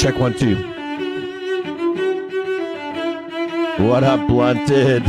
Check 1, 2. What up, Blunted?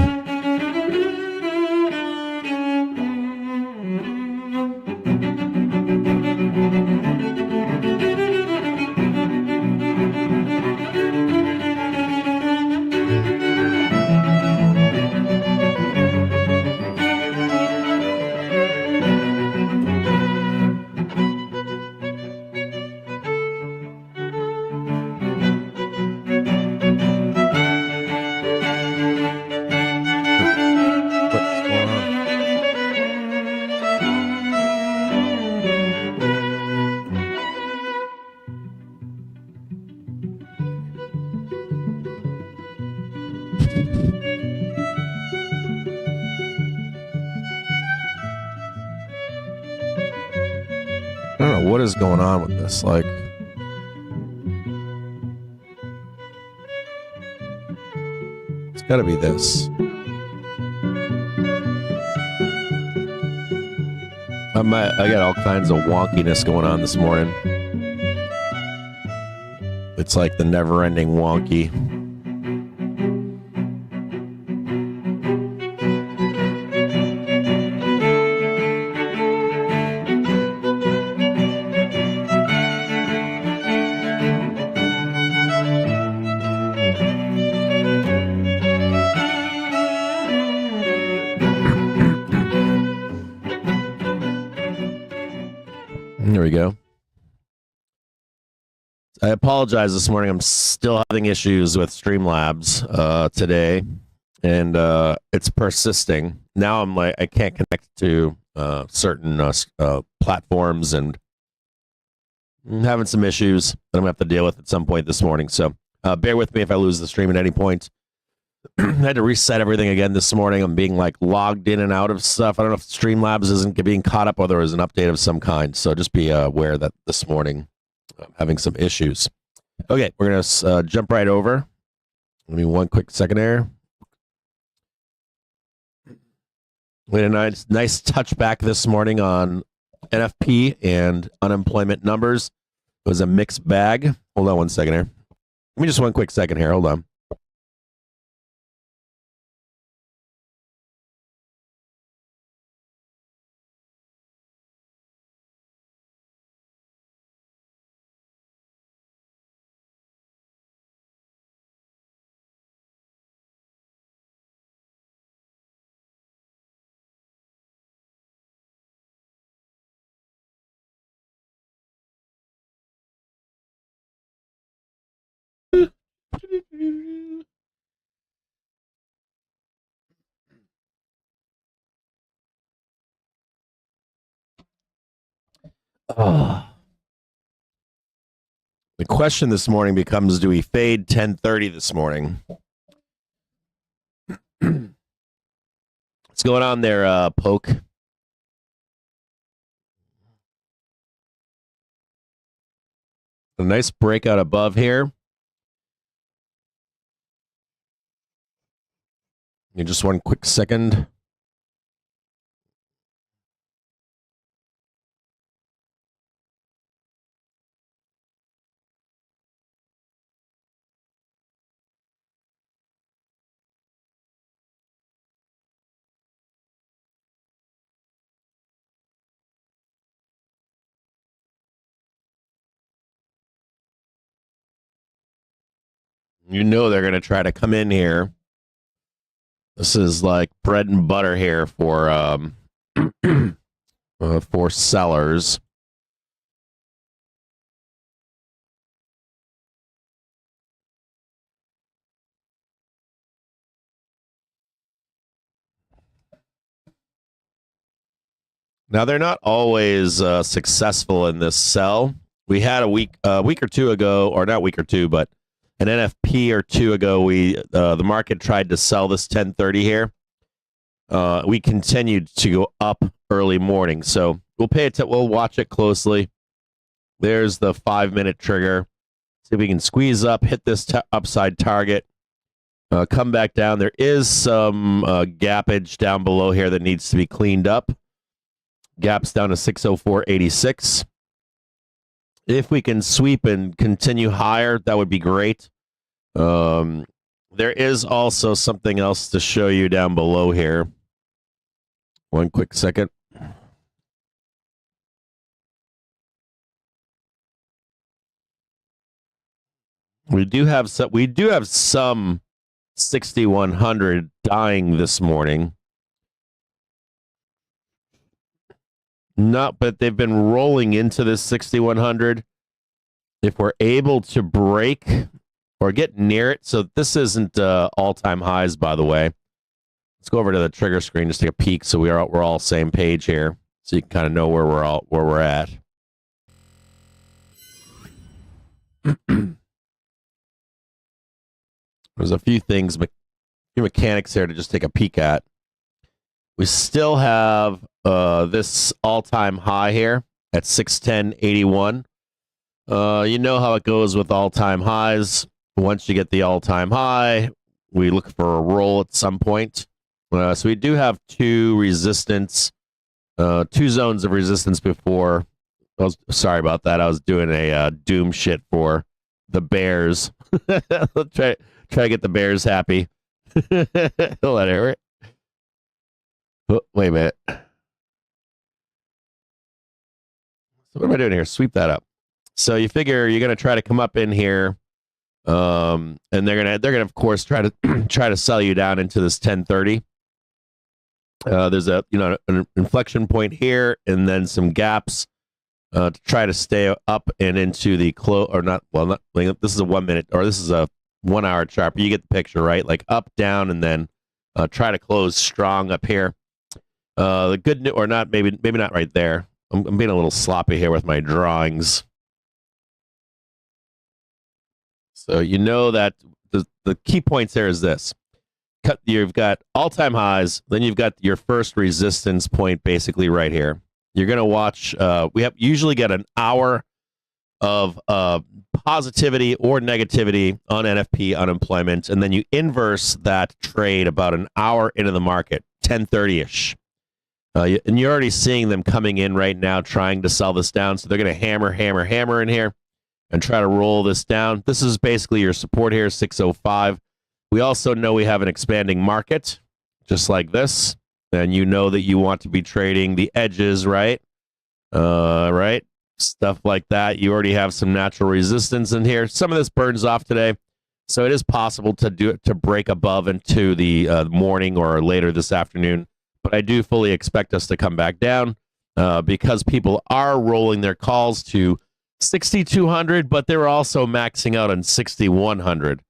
What is going on with this? Like, it's got to be this. I got all kinds of wonkiness going on this morning. It's like the never-ending wonky. There we go. I apologize this morning. I'm still having issues with Streamlabs today, and it's persisting. Now I'm like, I can't connect to certain platforms, and I'm having some issues that I'm going to have to deal with at some point this morning. So bear with me if I lose the stream at any point. I had to reset everything again this morning. I'm being like logged in and out of stuff. I don't know if Streamlabs isn't being caught up or there was an update of some kind. So just be aware that this morning I'm having some issues. Okay, we're going to jump right over. Give me one quick second here. We had a nice touchback this morning on NFP and unemployment numbers. It was a mixed bag. Hold on one second here. Give me just one quick second here. Hold on. The question this morning becomes, do we fade 1030 this morning? What's going on there, Poke? A nice breakout above here. Just one quick second. You know they're going to try to come in here. This is like bread and butter here for sellers. Now they're not always successful in this sell. We had a week or two ago, or not a week or two, but an NFP or two ago, the market tried to sell this 1030 here. We continued to go up early morning, so we'll watch it closely. There's the 5-minute trigger. See if we can squeeze up, hit this upside target, come back down. There is some gappage down below here that needs to be cleaned up. Gaps down to 604.86. If we can sweep and continue higher, that would be great. There is also something else to show you down below here. One quick second. We do have some 6100 dying this morning. Not, but they've been rolling into this 6100. If we're able to break or get near it, so this isn't all-time highs, by the way. Let's go over to the trigger screen, just take a peek, so we're all same page here, so you can kind of know where we're at. There's a few things, few mechanics here to just take a peek at. We still have this all-time high here at 610.81. You know how it goes with all-time highs. Once you get the all-time high, we look for a roll at some point. So we do have two zones of resistance before. Sorry about that. I was doing a doom shit for the Bears. try to get the Bears happy. Whatever. Oh, wait a minute. So what am I doing here? Sweep that up. So you figure you're going to try to come up in here, and they're gonna of course try to sell you down into this 1030. There's an inflection point here, and then some gaps to try to stay up and into the close, or not. Well, not. This is a 1 minute, or this is a 1 hour chart. But you get the picture, right? Like up, down, and then try to close strong up here. The good news, or not, maybe not right there. I'm being a little sloppy here with my drawings. So you know that the key points there is this. You've got all-time highs, then you've got your first resistance point basically right here. You're going to watch, we usually get an hour of positivity or negativity on NFP unemployment, and then you inverse that trade about an hour into the market, 10:30-ish. And you're already seeing them coming in right now trying to sell this down, so they're going to hammer in here and try to roll this down. This is basically your support here, 605. We also know we have an expanding market, just like this, and you know that you want to be trading the edges, right? Right? Stuff like that. You already have some natural resistance in here. Some of this burns off today, so it is possible to break above into the morning or later this afternoon. But I do fully expect us to come back down because people are rolling their calls to 6,200, but they were also maxing out on 6,100.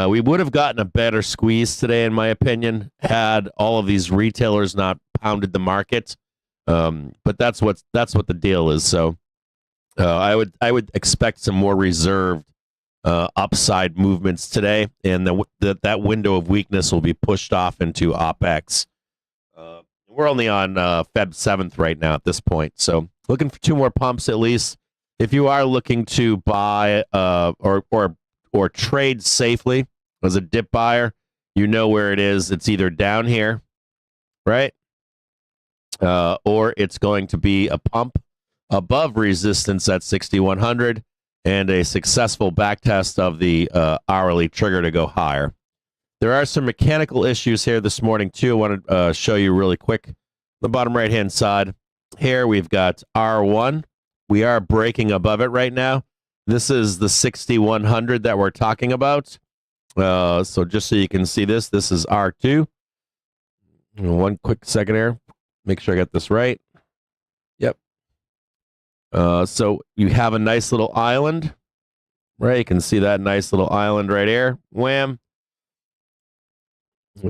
We would have gotten a better squeeze today, in my opinion, had all of these retailers not pounded the market. But that's what the deal is. So I would expect some more reserved upside movements today, and that window of weakness will be pushed off into OPEX. We're only on Feb 7th right now at this point, so looking for 2 more pumps at least. If you are looking to buy or trade safely as a dip buyer, you know where it is. It's either down here, right? Or it's going to be a pump above resistance at 6,100 and a successful backtest of the hourly trigger to go higher. There are some mechanical issues here this morning, too. I want to show you really quick. The bottom right-hand side here, we've got R1. We are breaking above it right now. This is the 6,100 that we're talking about. So just so you can see this is R2. One quick second here. Make sure I get this right. Yep. So you have a nice little island, right? You can see that nice little island right here. Wham.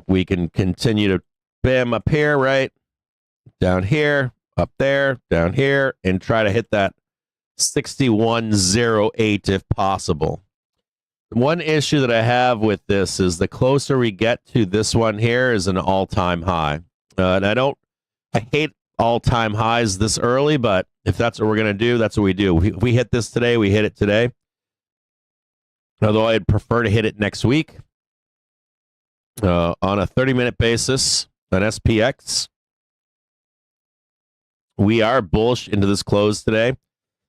We can continue to bam up here, right? Down here, up there, down here, and try to hit that 6108 if possible. One issue that I have with this is the closer we get to this one here is an all-time high. And I hate all-time highs this early, but if that's what we're going to do, that's what we do. If we hit this today, we hit it today. Although I'd prefer to hit it next week. On a 30-minute basis, on SPX, we are bullish into this close today.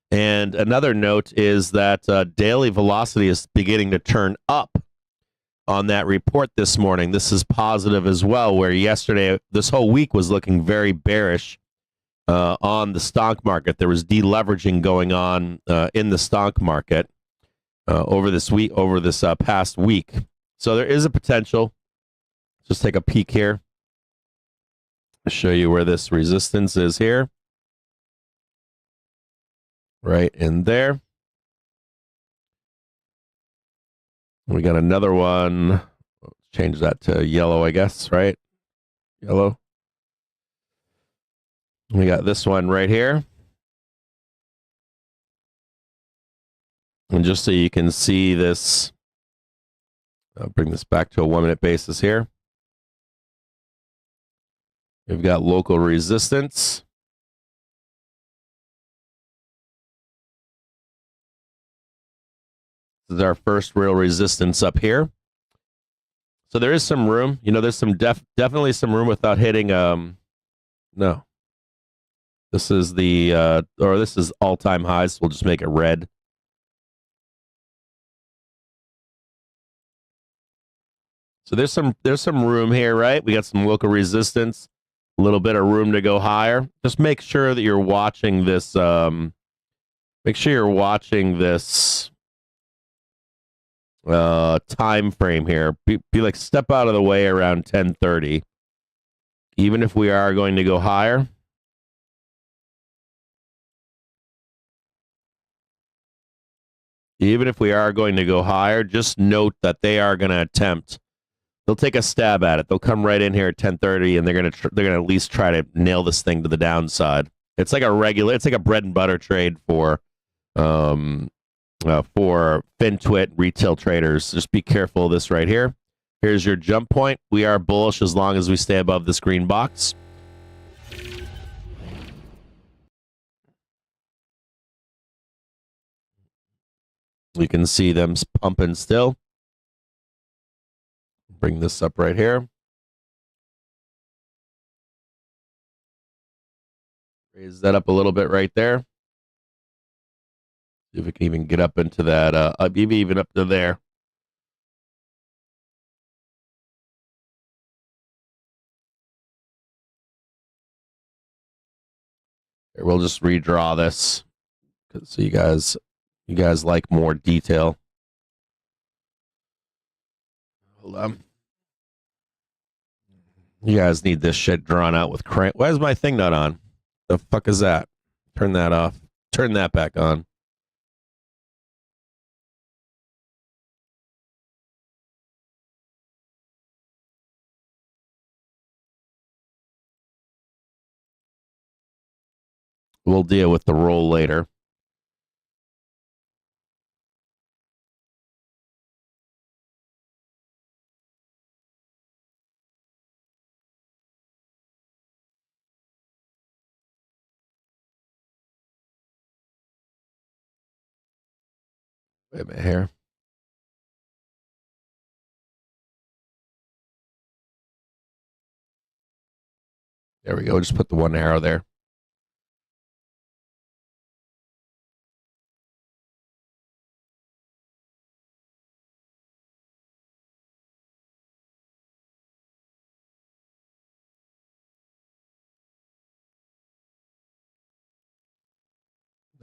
And another note is that daily velocity is beginning to turn up on that report this morning. This is positive as well, where yesterday, this whole week was looking very bearish on the stock market. There was deleveraging going on in the stock market over this past week. So there is a potential. Just take a peek here. I'll show you where this resistance is here. Right in there. We got another one. Change that to yellow, I guess, right? Yellow. We got this one right here. And just so you can see this, I'll bring this back to a 1-minute basis here. We've got local resistance. This is our first real resistance up here. So there is some room. You know, there's some definitely some room without hitting. No. This is the this is all-time highs. So we'll just make it red. So there's some room here, right? We got some local resistance, a little bit of room to go higher. Just make sure that you're watching this. Make sure you're watching this time frame here. Be like, step out of the way around 10:30. Even if we are going to go higher. Even if we are going to go higher, just note that they are going to attempt. They'll take a stab at it. They'll come right in here at 10:30, and they're gonna at least try to nail this thing to the downside. It's like a bread and butter trade for FinTwit retail traders. Just be careful of this right here. Here's your jump point. We are bullish as long as we stay above this green box. You can see them pumping still. Bring this up right here. Raise that up a little bit right there. See if we can even get up into that, maybe even up to there. Here, we'll just redraw this so you guys like more detail. Hold on. You guys need this shit drawn out with crank. Why is my thing not on? The fuck is that? Turn that off. Turn that back on. We'll deal with the roll later. Wait a minute here. There we go. Just put the one arrow there.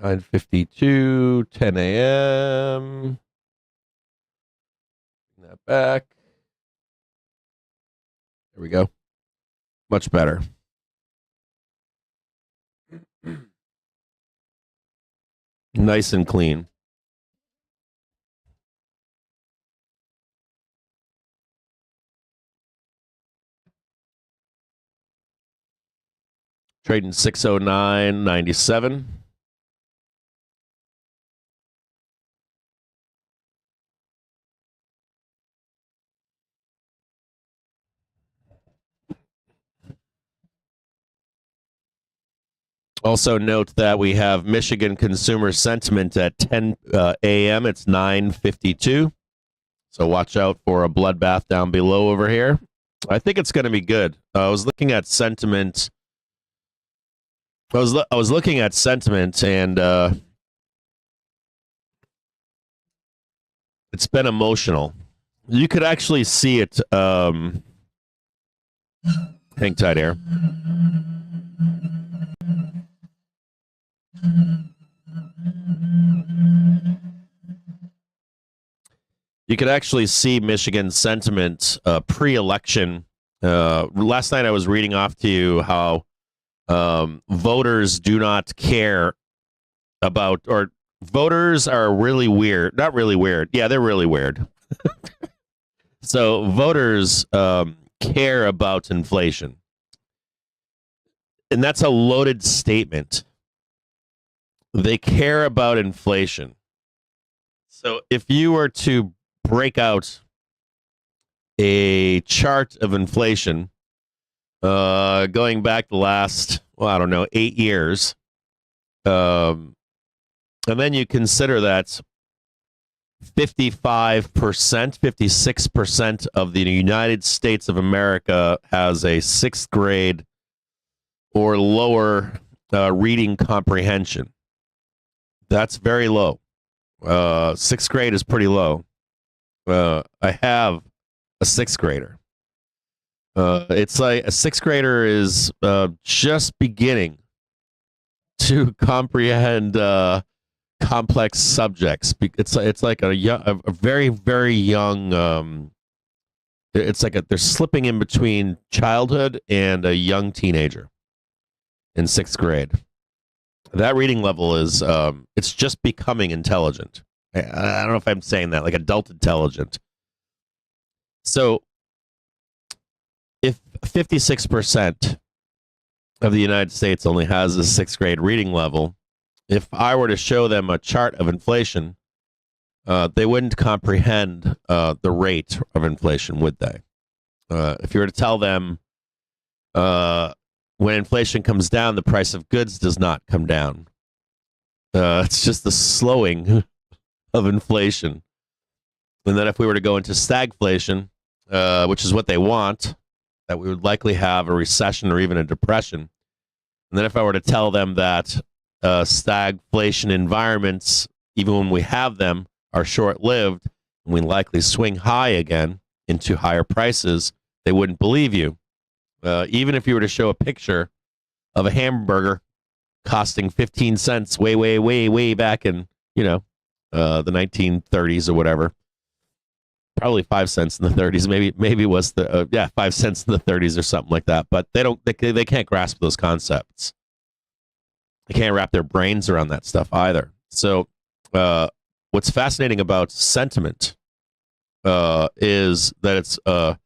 $9:52, 10 a.m. Bring that back. There we go. Much better. Nice and clean. Trading 609.97. Also note that we have Michigan consumer sentiment at 10 a.m. It's 9:52. So watch out for a bloodbath down below over here. I think it's going to be good. I was looking at sentiment. I was looking at sentiment, and It's been emotional. You could actually see it. Hang tight here. You could actually see Michigan sentiment pre-election. Last night I was reading off to you how voters do not care about, or voters are really weird. Not really weird. Yeah, they're really weird. So voters care about inflation. And that's a loaded statement. They care about inflation. So if you were to break out a chart of inflation going back the last, well, I don't know, 8 years, and then you consider that 55%, 56% of the United States of America has a sixth grade or lower reading comprehension. That's very low. Sixth grade is pretty low. I have a sixth grader. It's like a sixth grader is just beginning to comprehend complex subjects. It's like a very, very young. It's like they're slipping in between childhood and a young teenager in sixth grade. That reading level is it's just becoming intelligent. I don't know if I'm saying that, like adult intelligent. So if 56% of the United States only has a sixth grade reading level, if I were to show them a chart of inflation, they wouldn't comprehend the rate of inflation, would they? If you were to tell them when inflation comes down, the price of goods does not come down. It's just the slowing of inflation. And then if we were to go into stagflation, which is what they want, that we would likely have a recession or even a depression. And then if I were to tell them that stagflation environments, even when we have them, are short-lived, and we likely swing high again into higher prices, they wouldn't believe you. Even if you were to show a picture of a hamburger costing 15 cents way, way, way, way back in, the 1930s or whatever. Probably 5 cents in the 30s. Maybe it was 5 cents in the 30s or something like that. But they can't grasp those concepts. They can't wrap their brains around that stuff either. So what's fascinating about sentiment is that it's a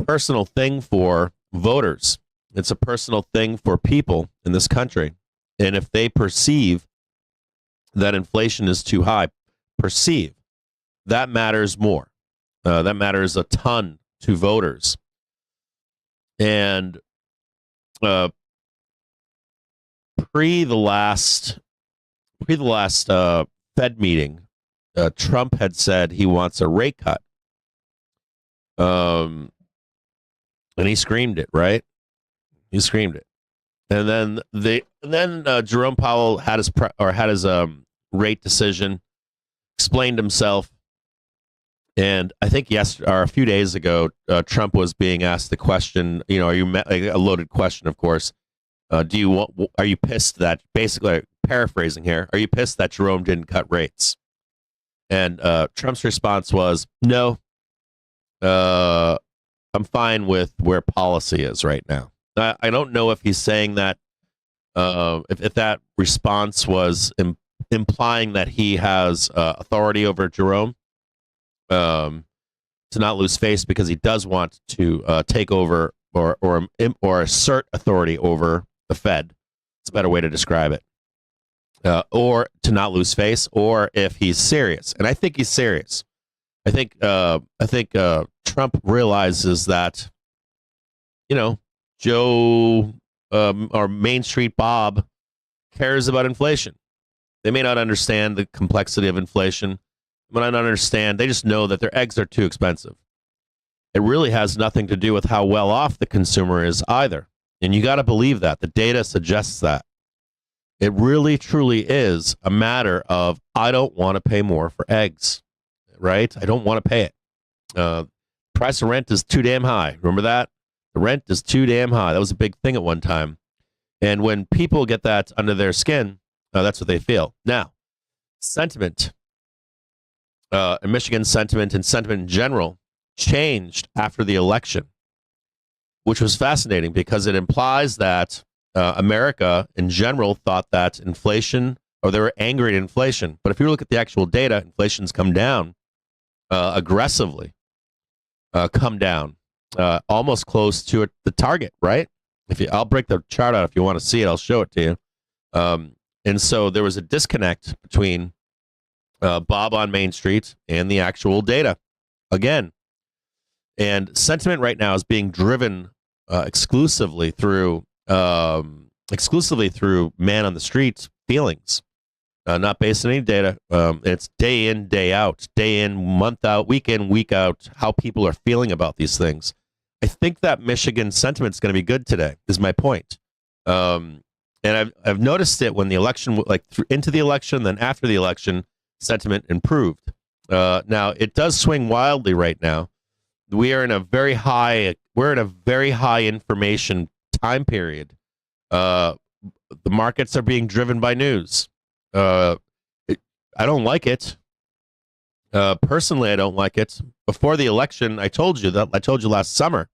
personal thing for voters. It's a personal thing for people in this country. And if they perceive that inflation is too high, that matters more. That matters a ton to voters. And pre the last Fed meeting, Trump had said he wants a rate cut. And he screamed it, right? He screamed it. And then Jerome Powell had his rate decision, explained himself. And I think a few days ago, Trump was being asked the question, are you a loaded question, of course. Are you pissed that, basically paraphrasing here, are you pissed that Jerome didn't cut rates? And Trump's response was, no, I'm fine with where policy is right now. I don't know if he's saying that, if that response was implying that he has authority over Jerome, to not lose face, because he does want to take over or assert authority over the Fed. It's a better way to describe it. Or to not lose face, or if he's serious. And I think he's serious. I think Trump realizes that, Joe or Main Street Bob cares about inflation. They may not understand the complexity of inflation. They might not understand. They just know that their eggs are too expensive. It really has nothing to do with how well off the consumer is either. And you got to believe that. The data suggests that. It really, truly is a matter of, I don't want to pay more for eggs. right? I don't want to pay it. Price of rent is too damn high. Remember that? The rent is too damn high. That was a big thing at one time. And when people get that under their skin, that's what they feel. Now, sentiment, Michigan sentiment and sentiment in general changed after the election, which was fascinating because it implies that America in general thought that inflation, or they were angry at inflation. But if you look at the actual data, inflation's come down aggressively, come down almost close to the target, right? I'll break the chart out if you want to see it. I'll show it to you. And so there was a disconnect between Bob on Main Street and the actual data again. And sentiment right now is being driven exclusively through man on the street feelings, not based on any data. It's day in, day out, day in, month out, week in, week out, how people are feeling about these things. I think that Michigan sentiment is going to be good today, is my point. And I've noticed it when the election, into the election, then after the election, sentiment improved. Now it does swing wildly right now. We're in a very high information time period. The markets are being driven by news. I don't like it. Personally, I don't like it. Before the election, I told you last summer,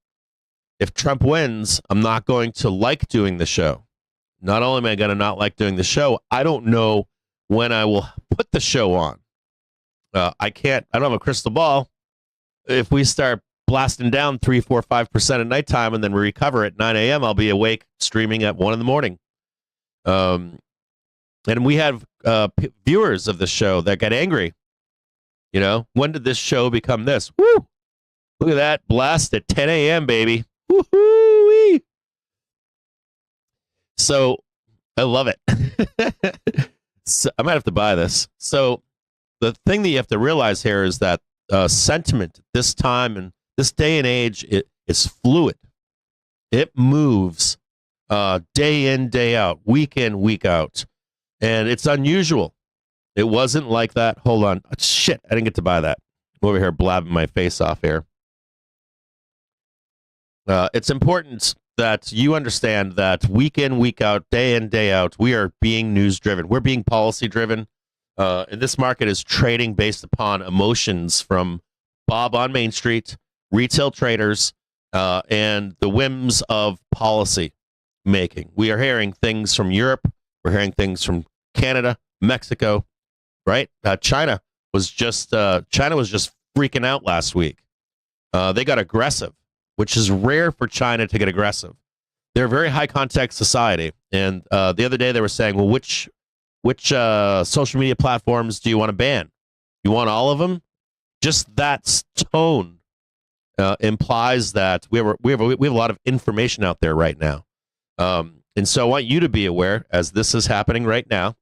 if Trump wins, I'm not going to like doing the show. Not only am I going to not like doing the show, I don't know when I will put the show on. I don't have a crystal ball. If we start blasting down 3, 4, 5% at nighttime and then we recover at 9 a.m., I'll be awake streaming at 1 in the morning. And we have viewers of the show that got angry. You know, when did this show become this? Woo! Look at that blast at 10 a.m., baby. Woo-hoo-wee! So I love it. So I might have to buy this. So the thing that you have to realize here is that sentiment at this time and this day and age is fluid. It moves day in, day out, week in, week out. And it's unusual. It wasn't like that. Hold on. Shit, I didn't get to buy that. I'm over here blabbing my face off here. It's important that you understand that week in, week out, day in, day out, we are being news driven. We're being policy driven. And this market is trading based upon emotions from Bob on Main Street, retail traders, and the whims of policy making. We are hearing things from Europe. We're hearing things from Canada, Mexico, right? China was just freaking out last week. They got aggressive, which is rare for China to get aggressive. They're a very high context society. And the other day they were saying, well, which social media platforms do you want to ban? You want all of them? Just that tone implies that we have a lot of information out there right now. And so I want you to be aware, as this is happening right now,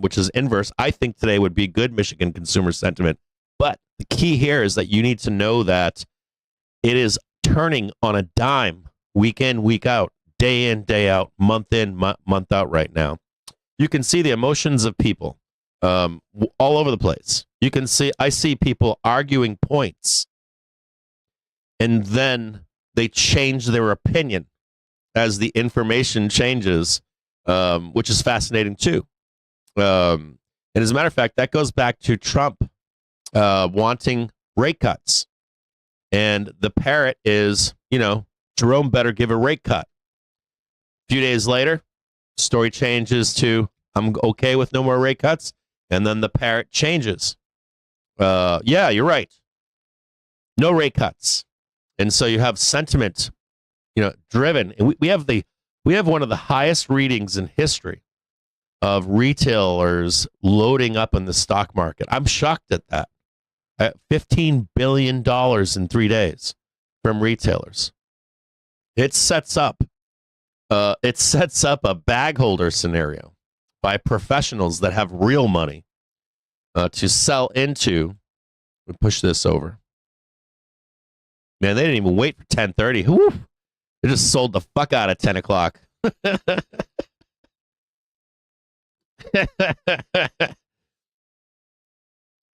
which is inverse. I think today would be good Michigan consumer sentiment. But the key here is that you need to know that it is turning on a dime, week in, week out, day in, day out, month in, month out right now. You can see the emotions of people all over the place. I see people arguing points, and then they change their opinion as the information changes, which is fascinating too. And as a matter of fact, that goes back to Trump wanting rate cuts. And the parrot is, Jerome better give a rate cut. A few days later, story changes to, I'm okay with no more rate cuts. And then the parrot changes. Yeah, you're right. No rate cuts. And so you have sentiment, driven. And we have one of the highest readings in history of retailers loading up in the stock market. I'm shocked at that. $15 billion in 3 days from retailers. It sets up a bag holder scenario by professionals that have real money to sell into. Let me push this over. Man, they didn't even wait for 10:30. Whew. They just sold the fuck out of 10 o'clock.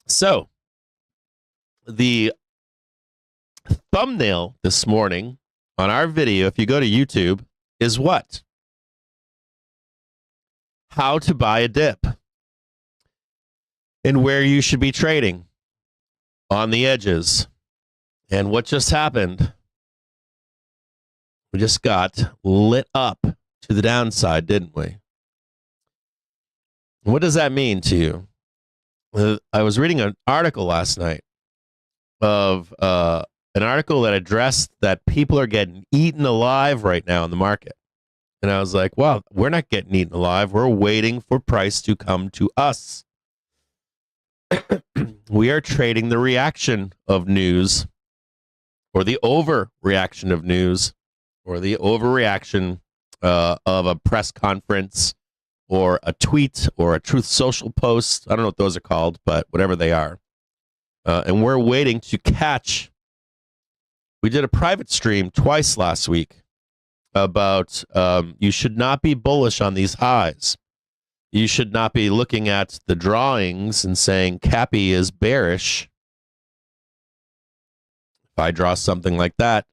So, The thumbnail this morning on our video, if you go to YouTube, is what? How to buy a dip and where you should be trading on the edges. And what just happened? We just got lit up to the downside, didn't we? What does that mean to you? I was reading an article last night of an article that addressed that people are getting eaten alive right now in the market. And I was like, wow, we're not getting eaten alive. We're waiting for price to come to us. We are trading the reaction of news, or the overreaction of news, or the overreaction of a press conference, or a tweet, or a Truth Social post. I don't know what those are called, but whatever they are. And we're waiting to catch. We did a private stream twice last week about you should not be bullish on these highs. You should not be looking at the drawings and saying Cappy is bearish. If I draw something like that,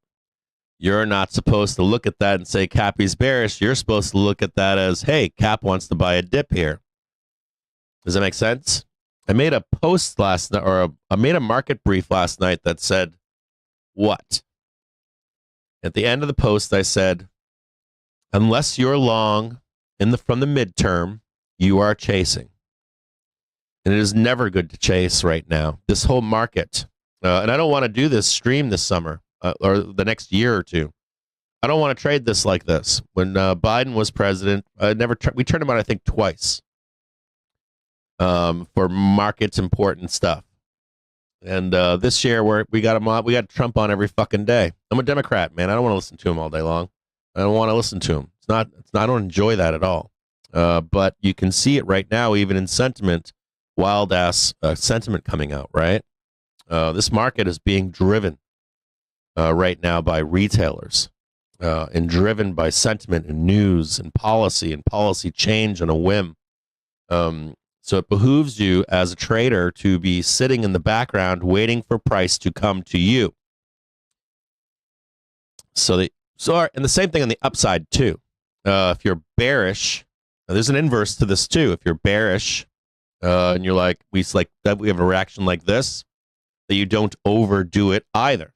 you're not supposed to look at that and say Cappy's bearish. You're supposed to look at that as, hey, Cap wants to buy a dip here. Does that make sense? I made a post last night, or I made a market brief last night that said, what? At the end of the post, I said, unless you're long from the midterm, you are chasing. And it is never good to chase right now. This whole market. And I don't want to do this stream this summer or the next year or two. I don't want to trade this like this. When Biden was president, we turned him on, I think, twice for markets important stuff. And this year we got him on. We got Trump on every fucking day. I'm a Democrat, man. I don't want to listen to him all day long. I don't want to listen to him. I don't enjoy that at all. But you can see it right now, even in sentiment, wild ass sentiment coming out, right? This market is being driven right now by retailers and driven by sentiment and news and policy change on a whim. So it behooves you as a trader to be sitting in the background waiting for price to come to you. And the same thing on the upside too. If you're bearish, there's an inverse to this too. If you're bearish and you're like, we have a reaction like this, that you don't overdo it either.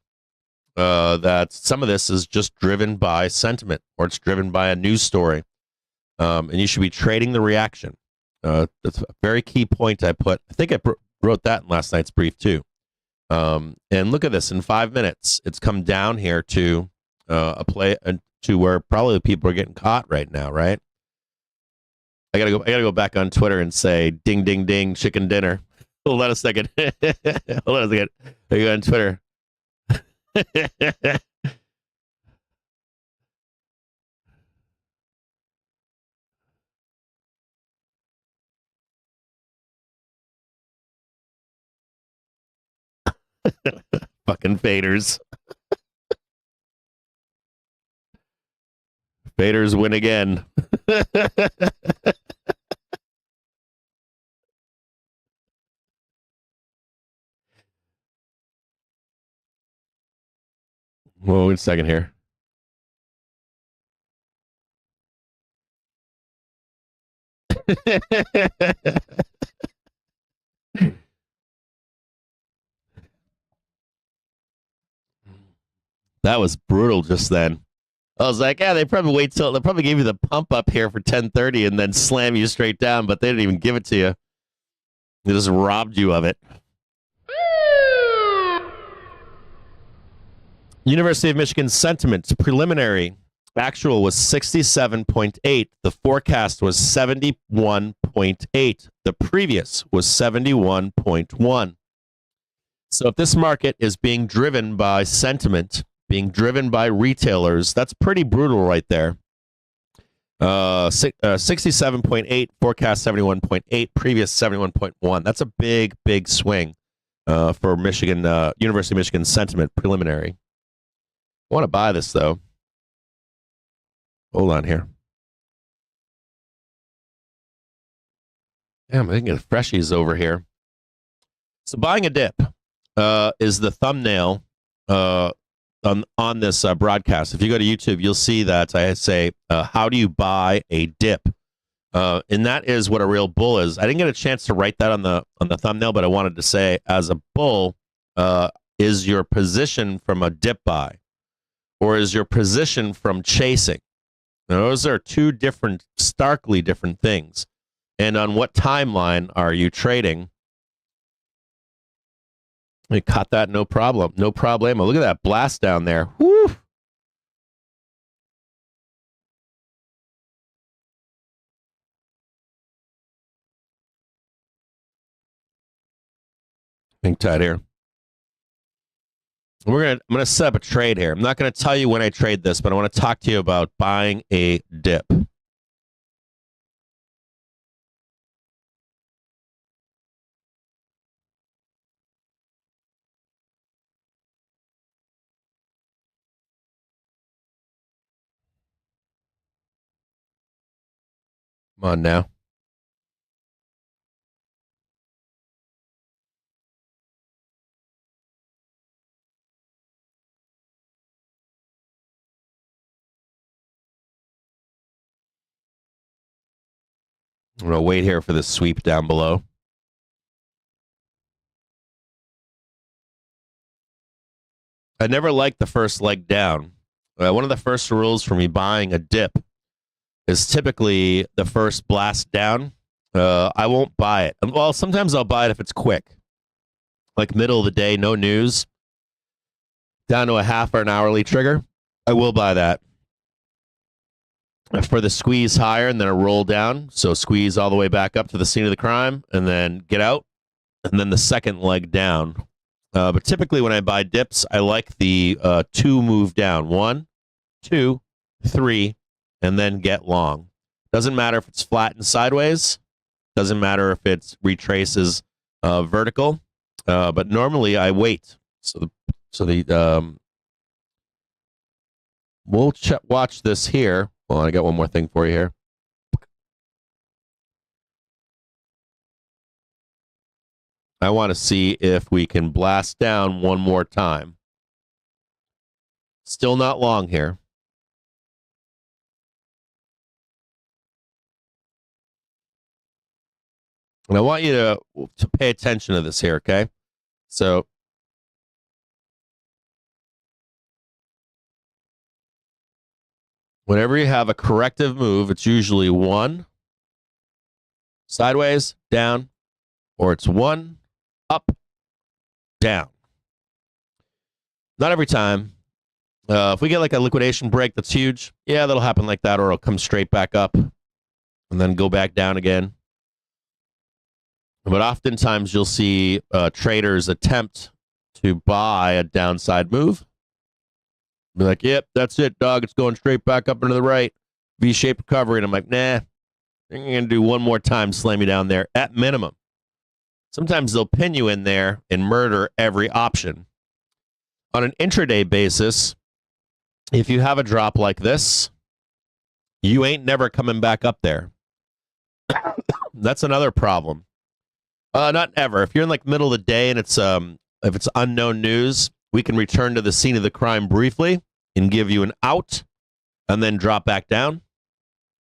That some of this is just driven by sentiment, or it's driven by a news story. And you should be trading the reaction. That's a very key point I put. I think I wrote that in last night's brief too. And look at this. In 5 minutes, it's come down here to to where probably people are getting caught right now, right? I gotta go back on Twitter and say ding ding ding chicken dinner. Hold on a second. Hold on a second. I go on Twitter. Fucking faders. Faders win again. Whoa, wait a second here. That was brutal just then. I was like, yeah, they'll probably give you the pump up here for 10:30 and then slam you straight down, but they didn't even give it to you. They just robbed you of it. University of Michigan sentiment preliminary actual was 67.8. The forecast was 71.8. The previous was 71.1. So if this market is being driven by sentiment, being driven by retailers, that's pretty brutal right there. 67.8, forecast 71.8, previous 71.1. That's a big, big swing for Michigan, University of Michigan sentiment preliminary. I want to buy this, though. Hold on here. Damn, I think it's freshies over here. So buying a dip. is the thumbnail on this broadcast. If you go to YouTube, you'll see that I say, how do you buy a dip? And that is what a real bull is. I didn't get a chance to write that on the thumbnail, but I wanted to say, as a bull, is your position from a dip buy, or is your position from chasing? Now, those are two different, starkly different things. And on what timeline are you trading? We caught that, no problem, no problemo. Look at that blast down there. Woo! Hang tight here. I'm gonna set up a trade here. I'm not gonna tell you when I trade this, but I want to talk to you about buying a dip. Come on now. I'm gonna wait here for the sweep down below. I never liked the first leg down. One of the first rules for me buying a dip is typically the first blast down. I won't buy it. Well, sometimes I'll buy it if it's quick, like middle of the day, no news, down to a half or an hourly trigger. I will buy that. For the squeeze higher and then a roll down, so squeeze all the way back up to the scene of the crime and then get out, and then the second leg down. But typically when I buy dips, I like the two move down. 1, 2, 3, and then get long. Doesn't matter if it's flat and sideways. Doesn't matter if it retraces vertical. But normally I wait. We'll watch this here. Hold on, I got one more thing for you here. I want to see if we can blast down one more time. Still not long here. And I want you to pay attention to this here, okay? So whenever you have a corrective move, it's usually 1 sideways, down, or it's 1 up, down. Not every time. If we get like a liquidation break that's huge, yeah, that'll happen like that, or it'll come straight back up and then go back down again. But oftentimes you'll see traders attempt to buy a downside move. Be like, yep, that's it, dog. It's going straight back up into the right. V-shaped recovery. And I'm like, nah, I'm going to do one more time, slam you down there at minimum. Sometimes they'll pin you in there and murder every option. On an intraday basis, if you have a drop like this, you ain't never coming back up there. That's another problem. Not ever. If you're in like middle of the day and it's if it's unknown news, we can return to the scene of the crime briefly and give you an out and then drop back down,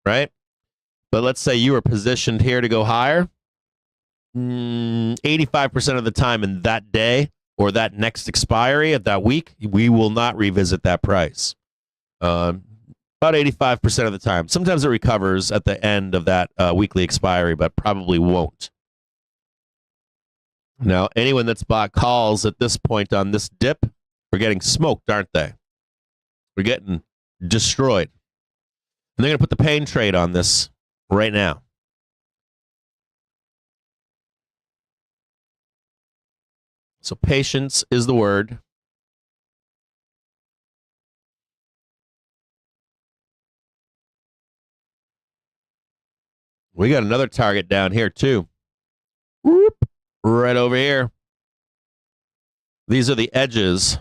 right? But let's say you were positioned here to go higher. 85% of the time in that day or that next expiry of that week, we will not revisit that price. About 85% of the time. Sometimes it recovers at the end of that weekly expiry, but probably won't. Now, anyone that's bought calls at this point on this dip, we're getting smoked, aren't they? We're getting destroyed. And they're going to put the pain trade on this right now. So patience is the word. We got another target down here, too. Whoop. Right over here. These are the edges.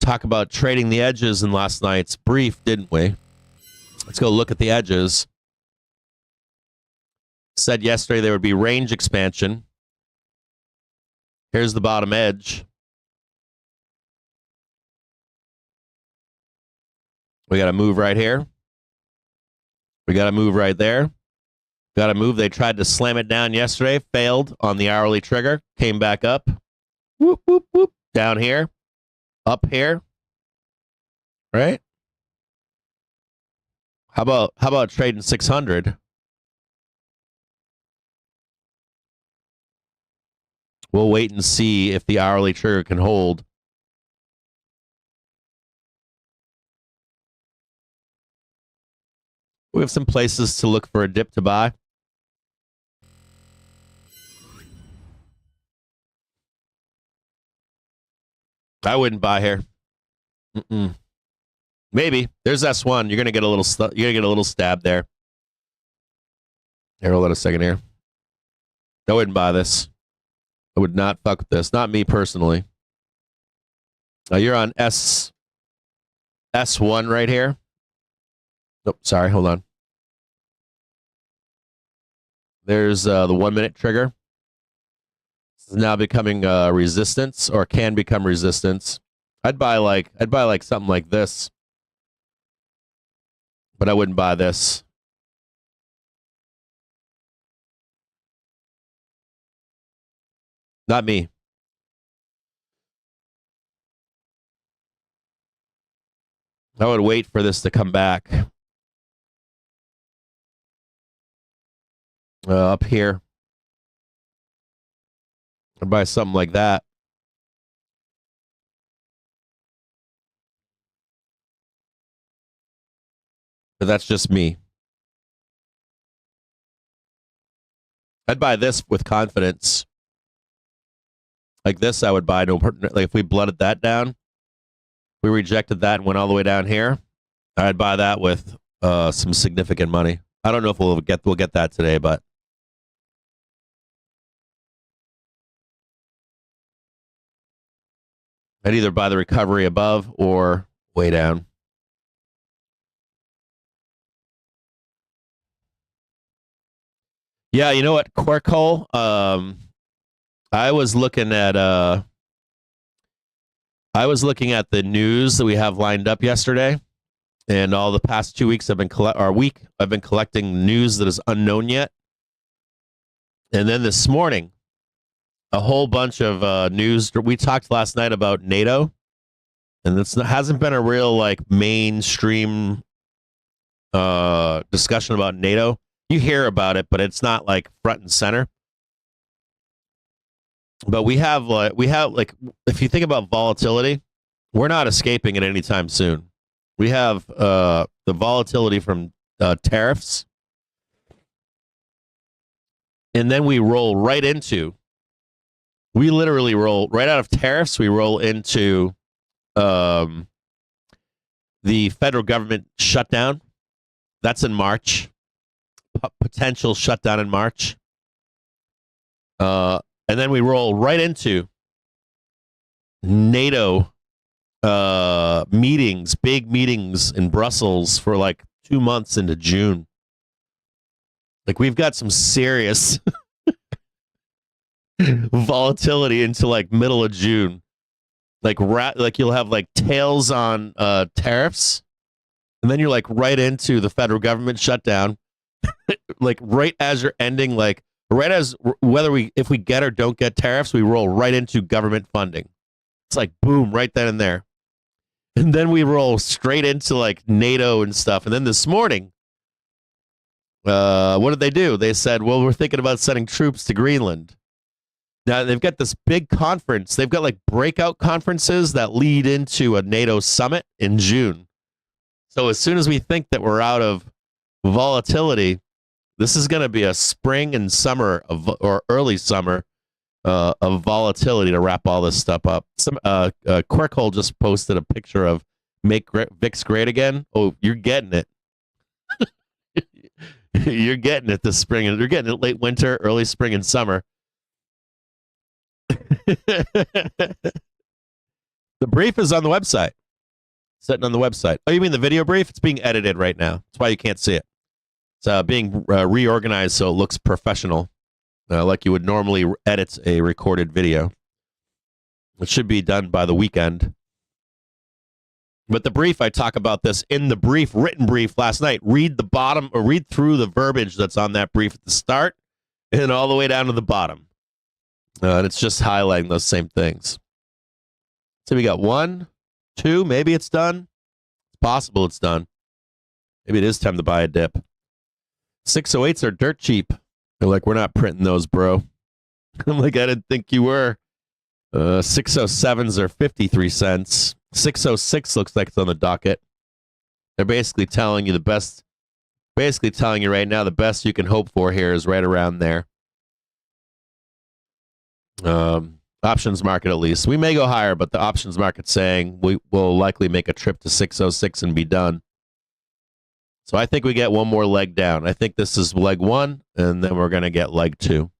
Talk about trading the edges in last night's brief, didn't we? Let's go look at the edges. Said yesterday there would be range expansion. Here's the bottom edge. We got to move right here. We got to move right there. Got to move. They tried to slam it down yesterday. Failed on the hourly trigger. Came back up. Whoop, whoop, whoop. Down here. Up here. Right? How about trading 600? We'll wait and see if the hourly trigger can hold. We have some places to look for a dip to buy. I wouldn't buy here. Maybe there's S1. You're gonna get a little stab there. Here, hold on a second here. I wouldn't buy this. I would not fuck with this. Not me personally. You're on S1 right here. Nope, sorry. Hold on. There's the 1 minute trigger. This is now becoming resistance, or can become resistance. I'd buy like something like this, but I wouldn't buy this. Not me. I would wait for this to come back. Up here. I'd buy something like that. But that's just me. I'd buy this with confidence. Like this, I would buy. No, like if we blooded that down, we rejected that and went all the way down here, I'd buy that with some significant money. I don't know if we'll get that today, but I'd either buy the recovery above or way down. Yeah, you know what, Quarkhole? I was looking at the news that we have lined up yesterday, and all the past 2 weeks I've been collecting news that is unknown yet. And then this morning, a whole bunch of news. We talked last night about NATO, and this hasn't been a real like mainstream discussion about NATO. You hear about it, but it's not like front and center. But we have if you think about volatility, we're not escaping it anytime soon. We have the volatility from tariffs, and then we literally roll right out of tariffs. We roll into the federal government shutdown. That's in March. Potential shutdown in March. And then we roll right into NATO meetings, big meetings in Brussels for like 2 months into June. Like we've got some serious volatility into like middle of June. Like you'll have like tails on tariffs, and then you're like right into the federal government shutdown. Like right as you're ending, like right as if we get or don't get tariffs, we roll right into government funding. It's like boom, right then and there. And then we roll straight into like NATO and stuff. And then this morning, what did they do? They said, well, we're thinking about sending troops to Greenland. Now they've got this big conference. They've got like breakout conferences that lead into a NATO summit in June. So as soon as we think that we're out of volatility, this is going to be a spring and summer or early summer of volatility to wrap all this stuff up. Some Quirkhole just posted a picture of make VIX great again. Oh, you're getting it. You're getting it this spring, and you're getting it late winter, early spring, and summer. The brief is on the website. Sitting on the website. Oh, you mean the video brief? It's being edited right now. That's why you can't see it. It's being reorganized so it looks professional, like you would normally edit a recorded video. It should be done by the weekend. But the brief, I talk about this in the brief, written brief last night. Read the bottom or read through the verbiage that's on that brief at the start and all the way down to the bottom. And it's just highlighting those same things. So we got 1, 2, maybe it's done. It's possible it's done. Maybe it is time to buy a dip. 608s are dirt cheap. They're like, we're not printing those, bro. I'm like, I didn't think you were. 607s are 53 cents. 606 looks like it's on the docket. They're basically telling you right now the best you can hope for here is right around there. Options market at least. We may go higher, but the options market's saying we will likely make a trip to 606 and be done. So I think we get one more leg down. I think this is leg 1, and then we're going to get leg 2.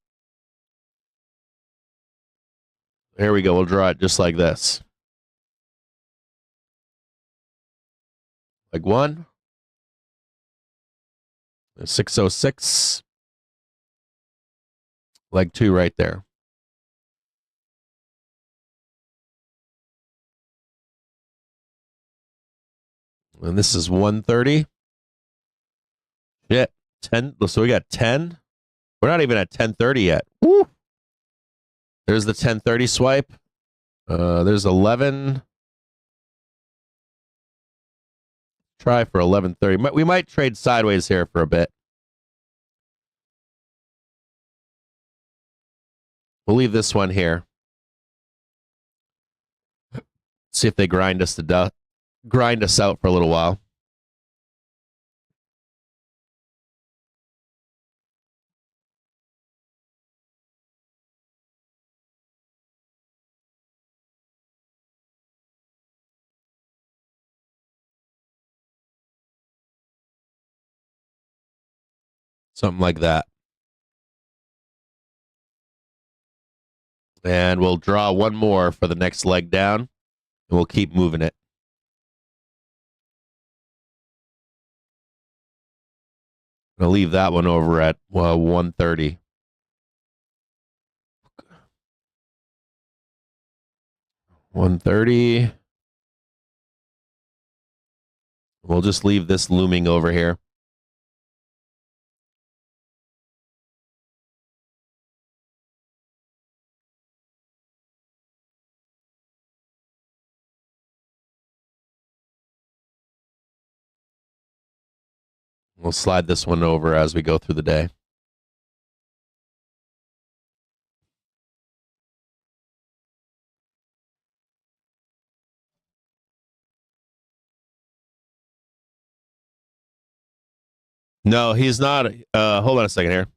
Here we go. We'll draw it just like this. Leg 1. 606. Leg 2 right there. And this is 130. Shit. 10. So we got 10. We're not even at 1030 yet. Woo! There's the 1030 swipe. There's 11. Try for 1130. We might trade sideways here for a bit. We'll leave this one here. See if they grind us out for a little while. Something like that. And we'll draw one more for the next leg down, and we'll keep moving it. I'll leave that one over at 130. $130. We'll just leave this looming over here. We'll slide this one over as we go through the day. No, he's not. Hold on a second here.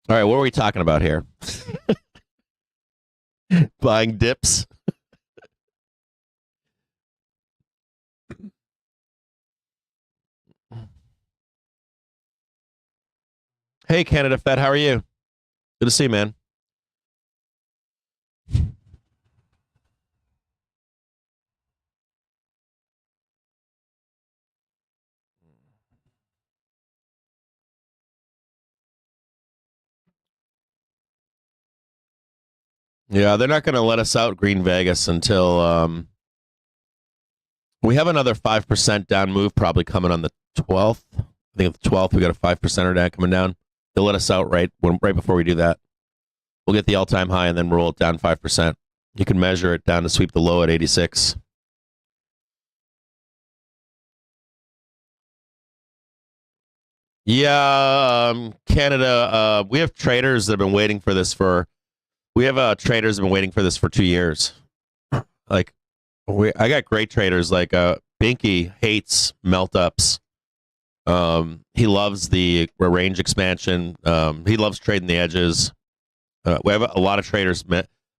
All right, what are we talking about here? Buying dips. Hey, Canada Fed, how are you? Good to see you, man. Yeah, they're not going to let us out Green Vegas until we have another 5% down move probably coming on the 12th. I think the 12th we got a 5%er down coming down. They'll let us out right before we do that. We'll get the all-time high and then roll it down 5%. You can measure it down to sweep the low at 86. Yeah, Canada. We have traders that have been waiting for this for. We have traders that have been waiting for this for 2 years. Like, I got great traders. Like, Binky hates melt ups. He loves the range expansion. He loves trading the edges. We have a lot of traders.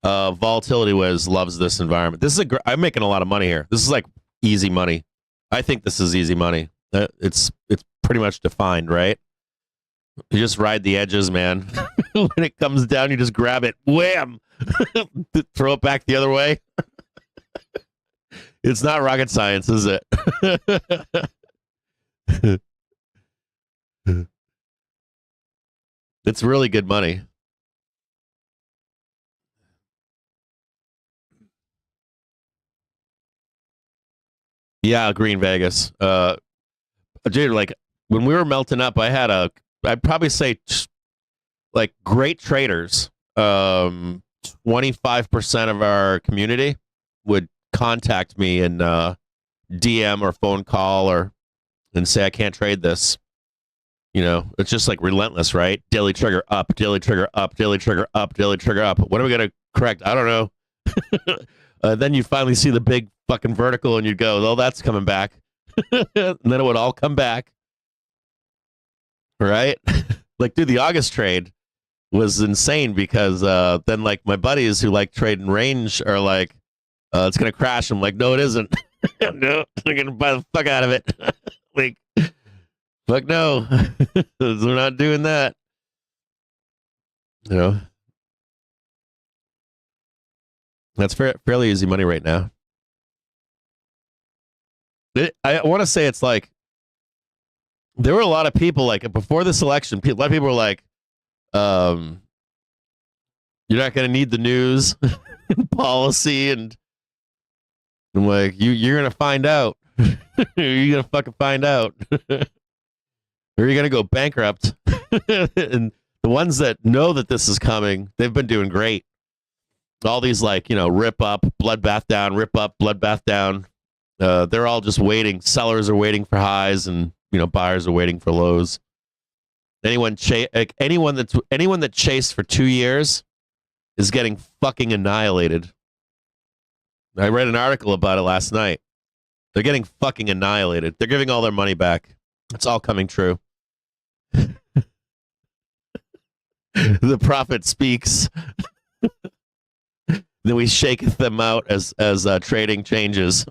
Volatility loves this environment. This is I'm making a lot of money here. This is like easy money. I think this is easy money. It's pretty much defined, right? You just ride the edges, man. When it comes down, you just grab it, wham, throw it back the other way. It's not rocket science, is it? It's really good money. Yeah, Green Vegas. Dude, like when we were melting up, I'd probably say like great traders. 25% of our community would contact me and DM or phone call and say I can't trade this. You know, it's just like relentless, right? Daily trigger up, daily trigger up, daily trigger up, daily trigger up. What are we gonna correct? I don't know. Then you finally see the big fucking vertical, and you'd go, "Oh, that's coming back." And then it would all come back, right? Like, dude, the August trade was insane because then like my buddies who like trade in range are like, it's gonna crash. I'm like, no, it isn't. No, they're gonna buy the fuck out of it. Like, fuck no, we're not doing that. You know, that's fairly easy money right now. I want to say it's like there were a lot of people like before this election. A lot of people were like, um, "You're not going to need the news and policy," and I'm like, "You're going to find out. You're going to fucking find out, or you're going to go bankrupt." And the ones that know that this is coming, they've been doing great. All these like rip up, bloodbath down, rip up, bloodbath down. They're all just waiting. Sellers are waiting for highs, and buyers are waiting for lows. Anyone that chased for 2 years is getting fucking annihilated. I read an article about it last night. They're getting fucking annihilated. They're giving all their money back. It's all coming true. The prophet speaks. Then we shaketh them out as trading changes.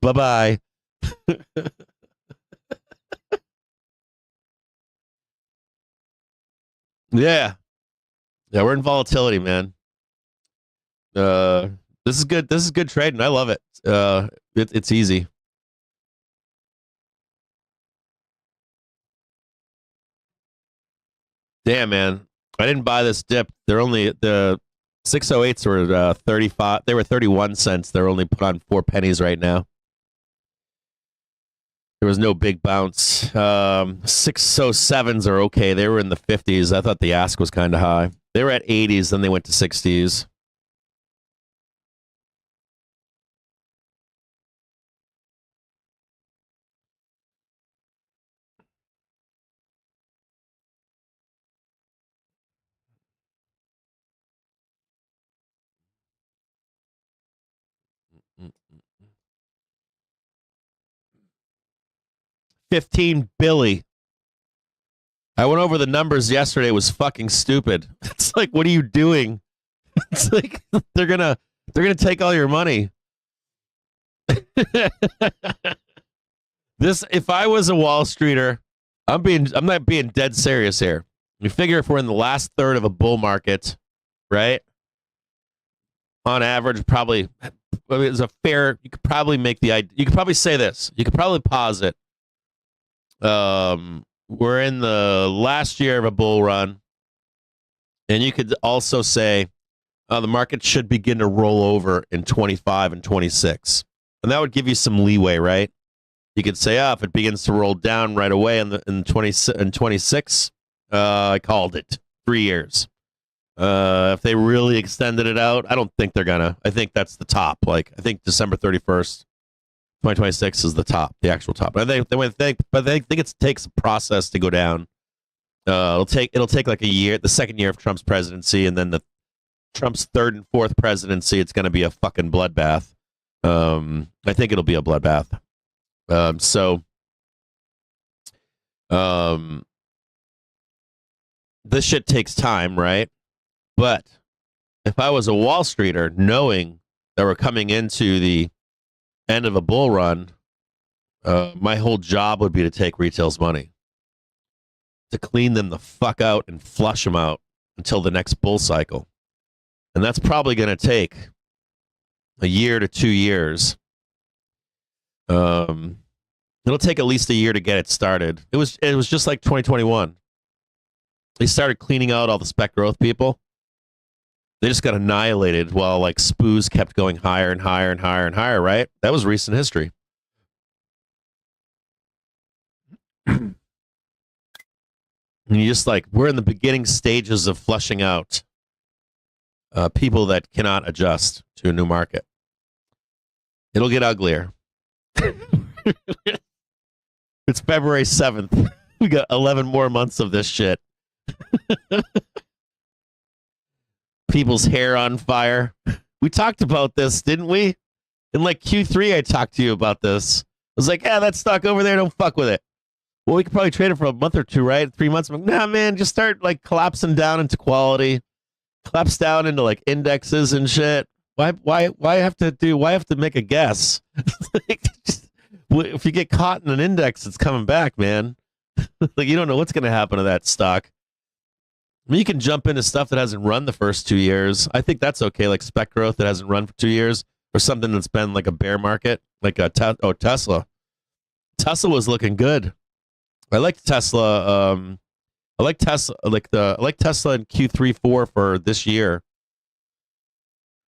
Bye bye. Yeah, yeah, we're in volatility, man. Uh, this is good. This is good trading. I love it. It's easy. Damn, man. I didn't buy this dip. They're only the 608s were 35. They were 31 cents. They're only put on 4 pennies right now. There was no big bounce. 607s are okay. They were in the 50s. I thought the ask was kind of high. They were at 80s, then they went to 60s. Mm. 15 Billy. I went over the numbers yesterday. It was fucking stupid. It's like, what are you doing? It's like they're gonna take all your money. This, if I was a Wall Streeter, I'm not being dead serious here. You figure if we're in the last third of a bull market, right? On average, probably it's a fair. You could probably make the. You could probably say this. You could probably posit. We're in the last year of a bull run, and you could also say the market should begin to roll over in 25 and 26, and that would give you some leeway, right? You could say, if it begins to roll down right away in 26, I called it 3 years. If they really extended it out, I don't think they're gonna. I think that's the top. Like, I think December 31st, 2026 is the top, the actual top. But they think it takes a process to go down. It'll take like a year, the second year of Trump's presidency, and then Trump's third and fourth presidency. It's gonna be a fucking bloodbath. I think it'll be a bloodbath. This shit takes time, right? But if I was a Wall Streeter, knowing that we're coming into the end of a bull run, my whole job would be to take retail's money, to clean them the fuck out and flush them out until the next bull cycle. And that's probably going to take a year to 2 years. It'll take at least a year to get it started. It was just like 2021. They started cleaning out all the spec growth people. They just got annihilated while like SPOOs kept going higher and higher and higher and higher, right? That was recent history. And you just like, we're in the beginning stages of flushing out people that cannot adjust to a new market. It'll get uglier. It's February 7th. We got 11 more months of this shit. People's hair on fire. We talked about this, didn't we? In like Q3, I talked to you about this. I was like, that stock over there, don't fuck with it. Well, we could probably trade it for a month or two, right? 3 months. I'm like, nah, man, just start like collapsing down into quality. Collapse down into like indexes and shit. Why have to make a guess? If you get caught in an index, it's coming back, man. Like, you don't know what's going to happen to that stock. I mean, you can jump into stuff that hasn't run the first 2 years. I think that's okay, like spec growth that hasn't run for 2 years, or something that's been like a bear market, like Tesla. Tesla was looking good. I like Tesla. I like Tesla. I like Tesla in Q3-4 for this year.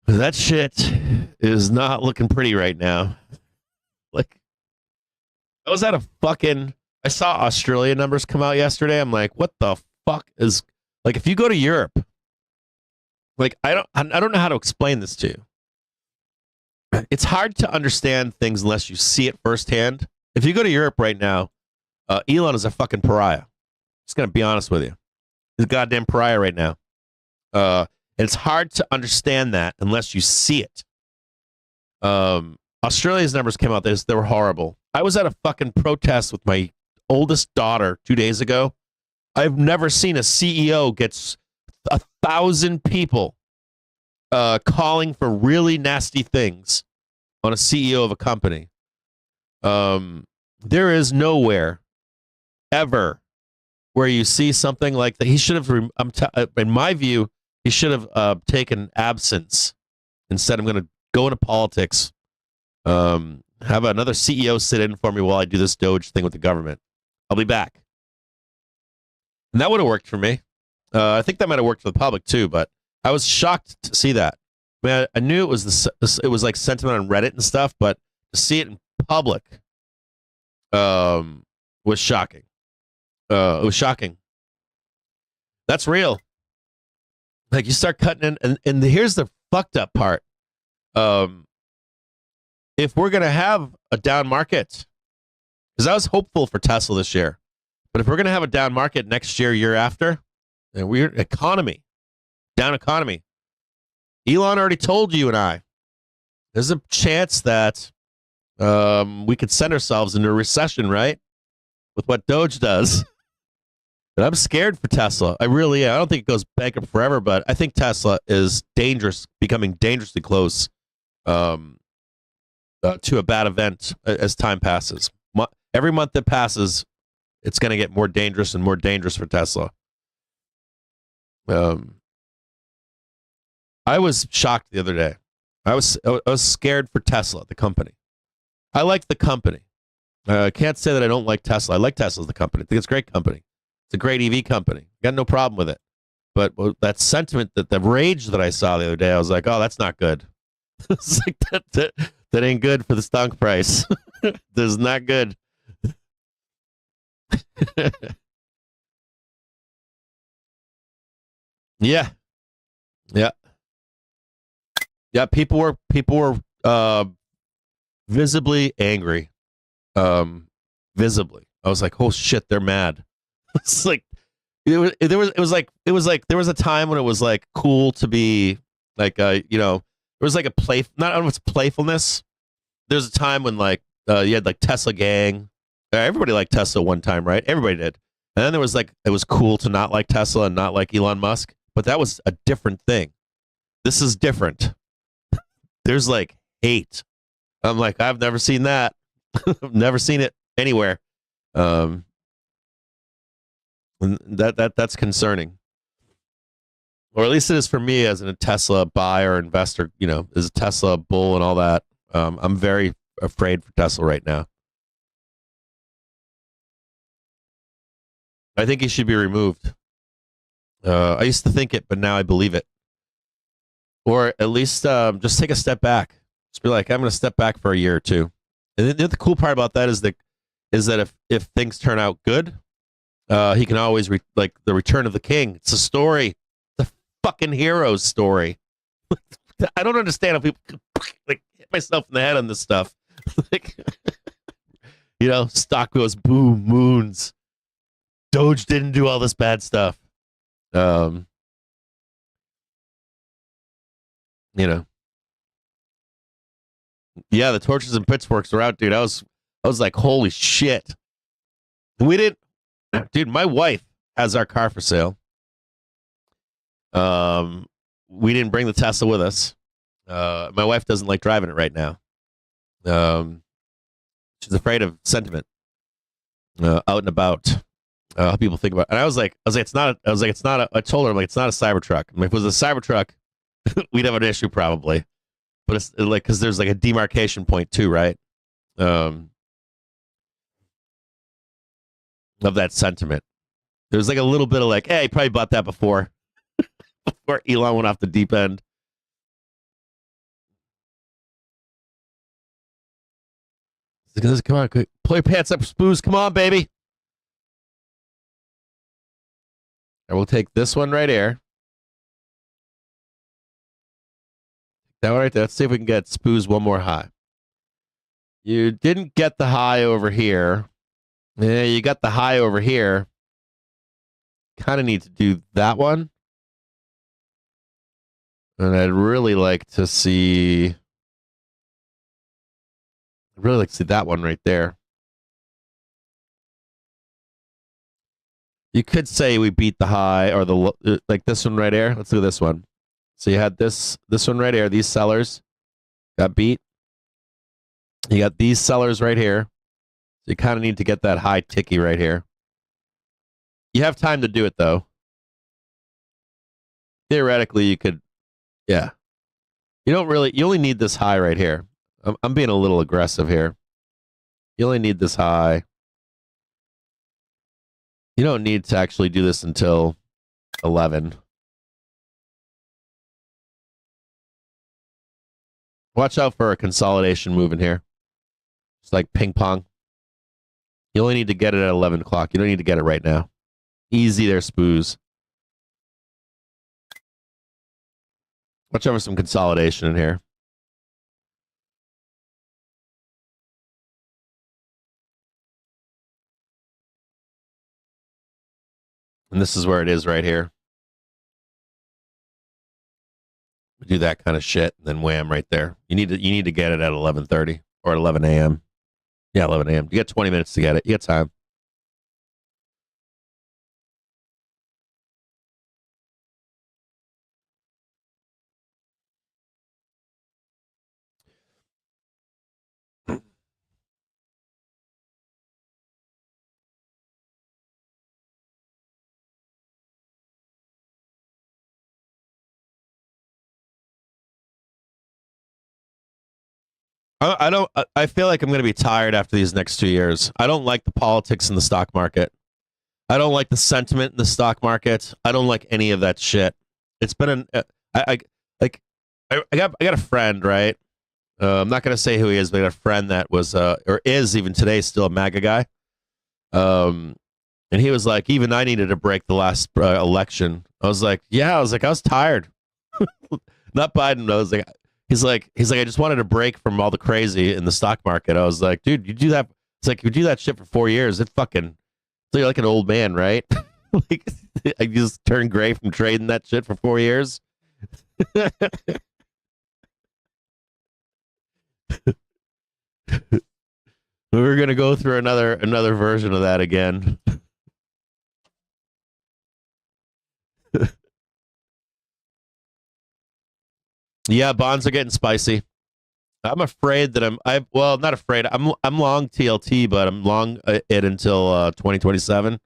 That shit is not looking pretty right now. Like, I saw Australia numbers come out yesterday. I'm like, what the fuck is, like, if you go to Europe, like, I don't know how to explain this to you. It's hard to understand things unless you see it firsthand. If you go to Europe right now, Elon is a fucking pariah. Just gonna be honest with you. He's a goddamn pariah right now. And it's hard to understand that unless you see it. Australia's numbers came out. They were horrible. I was at a fucking protest with my oldest daughter 2 days ago. I've never seen a CEO get 1,000 people calling for really nasty things on a CEO of a company. There is nowhere ever where you see something like that. He should have, in my view, he should have taken absence. Instead, I'm going to go into politics, have another CEO sit in for me while I do this Doge thing with the government. I'll be back. And that would have worked for me. I think that might have worked for the public too, but I was shocked to see that. I mean, I knew it was like sentiment on Reddit and stuff, but to see it in public was shocking. It was shocking. That's real. Like, you start cutting in, and here's the fucked up part. If we're going to have a down market, because I was hopeful for Tesla this year, but if we're going to have a down market next year, year after, and we're down economy. Elon already told you and I, there's a chance that we could send ourselves into a recession, right? With what Doge does. But I'm scared for Tesla. I really am. I don't think it goes bankrupt forever, but I think Tesla is dangerous, becoming dangerously close um, to a bad event as time passes. Every month that passes, it's going to get more dangerous and more dangerous for Tesla. I was shocked the other day. I was scared for Tesla, the company. I like the company. I can't say that I don't like Tesla. I like Tesla as the company. I think it's a great company. It's a great EV company. Got no problem with it. But that sentiment, that the rage that I saw the other day, I was like, oh, that's not good. It's like that ain't good for the stock price. That's not good. Yeah. Yeah. Yeah. People were visibly angry. Visibly. I was like, oh shit, they're mad. It's like it was like there was a time when it was like cool to be like there was like a play, not, I don't know if it's playfulness. There's a time when like you had like Tesla gang. Everybody liked Tesla one time, right? Everybody did. And then there was like, it was cool to not like Tesla and not like Elon Musk, but that was a different thing. This is different. There's like hate. I'm like, I've never seen that. I've never seen it anywhere. That's concerning, or at least it is for me as a Tesla buyer, investor. As a Tesla bull and all that. I'm very afraid for Tesla right now. I think he should be removed. I used to think it, but now I believe it. Or at least just take a step back. Just be like, I'm going to step back for a year or two. And the cool part about that is that if things turn out good, he can always like the Return of the King. It's a story, the fucking hero's story. I don't understand how people like hit myself in the head on this stuff. Like, stock goes boom, moons. Doge didn't do all this bad stuff. Yeah, the torches and pitchforks are out, dude. I was like, holy shit. We didn't, dude. My wife has our car for sale. We didn't bring the Tesla with us. My wife doesn't like driving it right now. She's afraid of sentiment out and about. How people think about it. And I was like, it's not. I told her, I'm like, it's not a Cybertruck. I'm like, if it was a Cybertruck, we'd have an issue probably. But it's like, because there's like a demarcation point too, right? Of that sentiment. There's like a little bit of like, hey, he probably bought that before Elon went off the deep end. Come on, pull your pants up, Spoos. Come on, baby. And we'll take this one right here. That one right there. Let's see if we can get Spoos one more high. You didn't get the high over here. Yeah, you got the high over here. Kind of need to do that one. And I'd really like to see that one right there. You could say we beat the high or like this one right here. Let's do this one. So you had this one right here. These sellers got beat. You got these sellers right here. So you kind of need to get that high ticky right here. You have time to do it though. Theoretically, you could, yeah. You only need this high right here. I'm being a little aggressive here. You only need this high. You don't need to actually do this until 11. Watch out for a consolidation move in here. It's like ping pong. You only need to get it at 11 o'clock. You don't need to get it right now. Easy there, Spoos. Watch out for some consolidation in here. And this is where it is right here. We do that kind of shit, and then wham right there. You need to get it at 11:30 or 11 a.m. Yeah, 11 a.m. You got 20 minutes to get it. You got time. I don't. I feel like I'm going to be tired after these next 2 years. I don't like the politics in the stock market. I don't like the sentiment in the stock market. I don't like any of that shit. It's been an. I like. I got a friend, right? I'm not going to say who he is, but I got a friend that was or is even today still a MAGA guy. And he was like, even I needed a break the last election. I was like, yeah. I was tired. Not Biden. I was like, he's like, I just wanted a break from all the crazy in the stock market. I was like, dude, you do that. It's like you do that shit for 4 years. It fucking. So you're like an old man, right? Like I just turned gray from trading that shit for 4 years. We're gonna go through another version of that again. Yeah, bonds are getting spicy. I'm afraid that well, not afraid. I'm long TLT, but I'm long it until 2027.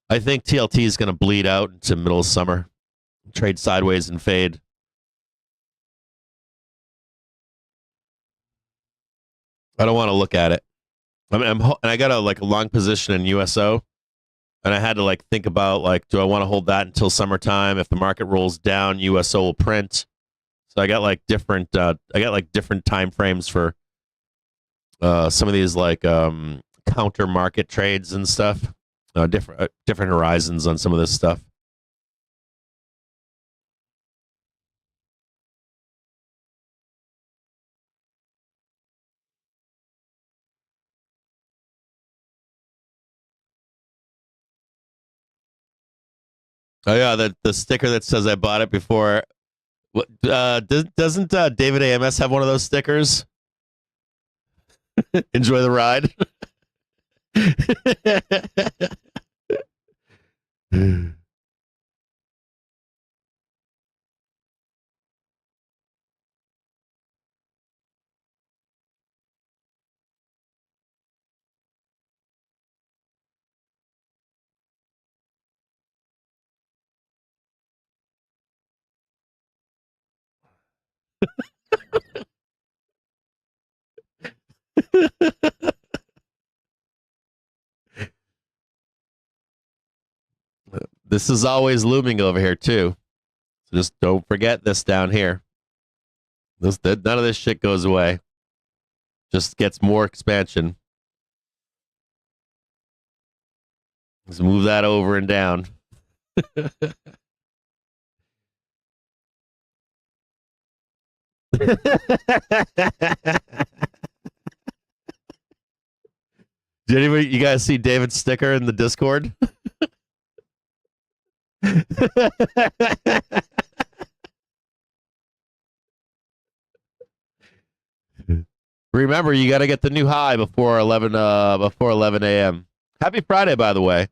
I think TLT is going to bleed out into middle of summer, trade sideways and fade. I don't want to look at it. I mean, and I got a long position in USO, and I had to think about do I want to hold that until summertime? If the market rolls down, USO will print. So I got different different time frames for some of these counter market trades and stuff. Different horizons on some of this stuff. Oh yeah, the sticker that says I bought it before. Doesn't David AMS have one of those stickers? Enjoy the ride. This is always looming over here too. So just don't forget this down here. None of this shit goes away. Just gets more expansion. Let's move that over and down. Did you guys see David's sticker in the Discord? Remember, you got to get the new high before 11 a.m. Happy Friday, by the way.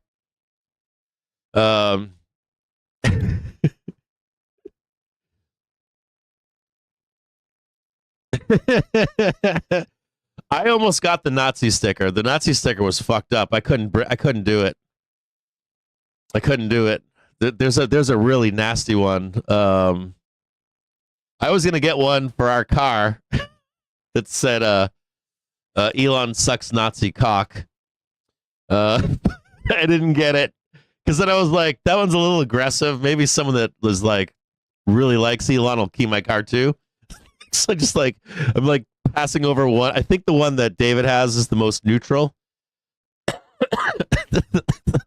I almost got the Nazi sticker. The Nazi sticker was fucked up. I couldn't do it. I couldn't do it. There's a really nasty one. I was gonna get one for our car that said Elon sucks Nazi cock. I didn't get it because then I was like, that one's a little aggressive. Maybe someone that was really likes Elon will key my car too. So I'm passing over one. I think the one that David has is the most neutral.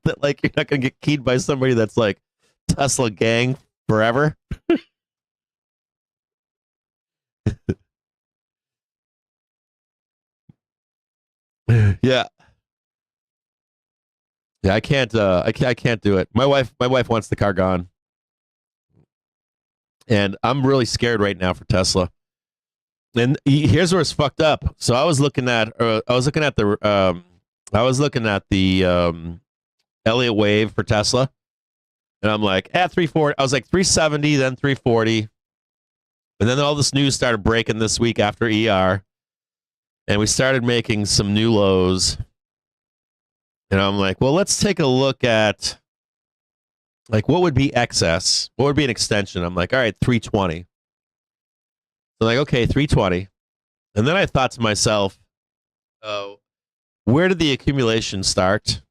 That you're not gonna get keyed by somebody that's Tesla gang forever. Yeah. Yeah, I can't do it. My wife wants the car gone. And I'm really scared right now for Tesla. And here's where it's fucked up. So I was looking at the Elliott wave for Tesla, and I'm at 340. I was 370, then 340, and then all this news started breaking this week after ER, and we started making some new lows. And I'm well, let's take a look at what would be excess, what would be an extension. I'm all right, 320. So okay, 320. And then I thought to myself, where did the accumulation start?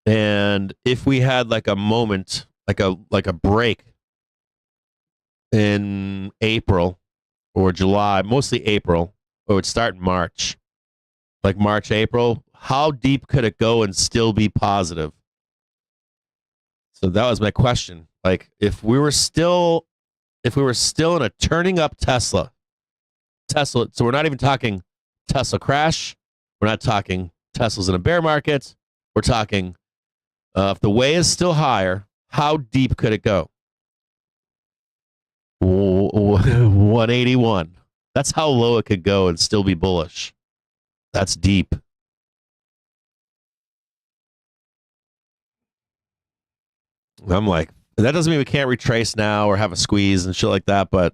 And if we had like a moment, like a break in April or July, mostly April, or it would start in March, like March, April, how deep could it go and still be positive? So that was my question. Like if we were still in a turning up Tesla, so we're not even talking Tesla crash, we're not talking Tesla's in a bear market, we're talking if the way is still higher, how deep could it go? 181. That's how low it could go and still be bullish. That's deep. I'm like, that doesn't mean we can't retrace now or have a squeeze and shit like that, but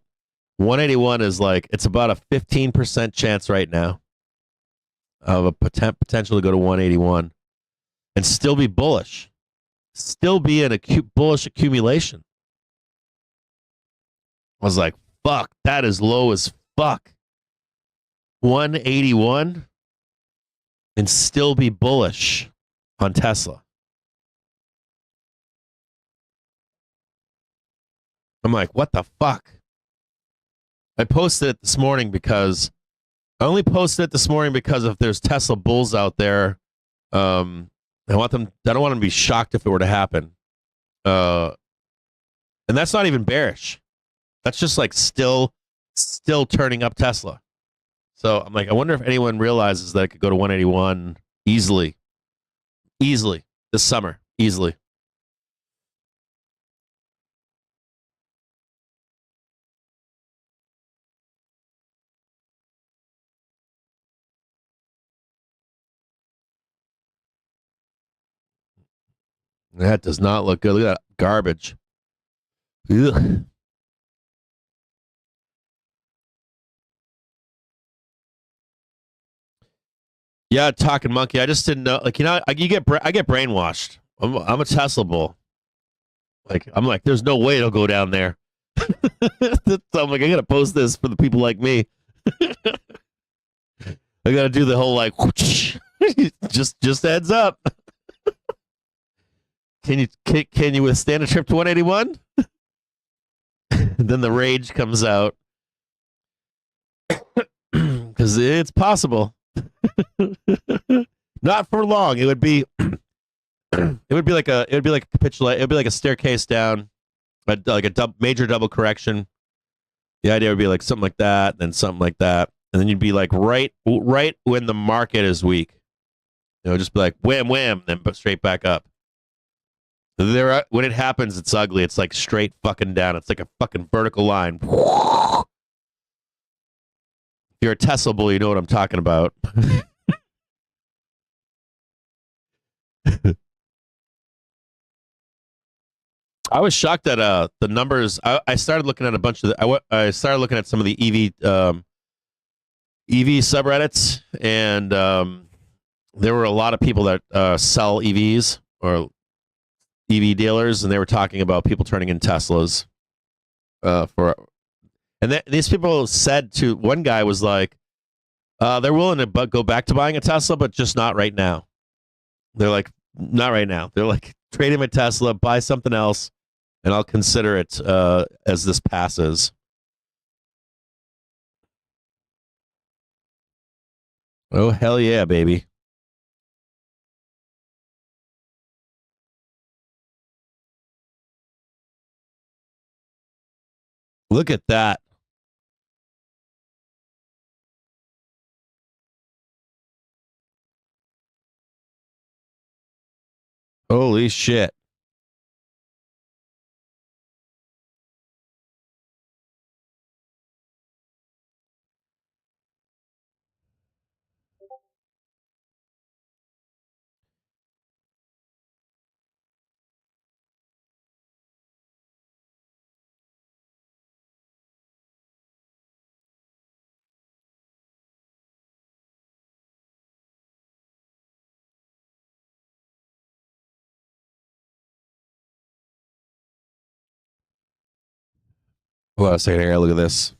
181 is like, it's about a 15% chance right now of a potential to go to 181 and still be bullish, still be in a bullish accumulation. I was like, fuck, that is low as fuck. 181 and still be bullish on Tesla. I'm like, what the fuck? I posted it this morning because I only posted it this morning because if there's Tesla bulls out there, I don't want them to be shocked if it were to happen. And that's not even bearish. That's just like still turning up Tesla. So I'm like, I wonder if anyone realizes that it could go to 181 easily this summer, easily. That does not look good. Look at that garbage. Ugh. Yeah, talking monkey. I just didn't know. Like I get brainwashed. I'm a Tesla bull. Like I'm like, there's no way it'll go down there. So I'm like, I gotta post this for the people like me. I gotta do the whole like, whoosh. just heads up. Can you withstand a trip to 181? Then the rage comes out because it's possible. Not for long. It would be like a capitulate. It would be like a staircase down, like a major double correction. The idea would be like something like that, then something like that, and then you'd be like right when the market is weak. Just be like wham wham, then straight back up. When it happens, it's ugly. It's like straight fucking down. It's like a fucking vertical line. If you're a Tesla bull, you know what I'm talking about. I was shocked at the numbers. I started looking at a bunch of I started looking at some of the EV subreddits, and there were a lot of people that sell EVs or EV dealers, and they were talking about people turning in Teslas these people said to one guy was like, they're willing to go back to buying a Tesla, but just not right now. They're like, not right now. They're like, trade in my Tesla, buy something else, and I'll consider it as this passes. Oh, hell yeah, baby. Look at that. Holy shit. Hold on a second here. Look at this.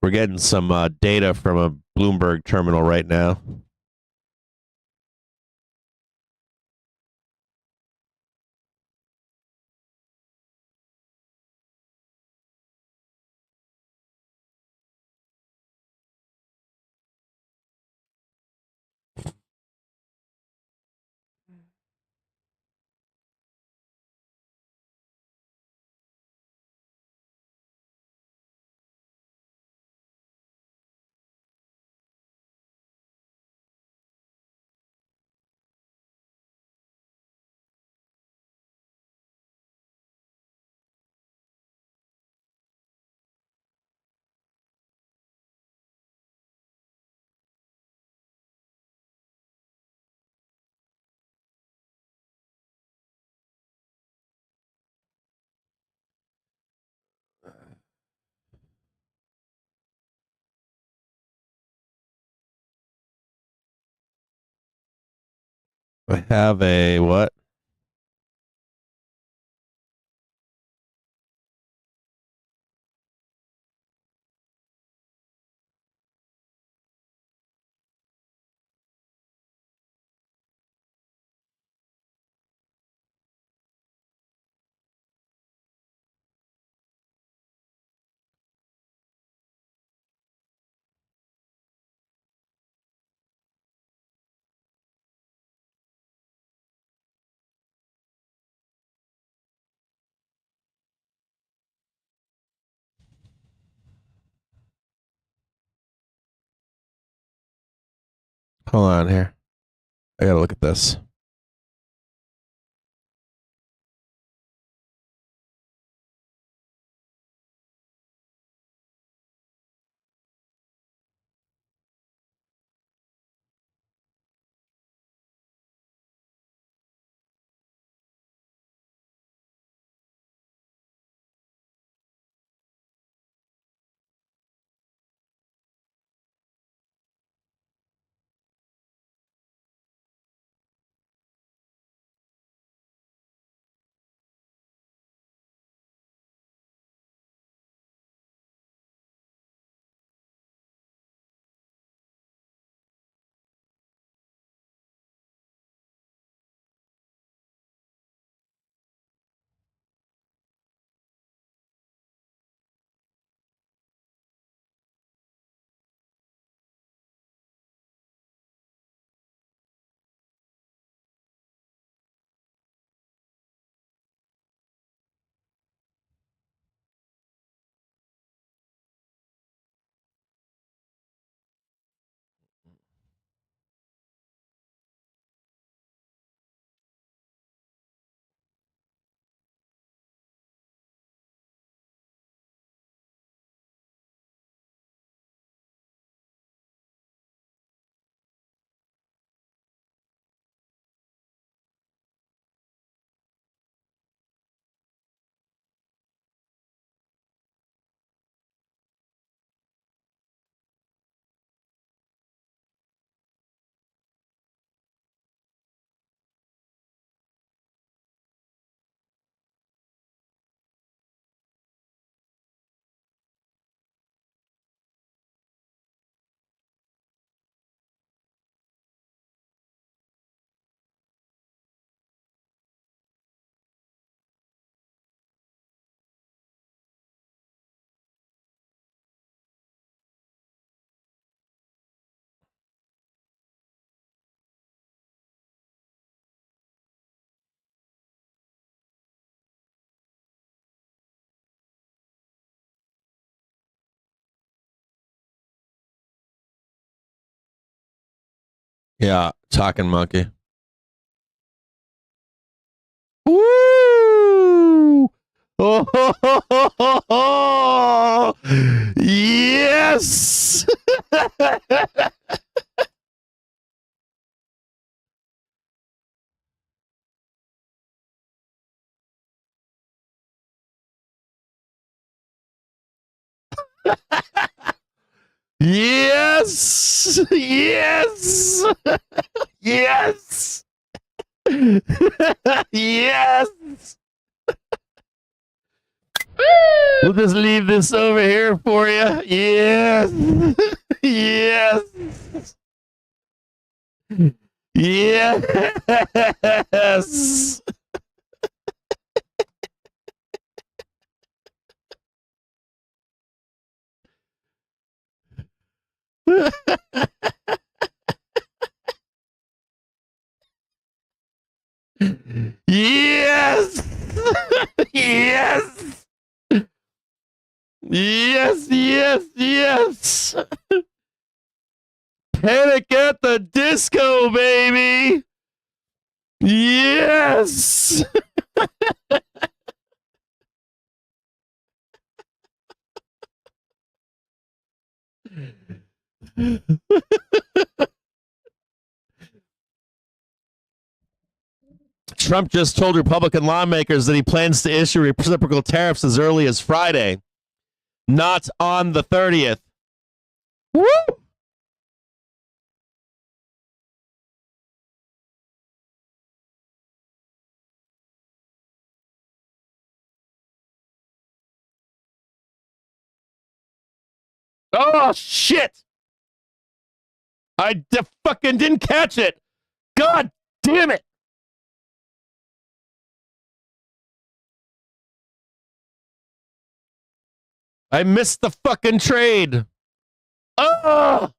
We're getting some data from a Bloomberg terminal right now. I have a what? Hold on here. I gotta look at this. Yeah, talking monkey. Woo! Oh, yes. Yes. Yes. Yes. Yes. We'll just leave this over here for you. Yes. Yes. Yes. Yes. Yes. Yes, yes, yes. Panic at the Disco, baby. Yes. Trump just told Republican lawmakers that he plans to issue reciprocal tariffs as early as Friday, not on the 30th. Woo! Oh, shit! I fucking didn't catch it! God damn it! I missed the fucking trade! Oh!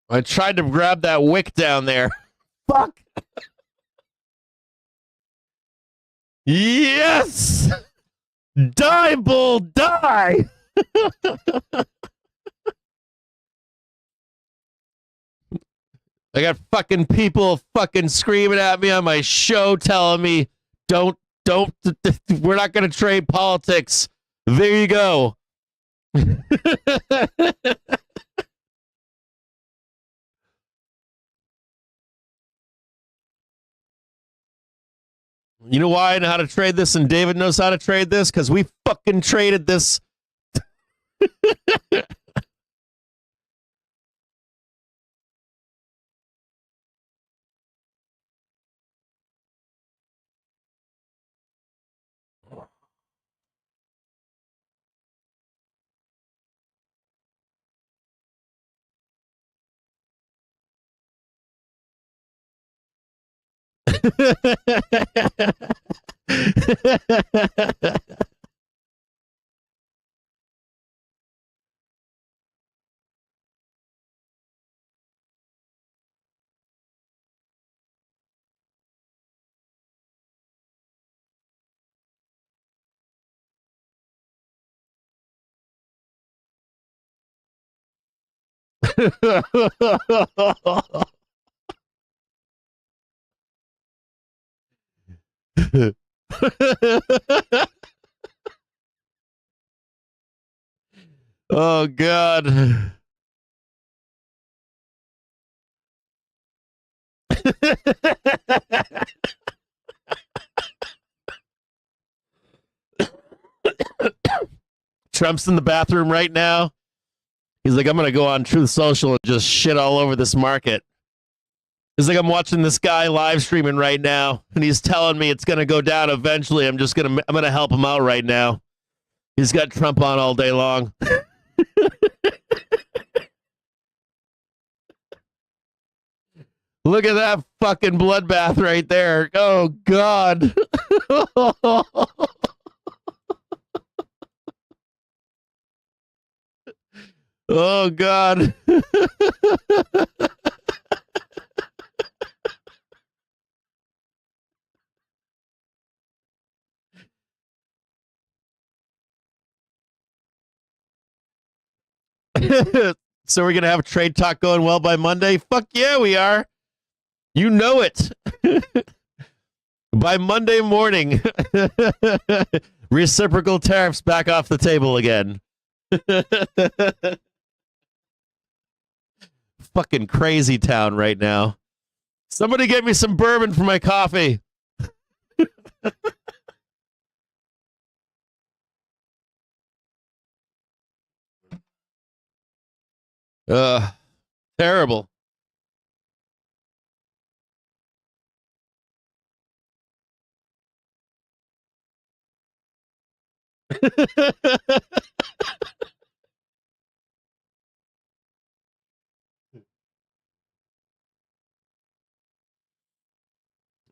I tried to grab that wick down there. Fuck! Yes! Die, bull, die! I got fucking people fucking screaming at me on my show telling me, don't, we're not going to trade politics. There you go. You know why I know how to trade this and David knows how to trade this? Because we fucking traded this. Oh, God. Trump's in the bathroom right now. He's like, I'm going to go on Truth Social and just shit all over this market. He's like, I'm watching this guy live streaming right now, and he's telling me it's going to go down eventually. I'm going to help him out right now. He's got Trump on all day long. Look at that fucking bloodbath right there. Oh, God. Oh, God. So we're going to have a trade talk going well by Monday? Fuck yeah, we are. You know it. By Monday morning, reciprocal tariffs back off the table again. Fucking crazy town right now. Somebody get me some bourbon for my coffee. Terrible.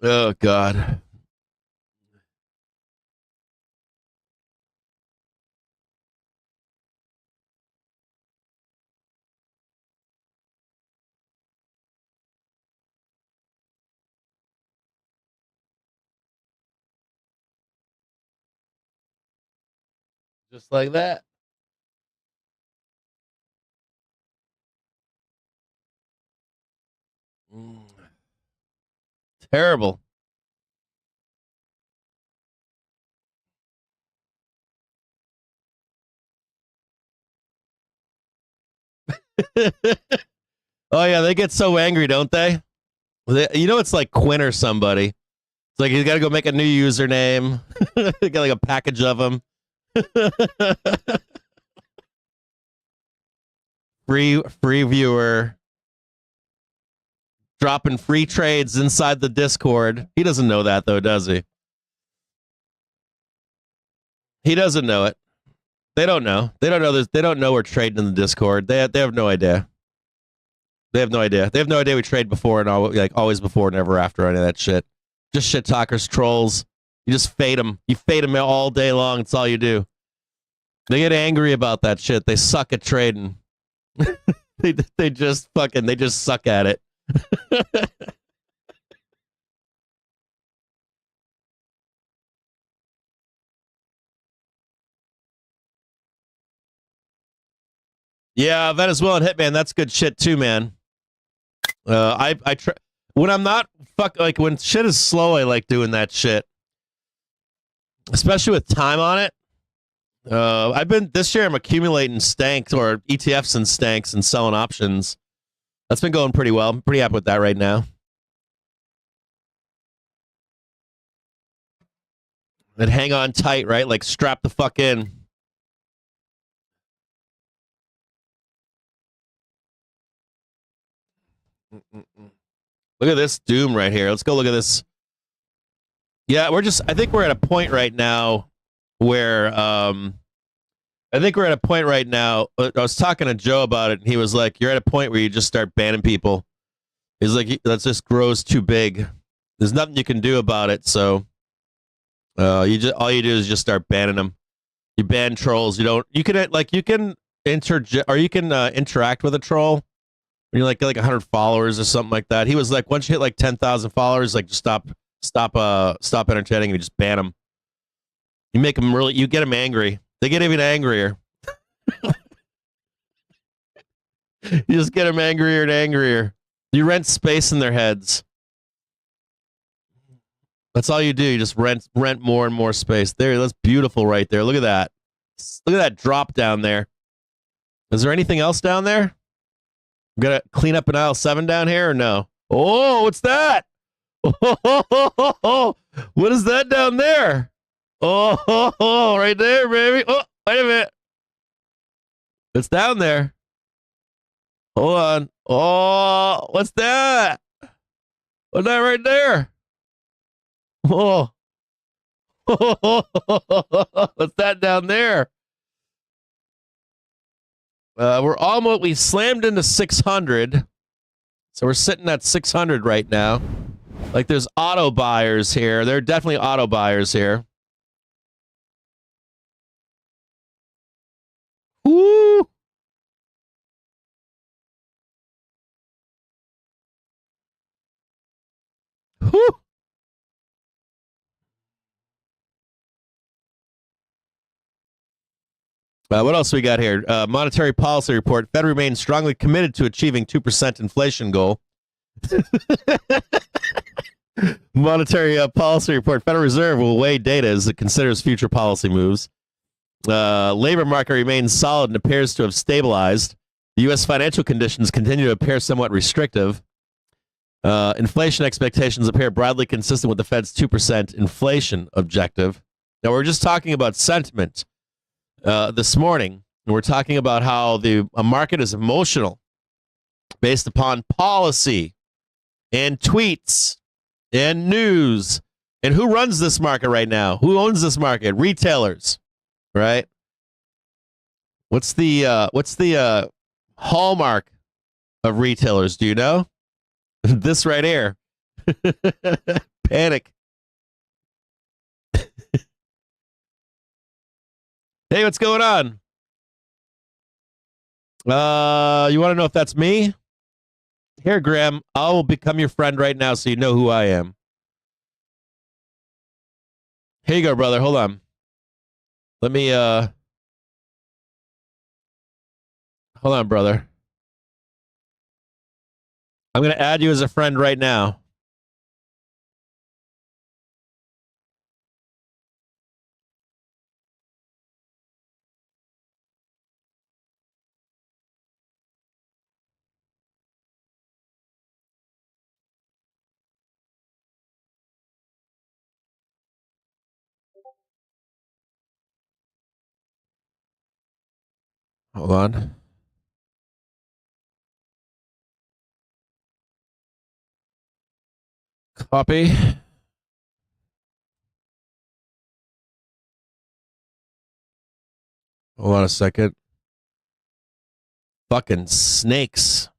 Oh, God. Just like that. Terrible. Oh, yeah, they get so angry, don't they? It's like Quinn or somebody. It's like you got to go make a new username. You got like a package of them. free viewer. Dropping free trades inside the Discord. He doesn't know that, though, does he? He doesn't know it. They don't know. They don't know this. They don't know we're trading in the Discord. They have no idea. They have no idea. They have no idea we trade before and always before, never after, any of that shit. Just shit talkers, trolls. You just fade them. You fade them all day long. It's all you do. They get angry about that shit. They suck at trading. they just suck at it. Yeah, Venezuelan Hitman, that's good shit too, man. I try when I'm not when shit is slow, I like doing that shit, especially with time on it. I've been this year. I'm accumulating stanks or ETFs and stanks and selling options. That's been going pretty well. I'm pretty happy with that right now. And hang on tight, right? Like strap the fuck in. Look at this doom right here. Let's go look at this. Yeah, I think we're at a point right now where I was talking to Joe about it, and he was like, you're at a point where you just start banning people. He's like, that just grows too big. There's nothing you can do about it, so all you do is just start banning them. You ban trolls. You can interact with a troll. When you get like 100 followers or something like that. He was like, once you hit like 10,000 followers, like just stop entertaining and you just ban them. You get them angry. They get even angrier. You just get them angrier and angrier. You rent space in their heads. That's all you do. You just rent more and more space. There, that's beautiful right there. Look at that. Look at that drop down there. Is there anything else down there? I'm gonna clean up an aisle 7 down here or no? Oh, what's that? Oh, what is that down there? Oh, right there, baby. Oh, wait a minute. It's down there. Hold on. Oh, what's that? What's that right there? Oh. What's that down there? We slammed into 600. So we're sitting at 600 right now. Like there's auto buyers here. There are definitely auto buyers here. Woo! Woo! What else we got here? Monetary policy report. Fed remains strongly committed to achieving 2% inflation goal. Monetary policy report. Federal Reserve will weigh data as it considers future policy moves. Labor market remains solid and appears to have stabilized. The U.S. financial conditions continue to appear somewhat restrictive. Inflation expectations appear broadly consistent with the Fed's 2% inflation objective. Now, we're just talking about sentiment this morning. We're talking about how a market is emotional based upon policy and tweets and news. And who runs this market right now? Who owns this market? Retailers, right? What's the hallmark of retailers? Do you know? This right here. Panic. Hey, what's going on? You want to know if that's me? Here, Graham, I will become your friend right now so you know who I am. Here you go, brother. Hold on. Let me, hold on, brother. I'm going to add you as a friend right now. Hold on. Copy. Hold on a second. Fucking snakes.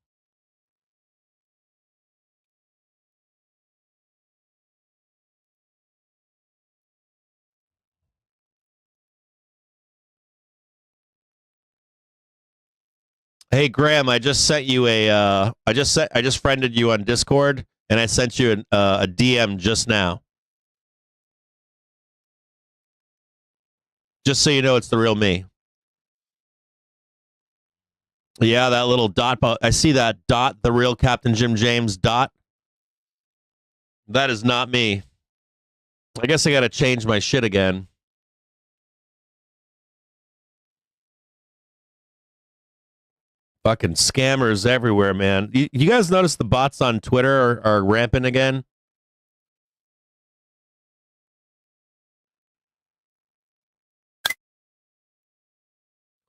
Hey Graham, I just sent you I just friended you on Discord and I sent you a DM just now. Just so you know it's the real me. Yeah, that little dot. I see that dot, the real Captain Jim James dot. That is not me. I guess I got to change my shit again. Fucking scammers everywhere, man. You guys notice the bots on Twitter are rampant again?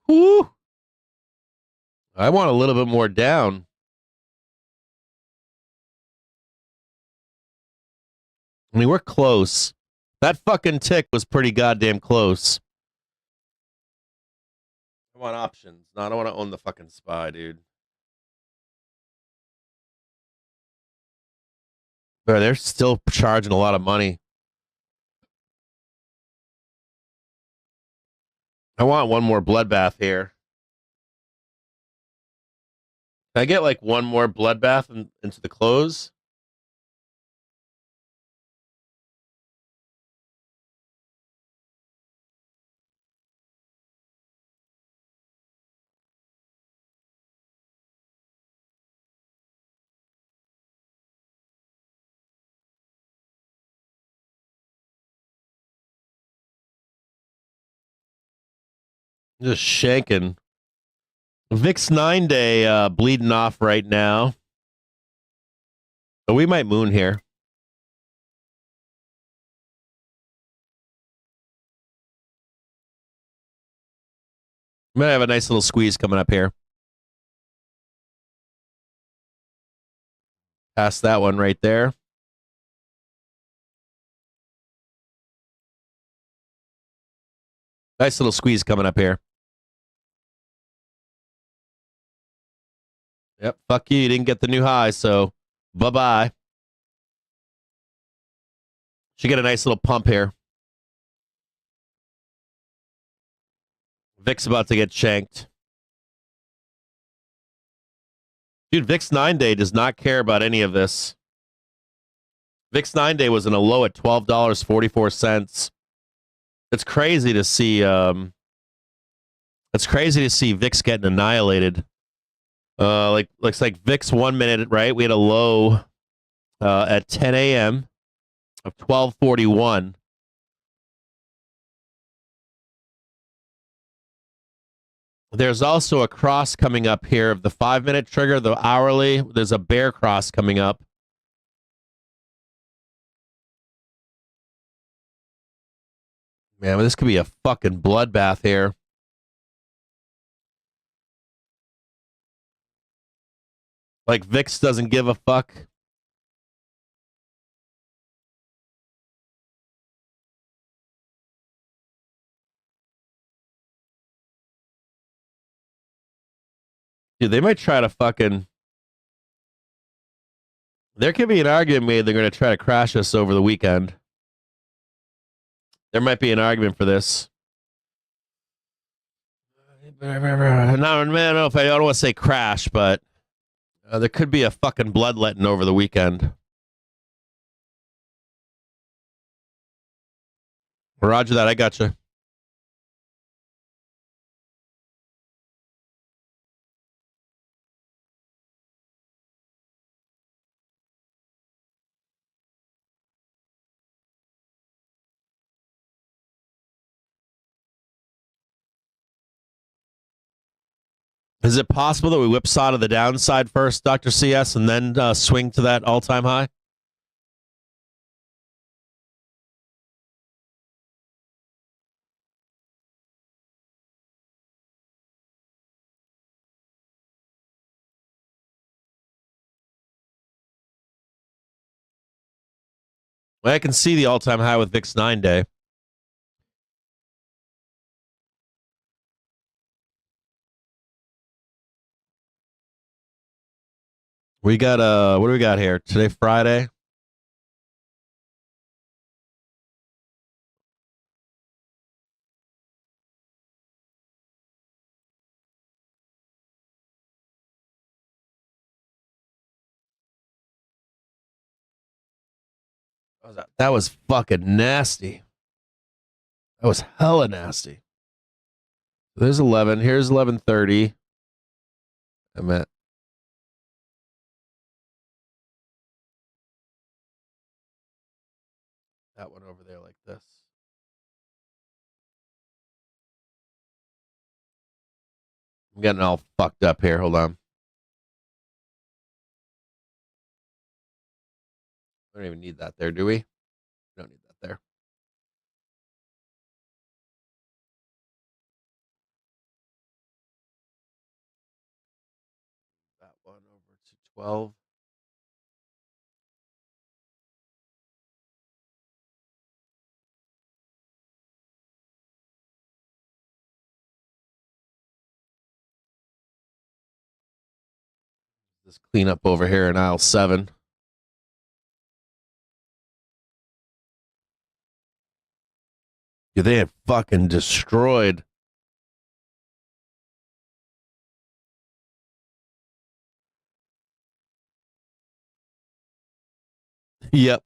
Woo! I want a little bit more down. I mean, we're close. That fucking tick was pretty goddamn close. I want options. No, I don't want to own the fucking SPY, dude. But they're still charging a lot of money. I want one more bloodbath here. Can I get like one more bloodbath into the close? Just shanking. VIX 9-day bleeding off right now. But we might moon here. I'm going to have a nice little squeeze coming up here. Past that one right there. Nice little squeeze coming up here. Yep, fuck you. You didn't get the new high, so bye-bye. Should get a nice little pump here. VIX about to get shanked. Dude, VIX 9-day does not care about any of this. VIX 9-day was in a low at $12.44. It's crazy to see VIX getting annihilated. Looks like VIX 1 minute, right? We had a low at 10 a.m. of 1241. There's also a cross coming up here of the 5-minute trigger, the hourly. There's a bear cross coming up. Man, this could be a fucking bloodbath here. Like VIX doesn't give a fuck. Dude, they might try to fucking. There could be an argument made they're going to try to crash us over the weekend. There might be an argument for this. No, man, I don't know if I don't want to say crash, but there could be a fucking bloodletting over the weekend. Roger that. I got you. Is it possible that we whipsaw to the downside first, Dr. CS, and then swing to that all-time high? Well, I can see the all-time high with VIX 9-day. We got what do we got here? Today, Friday. That was fucking nasty. That was hella nasty. There's 11. Here's 11:30. I'm at. That one over there like this. I'm getting all fucked up here. Hold on. We don't even need that there, do we? We don't need that there. That one over to 12. This cleanup over here in aisle 7. Yeah, they had fucking destroyed. Yep.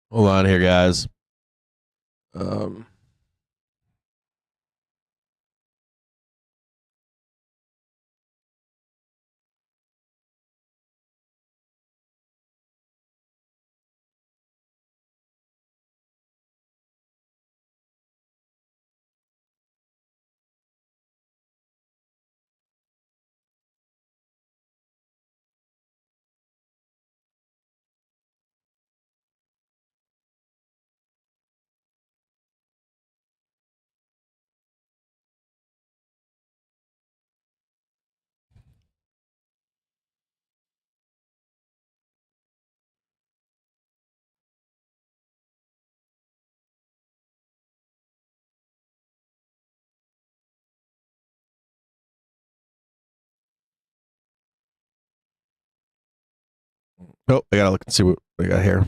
Hold on here, guys. Oh, I gotta look and see what we got here.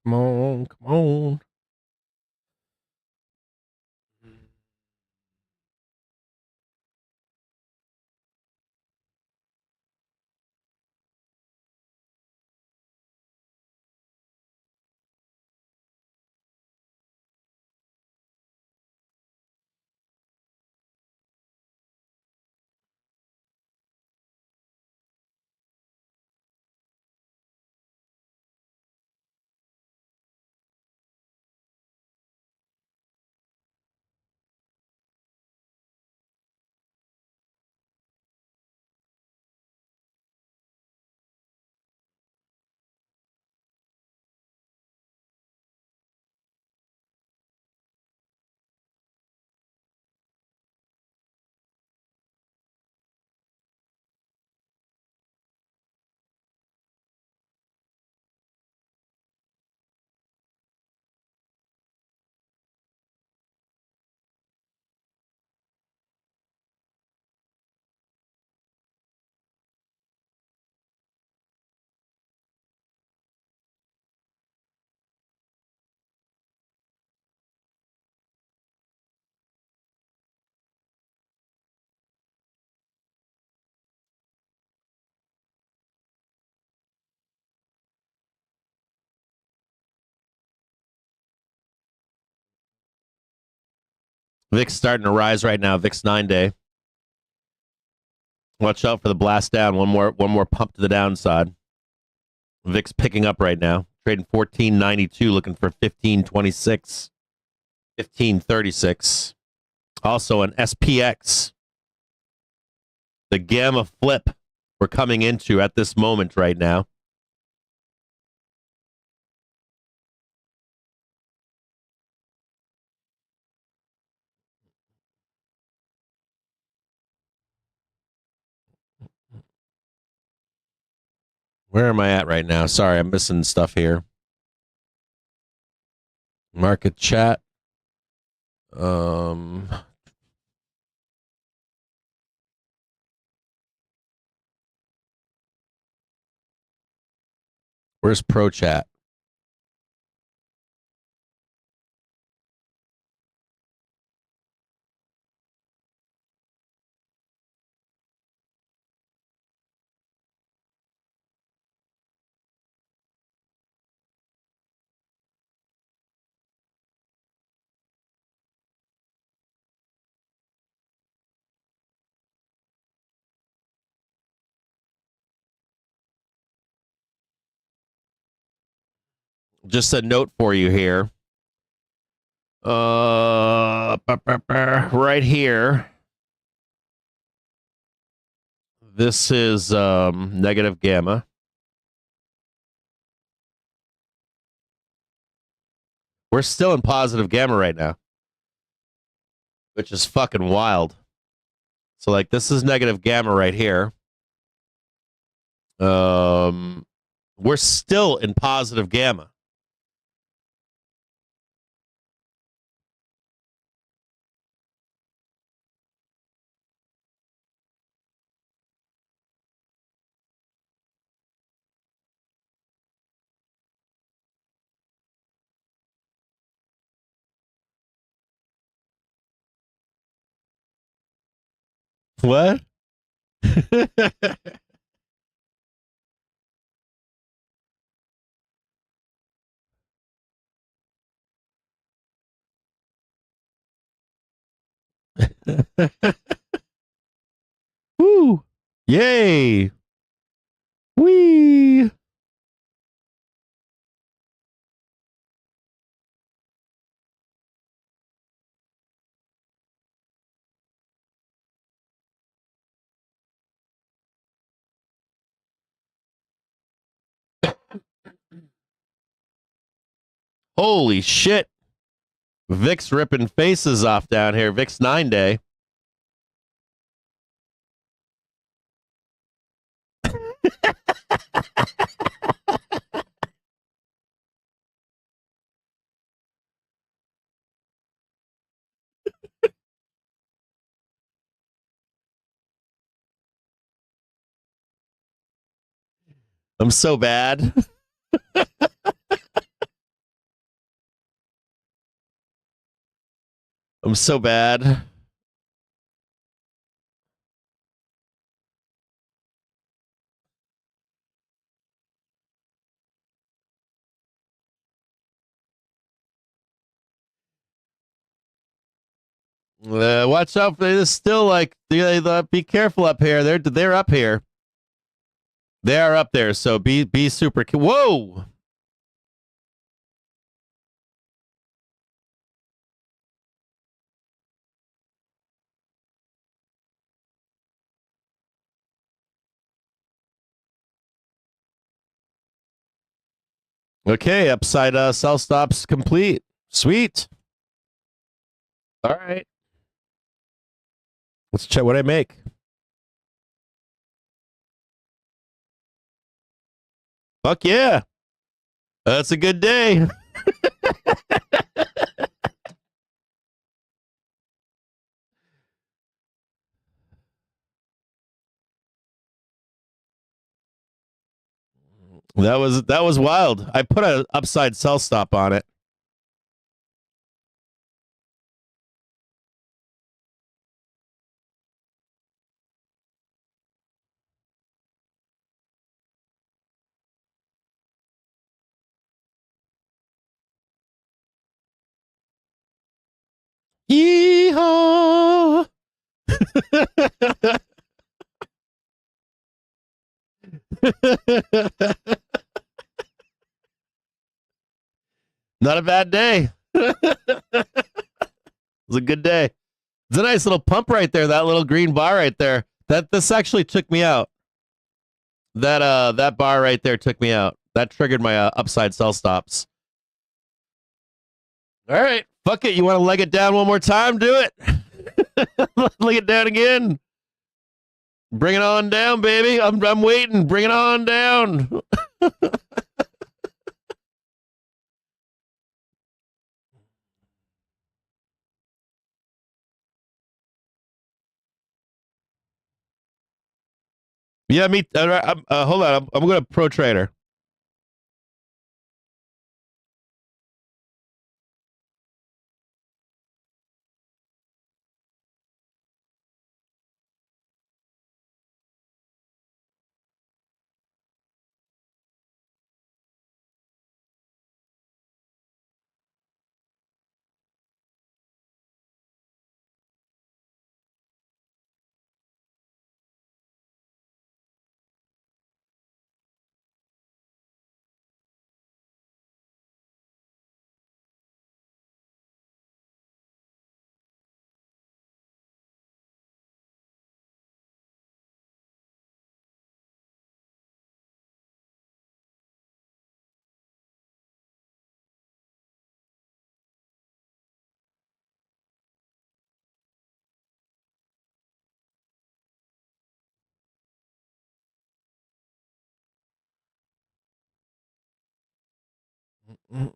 Come on, come on. VIX starting to rise right now. VIX 9-day. Watch out for the blast down. One more pump to the downside. VIX picking up right now. Trading 1492, looking for 1526, 1536. Also an SPX. The gamma flip we're coming into at this moment right now. Where am I at right now? Sorry, I'm missing stuff here. Market chat. Where's Pro Chat? Just a note for you here. Right here. This is negative gamma. We're still in positive gamma right now, which is fucking wild. So, like, this is negative gamma right here. We're still in positive gamma. What? Woo! Yay! Wee! Holy shit! VIX ripping faces off down here. VIX 9-day. I'm so bad. I'm so bad. Watch out! It's still like be careful up here. They're up here. They are up there. So be super. Whoa! Okay, upside sell stops complete. Sweet. All right. Let's check what I make. Fuck yeah. That's a good day. That was wild. I put an upside sell stop on it. Yeehaw! Not a bad day. It was a good day. It's a nice little pump right there. That little green bar right there. This actually took me out. That bar right there took me out. That triggered my upside sell stops. All right, fuck it. You want to leg it down one more time? Do it. Leg it down again. Bring it on down, baby. I'm waiting. Bring it on down. Yeah, me. Hold on. I'm going to Pro Trader. You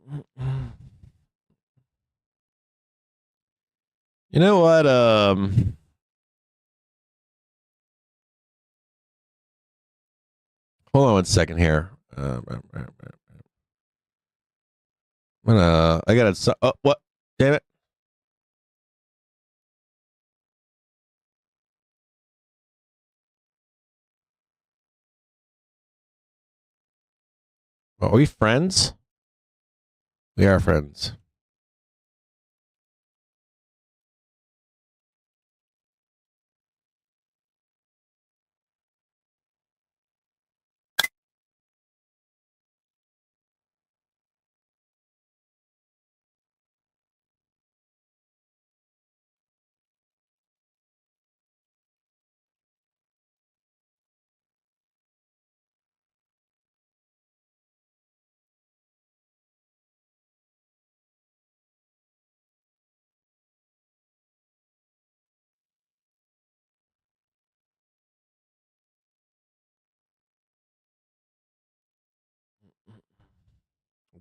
know what? Hold on one second here. I gotta. Oh, what? Damn it! Are we friends? We are friends.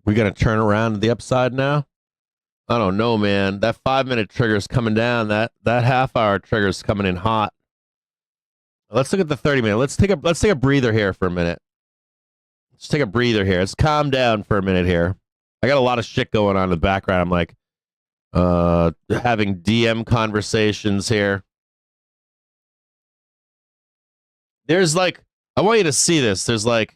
We gonna turn around to the upside now? I don't know, man. That 5-minute trigger is coming down. That half-hour trigger is coming in hot. Let's look at the 30-minute. Let's take a breather here for a minute. Let's take a breather here. Let's calm down for a minute here. I got a lot of shit going on in the background. I'm like having DM conversations here. There's like, I want you to see this. There's like,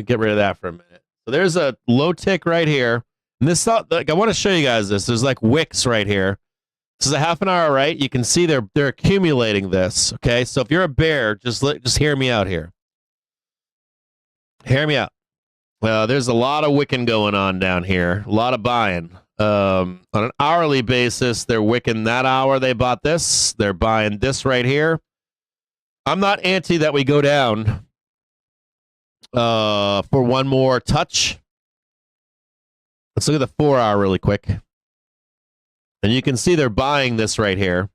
get rid of that for a minute. So there's a low tick right here. And this, like, I want to show you guys this. There's like wicks right here. This is a half an hour, right? You can see they're accumulating this. Okay, so if you're a bear, just hear me out here. Hear me out. There's a lot of wicking going on down here. A lot of buying. On an hourly basis, they're wicking that hour they bought this. They're buying this right here. I'm not anti that we go down for one more touch. Let's look at the 4-hour really quick. And you can see they're buying this right here.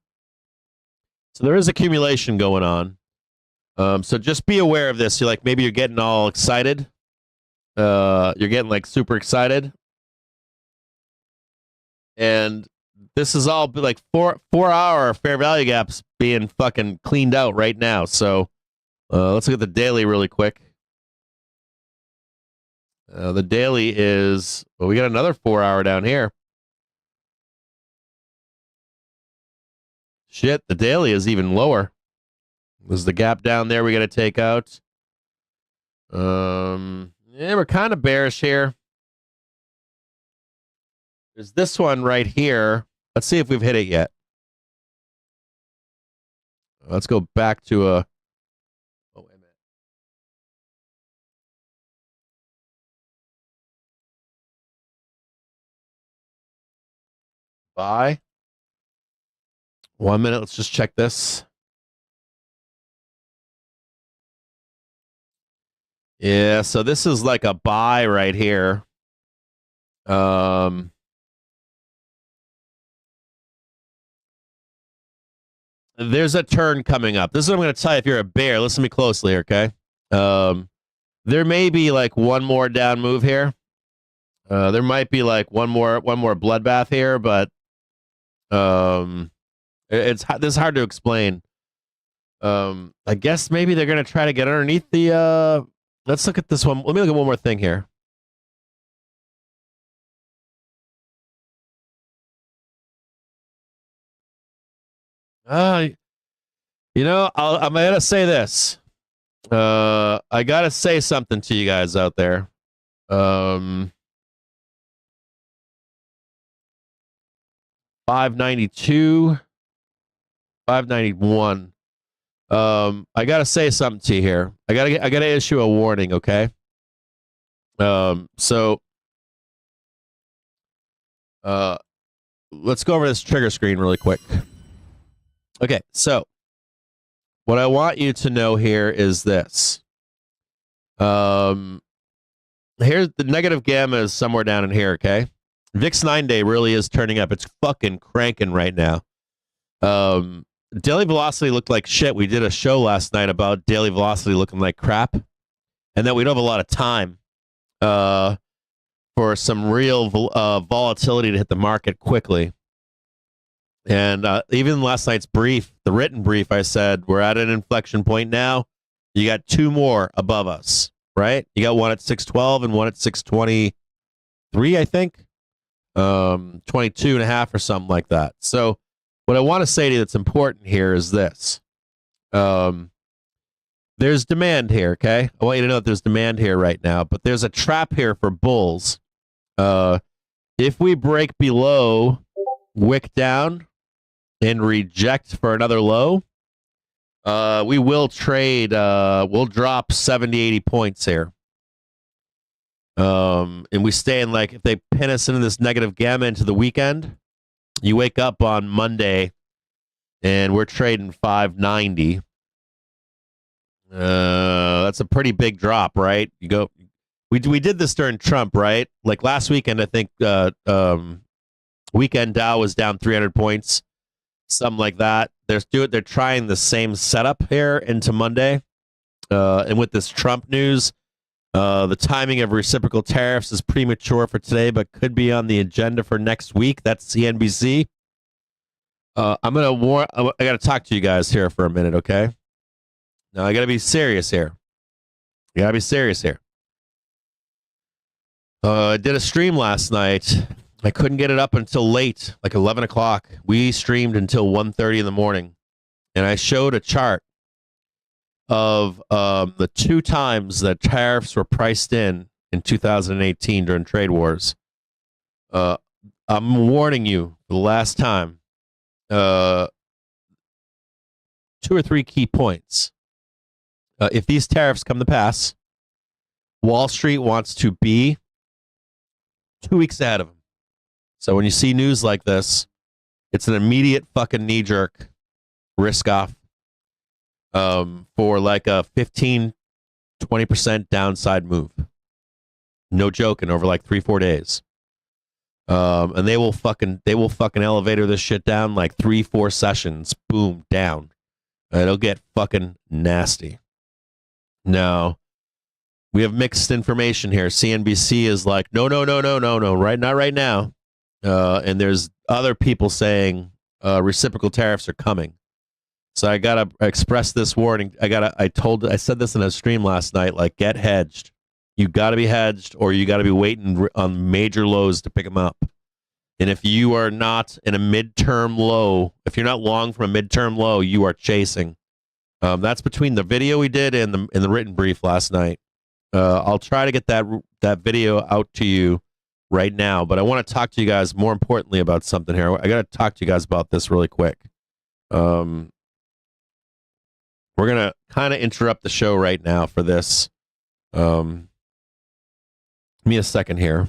So there is accumulation going on. So just be aware of this. Maybe you're getting all excited. You're getting like super excited. And this is all like 4-hour fair value gaps being fucking cleaned out right now. So let's look at the daily really quick. The daily is, well, we got another 4-hour down here. Shit, the daily is even lower. There's the gap down there we got to take out. Yeah, we're kind of bearish here. There's this one right here. Let's see if we've hit it yet. Let's go back to a. Oh, wait a minute. Buy. 1 minute. Let's just check this. Yeah, so this is like a buy right here. There's a turn coming up. This is what I'm going to tell you if you're a bear. Listen to me closely, okay? There may be like one more down move here. There might be like one more bloodbath here, but this is hard to explain. I guess maybe they're going to try to get underneath the let's look at this one. Let me look at one more thing here. You know, I'm gonna say this. I gotta say something to you guys out there. 592, 591. I gotta say something to you here. I gotta issue a warning, okay? So let's go over this trigger screen really quick. Okay, so what I want you to know here is this. Here's the negative gamma is somewhere down in here, okay? VIX 9-day really is turning up. It's fucking cranking right now. Daily velocity looked like shit. We did a show last night about daily velocity looking like crap, and that we don't have a lot of time for some real volatility to hit the market quickly. And even last night's brief, the written brief, I said, we're at an inflection point now. You got two more above us, right? You got one at 612 and one at 623, I think. 22 and a half or something like that. So what I want to say to you that's important here is this. There's demand here, okay? I want you to know that there's demand here right now, but there's a trap here for bulls. If we break below wick down and reject for another low, we will trade, we'll drop 70, 80 points here. And we stay in, like, if they pin us into this negative gamma into the weekend, you wake up on Monday and we're trading 590. That's a pretty big drop, right? You go, we did this during Trump, right? Like last weekend, I think weekend Dow was down 300 points, something like that. They're trying the same setup here into Monday, and with this Trump news, the timing of reciprocal tariffs is premature for today, but could be on the agenda for next week. That's CNBC. I got to talk to you guys here for a minute, okay? Now I got to be serious here. You got to be serious here. I did a stream last night. I couldn't get it up until late, like 11 o'clock. We streamed until 1:30 in the morning, and I showed a chart of the two times that tariffs were priced in 2018 during trade wars. I'm warning you for the last time. 2 or 3 key points. If these tariffs come to pass, Wall Street wants to be 2 weeks ahead of them. So when you see news like this, it's an immediate fucking knee-jerk risk off for like a 15, 20% downside move. No joking, over like 3-4 days. And they will fucking elevator this shit down like 3-4 sessions. Boom, down. It'll get fucking nasty. Now, we have mixed information here. CNBC is like, no, right, not right now. And there's other people saying reciprocal tariffs are coming. So I gotta express this warning. I said this in a stream last night. Like, get hedged. You gotta be hedged, or you gotta be waiting on major lows to pick them up. And if you are not in a midterm low, if you're not long from a midterm low, you are chasing. That's between the video we did and the written brief last night. I'll try to get that video out to you right now, but I want to talk to you guys more importantly about something here. I got to talk to you guys about this really quick. We're going to kind of interrupt the show right now for this. Give me a second here.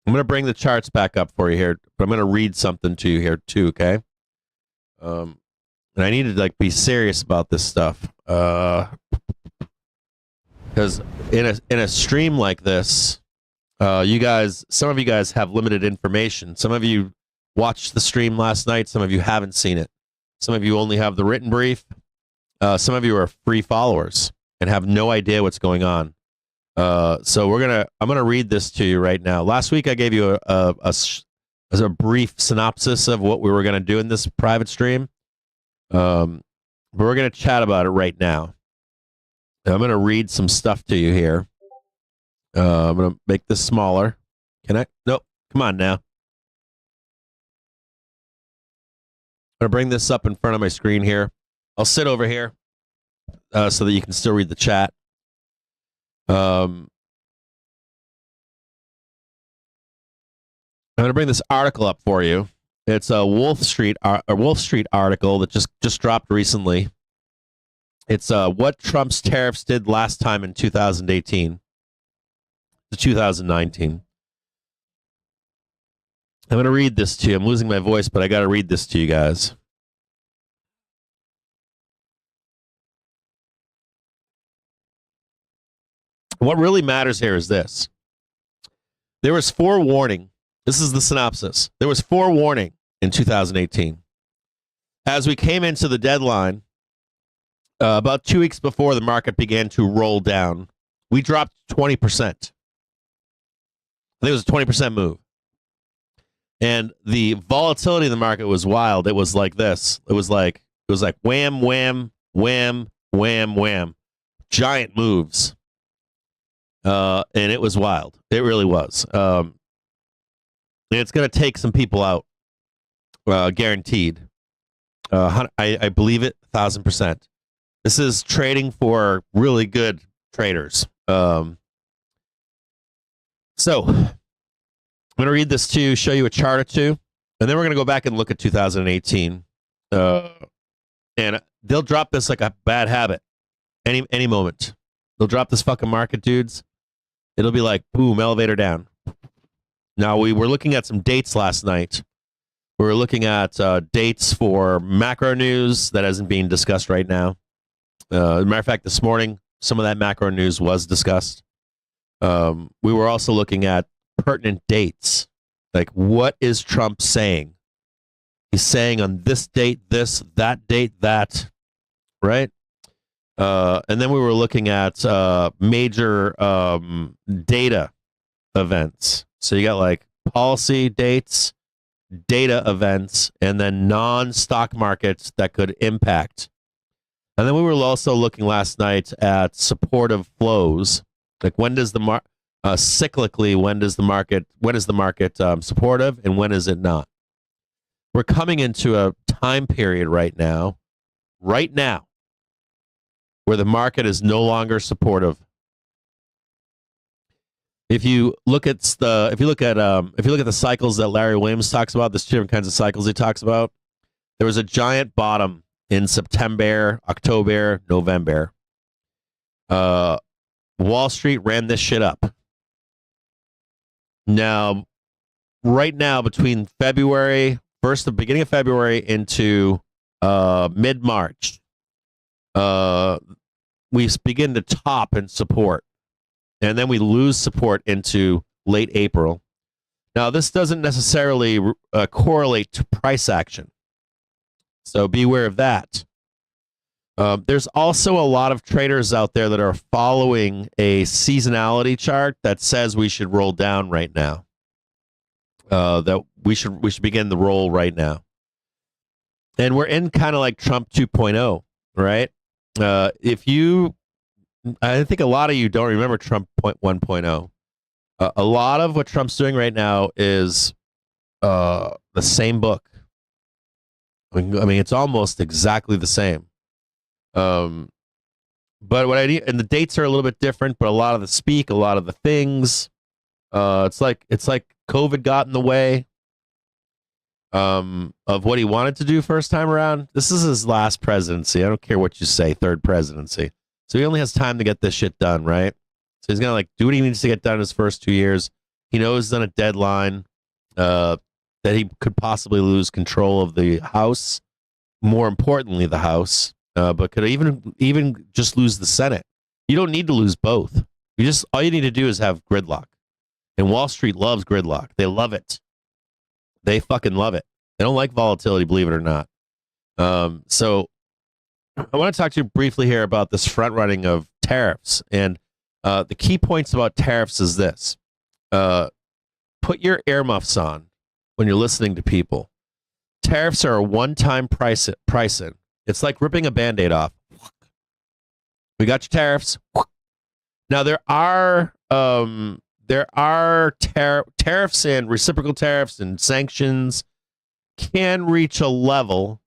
I'm going to bring the charts back up for you here, but I'm going to read something to you here too, okay? And I need to like be serious about this stuff. Because in a stream like this, some of you guys have limited information. Some of you watched the stream last night. Some of you haven't seen it. Some of you only have the written brief. Some of you are free followers and have no idea what's going on. So I'm gonna read this to you right now. Last week I gave you a brief synopsis of what we were gonna do in this private stream. But we're gonna chat about it right now. I'm gonna read some stuff to you here. I'm gonna make this smaller. Can I? Nope. Come on now. I'm gonna bring this up in front of my screen here. I'll sit over here so that you can still read the chat. I'm going to bring this article up for you. It's a Wolf Street article that just dropped recently. It's what Trump's tariffs did last time in 2018 to 2019. I'm going to read this to you. I'm losing my voice, but I got to read this to you guys. What really matters here is this. There was forewarning. This is the synopsis. There was forewarning in 2018. As we came into the deadline, about 2 weeks before the market began to roll down, we dropped 20%. I think it was a 20% move. And the volatility in the market was wild. It was like this. It was like wham, wham, wham, wham, wham. Giant moves. And it was wild. It really was. And it's going to take some people out, guaranteed. I believe it 1,000%. This is trading for really good traders. So I'm going to read this to you, show you a chart or two, and then we're going to go back and look at 2018. And they'll drop this like a bad habit any moment. They'll drop this fucking market, dudes. It'll be like, boom, elevator down. Now, we were looking at some dates last night. We were looking at dates for macro news that isn't being discussed right now. As a matter of fact, this morning, some of that macro news was discussed. We were also looking at pertinent dates. Like, what is Trump saying? He's saying on this date, this, that date, that, right? And then we were looking at major data events. So you got like policy dates, data events, and then non-stock markets that could impact. And then we were also looking last night at supportive flows. Like when does the cyclically, when is the market supportive and when is it not? We're coming into a time period right now, where the market is no longer supportive. If you look at the cycles that Larry Williams talks about, there's two different kinds of cycles he talks about. There was a giant bottom in September, October, November. Wall Street ran this shit up. Now, right now, between the beginning of February into mid-March, we begin to top and support, and then we lose support into late April. Now, this doesn't necessarily correlate to price action, so beware of that. There's also a lot of traders out there that are following a seasonality chart that says we should roll down right now. That we should begin the roll right now, and we're in kind of like Trump 2.0, right? I think a lot of you don't remember Trump 1.0. A lot of what Trump's doing right now is the same book. I mean, it's almost exactly the same. But what I need, and the dates are a little bit different, but a lot of the speak, a lot of the things, it's like COVID got in the way. of what he wanted to do first time around. This is his last presidency. I don't care what you say, third presidency. So he only has time to get this shit done, right? So he's gonna do what he needs to get done in his first 2 years. He knows he's on a deadline that he could possibly lose control of the House. More importantly, the House, but could even just lose the Senate. You don't need to lose both. All you need to do is have gridlock. And Wall Street loves gridlock. They love it. They fucking love it. They don't like volatility, believe it or not. So I want to talk to you briefly here about this front running of tariffs. And the key points about tariffs is this. Put your earmuffs on when you're listening to people. Tariffs are a one-time price in. It's like ripping a Band-Aid off. We got your tariffs. Now there are tariffs and reciprocal tariffs and sanctions can reach a level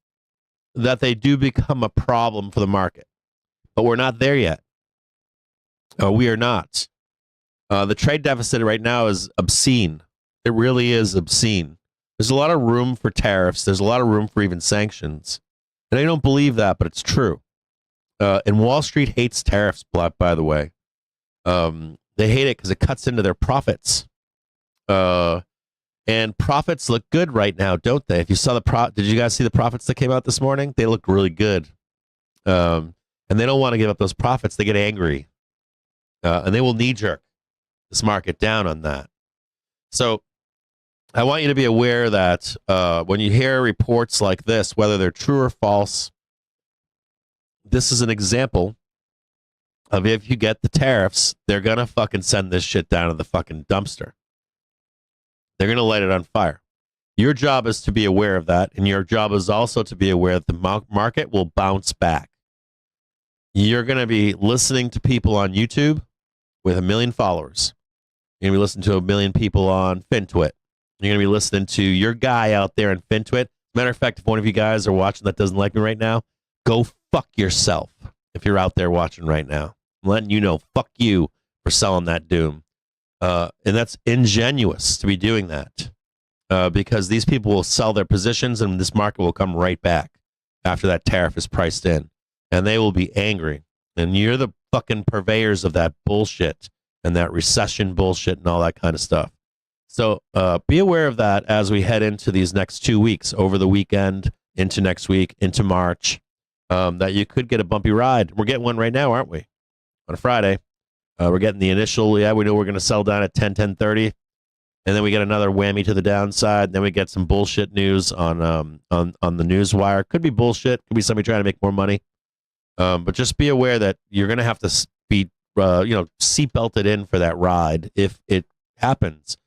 that they do become a problem for the market, but we're not there yet. We are not. The trade deficit right now is obscene. It really is obscene. There's a lot of room for tariffs. There's a lot of room for even sanctions. And I don't believe that, but it's true. And Wall Street hates tariffs, by the way. They hate it because it cuts into their profits. And profits look good right now, don't they? If you saw did you guys see the profits that came out this morning? They look really good. And they don't want to give up those profits. They get angry. And they will knee-jerk this market down on that. So I want you to be aware that when you hear reports like this, whether they're true or false, this is an example of if you get the tariffs, they're going to fucking send this shit down to the fucking dumpster. They're going to light it on fire. Your job is to be aware of that, and your job is also to be aware that the market will bounce back. You're going to be listening to people on YouTube with 1 million followers. You're going to be listening to 1 million people on FinTwit. You're going to be listening to your guy out there in FinTwit. Matter of fact, if one of you guys are watching that doesn't like me right now, go fuck yourself if you're out there watching right now. I'm letting you know, fuck you for selling that doom. And that's ingenuous to be doing that because these people will sell their positions and this market will come right back after that tariff is priced in. And they will be angry. And you're the fucking purveyors of that bullshit and that recession bullshit and all that kind of stuff. So be aware of that as we head into these next 2 weeks, over the weekend, into next week, into March, that you could get a bumpy ride. We're getting one right now, aren't we? On a Friday. We're getting the initial, we know we're going to sell down at 10:30, and then we get another whammy to the downside. Then we get some bullshit news on the news wire. Could be bullshit. Could be somebody trying to make more money. But just be aware that you're going to have to be, seatbelted in for that ride if it happens.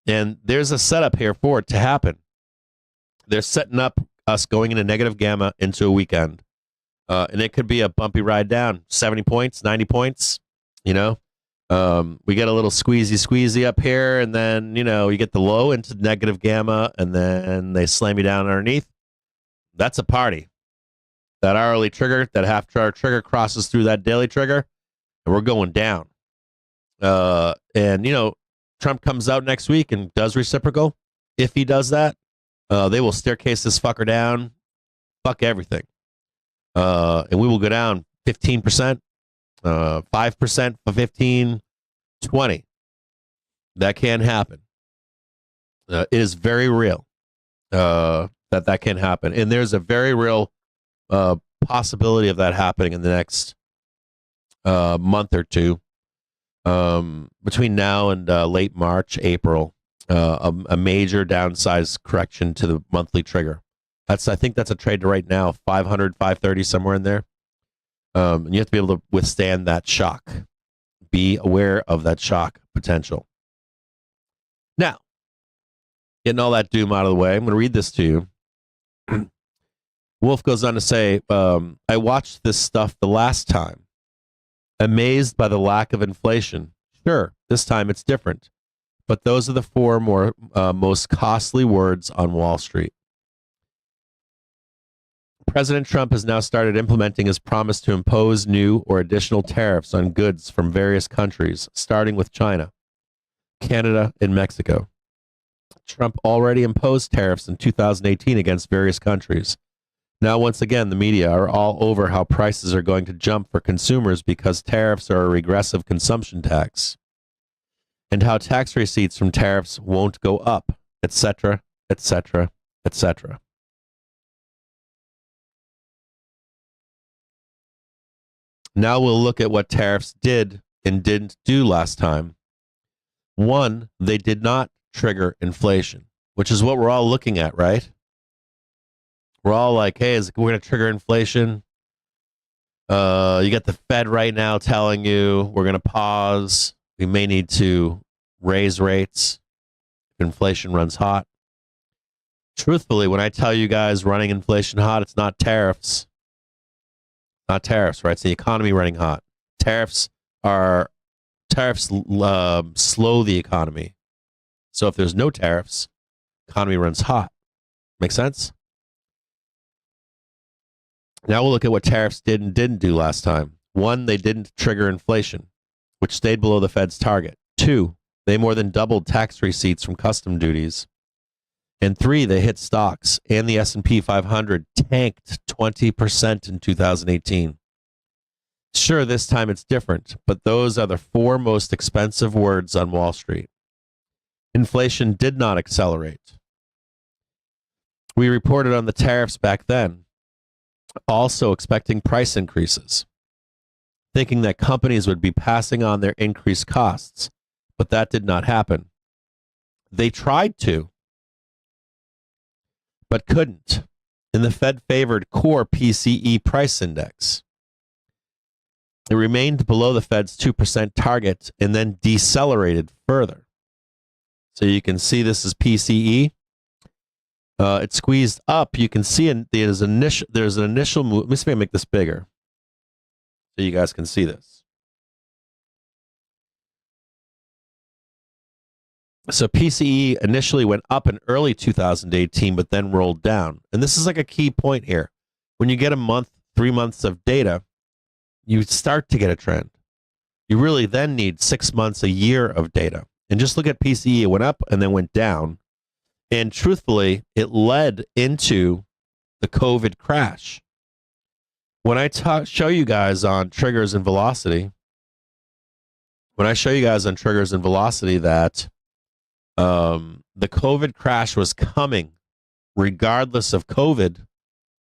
And there's a setup here for it to happen. They're setting up us going into negative gamma into a weekend. And it could be a bumpy ride down, 70 points, 90 points, We get a little squeezy up here, and then, you get the low into negative gamma, and then they slam you down underneath. That's a party. That hourly trigger, that half-hour trigger crosses through that daily trigger, and we're going down. And Trump comes out next week and does reciprocal. If he does that, they will staircase this fucker down. Fuck everything. And we will go down 15%, 5%, 15, 20. That can happen. It is very real that can happen. And there's a very real possibility of that happening in the next month or two. Between now and late March, April, a major downside correction to the monthly trigger. I think that's a trade right now, 500, 530, somewhere in there. And you have to be able to withstand that shock. Be aware of that shock potential. Now, getting all that doom out of the way, I'm going to read this to you. Wolf goes on to say, I watched this stuff the last time. Amazed by the lack of inflation. Sure, this time it's different. But those are the four most costly words on Wall Street. President Trump has now started implementing his promise to impose new or additional tariffs on goods from various countries, starting with China, Canada, and Mexico. Trump already imposed tariffs in 2018 against various countries. Now, once again, the media are all over how prices are going to jump for consumers because tariffs are a regressive consumption tax, and how tax receipts from tariffs won't go up, etc., etc., etc. Now we'll look at what tariffs did and didn't do last time. One, they did not trigger inflation, which is what we're all looking at, right? We're all like, hey, we're going to trigger inflation. You got the Fed right now telling you we're going to pause. We may need to raise rates if inflation runs hot. Truthfully, when I tell you guys running inflation hot, it's not tariffs. Not tariffs, right? It's the economy running hot. Tariffs slow the economy. So if there's no tariffs, economy runs hot. Make sense? Now we'll look at what tariffs did and didn't do last time. One, they didn't trigger inflation, which stayed below the Fed's target. Two, they more than doubled tax receipts from custom duties. And three, they hit stocks, and the S&P 500 tanked 20% in 2018. Sure, this time it's different, but those are the four most expensive words on Wall Street. Inflation did not accelerate. We reported on the tariffs back then, also expecting price increases, thinking that companies would be passing on their increased costs, but that did not happen. They tried to, but couldn't, in the Fed-favored core PCE price index. It remained below the Fed's 2% target and then decelerated further. So you can see this is PCE. It squeezed up. You can see there's an initial move. Let me see if I can make this bigger so you guys can see this. So PCE initially went up in early 2018, but then rolled down. And this is like a key point here. When you get a month, 3 months of data, you start to get a trend. You really then need 6 months, a year of data. And just look at PCE. It went up and then went down. And truthfully, it led into the COVID crash. When I show you guys on triggers and velocity, that the COVID crash was coming regardless of COVID,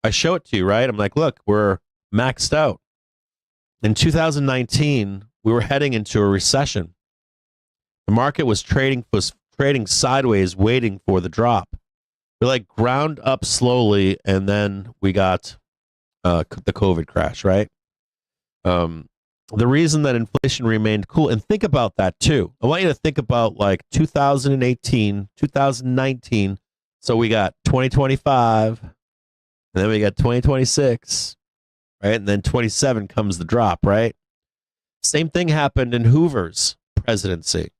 I show it to you, right? I'm like, look, we're maxed out. In 2019, we were heading into a recession. The market was trading sideways, waiting for the drop. We like ground up slowly, and then we got the COVID crash, right? The reason that inflation remained cool, and think about that too. I want you to think about like 2018, 2019. So we got 2025, and then we got 2026, right? And then 27 comes the drop, right? Same thing happened in Hoover's presidency.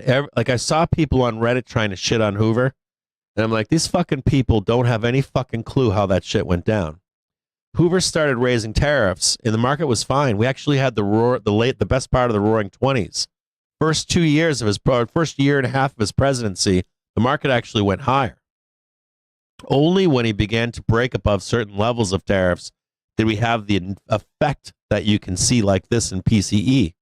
Like I saw people on Reddit trying to shit on Hoover, and I'm like, these fucking people don't have any fucking clue how that shit went down. Hoover started raising tariffs, and the market was fine. We actually had the best part of the Roaring '20s. First year and a half of his presidency, the market actually went higher. Only when he began to break above certain levels of tariffs did we have the effect that you can see like this in PCE,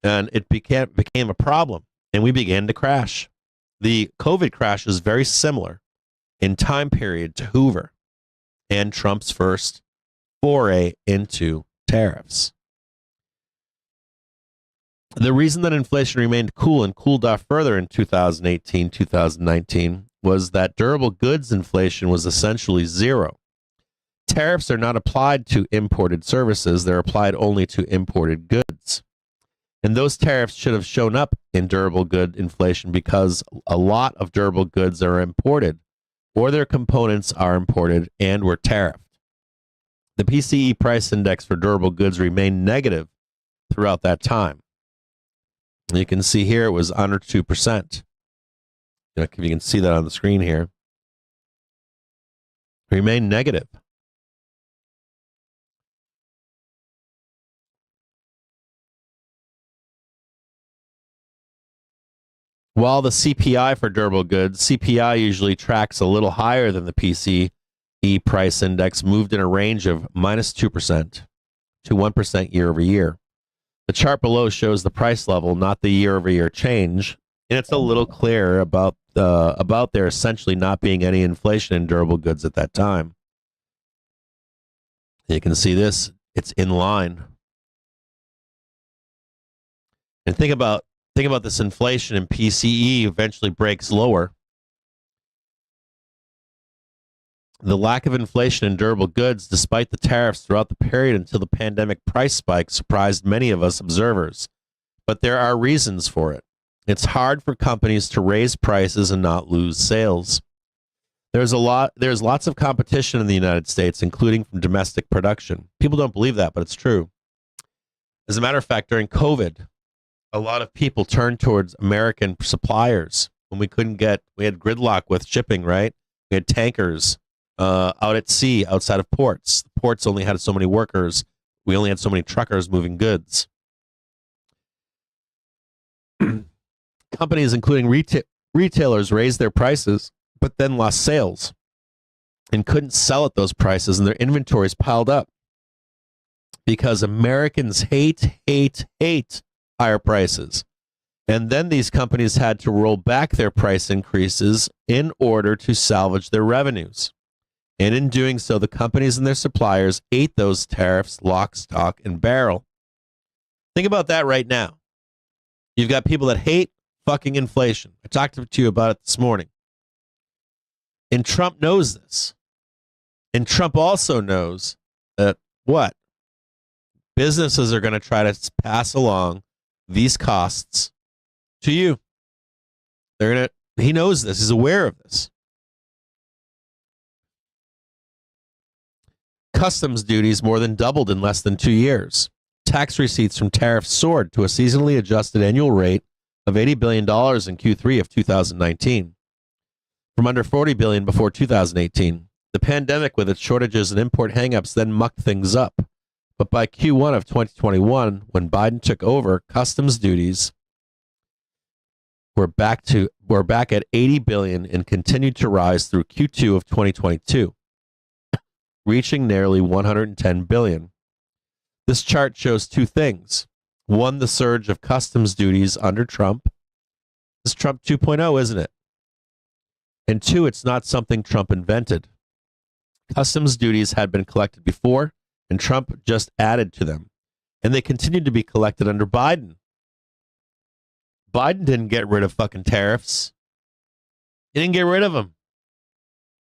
and it became a problem, and we began to crash. The COVID crash is very similar in time period to Hoover and Trump's first foray into tariffs. The reason that inflation remained cool and cooled off further in 2018, 2019 was that durable goods inflation was essentially zero. Tariffs are not applied to imported services, they're applied only to imported goods. And those tariffs should have shown up in durable good inflation because a lot of durable goods are imported, or their components are imported and were tariffed. The PCE price index for durable goods remained negative throughout that time. You can see here it was under 2%. If you can see that on the screen here. Remained negative. While the CPI for durable goods, CPI usually tracks a little higher than the PCE price index, moved in a range of -2% to 1% year over year. The chart below shows the price level, not the year over year change, and it's a little clearer about there essentially not being any inflation in durable goods at that time. You can see this, it's in line. And think about this inflation, and PCE eventually breaks lower. The lack of inflation in durable goods, despite the tariffs throughout the period until the pandemic price spike, surprised many of us observers. But there are reasons for it. It's hard for companies to raise prices and not lose sales. There's lots of competition in the United States, including from domestic production. People don't believe that, but it's true. As a matter of fact, during COVID, a lot of people turned towards American suppliers when we had gridlock with shipping, right? We had tankers out at sea, outside of ports. The ports only had so many workers. We only had so many truckers moving goods. Companies, including retailers, raised their prices, but then lost sales and couldn't sell at those prices, and their inventories piled up because Americans hate higher prices. And then these companies had to roll back their price increases in order to salvage their revenues. And in doing so, the companies and their suppliers ate those tariffs lock, stock, and barrel. Think about that right now. You've got people that hate fucking inflation. I talked to you about it this morning. And Trump knows this. And Trump also knows that what? Businesses are going to try to pass along these costs to you. He knows this. He's aware of this. Customs duties more than doubled in less than 2 years. Tax receipts from tariffs soared to a seasonally adjusted annual rate of $80 billion in Q3 of 2019, from under $40 billion before 2018. The pandemic, with its shortages and import hangups, then mucked things up. But by Q1 of 2021, when Biden took over, customs duties were back at $80 billion and continued to rise through Q2 of 2022, reaching nearly $110 billion. This chart shows two things. One, the surge of customs duties under Trump. This is Trump 2.0, isn't it? And two, it's not something Trump invented. Customs duties had been collected before, and Trump just added to them. And they continued to be collected under Biden. Biden didn't get rid of fucking tariffs. He didn't get rid of them.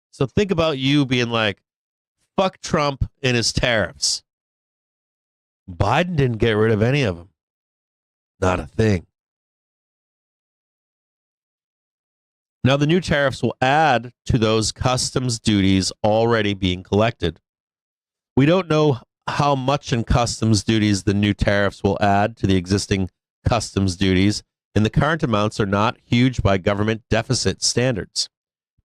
So think about you being like, fuck Trump and his tariffs. Biden didn't get rid of any of them. Not a thing. Now, the new tariffs will add to those customs duties already being collected. We don't know how much in customs duties the new tariffs will add to the existing customs duties, and the current amounts are not huge by government deficit standards.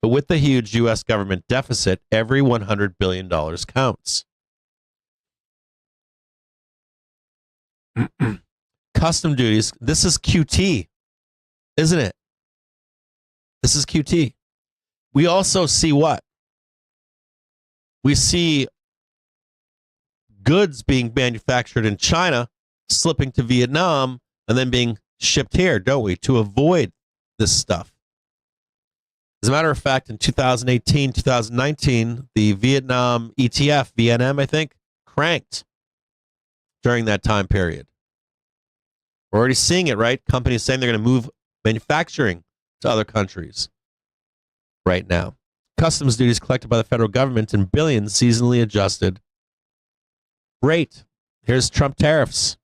But with the huge U.S. government deficit, every $100 billion counts. Custom duties, this is QT, isn't it? This is QT. We also see what? We see goods being manufactured in China, slipping to Vietnam, and then being shipped here, don't we, to avoid this stuff. As a matter of fact, in 2018, 2019, the Vietnam ETF, VNM, I think, cranked during that time period. We're already seeing it, right? Companies saying they're going to move manufacturing to other countries right now. Customs duties collected by the federal government in billions, seasonally adjusted. Great. Here's Trump tariffs.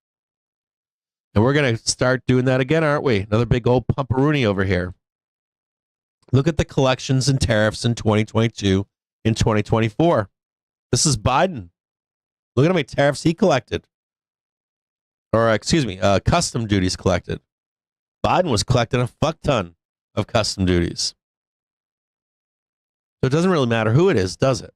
And we're going to start doing that again, aren't we? Another big old pumperoonie over here. Look at the collections and tariffs in 2022 and 2024. This is Biden. Look at how many tariffs he collected. Or, custom duties collected. Biden was collecting a fuck ton of custom duties. So it doesn't really matter who it is, does it?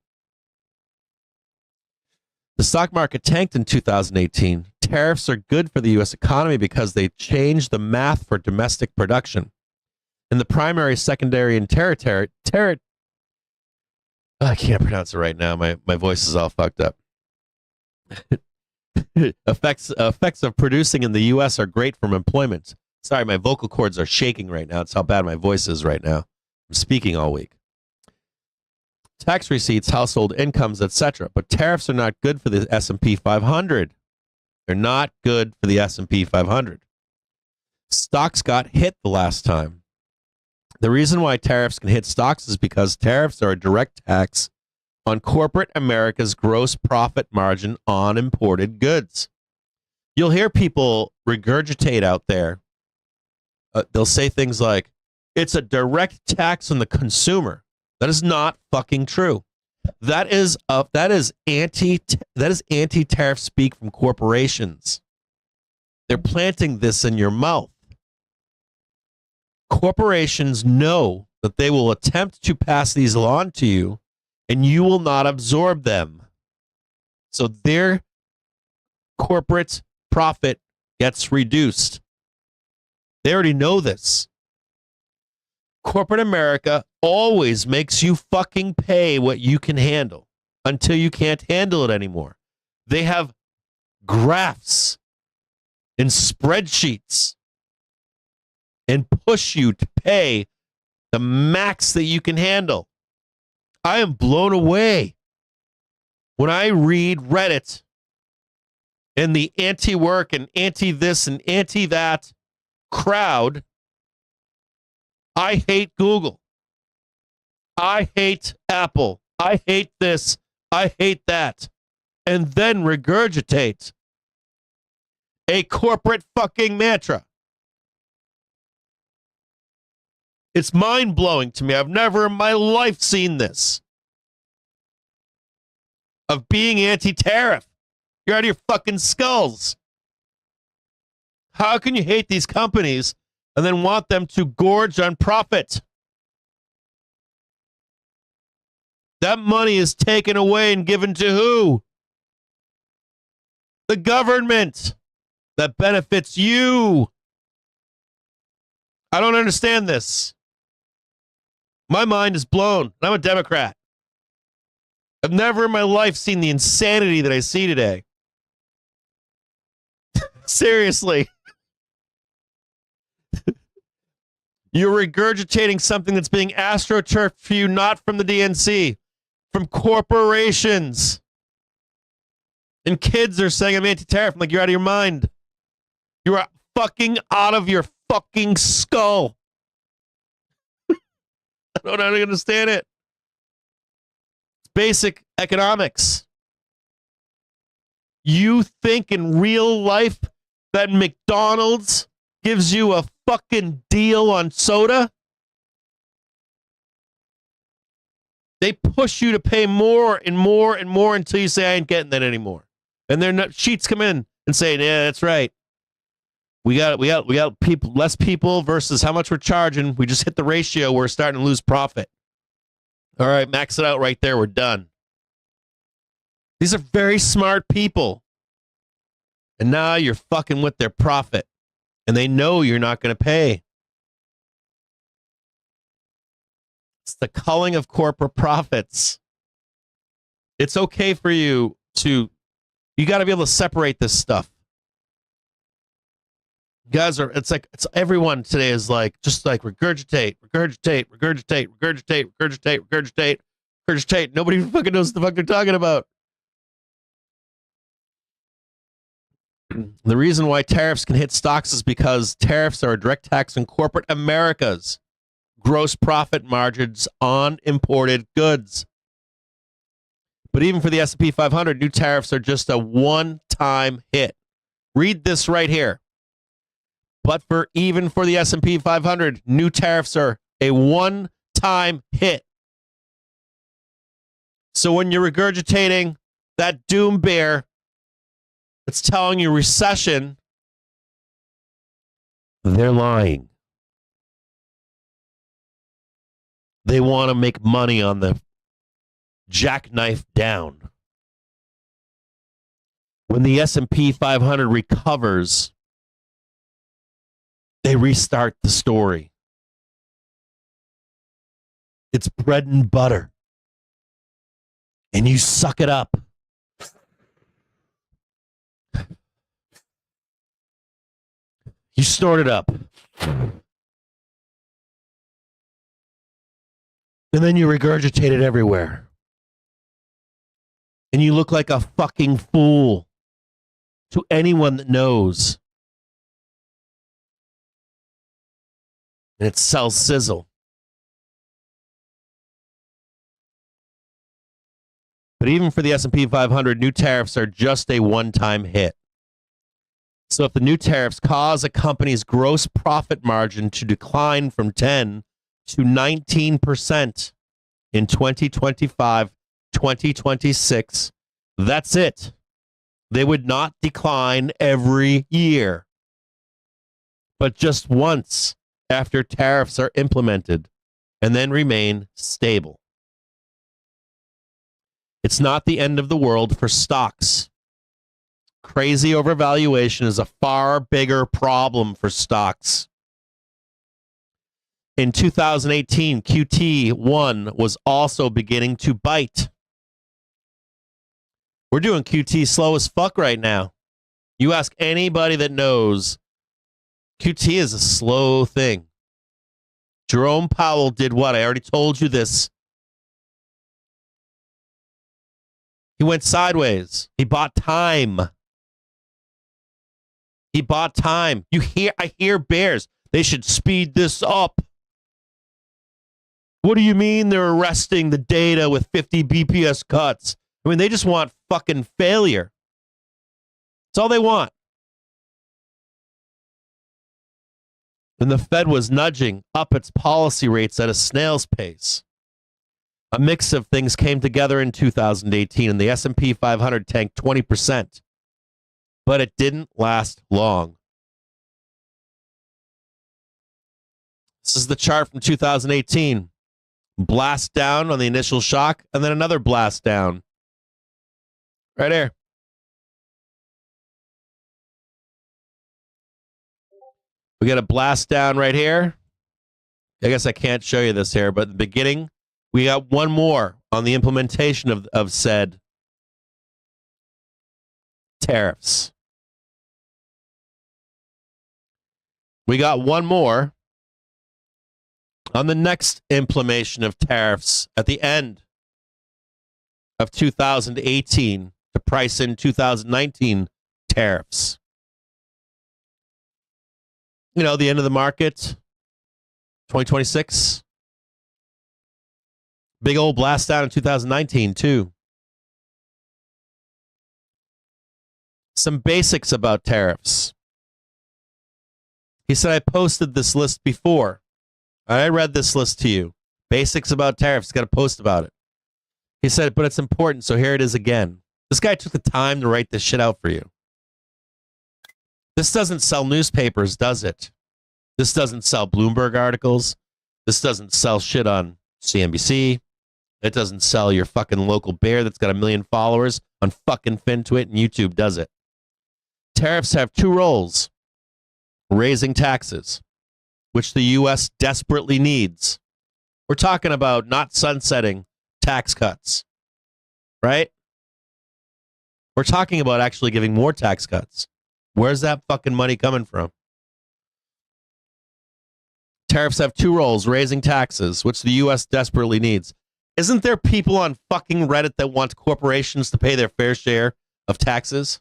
The stock market tanked in 2018. Tariffs are good for the U.S. economy because they change the math for domestic production. and the primary, secondary, and I can't pronounce it right now. My voice is all fucked up. Effects of producing in the U.S. are great from employment. Sorry, my vocal cords are shaking right now. It's how bad my voice is right now. I'm speaking all week. Tax receipts, household incomes, etc. But tariffs are not good for the S&P 500. They're not good for the S&P 500. Stocks got hit the last time. The reason why tariffs can hit stocks is because tariffs are a direct tax on corporate America's gross profit margin on imported goods. You'll hear people regurgitate out there. They'll say things like, it's a direct tax on the consumer. That is not fucking true. That is anti-tariff speak from corporations. They're planting this in your mouth. Corporations know that they will attempt to pass these on to you, and you will not absorb them. So their corporate profit gets reduced. They already know this. Corporate America always makes you fucking pay what you can handle until you can't handle it anymore. They have graphs and spreadsheets and push you to pay the max that you can handle. I am blown away when I read Reddit and the anti-work and anti-this and anti-that crowd. I hate Google. I hate Apple. I hate this. I hate that. And then regurgitate a corporate fucking mantra. It's mind-blowing to me. I've never in my life seen this. Of being anti-tariff. You're out of your fucking skulls. How can you hate these companies and then want them to gorge on profit? That money is taken away and given to who? The government. That benefits you. I don't understand this. My mind is blown. I'm a Democrat. I've never in my life seen the insanity that I see today. Seriously. You're regurgitating something that's being astroturfed for you, not from the DNC, from corporations. And kids are saying I'm anti-tariff. I'm like, you're out of your mind. You are fucking out of your fucking skull. I don't understand it. It's basic economics. You think in real life that McDonald's gives you a fucking deal on soda? They push you to pay more and more and more until you say, I ain't getting that anymore. And their sheets come in and say, yeah, that's right. We got people, less people versus how much we're charging. We just hit the ratio. We're starting to lose profit. All right, max it out right there. We're done. These are very smart people. And now you're fucking with their profit. And they know you're not going to pay. It's the culling of corporate profits. It's okay for you to, you got to be able to separate this stuff. Guys are, it's everyone today is like, just like regurgitate. Nobody fucking knows what the fuck they're talking about. The reason why tariffs can hit stocks is because tariffs are a direct tax on corporate America's gross profit margins on imported goods. But even for the S&P 500, new tariffs are just a one-time hit. Read this right here. But even for the S&P 500, new tariffs are a one-time hit. So when you're regurgitating that doom bear that's telling you recession, they're lying. They want to make money on the jackknife down. When the S&P 500 recovers, they restart the story. It's bread and butter. And you suck it up. You snort it up. And then you regurgitate it everywhere. And you look like a fucking fool to anyone that knows. And it sells sizzle. But even for the S&P 500, new tariffs are just a one-time hit. So if the new tariffs cause a company's gross profit margin to decline from 10 to 19% in 2025, 2026, that's it. They would not decline every year, but just once after tariffs are implemented and then remain stable. It's not the end of the world for stocks. Crazy overvaluation is a far bigger problem for stocks. In 2018, QT1 was also beginning to bite. We're doing QT slow as fuck right now. You ask anybody that knows, QT is a slow thing. Jerome Powell did what? I already told you this. He went sideways. He bought time. He bought time. I hear bears. They should speed this up. What do you mean they're arresting the data with 50 BPS cuts? I mean, they just want fucking failure. That's all they want. And the Fed was nudging up its policy rates at a snail's pace. A mix of things came together in 2018, and the S&P 500 tanked 20%. But it didn't last long. This is the chart from 2018. Blast down on the initial shock, and then another blast down. Right here. We got a blast down right here. I guess I can't show you this here, but at the beginning, we got one more on the implementation of said tariffs. We got one more on the next implementation of tariffs at the end of 2018 to price in 2019 tariffs. You know, the end of the market, 2026. Big old blast down in 2019, too. Some basics about tariffs. He said, I posted this list before. I read this list to you. Basics about tariffs. Got to post about it. He said, but it's important, so here it is again. This guy took the time to write this shit out for you. This doesn't sell newspapers, does it? This doesn't sell Bloomberg articles. This doesn't sell shit on CNBC. It doesn't sell your fucking local bear that's got 1 million followers on fucking FinTwit and YouTube, does it? Tariffs have two roles. Raising taxes, which the U.S. desperately needs. We're talking about not sunsetting tax cuts, right? We're talking about actually giving more tax cuts. Where's that fucking money coming from? Tariffs have two roles, raising taxes, which the U.S. desperately needs. Isn't there people on fucking Reddit that want corporations to pay their fair share of taxes?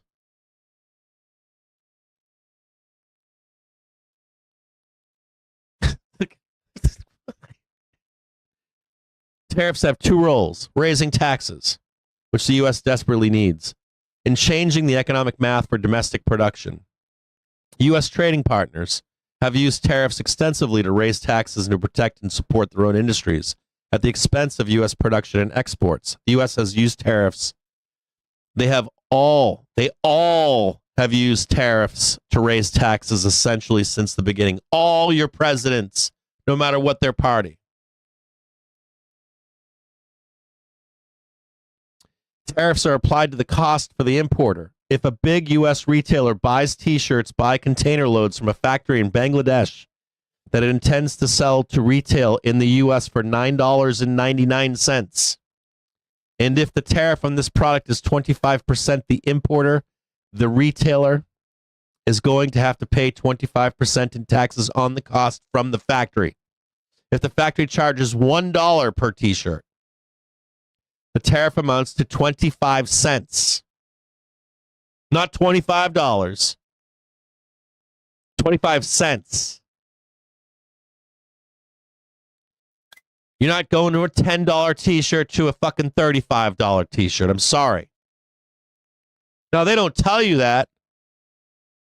Tariffs have two roles, raising taxes, which the U.S. desperately needs, and changing the economic math for domestic production. U.S. trading partners have used tariffs extensively to raise taxes and to protect and support their own industries at the expense of U.S. production and exports. The U.S. has used tariffs. They all have used tariffs to raise taxes essentially since the beginning. All your presidents, no matter what their party. Tariffs are applied to the cost for the importer. If a big U.S. retailer buys T-shirts by container loads from a factory in Bangladesh, that it intends to sell to retail in the U.S. for $9.99. And if the tariff on this product is 25%, the importer, the retailer, is going to have to pay 25% in taxes on the cost from the factory. If the factory charges $1 per t-shirt, the tariff amounts to 25 cents. Not $25. 25 cents. You're not going to a $10 t-shirt to a fucking $35 t-shirt. I'm sorry. Now, they don't tell you that.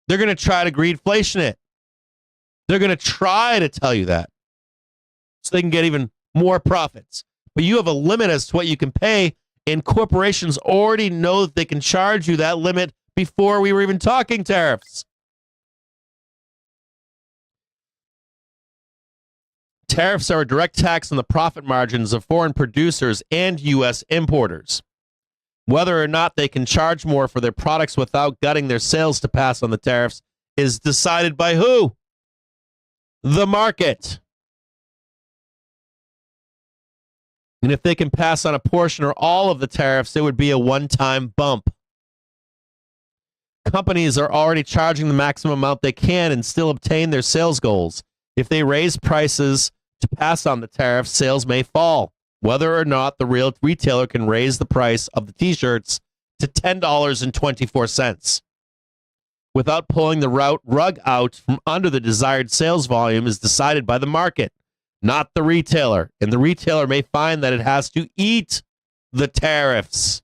They're going to try to greedflation it. They're going to try to tell you that so they can get even more profits. But you have a limit as to what you can pay, and corporations already know that they can charge you that limit before we were even talking tariffs. Tariffs are a direct tax on the profit margins of foreign producers and U.S. importers. Whether or not they can charge more for their products without gutting their sales to pass on the tariffs is decided by who? The market. And if they can pass on a portion or all of the tariffs, it would be a one-time bump. Companies are already charging the maximum amount they can and still obtain their sales goals. If they raise prices to pass on the tariffs, sales may fall. Whether or not the real retailer can raise the price of the t-shirts to $10.24 without pulling the rug out from under the desired sales volume is decided by the market, not the retailer. And the retailer may find that it has to eat the tariffs.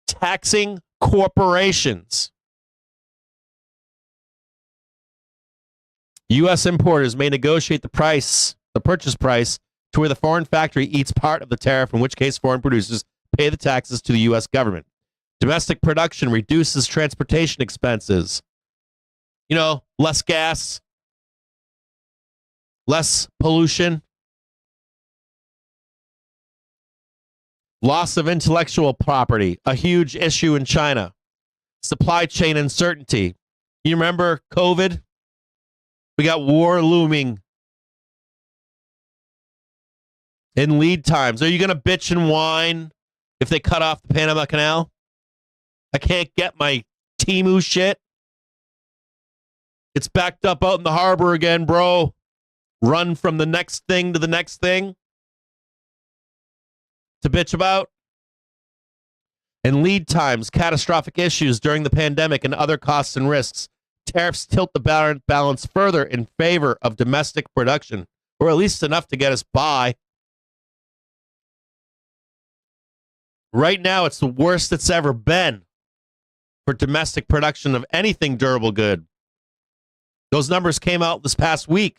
Taxing corporations. U.S. importers may negotiate the purchase price, to where the foreign factory eats part of the tariff, in which case foreign producers pay the taxes to the U.S. government. Domestic production reduces transportation expenses. You know, less gas, less pollution, loss of intellectual property, a huge issue in China. Supply chain uncertainty. You remember COVID? We got war looming. And lead times. Are you going to bitch and whine if they cut off the Panama Canal? I can't get my Temu shit. It's backed up out in the harbor again, bro. Run from the next thing to the next thing to bitch about. And lead times, catastrophic issues during the pandemic, and other costs and risks. Tariffs tilt the balance further in favor of domestic production, or at least enough to get us by. Right now, it's the worst it's ever been for domestic production of anything durable good. Those numbers came out this past week.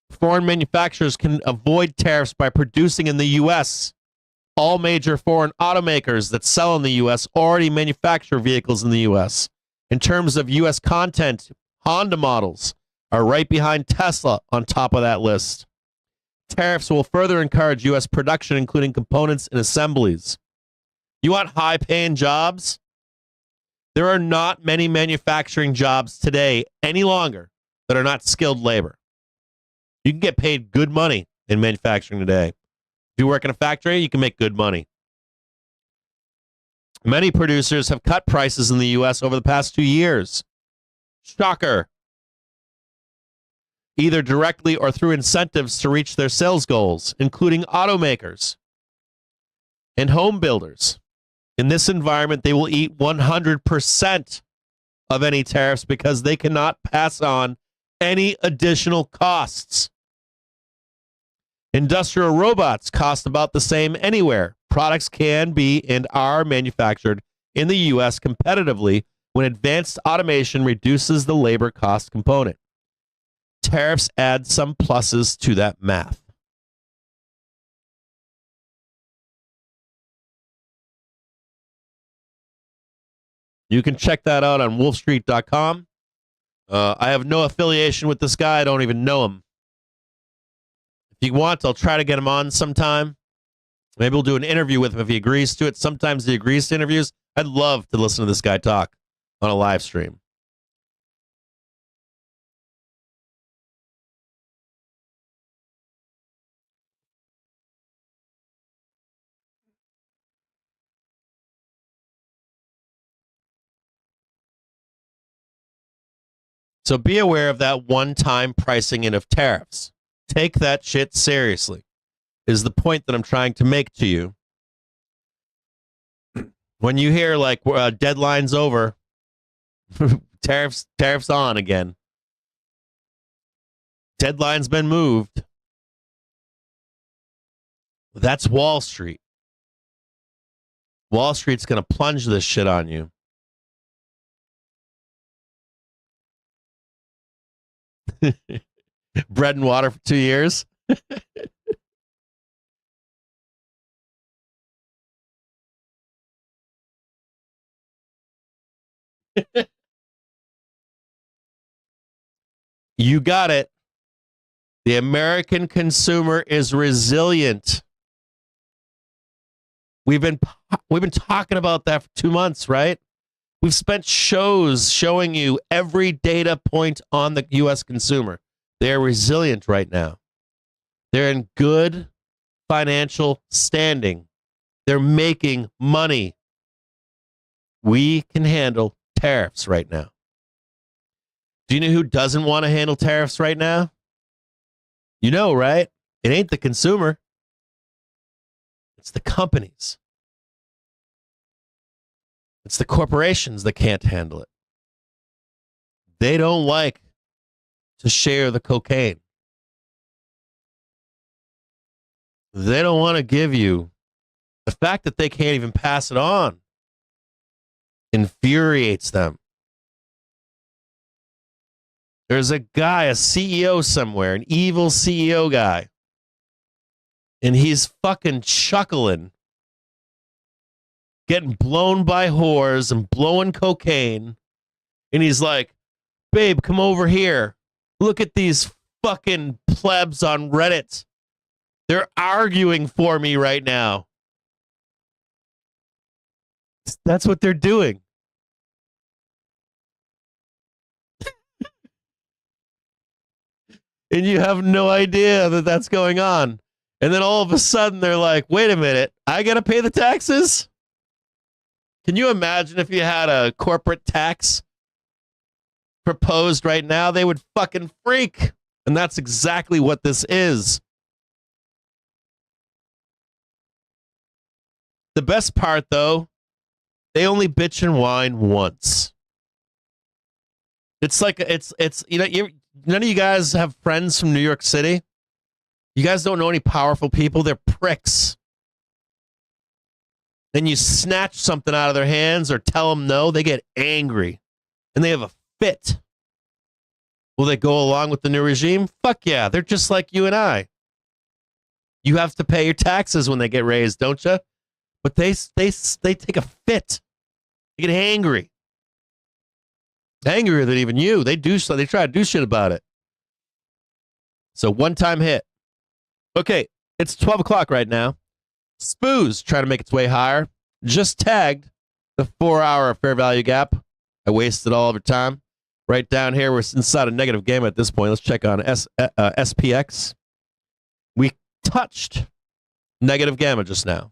Foreign manufacturers can avoid tariffs by producing in the U.S. All major foreign automakers that sell in the U.S. already manufacture vehicles in the U.S. In terms of U.S. content, Honda models are right behind Tesla on top of that list. Tariffs will further encourage U.S. production, including components and assemblies. You want high-paying jobs? There are not many manufacturing jobs today any longer that are not skilled labor. You can get paid good money in manufacturing today. If you work in a factory, you can make good money. Many producers have cut prices in the U.S. over the past 2 years. Shocker. Either directly or through incentives to reach their sales goals, including automakers and home builders. In this environment, they will eat 100% of any tariffs because they cannot pass on any additional costs. Industrial robots cost about the same anywhere. Products can be and are manufactured in the U.S. competitively when advanced automation reduces the labor cost component. Tariffs add some pluses to that math. You can check that out on wolfstreet.com. I have no affiliation with this guy. I don't even know him. If you want, I'll try to get him on sometime. Maybe we'll do an interview with him if he agrees to it. Sometimes he agrees to interviews. I'd love to listen to this guy talk on a live stream. So be aware of that one-time pricing in of tariffs. Take that shit seriously, is the point that I'm trying to make to you. When you hear like deadline's over, tariffs on again. Deadline's been moved. That's Wall Street. Wall Street's going to plunge this shit on you. Bread and water for 2 years. You got it. The American consumer is resilient. We've been talking about that for 2 months, right? We've spent shows showing you every data point on the U.S. consumer. They're resilient right now. They're in good financial standing. They're making money. We can handle tariffs right now. Do you know who doesn't want to handle tariffs right now? You know, right? It ain't the consumer. It's the companies. It's the corporations that can't handle it. They don't like to share the cocaine. They don't want to give you the fact that they can't even pass it on. Infuriates them. There's a guy, a CEO somewhere, an evil CEO guy, and he's fucking chuckling, getting blown by whores and blowing cocaine, and he's like, babe, come over here. Look at these fucking plebs on Reddit. They're arguing for me right now. That's what they're doing. And you have no idea that that's going on. And then all of a sudden they're like, wait a minute, I got to pay the taxes? Can you imagine if you had a corporate tax proposed right now? They would fucking freak. And that's exactly what this is. The best part, though, they only bitch and whine once. It's like, it's you know, none of you guys have friends from New York City. You guys don't know any powerful people. They're pricks. Then you snatch something out of their hands or tell them no, they get angry. And they have a fit. Will they go along with the new regime? Fuck yeah. They're just like you and I. You have to pay your taxes when they get raised, don't you? But they take a fit. They get angry. Angrier than even you. They try to do shit about it. So one-time hit. Okay, it's 12 o'clock right now. Spoo's trying to make its way higher. Just tagged the 4-hour fair value gap. I wasted all of your time. Right down here, we're inside a negative gamma at this point. Let's check on SPX. We touched negative gamma just now.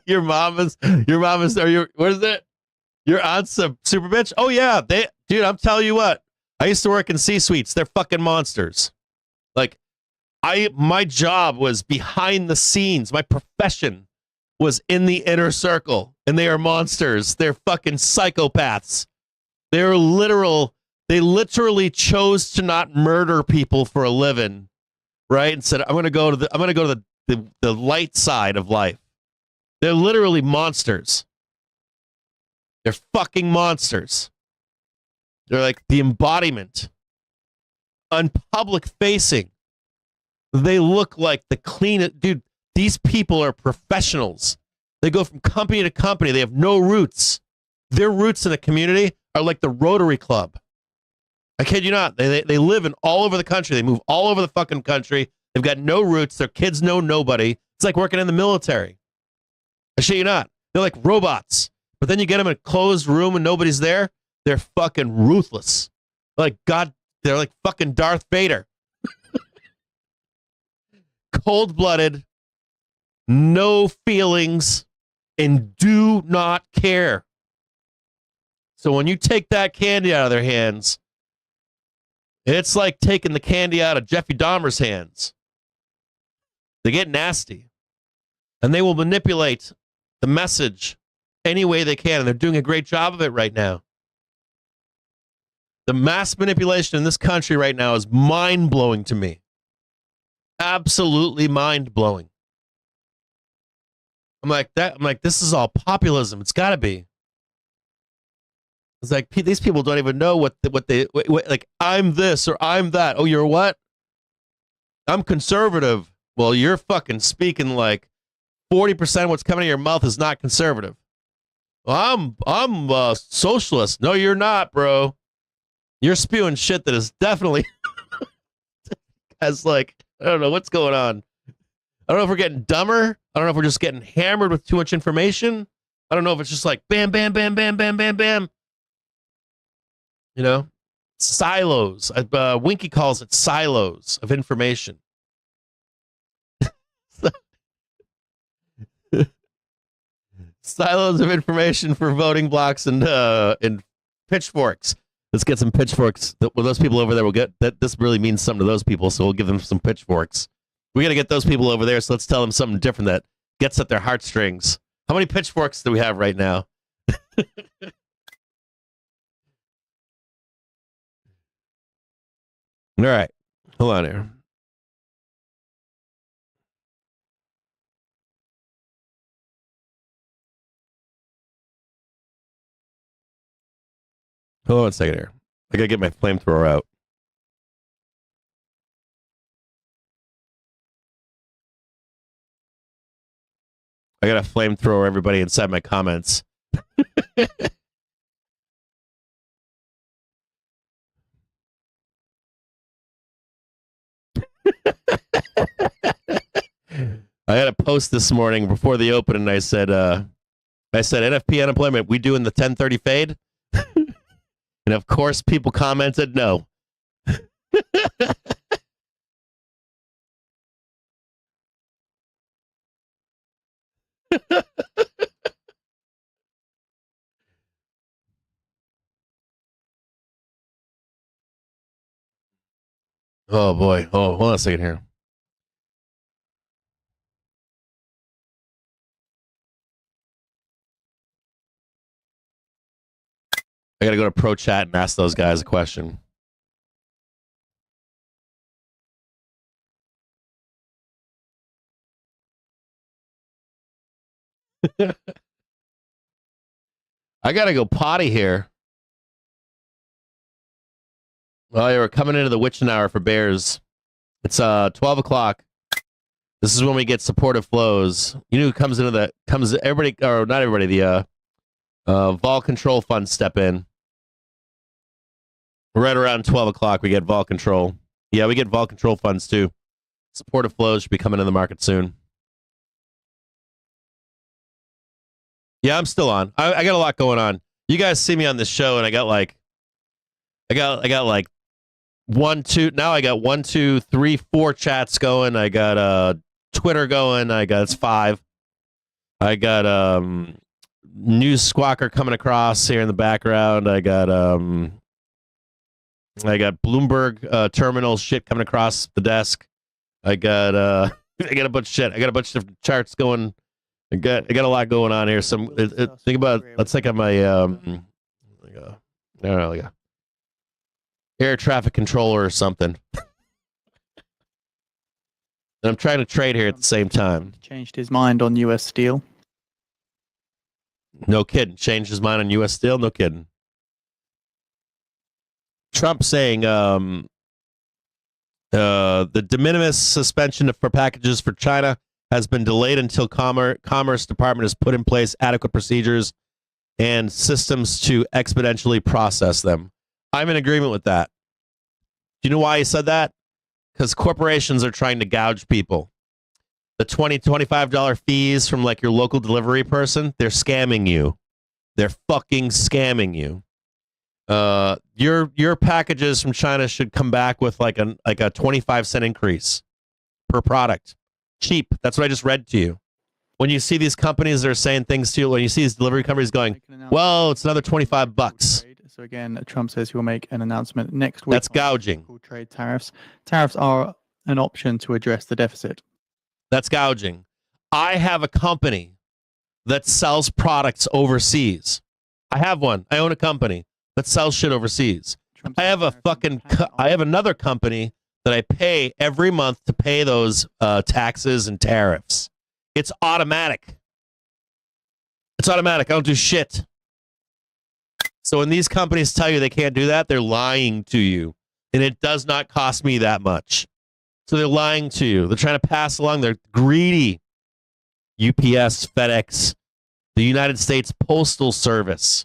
Your mama's, what is it? Your aunt's a super bitch? Oh yeah, dude, I'm telling you what. I used to work in C-suites. They're fucking monsters. Like, my job was behind the scenes. My profession was in the inner circle, and they are monsters. They're fucking psychopaths. They literally chose to not murder people for a living, right? And said, I'm gonna go to the light side of life. They're literally monsters. They're fucking monsters. They're like the embodiment. Unpublic facing. They look like the cleanest. Dude, these people are professionals. They go from company to company. They have no roots. Their roots in the community are like the Rotary Club. I kid you not. They live in all over the country. They move all over the fucking country. They've got no roots. Their kids know nobody. It's like working in the military. I shit you not. They're like robots. But then you get them in a closed room and nobody's there. They're fucking ruthless. Like God, they're like fucking Darth Vader. Cold-blooded, no feelings, and do not care. So when you take that candy out of their hands, it's like taking the candy out of Jeffrey Dahmer's hands. They get nasty. And they will manipulate the message any way they can. And they're doing a great job of it right now. The mass manipulation in this country right now is mind-blowing to me. Absolutely mind-blowing. I'm like, this is all populism. It's got to be. It's like, these people don't even know what they like, I'm this or I'm that. Oh, you're what? I'm conservative. Well, you're fucking speaking like 40% of what's coming out of your mouth is not conservative. Well, I'm a socialist. No, you're not, bro. You're spewing shit that is definitely as like, I don't know what's going on. I don't know if we're getting dumber. I don't know if we're just getting hammered with too much information. I don't know if it's just like bam, bam, bam, bam, bam, bam, bam. You know, silos. Winky calls it silos of information. Silos of information for voting blocks and pitchforks. Let's get some pitchforks. Well, those people over there will get that. This really means something to those people, so we'll give them some pitchforks. We got to get those people over there, so let's tell them something different that gets at their heartstrings. How many pitchforks do we have right now? All right. Hold on here. Hold on a second here. I got to get my flamethrower out. I got to flamethrower everybody inside my comments. I had a post this morning before the open, and I said NFP unemployment, we doing the 1030 fade? And of course, people commented no. Oh boy. Oh, hold on a second here. I gotta go to Pro Chat and ask those guys a question. I gotta go potty here. Well, we're coming into the witching hour for bears. It's 12 o'clock. This is when we get supportive flows. You know who comes everybody, or not everybody, the vol control funds step in. Right around 12 o'clock, we get vol control. Yeah, we get vol control funds too. Supportive flows should be coming in the market soon. Yeah, I'm still on. I got a lot going on. You guys see me on this show, and I got like 1, 2. Now I got 1, 2, 3, 4 chats going. I got Twitter going. It's 5. I got news squawker coming across here in the background. I got Bloomberg terminal shit coming across the desk. I got a bunch of shit. I got a bunch of different charts going. I got a lot going on here. Think about, let's think of my I don't know, like a air traffic controller or something. And I'm trying to trade here at the same time. Changed his mind on US steel. No kidding. Changed his mind on US steel? No kidding. Trump saying the de minimis suspension for packages for China has been delayed until Commerce Department has put in place adequate procedures and systems to exponentially process them. I'm in agreement with that. Do you know why he said that? Because corporations are trying to gouge people. The $20, $25 fees from like your local delivery person, they're scamming you. They're fucking scamming you. Your packages from China should come back with like a 25-cent increase per product. Cheap. That's what I just read to you. When you see these companies that are saying things to you, when you see these delivery companies going, well, it's another $25. So again, Trump says he will make an announcement next week. That's gouging. Trade tariffs. Tariffs are an option to address the deficit. That's gouging. I have a company that sells products overseas. I have one. I own a company that sells shit overseas. I have I have another company that I pay every month to pay those taxes and tariffs. It's automatic. It's automatic. I don't do shit. So when these companies tell you they can't do that, they're lying to you. And it does not cost me that much. So they're lying to you. They're trying to pass along. They're greedy. UPS, FedEx, the United States Postal Service.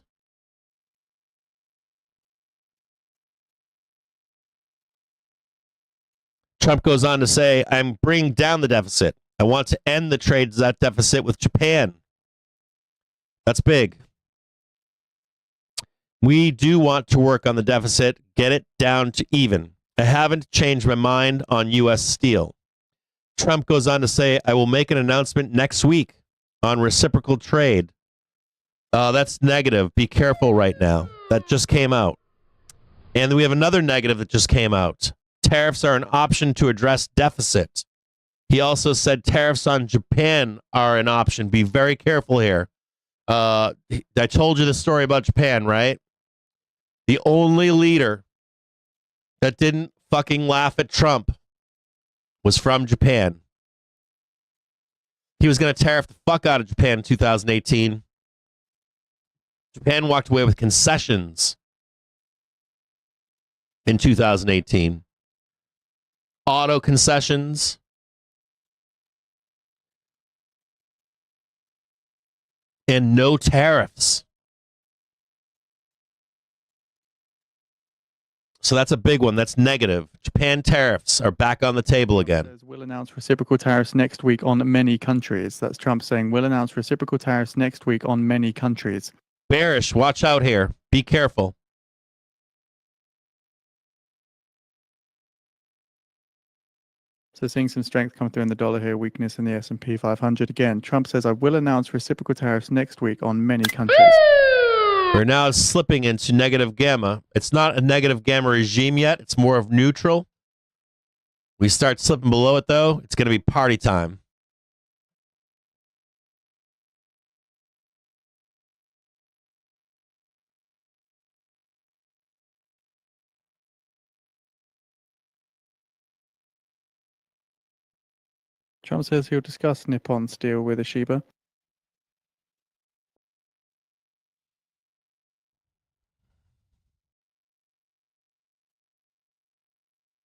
Trump goes on to say, I'm bringing down the deficit. I want to end the trade deficit with Japan. That's big. We do want to work on the deficit, get it down to even. I haven't changed my mind on U.S. steel. Trump goes on to say, I will make an announcement next week on reciprocal trade. That's negative. Be careful right now. That just came out. And we have another negative that just came out. Tariffs are an option to address deficit. He also said tariffs on Japan are an option. Be very careful here. I told you the story about Japan, right? The only leader that didn't fucking laugh at Trump was from Japan. He was going to tariff the fuck out of Japan in 2018. Japan walked away with concessions in 2018. Auto concessions. And no tariffs. So that's a big one. That's negative. Japan tariffs are back on the table again. We'll announce reciprocal tariffs next week on many countries. That's Trump saying we'll announce reciprocal tariffs next week on many countries. Bearish, watch out here. Be careful. So seeing some strength come through in the dollar here, weakness in the S&P 500 again. Trump says I will announce reciprocal tariffs next week on many countries. We're now slipping into negative gamma. It's not a negative gamma regime yet. It's more of neutral. We start slipping below it, though. It's going to be party time. Trump says he'll discuss Nippon Steel with Toshiba.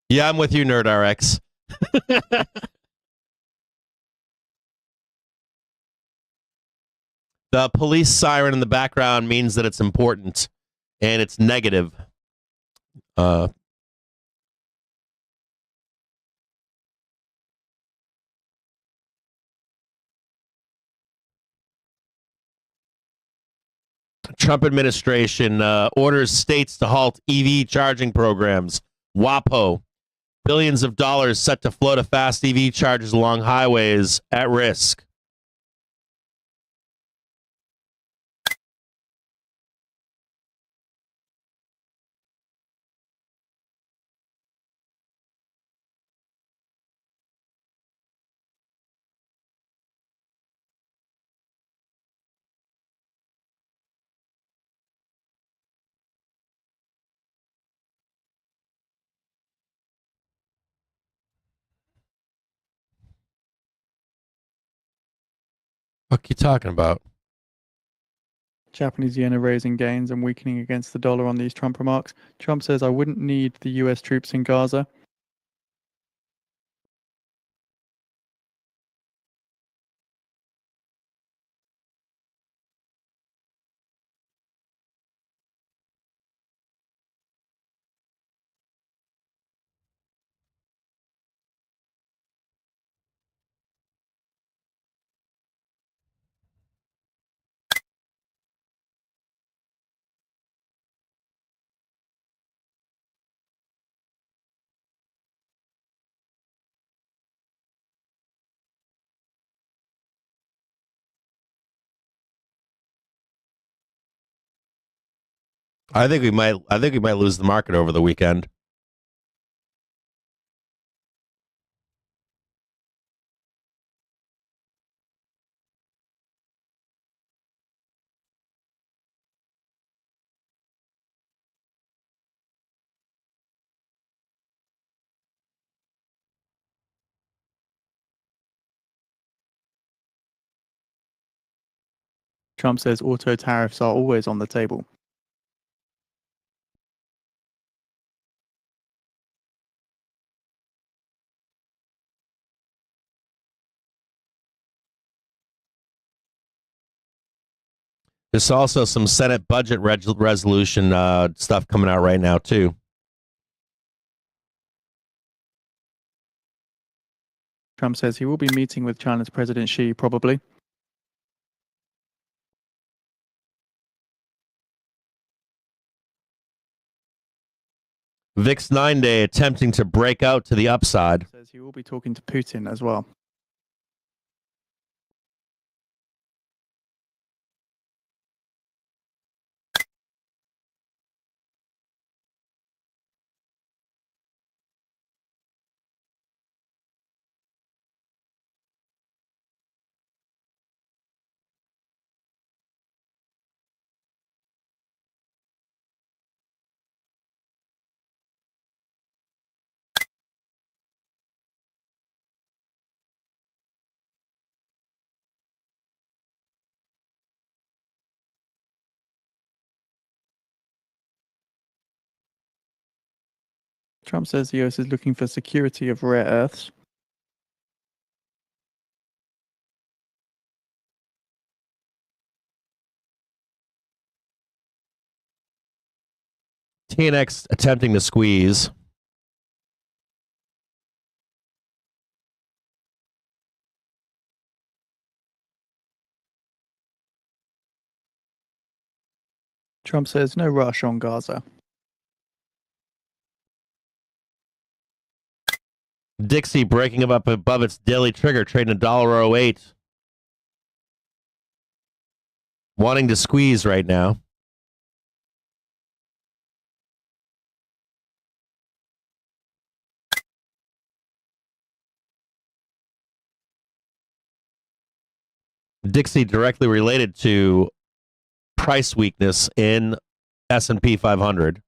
Yeah, I'm with you, NerdRX. The police siren in the background means that it's important, and it's negative. Trump administration orders states to halt EV charging programs. WAPO. Billions of dollars set to flow to fast EV chargers along highways at risk. What are you talking about? Japanese yen are raising gains and weakening against the dollar on these Trump remarks. Trump says I wouldn't need the US troops in Gaza. I think we might lose the market over the weekend. Trump says auto tariffs are always on the table. There's also some Senate budget resolution stuff coming out right now too. Trump says he will be meeting with China's President Xi probably. VIX 9-day attempting to break out to the upside. Says he will be talking to Putin as well. Trump says the US is looking for security of rare earths. TNX attempting to squeeze. Trump says no rush on Gaza. Dixie breaking up above its daily trigger, trading $1.08. Wanting to squeeze right now. Dixie directly related to price weakness in S&P 500.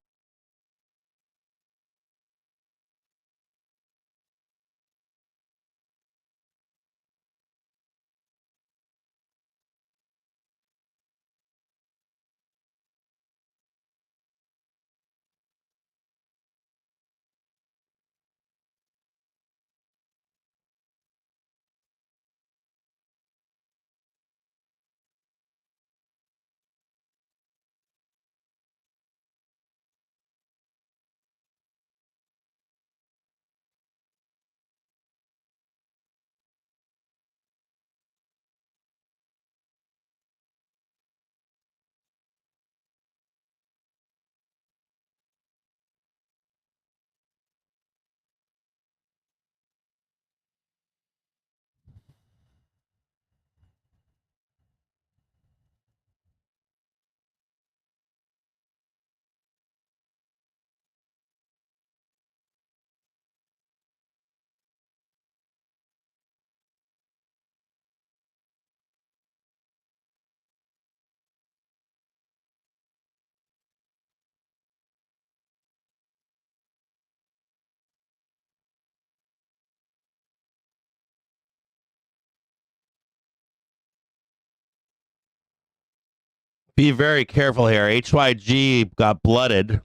Be very careful here. HYG got blooded.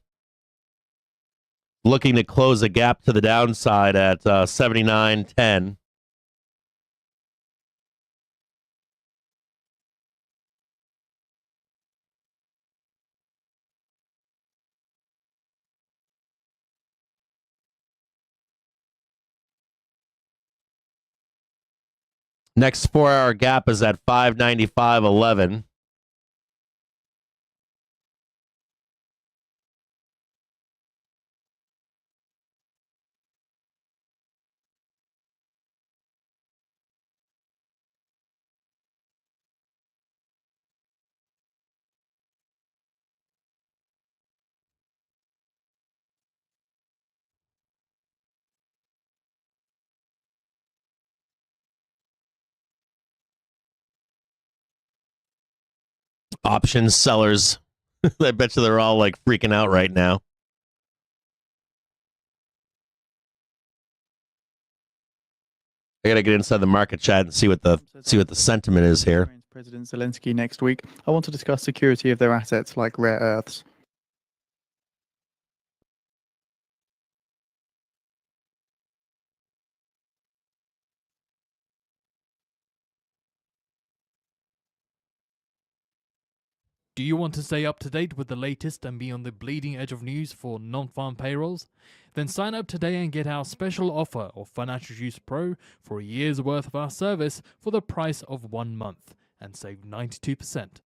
Looking to close a gap to the downside at 79.10. Next 4-hour gap is at 595.11. Options sellers. I bet you they're all like freaking out right now. I gotta get inside the market chat and see what the sentiment is here. President Zelensky next week. I want to discuss security of their assets like rare earths. Do you want to stay up to date with the latest and be on the bleeding edge of news for non-farm payrolls? Then sign up today and get our special offer of Financial Juice Pro for a year's worth of our service for the price of 1 month and save 92%.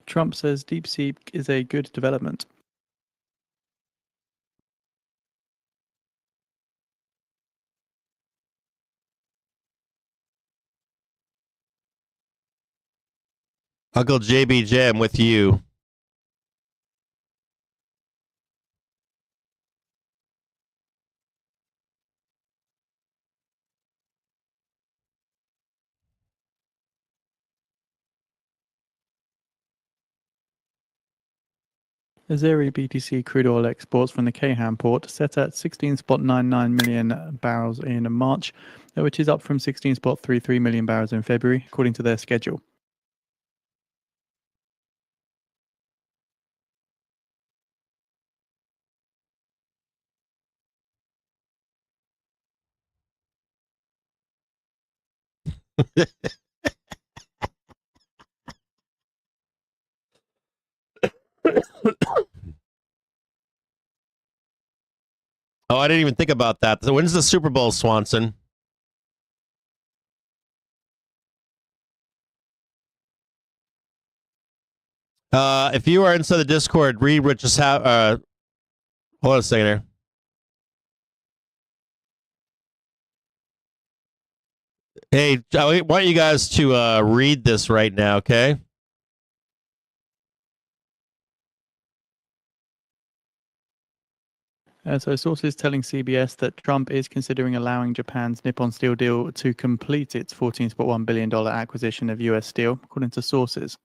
Trump says DeepSeek is a good development. Uncle JBJ, I'm with you. Azeri BTC crude oil exports from the Ceyhan port set at 16.99 million barrels in March, which is up from 16.33 million barrels in February, according to their schedule. Oh, I didn't even think about that. So when's the Super Bowl, Swanson? If you are inside the Discord, read what just happened. Hold on a second here. Hey, I want you guys to read this right now, okay? So sources telling CBS that Trump is considering allowing Japan's Nippon Steel deal to complete its $14.1 billion acquisition of U.S. steel, according to sources.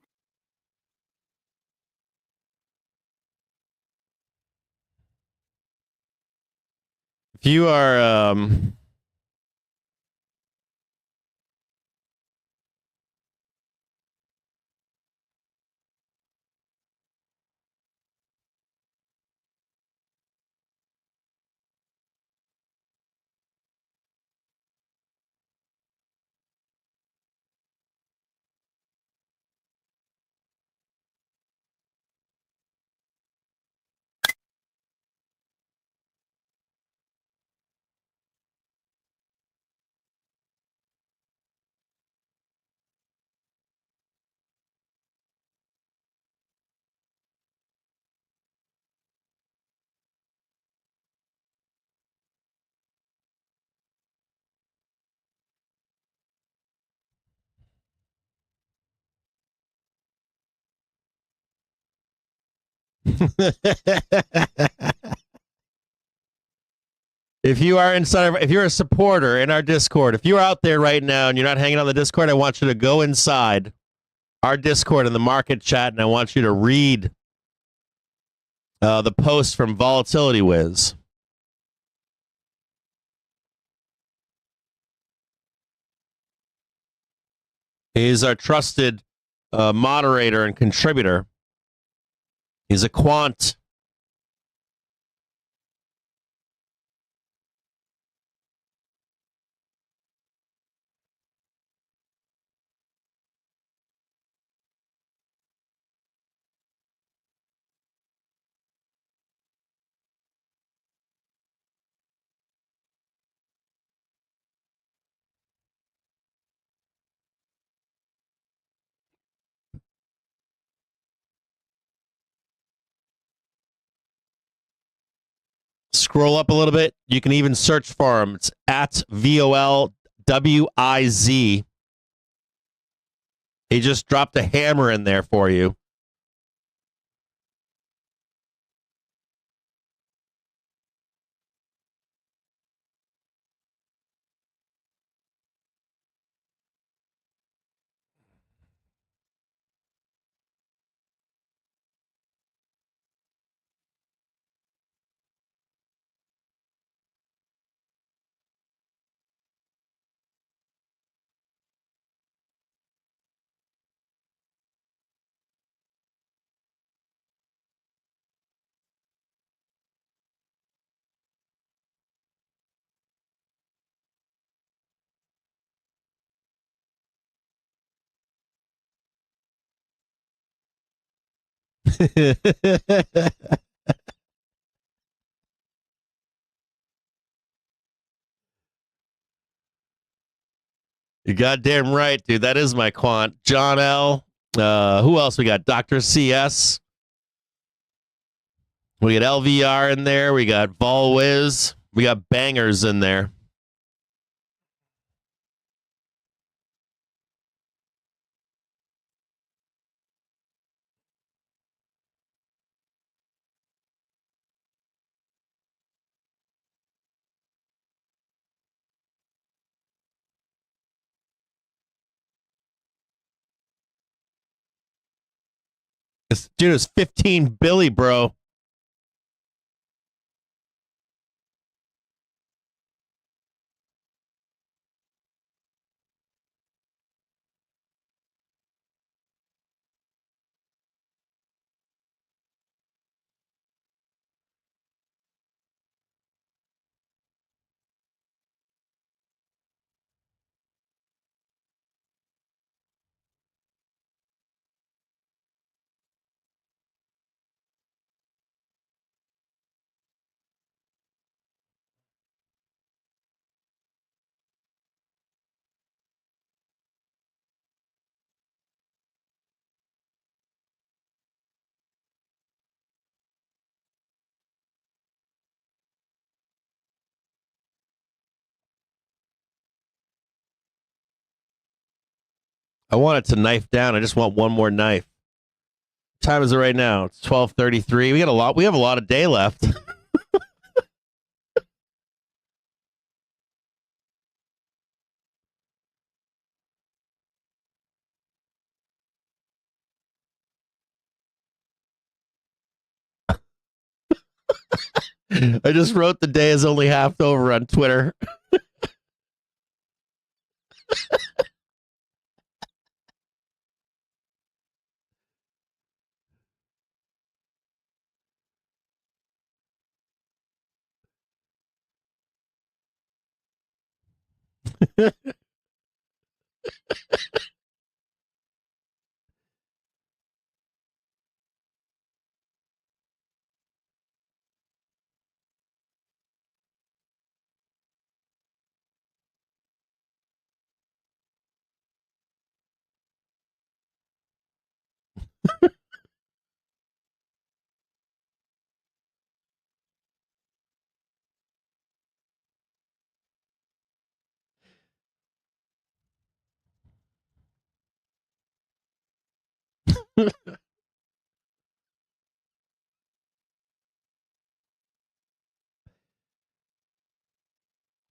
If you are if you are inside, if you're a supporter in our Discord, if you're out there right now and you're not hanging on the Discord, I want you to go inside our Discord in the market chat, and I want you to read the post from Volatility Wiz. He's our trusted moderator and contributor. He's a quant. scroll up a little bit, you can even search for him. It's at VOLWIZ. He just dropped a hammer in there for you. You're goddamn right, dude. That is my quant. John L. Who else we got? Dr. CS. We got LVR in there. We got VolWiz. We got bangers in there. This dude is 15 Billy, bro. I want it to knife down. I just want one more knife. What time is it right now? It's 12:33. We got a lot. We have a lot of day left. I just wrote the day is only half over on Twitter.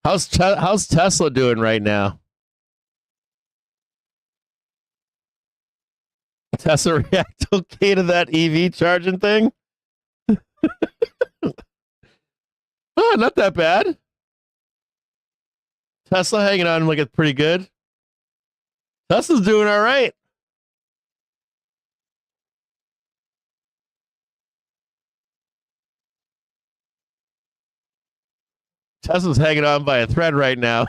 How's Tesla doing right now? Tesla react okay to that EV charging thing? Oh, not that bad. Tesla hanging on like it's pretty good. Tesla's doing all right. Tesla's hanging on by a thread right now.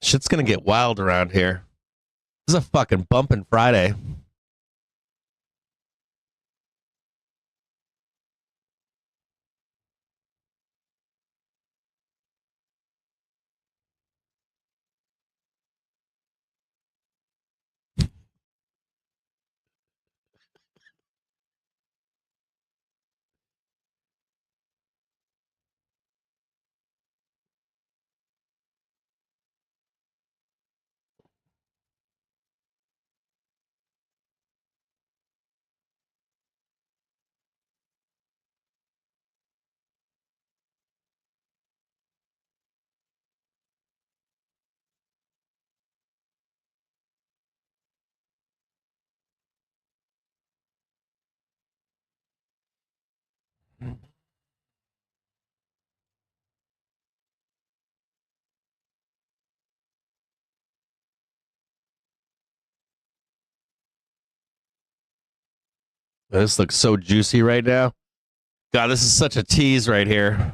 Shit's gonna get wild around here. This is a fucking bumping Friday. This looks so juicy right now. God, this is such a tease right here.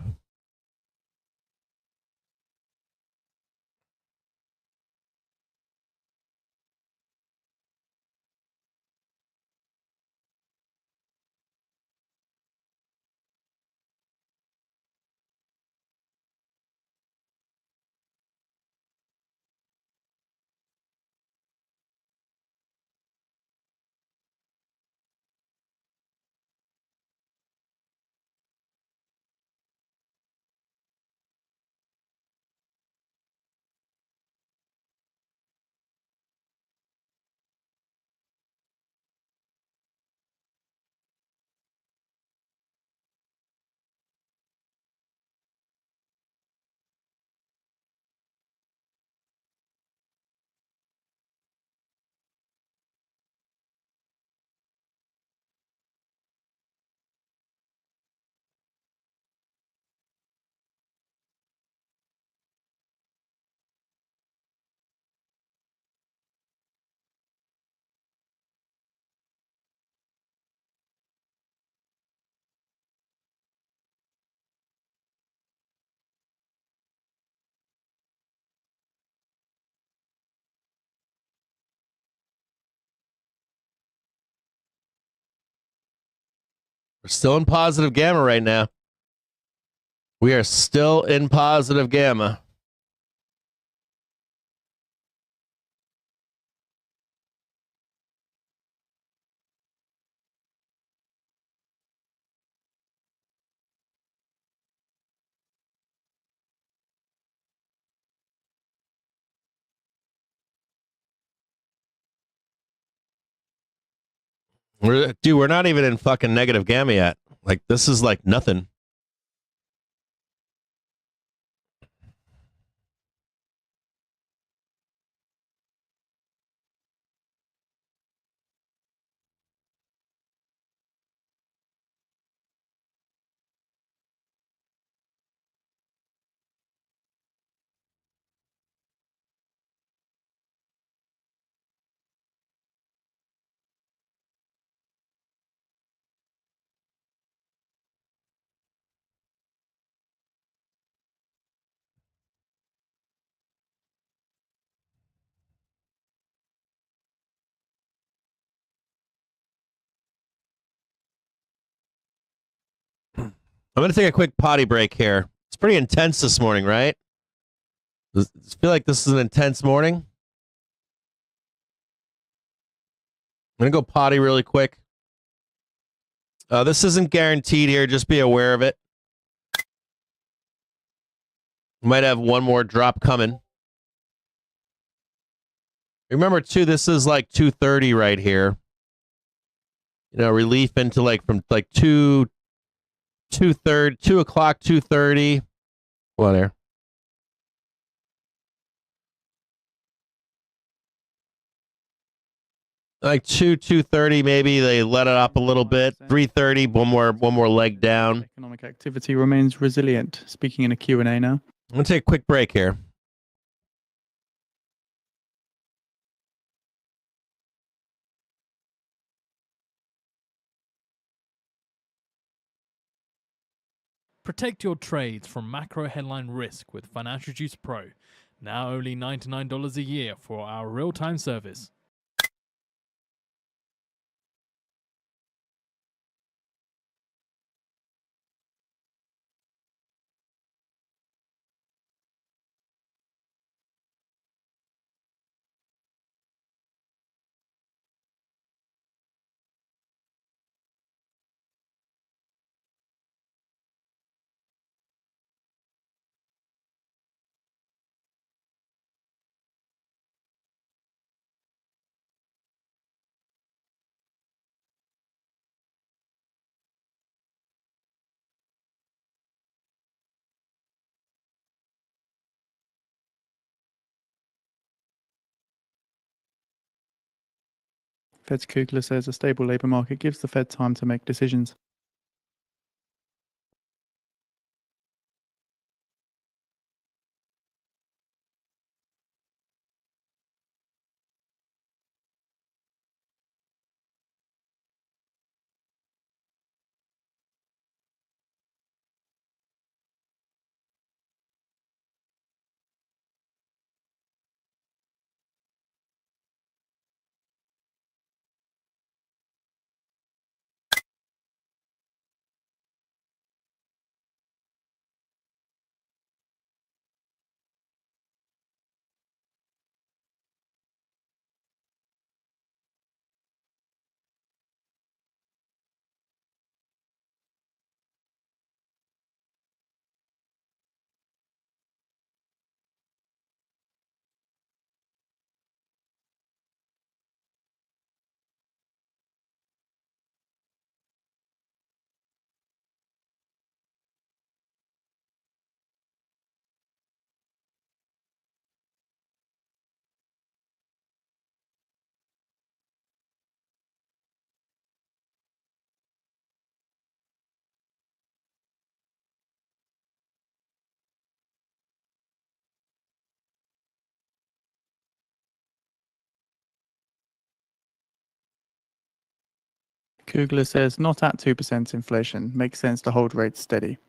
We're still in positive gamma right now. We are still in positive gamma. We're not even in fucking negative gamma yet. Like, this is like nothing. I'm going to take a quick potty break here. It's pretty intense this morning, right? Does it feel like this is an intense morning? I'm going to go potty really quick. This isn't guaranteed here. Just be aware of it. We might have one more drop coming. Remember, too, this is like 2:30 right here. You know, relief into like from like 2 o'clock, 2:30. Hold on here. Like 2:30, maybe they let it up a little bit. 3:30, one more leg down. Economic activity remains resilient. Speaking in a Q&A now. I'm gonna take a quick break here. Protect your trades from macro headline risk with Financial Juice Pro. Now only $99 a year for our real-time service. Fed's Kugler says a stable labour market gives the Fed time to make decisions. Kugler says not at 2% inflation. Makes sense to hold rates steady.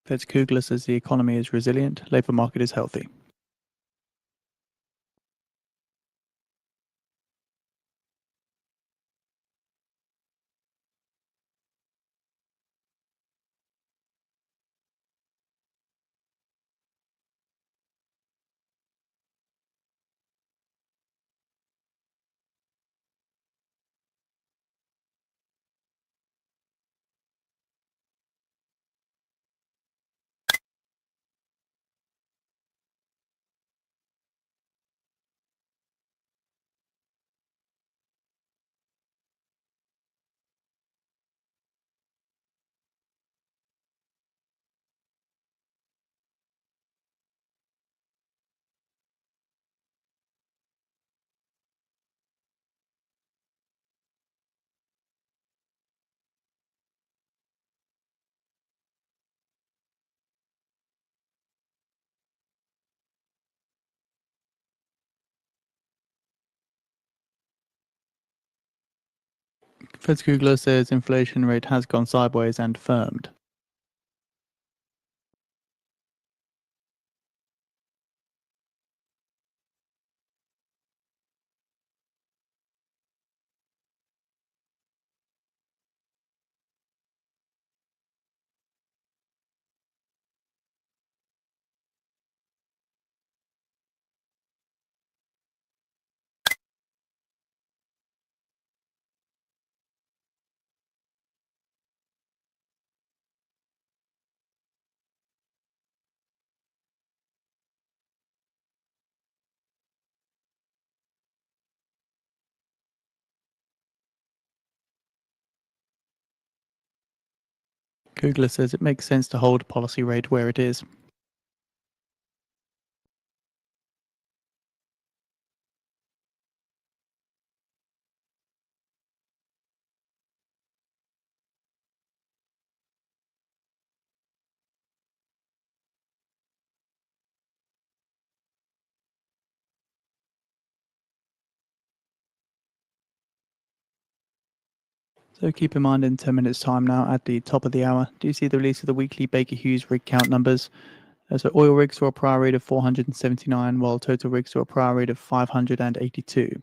Fed's Kugler says the economy is resilient, labour market is healthy. Fed's Googler says inflation rate has gone sideways and firmed. Googler says it makes sense to hold policy rate where it is. So keep in mind in 10 minutes time now at the top of the hour, do you see the release of the weekly Baker Hughes rig count numbers? So oil rigs saw a prior rate of 479, while total rigs saw a prior rate of 582.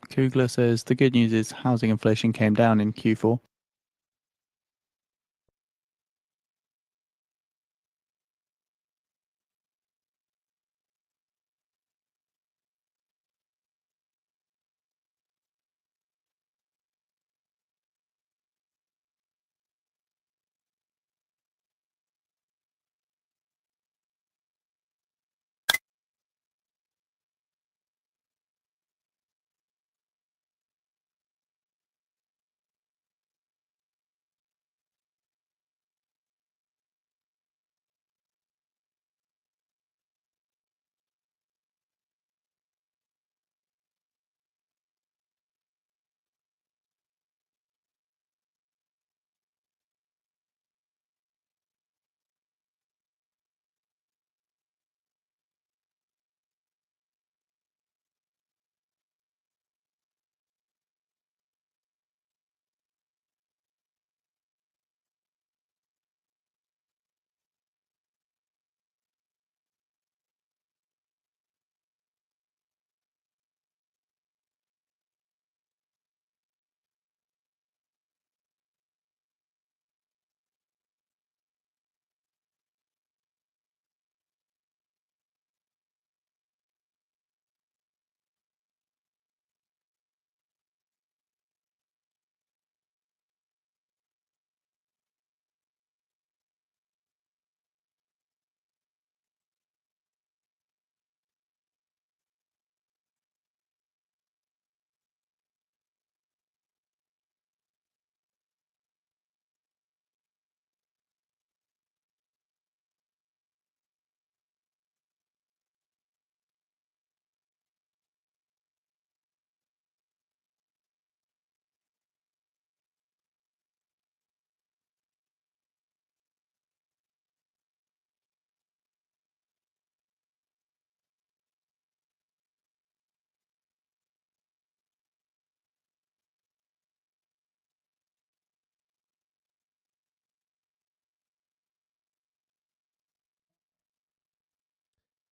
Kugler says the good news is housing inflation came down in Q4.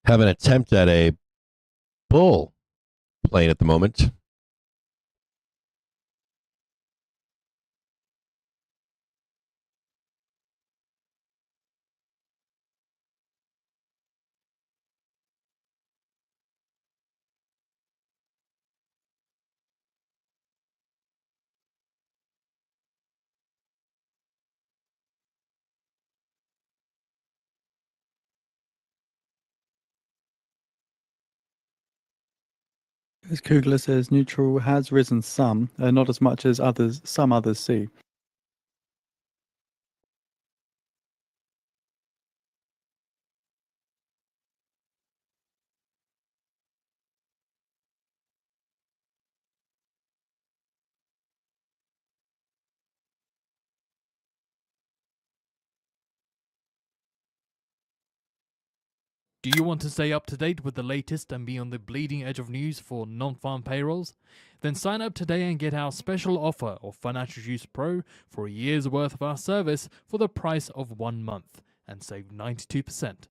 have an attempt at a bull plane at the moment. As Kugler says, neutral has risen some, not as much as some others see. Do you want to stay up to date with the latest and be on the bleeding edge of news for non-farm payrolls? Then sign up today and get our special offer of Financial Juice Pro for a year's worth of our service for the price of 1 month and save 92%.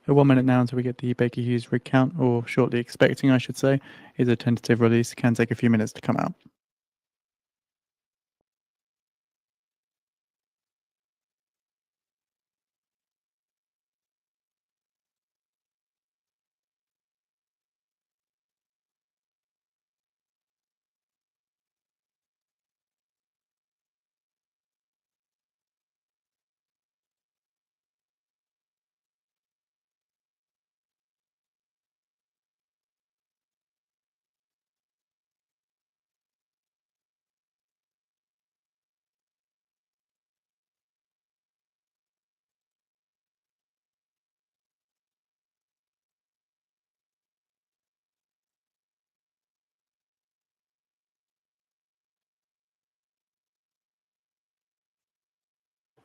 A 1 minute now until we get the Baker Hughes rig count, or shortly expecting, I should say, is a tentative release. It can take a few minutes to come out.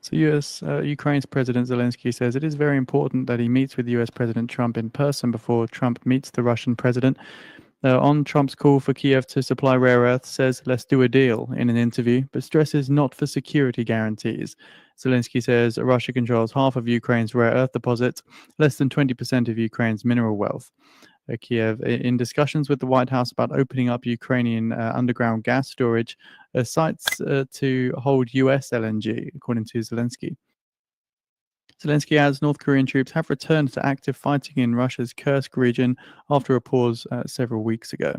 So Ukraine's President Zelensky says it is very important that he meets with US President Trump in person before Trump meets the Russian president. On Trump's call for Kiev to supply rare earths, says, let's do a deal in an interview, but stresses not for security guarantees. Zelensky says Russia controls half of Ukraine's rare earth deposits, less than 20% of Ukraine's mineral wealth. Kiev, in discussions with the White House about opening up Ukrainian underground gas storage, sites to hold US LNG, according to Zelensky. Zelensky adds North Korean troops have returned to active fighting in Russia's Kursk region after a pause several weeks ago.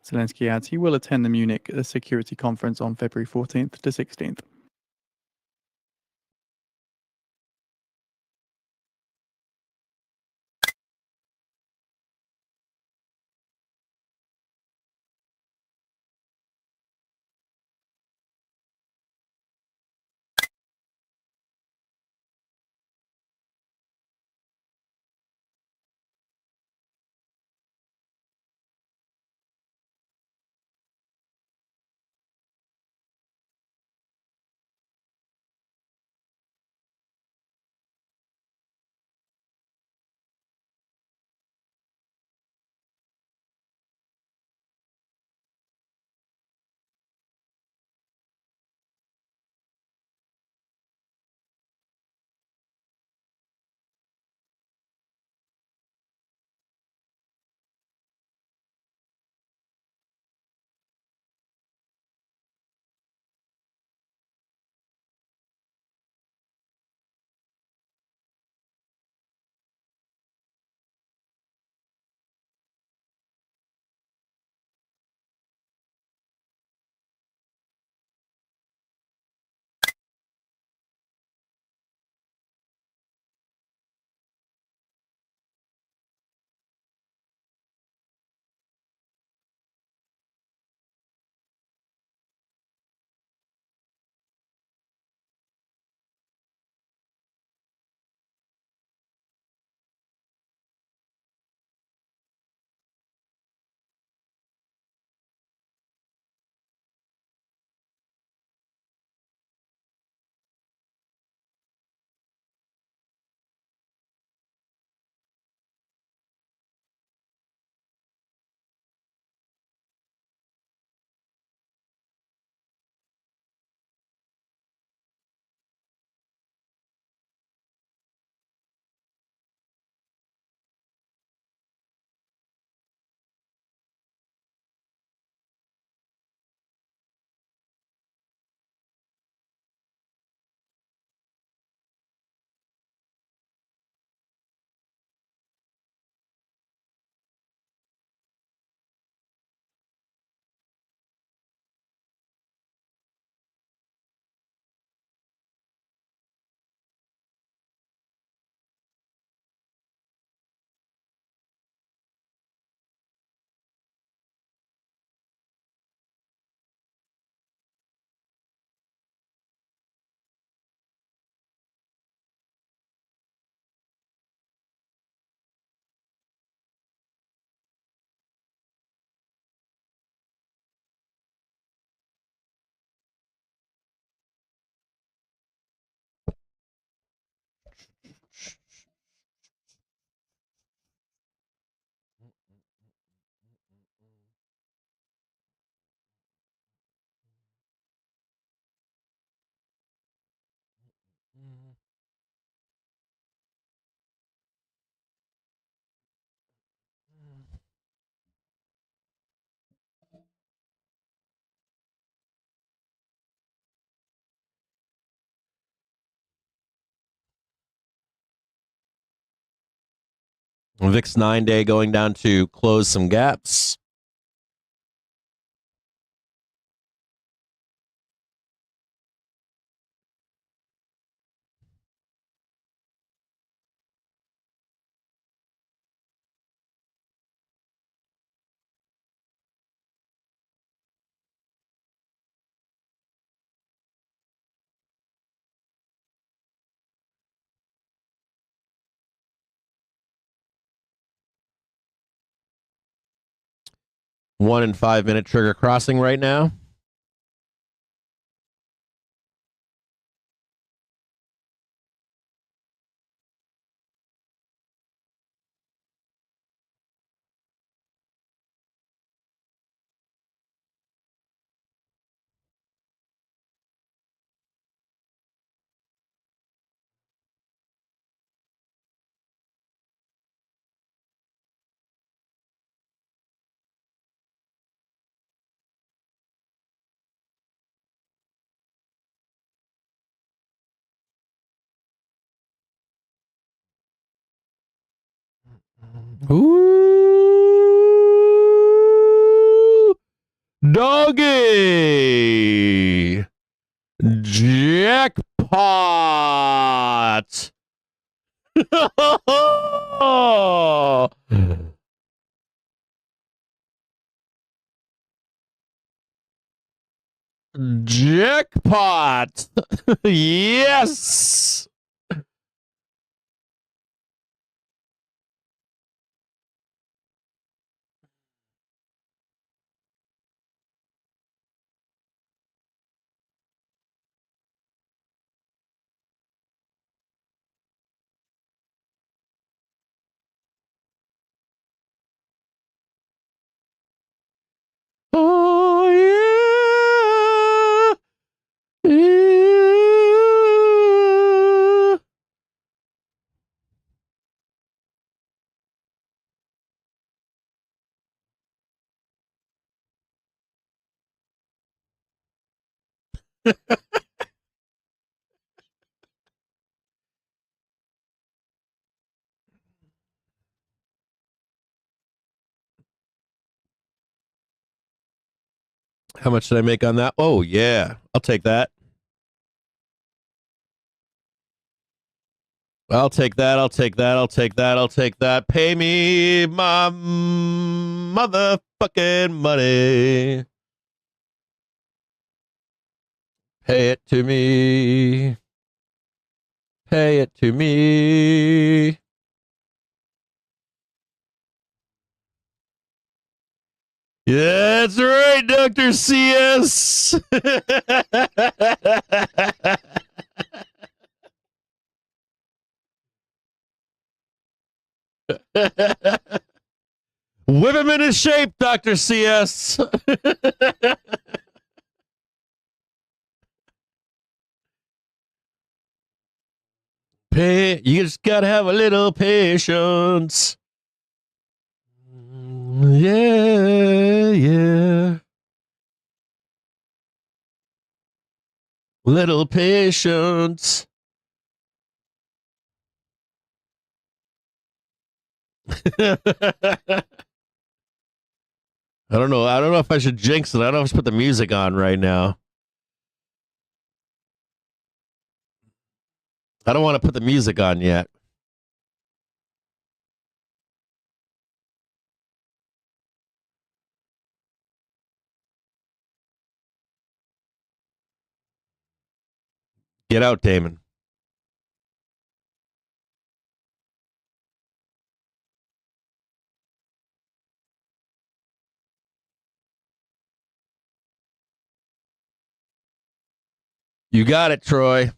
Zelensky adds he will attend the Munich Security Conference on February 14th to 16th. VIX 9-day going down to close some gaps. One and 5 minute trigger crossing right now. Ooh, doggy. Jackpot. Jackpot. Yes. Oh, yeah. Yeah. How much did I make on that? Oh, yeah. I'll take that. I'll take that. I'll take that. I'll take that. I'll take that. Pay me my motherfucking money. Pay it to me. Pay it to me. Yeah, that's right, Dr. CS. Whip him into shape, Dr. CS. You just gotta have a little patience. Yeah, yeah. Little patience. I don't know. I don't know if I should jinx it. I don't know if I should put the music on right now. I don't want to put the music on yet. Get out, Damon. You got it, Troy.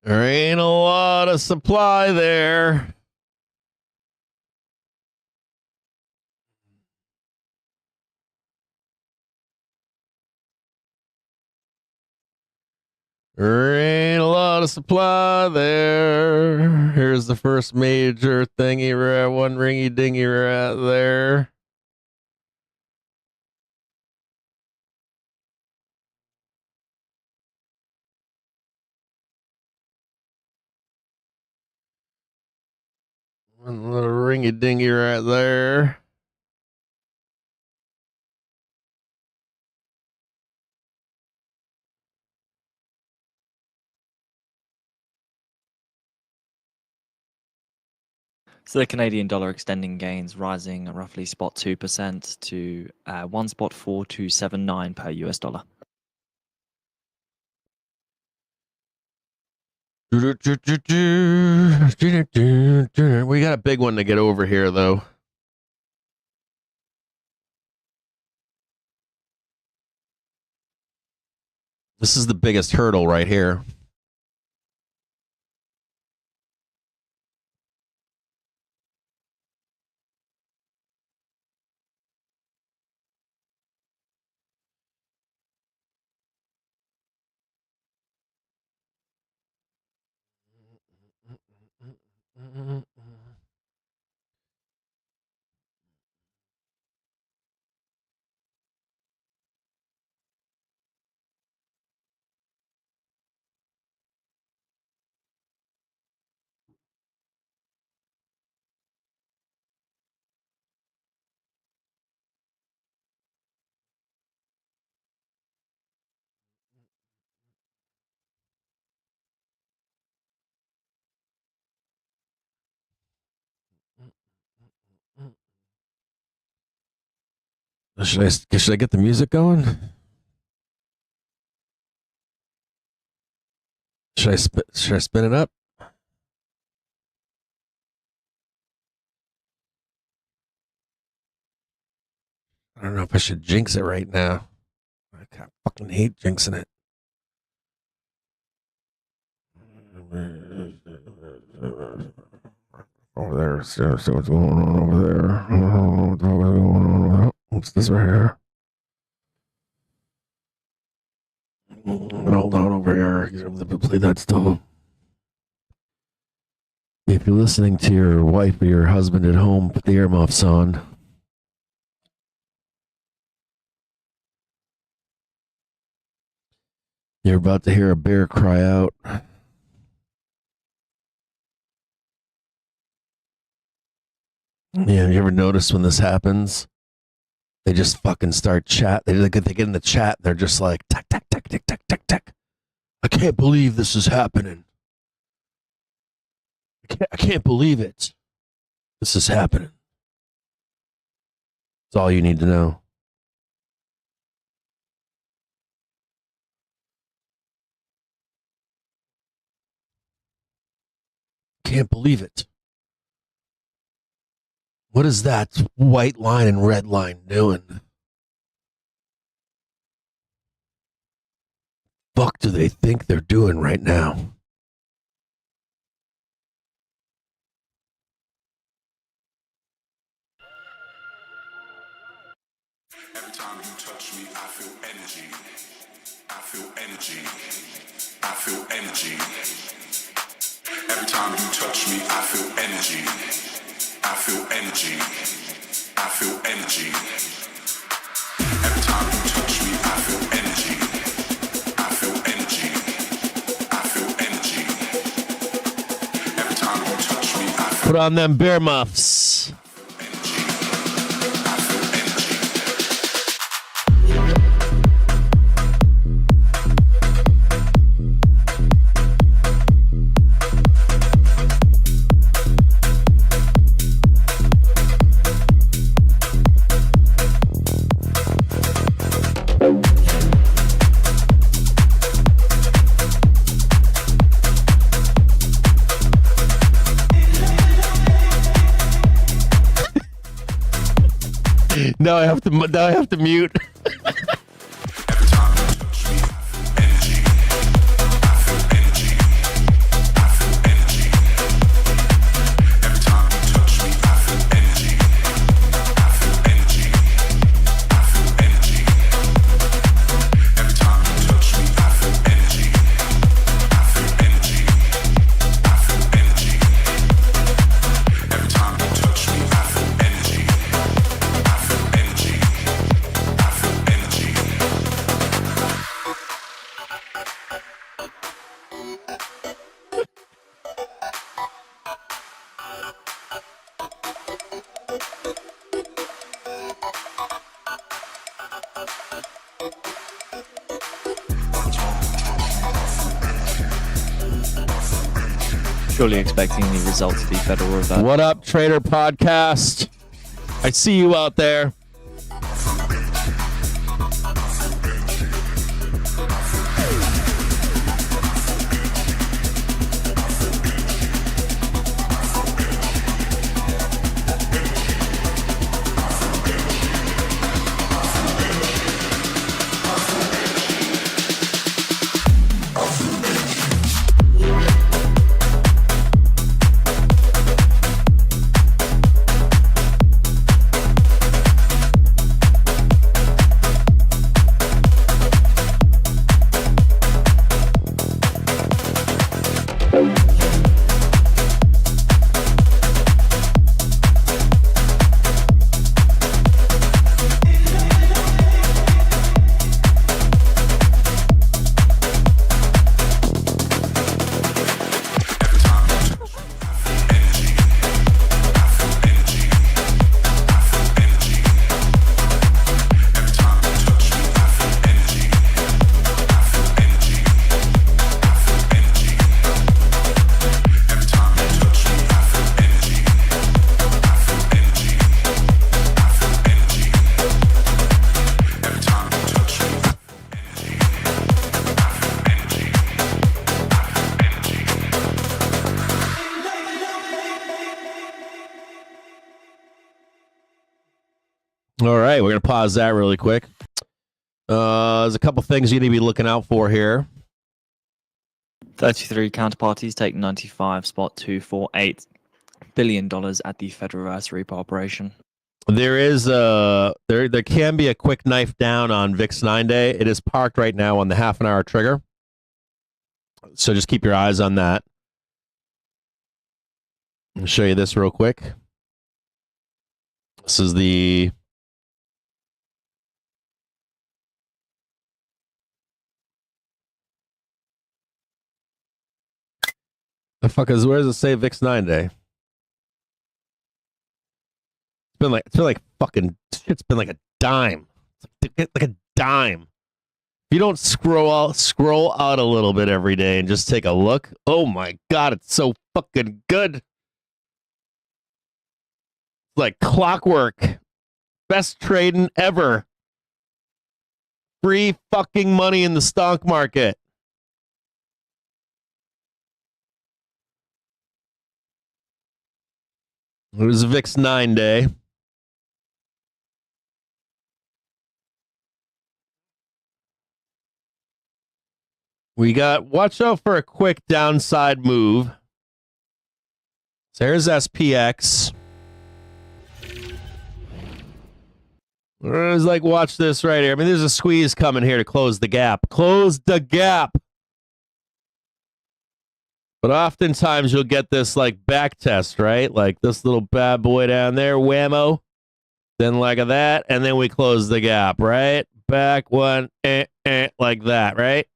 There ain't a lot of supply there. There ain't a lot of supply there. Here's the first major thingy rat, one ringy dingy rat there. One little ringy dingy right there. So the Canadian dollar extending gains, rising roughly spot 2% to 1.4279 per US dollar. We got a big one to get over here, though. This is the biggest hurdle right here. Should I get the music going? Should I spin it up? I don't know if I should jinx it right now. I fucking hate jinxing it. Over there, see what's going on over there. I don't know what's going on. What's this right here? Hold on over here. Play that still. If you're listening to your wife or your husband at home, put the earmuffs on. You're about to hear a bear cry out. Yeah, you ever notice when this happens? They just fucking start chat. They get in the chat. They're just like, tack, tack, tack, tack, tack, tack, tack. I can't believe this is happening. I can't believe it. This is happening. That's all you need to know. Can't believe it. What is that white line and red line doing? Fuck do they think they're doing right now? Every time you touch me, I feel energy. I feel energy. I feel energy. Every time you touch me, I feel energy. I feel energy. I feel energy. Every time you touch me, I feel energy. I feel energy. I feel energy. Every time you touch me, I feel Put on them bear muffs. Now I have to mute. every time you touch me, I feel energy. I feel energy. I feel energy. Every time you touch me, I feel energy. I feel energy. I feel energy. Every time you touch me, I feel energy. I feel energy. I feel energy. Every time you touch me, I feel energy. I feel energy. I feel energy. Surely expecting the results of the Federal Reserve. What up, Trader Podcast? I see you out there. All right, we're gonna pause that really quick. There's a couple things you need to be looking out for here. 33 counterparties take 95.248 billion dollars at the Federal Reserve repo operation. There is there can be a quick knife down on VIX 9-day. It is parked right now on the half-an-hour trigger, so just keep your eyes on that. I'll show you this real quick. This is the fuck is, where does it say VIX 9-day? It's been like fucking, it's been like a dime. It's like a dime. If you don't scroll out a little bit every day and just take a look, oh my god, it's so fucking good. Like clockwork. Best trading ever. Free fucking money in the stock market. It was VIX 9-day. We got, watch out for a quick downside move. So here's SPX. It's like, watch this right here. I mean, there's a squeeze coming here to close the gap. Close the gap. But oftentimes you'll get this like back test, right? Like this little bad boy down there, whammo. Then like that, and then we close the gap, right? Back one, like that, right?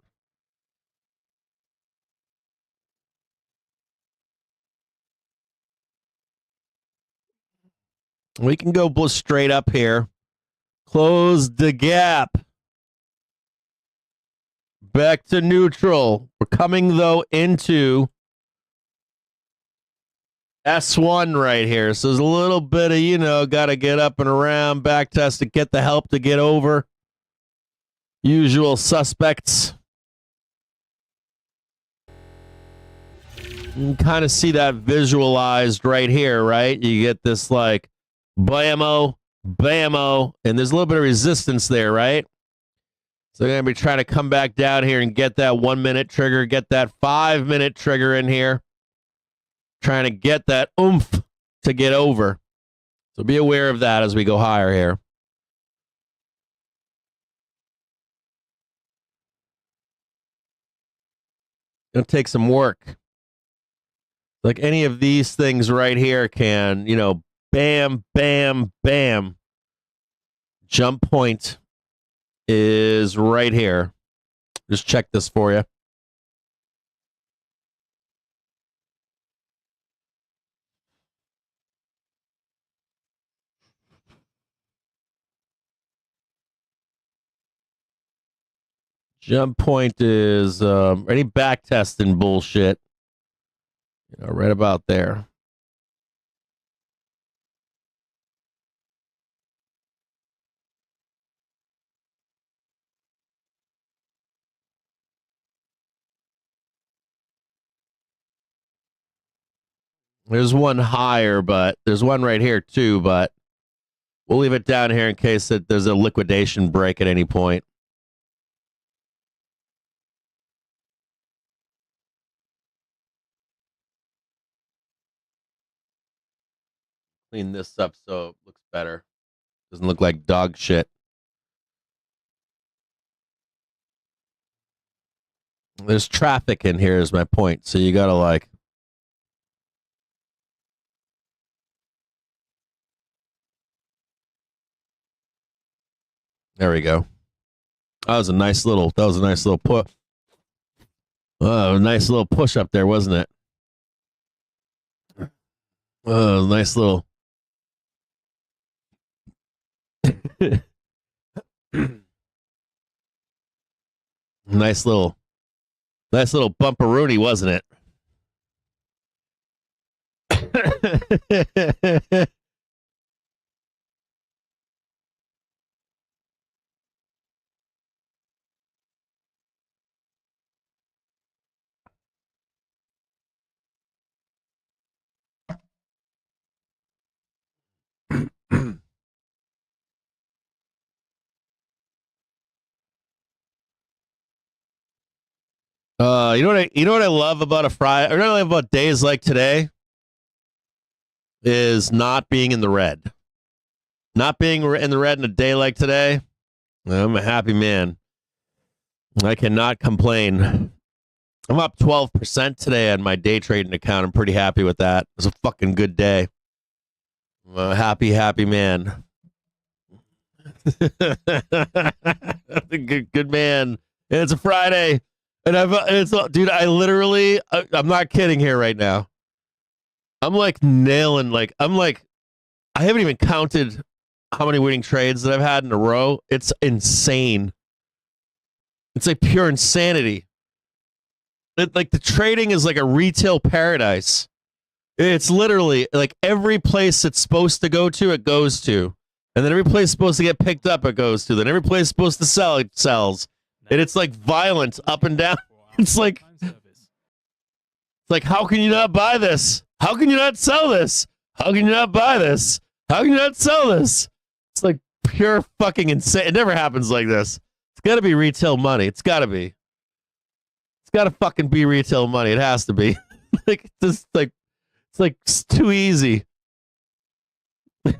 We can go straight up here. Close the gap. Back to neutral. We're coming, though, into S1 right here. So there's a little bit of, got to get up and around, back test to get the help to get over. Usual suspects. You can kind of see that visualized right here, right? You get this like blammo, bammo, and there's a little bit of resistance there, right? So they're going to be trying to come back down here and get that 1 minute trigger, get that 5 minute trigger in here. Trying to get that oomph to get over. So be aware of that as we go higher here. It'll take some work. Like any of these things right here can, bam, bam, bam. Jump point is right here. Just check this for you. Jump point is any back testing bullshit. Right about there. There's one higher, but there's one right here too, but we'll leave it down here in case that there's a liquidation break at any point. Clean this up so it looks better. Doesn't look like dog shit. There's traffic in here is my point. So you gotta like. There we go. That was a nice little push. Oh, nice little push up there, wasn't it? Oh, nice little. nice little bumperoonie, wasn't it? You know what I love about a Friday, or what I love about days like today, is not being in the red. Not being in the red in a day like today, I'm a happy man. I cannot complain. I'm up 12% today on my day trading account. I'm pretty happy with that. It was a fucking good day. I'm a happy, happy man. good man. And it's a Friday. And dude, I'm not kidding here right now. I'm like nailing, I haven't even counted how many winning trades that I've had in a row. It's insane. It's like pure insanity. Like the trading is like a retail paradise. It's literally like every place it's supposed to go to, it goes to. And then every place it's supposed to get picked up, it goes to. Then every place it's supposed to sell, it sells. And it's like violent up and down. It's like, how can you not buy this? How can you not sell this? How can you not buy this? How can you not sell this? It's like pure fucking insane. It never happens like this. It's got to be retail money. It's got to be. It's got to fucking be retail money. It has to be. It's too easy. It's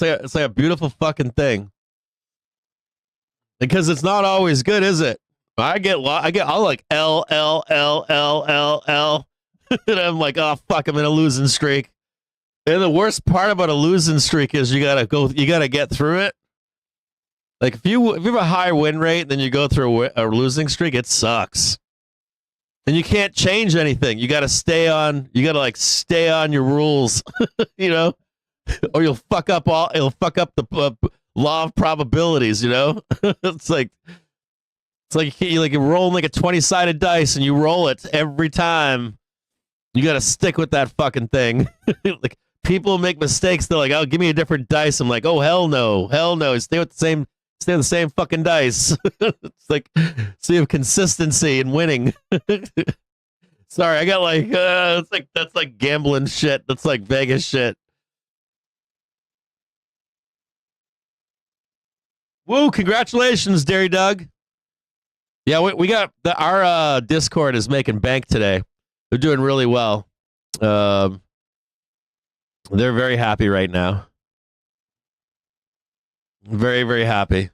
like a beautiful fucking thing. Because it's not always good, is it? I'll like L, and I'm like, oh fuck, I'm in a losing streak. And the worst part about a losing streak is you gotta get through it. Like if you have a high win rate, then you go through a losing streak, it sucks. And you can't change anything. You gotta stay on your rules, you know? Or you'll fuck up the law of probabilities, you know? It's like you're rolling like a 20-sided dice and you roll it every time. You got to stick with that fucking thing. Like people make mistakes. They're like, "Oh, give me a different dice." I'm like, "Oh, hell no. Stay with the same fucking dice." It's like, so you have consistency in winning. Sorry, I got that's like gambling shit. That's like Vegas shit. Woo, congratulations, Dairy Doug. Yeah, we got our Discord is making bank today. They're doing really well. They're very happy right now. Very, very happy.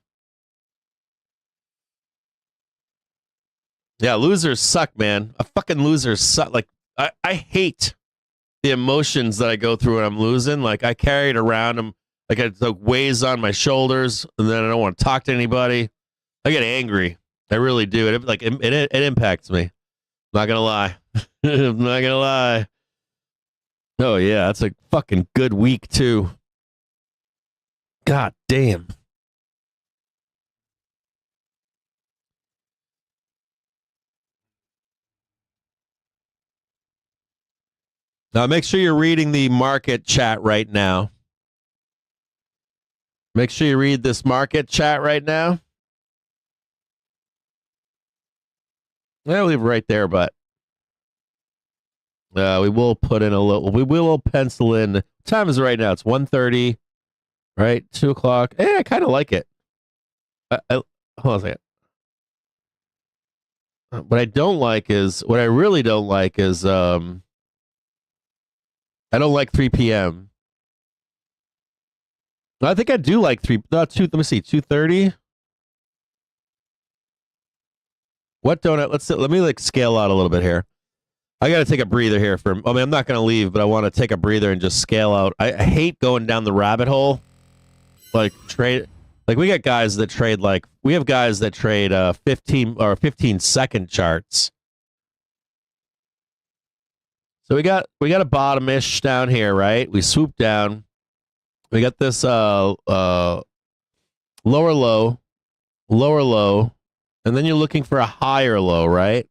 Yeah, losers suck, man. A fucking loser suck. Like, I hate the emotions that I go through when I'm losing. Like, I carry it around. Like it weighs on my shoulders, and then I don't want to talk to anybody. I get angry. I really do. It impacts me. Not gonna lie. I'm not gonna lie. Oh yeah, that's a fucking good week too. God damn. Now make sure you're reading the market chat right now. Make sure you read this market chat right now. I'll leave it right there, but we will put in a little. We will pencil in. What time is it right now? It's 1:30, right? 2 o'clock. I kind of like it. Hold on a second. What I really don't like is I don't like 3 p.m. I think I do like 2. Let me see, 2:30. What donut? Let me like scale out a little bit here. I got to take a breather here I'm not going to leave, but I want to take a breather and just scale out. I hate going down the rabbit hole. Like trade, like we have guys that trade 15-second charts. So we got a bottom-ish down here, right? We swoop down. We got this lower low, and then you're looking for a higher low, right?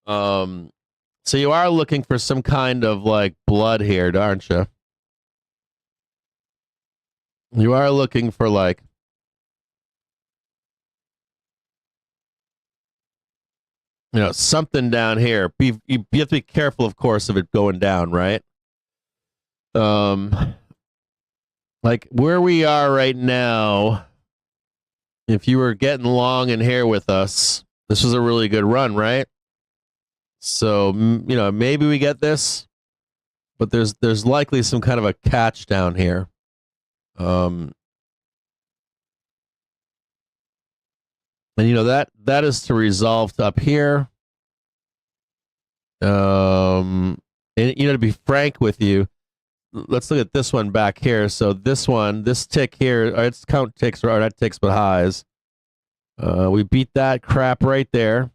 So you are looking for some kind of like blood here, aren't you? You are looking for like something down here. You have to be careful, of course, of it going down, right? Like where we are right now, if you were getting long in here with us, this was a really good run, right? So, maybe we get this, but there's likely some kind of a catch down here. And that is to resolve to up here. And to be frank with you, let's look at this one back here. So this tick here, it's count ticks, or not ticks, but highs. We beat that crap right there.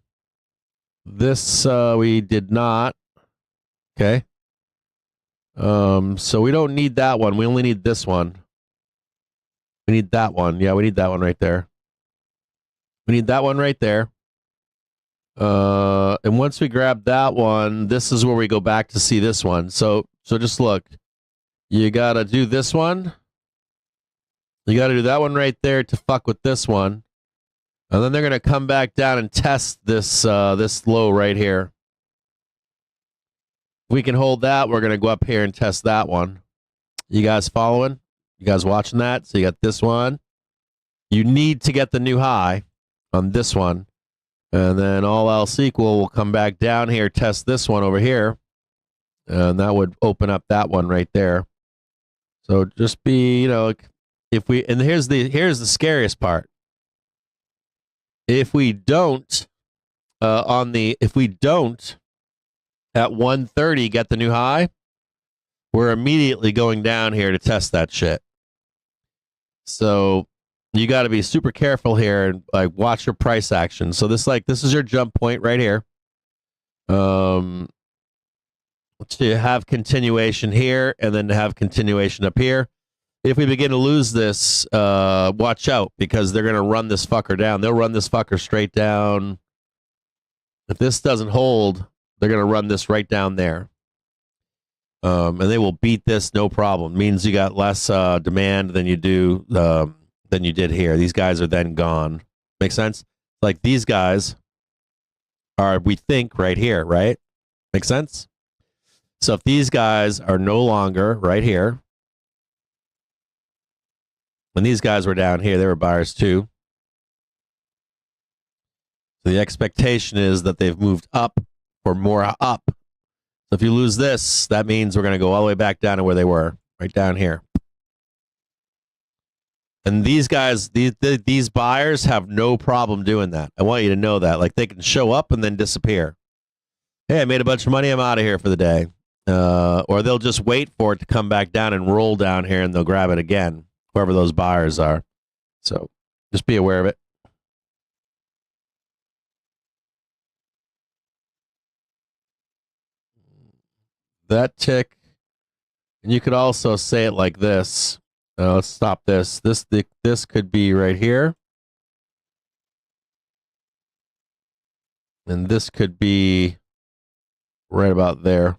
This we did not. Okay. So we don't need that one. We only need this one. We need that one. Yeah, we need that one right there. We need that one right there. And once we grab that one, this is where we go back to see this one. So just look. You gotta do this one. You gotta do that one right there to fuck with this one. And then they're gonna come back down and test this low right here. If we can hold that, we're gonna go up here and test that one. You guys following? You guys watching that? So you got this one. You need to get the new high on this one. And then all else equal, we'll come back down here, test this one over here. And that would open up that one right there. So just be, if we, and here's the scariest part. If we don't, if we don't at 130 get the new high, we're immediately going down here to test that shit. So you got to be super careful here and watch your price action. So this is your jump point right here. To have continuation here and then to have continuation up here. If we begin to lose this, watch out, because they're going to run this fucker down. They'll run this fucker straight down. If this doesn't hold, they're going to run this right down there. And they will beat this no problem. Means you got less demand than you do than you did here. These guys are then gone. Make sense? Like these guys are, we think, right here, right? Make sense? So if these guys are no longer right here, and these guys were down here, they were buyers too. So the expectation is that they've moved up or more up. So if you lose this, that means we're going to go all the way back down to where they were, right down here. And these guys, these buyers have no problem doing that. I want you to know that. Like they can show up and then disappear. Hey, I made a bunch of money. I'm out of here for the day. Or they'll just wait for it to come back down and roll down here and they'll grab it again, whoever those buyers are. So just be aware of it. That tick, and you could also say it like this. Let's stop this. This could be right here. And this could be right about there.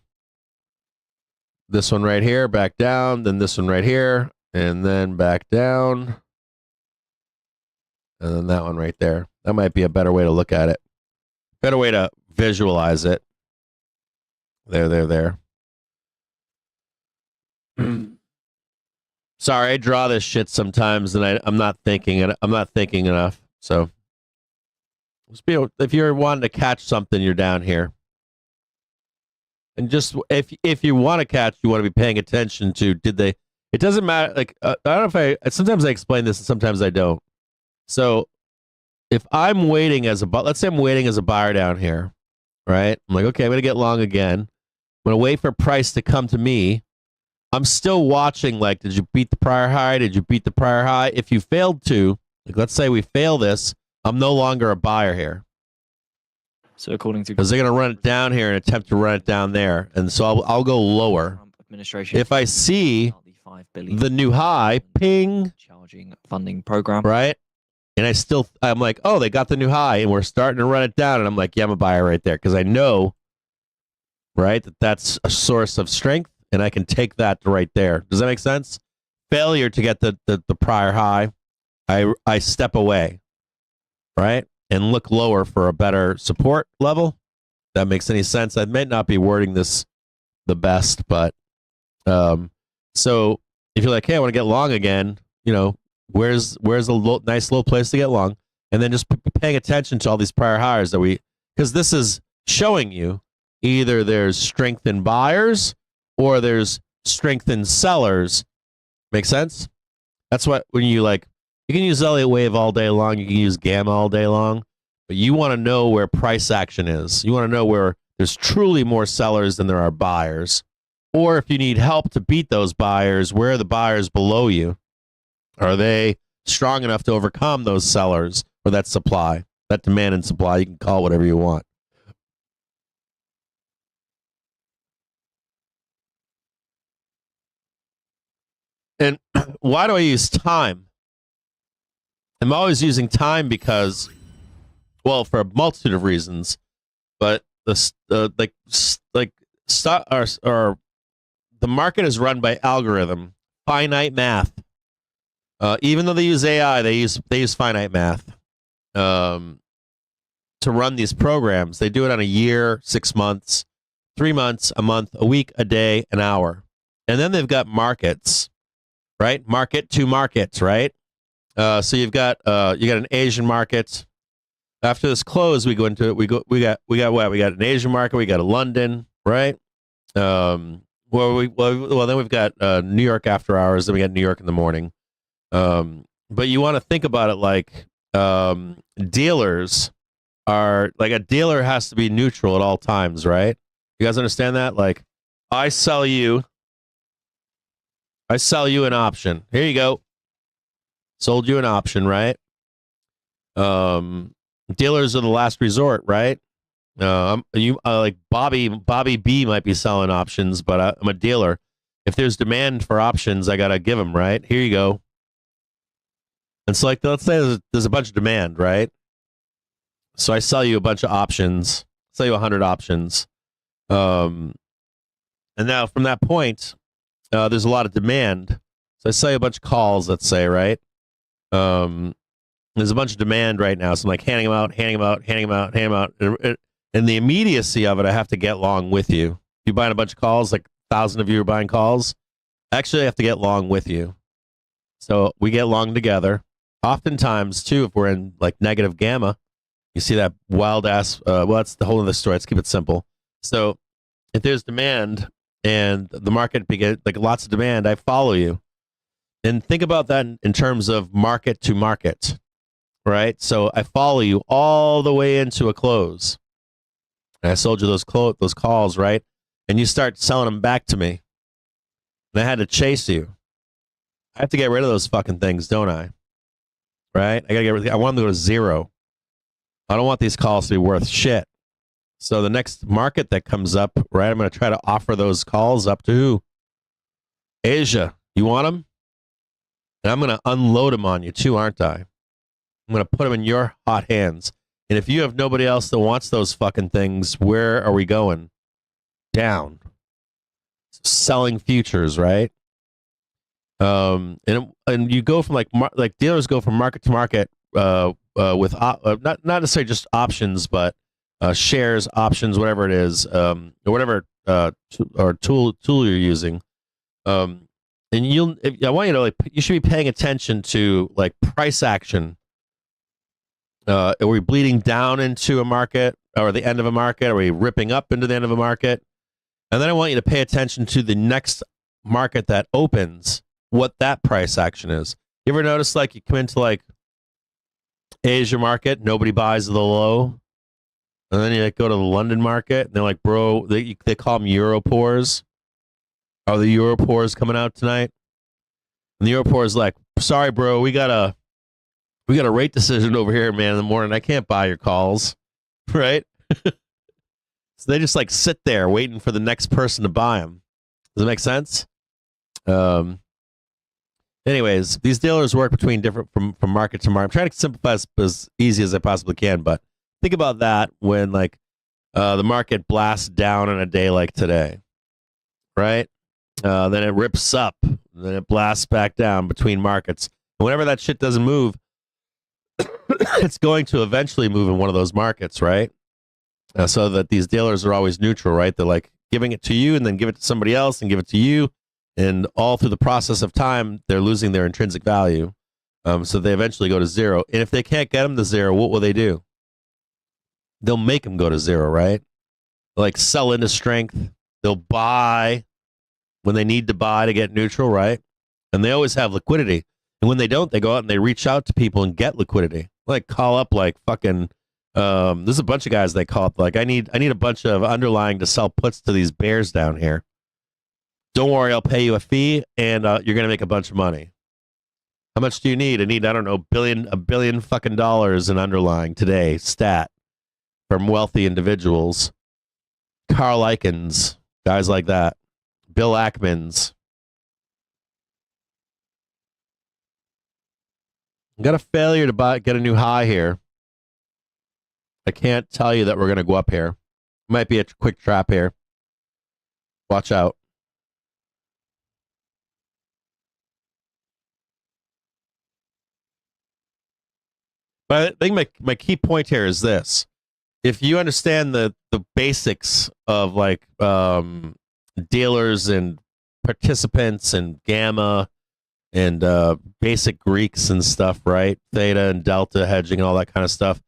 This one right here, back down. Then this one right here. And then back down. And then that one right there. That might be a better way to look at it. Better way to visualize it. There. Sorry, I draw this shit sometimes, and I'm not thinking enough. So, if you're wanting to catch something, you're down here, and just if you want to catch, you want to be paying attention to did they? It doesn't matter. Like I don't know if sometimes I explain this, and sometimes I don't. So, if I'm waiting let's say I'm waiting as a buyer down here, right? I'm like, okay, I'm gonna get long again. I'm gonna wait for price to come to me. I'm still watching, like, did you beat the prior high? Did you beat the prior high? If you failed to, like, let's say we fail this, I'm no longer a buyer here. So according to... Because they're going to run it down here and attempt to run it down there. And so I'll go lower. Administration, if I see the new high, ping. Charging funding program. Right? And I'm like, oh, they got the new high, and we're starting to run it down. And I'm like, yeah, I'm a buyer right there. Because I know, right, that's a source of strength. And I can take that to right there. Does that make sense? Failure to get the prior high, I step away, right? and look lower for a better support level. That makes any sense. I may not be wording this the best, but so if you're like, hey, I want to get long again, where's a nice low place to get long, and then just paying attention to all these prior highs because this is showing you either there's strength in buyers or there's strength in sellers. Make sense? That's what when you can use Elliott wave all day long, you can use gamma all day long, but you want to know where price action is. You want to know where there's truly more sellers than there are buyers. Or if you need help to beat those buyers, where are the buyers below you? Are they strong enough to overcome those sellers or that supply, that demand and supply? You can call it whatever you want. And why do I use time? I'm always using time because, well, for a multitude of reasons, but the market is run by algorithm, finite math. Even though they use AI, they use finite math to run these programs. They do it on a year, 6 months, 3 months, a month, a week, a day, an hour, and then they've got markets, right? Market to markets, right? So you got an Asian market. After this close, we go into it. We got what? We got an Asian market. We got a London, right? Then we've got New York after hours. Then we got New York in the morning. But you want to think about it like dealers are like a dealer has to be neutral at all times, right? You guys understand that? Like, I sell you an option. Here you go. Sold you an option, right? Dealers are the last resort, right? Like Bobby B might be selling options, but I'm a dealer. If there's demand for options, I gotta give them, right? Here you go. And so, like, let's say there's a bunch of demand, right? So I sell you a bunch of options, sell you 100 options, and now from that point, there's a lot of demand. So I sell you a bunch of calls, let's say, right? There's a bunch of demand right now, so I'm like handing them out. And the immediacy of it, I have to get long with you. If you're buying a bunch of calls, like 1,000 of you are buying calls, actually I have to get long with you. So we get long together. Oftentimes, too, if we're in like negative gamma, you see that wild ass, that's the whole of the story. Let's keep it simple. So if there's demand and the market begins, like lots of demand, I follow you. And think about that in terms of market to market, right? So I follow you all the way into a close. And I sold you those calls, right? And you start selling them back to me. And I had to chase you. I have to get rid of those fucking things, don't I? Right? I want them to go to zero. I don't want these calls to be worth shit. So the next market that comes up, right, I'm going to try to offer those calls up to who? Asia. You want them? And I'm going to unload them on you too, aren't I? I'm going to put them in your hot hands. And if you have nobody else that wants those fucking things, where are we going? Down. Selling futures, right? And you go from like dealers go from market to market with not necessarily just options, but shares, options, whatever it is, or whatever tool you're using. And I want you to you should be paying attention to like price action. Are we bleeding down into a market or the end of a market? Are we ripping up into the end of a market? And then I want you to pay attention to the next market that opens, what that price action is. You ever notice like you come into like Asia market, nobody buys the low, and then you like go to the London market, and they're like, bro, they call them Europors. Are the Europors coming out tonight? And the Europors like, sorry, bro, we got a rate decision over here, man, in the morning. I can't buy your calls, right? So they just like sit there waiting for the next person to buy them. Does it make sense? Anyways, these dealers work between different from market to market. I'm trying to simplify as easy as I possibly can, but think about that when like the market blasts down on a day like today, right? Then it rips up, then it blasts back down between markets. And whenever that shit doesn't move, it's going to eventually move in one of those markets, right? So that these dealers are always neutral, right? They're like giving it to you and then give it to somebody else and give it to you. And all through the process of time, they're losing their intrinsic value. So they eventually go to zero. And if they can't get them to zero, what will they do? They'll make them go to zero, right? Like sell into strength. They'll buy when they need to buy to get neutral, right? And they always have liquidity. And when they don't, they go out and they reach out to people and get liquidity. Like call up like fucking there's a bunch of guys they call up like I need a bunch of underlying to sell puts to these bears down here. Don't worry, I'll pay you a fee and you're gonna make a bunch of money. How much do you need? I need, I don't know, a billion fucking dollars in underlying today, stat, from wealthy individuals. Carl Icahns, guys like that. Bill Ackmans. Got a failure to get a new high here. I can't tell you that we're going to go up here. Might be a quick trap here. Watch out. But I think my key point here is this. If you understand the basics of like dealers and participants and gamma and basic Greeks and stuff, right? Theta and delta hedging and all that kind of stuff.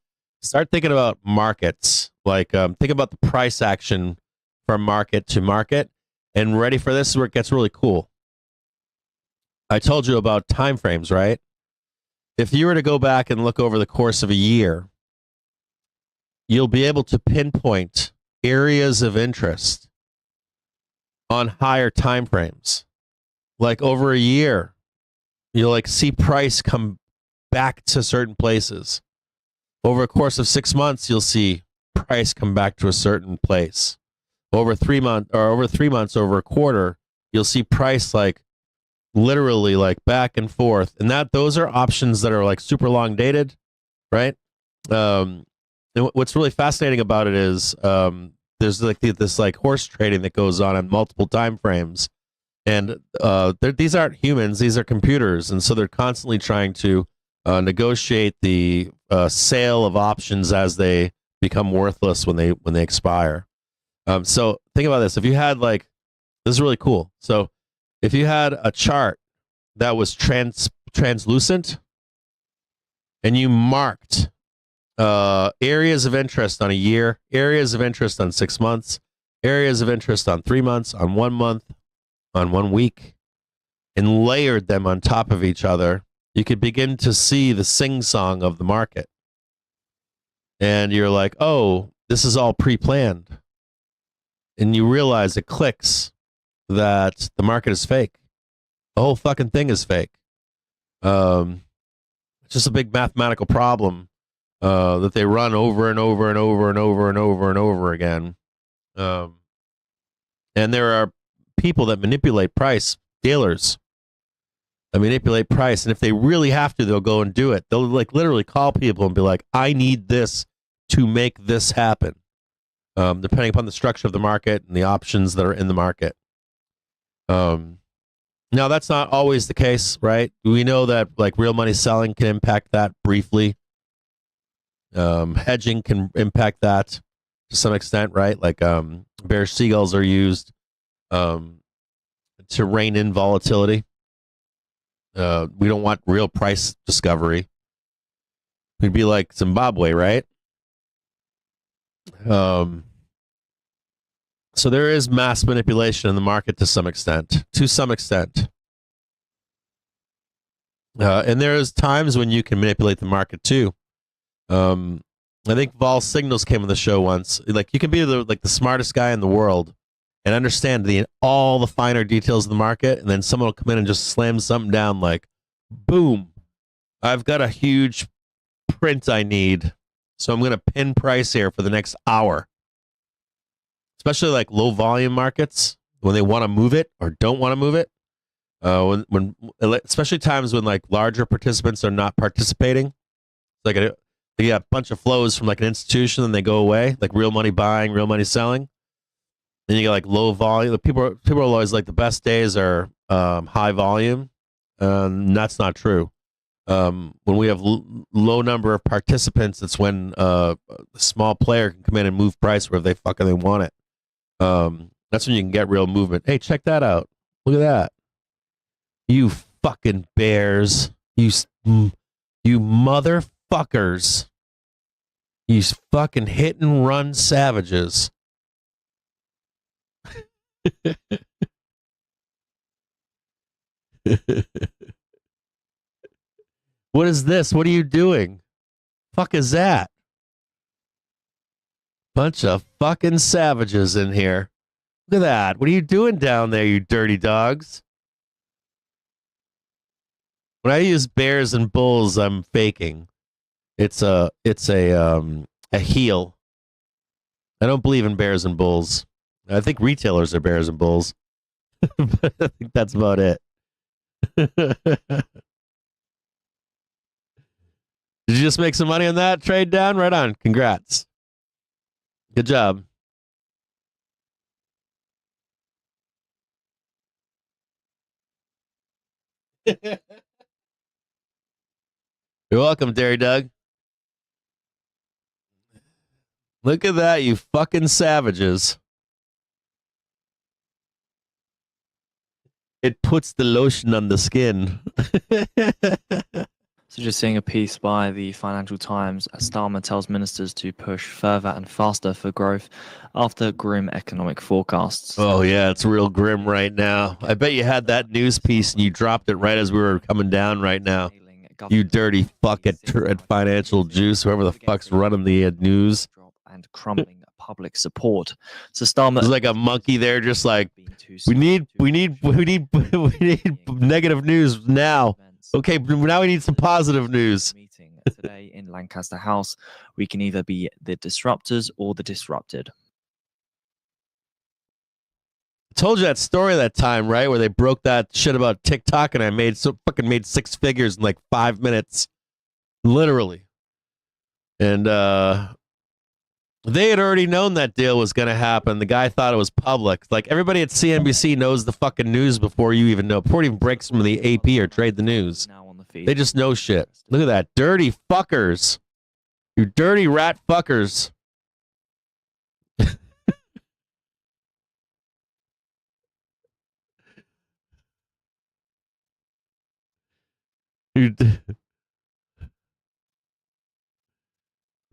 Start thinking about markets. Like think about the price action from market to market. And ready for this is where it gets really cool. I told you about time frames, right? If you were to go back and look over the course of a year, you'll be able to pinpoint areas of interest on higher time frames. Like over a year, you'll like see price come back to certain places. Over a course of 6 months, you'll see price come back to a certain place. Over 3 months, over a quarter, you'll see price like literally like back and forth. And those are options that are like super long dated, right? And what's really fascinating about it is there's like this like horse trading that goes on multiple time frames. And these aren't humans, these are computers. And so they're constantly trying to negotiate the sale of options as they become worthless when they expire. So think about this. If you had like, this is really cool. So if you had a chart that was translucent and you marked areas of interest on a year, areas of interest on 6 months, areas of interest on 3 months, on 1 month, on 1 week, and layered them on top of each other, you could begin to see the sing-song of the market. And you're like, oh, this is all pre-planned. And you realize it clicks that the market is fake. The whole fucking thing is fake. It's just a big mathematical problem that they run over and over and over and over and over and over again. And there are people that manipulate price, dealers that manipulate price. And if they really have to, they'll go and do it. They'll like literally call people and be like, I need this to make this happen. Depending upon the structure of the market and the options that are in the market. Now that's not always the case, right? We know that like real money selling can impact that briefly. Hedging can impact that to some extent, right? Like bearish seagulls are used to rein in volatility. We don't want real price discovery. We'd be like Zimbabwe, right? So there is mass manipulation in the market to some extent. And there's times when you can manipulate the market too. I think Vol Signals came on the show once. Like you can be the smartest guy in the world and understand all the finer details of the market, and then someone will come in and just slam something down like, boom, I've got a huge print I need, so I'm going to pin price here for the next hour. Especially like low volume markets when they want to move it or don't want to move it. When especially times when like larger participants are not participating. Like they get a bunch of flows from like an institution and they go away, like real money buying, real money selling. Then you get like low volume. People are always like the best days are high volume. That's not true. When we have low number of participants, it's when a small player can come in and move price wherever they want it. That's when you can get real movement. Hey, check that out. Look at that. You fucking bears. You motherfuckers. You fucking hit and run savages. What is this? What are you doing? Fuck is that? Bunch of fucking savages in here. Look at that. What are you doing down there, you dirty dogs? When I use bears and bulls, I'm faking. It's a heel. I don't believe in bears and bulls. I think retailers are bears and bulls. But I think that's about it. Did you just make some money on that trade down? Right on. Congrats. Good job. You're welcome, Dairy Doug. Look at that, you fucking savages. It puts the lotion on the skin. So just seeing a piece by the Financial Times, Starmer tells ministers to push further and faster for growth after grim economic forecasts. Oh, yeah, it's real grim right now. I bet you had that news piece and you dropped it right as we were coming down right now. You dirty fuck at Financial Juice, whoever the fuck's running the news. And crumbling public support. So Starmer, there's like a monkey there, just like we need negative news now. Okay, now we need some positive news. Meeting today in Lancaster House, we can either be the disruptors or the disrupted. I told you that story that time, right, where they broke that shit about TikTok, and I made 6 figures in like 5 minutes, literally. And they had already known that deal was going to happen. The guy thought it was public. Like, everybody at CNBC knows the fucking news before you even know, before it even breaks from the AP or Trade the News. Now on the feed. They just know shit. Look at that. Dirty fuckers. You dirty rat fuckers.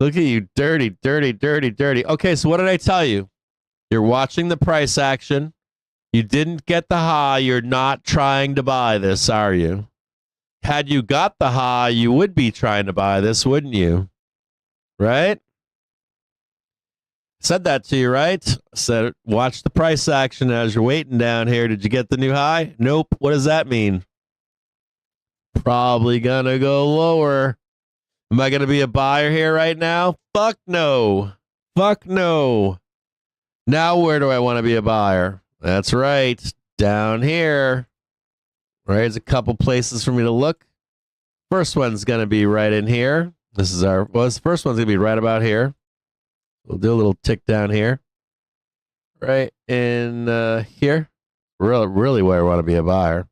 Look at you, dirty, dirty, dirty, dirty. Okay, so what did I tell you? You're watching the price action. You didn't get the high. You're not trying to buy this, are you? Had you got the high, you would be trying to buy this, wouldn't you? Right? Said that to you, right? Said, watch the price action as you're waiting down here. Did you get the new high? Nope. What does that mean? Probably gonna go lower. Am I going to be a buyer here right now? Fuck no. Fuck no. Now where do I want to be a buyer? That's right. Down here. Right? There's a couple places for me to look. First one's going to be right in here. This is the first one's going to be right about here. We'll do a little tick down here. Right in here. Really where I want to be a buyer.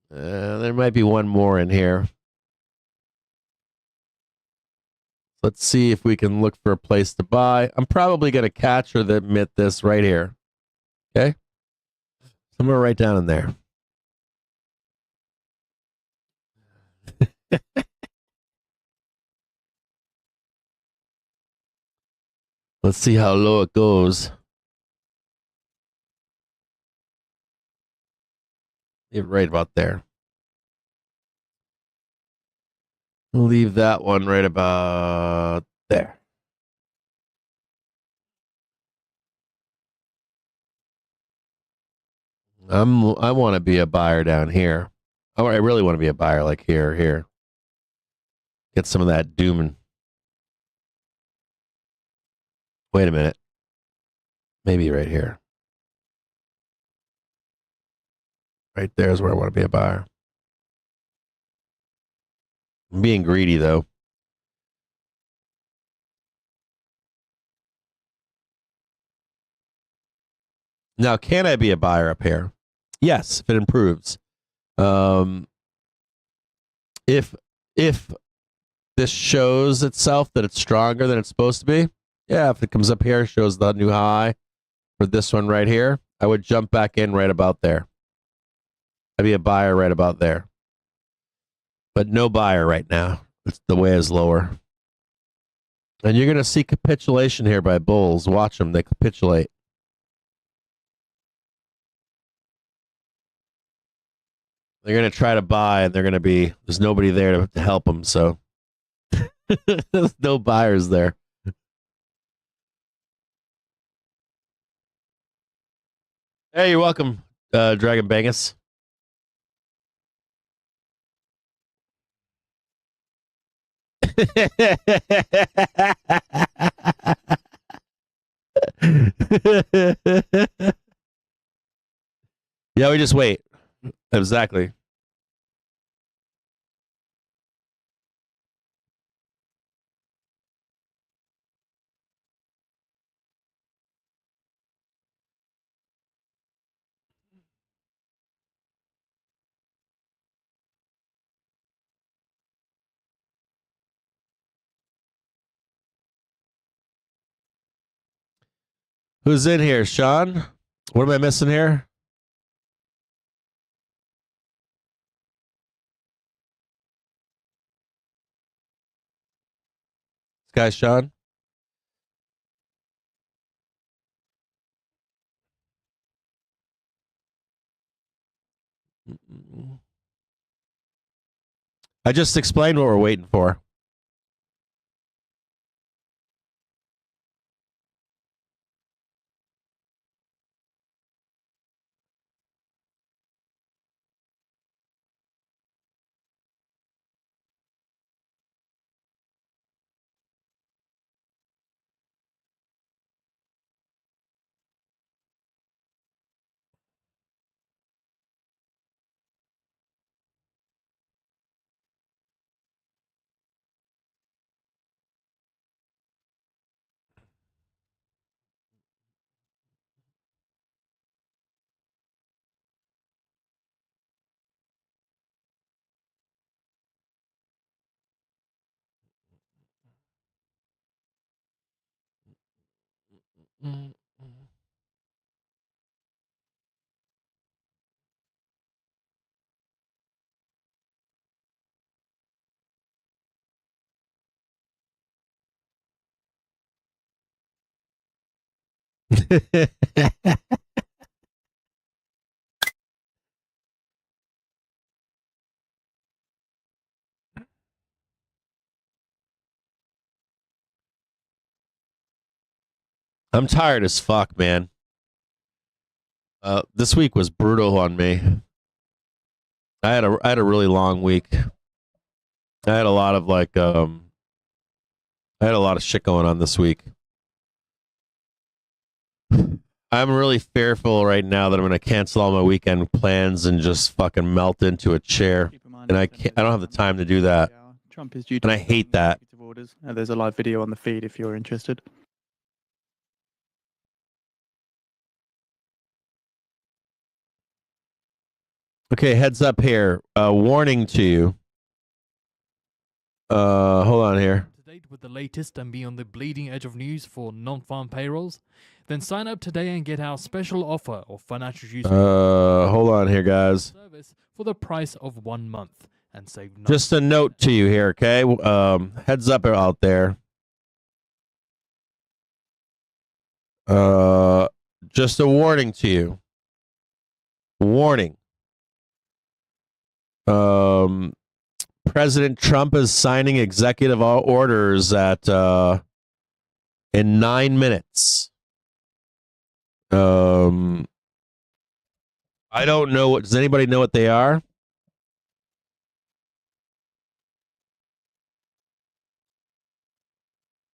There might be one more in here. Let's see if we can look for a place to buy. I'm probably going to catch or admit this right here. Okay? Somewhere right down in there. Let's see how low it goes. Right about there. We'll leave that one right about there. I want to be a buyer down here. Oh, I really want to be a buyer like here. Get some of that doom. Wait a minute. Maybe right here. Right there is where I want to be a buyer. I'm being greedy, though. Now, can I be a buyer up here? Yes, if it improves. if this shows itself that it's stronger than it's supposed to be, yeah, if it comes up here, shows the new high for this one right here, I would jump back in right about there. I'd be a buyer right about there. But no buyer right now. It's the way is lower. And you're going to see capitulation here by bulls. Watch them. They capitulate. They're going to try to buy, and they're going to be, there's nobody there to help them. So there's no buyers there. Hey, you're welcome, Dragon Bangus. Yeah, we just wait. Exactly. Who's in here, Sean? What am I missing here? This guy, Sean? I just explained what we're waiting for. I'm tired as fuck, man. This week was brutal on me. I had a really long week. I had a lot of I had a lot of shit going on this week. I'm really fearful right now that I'm going to cancel all my weekend plans and just fucking melt into a chair. And I don't have the time to do that. Trump is due And I hate that. orders. There's a live video on the feed if you're interested. Okay, heads up here. Warning to you. Hold on here. To date with the latest and be on the bleeding edge of news for non-farm payrolls? Then sign up today and get our special offer of financial use Hold on here, guys. service for the price of 1 month and save. Just a note to you here, okay? Heads up out there. Just a warning to you. Warning. President Trump is signing executive orders at in 9 minutes. I don't know what. Does anybody know what they are?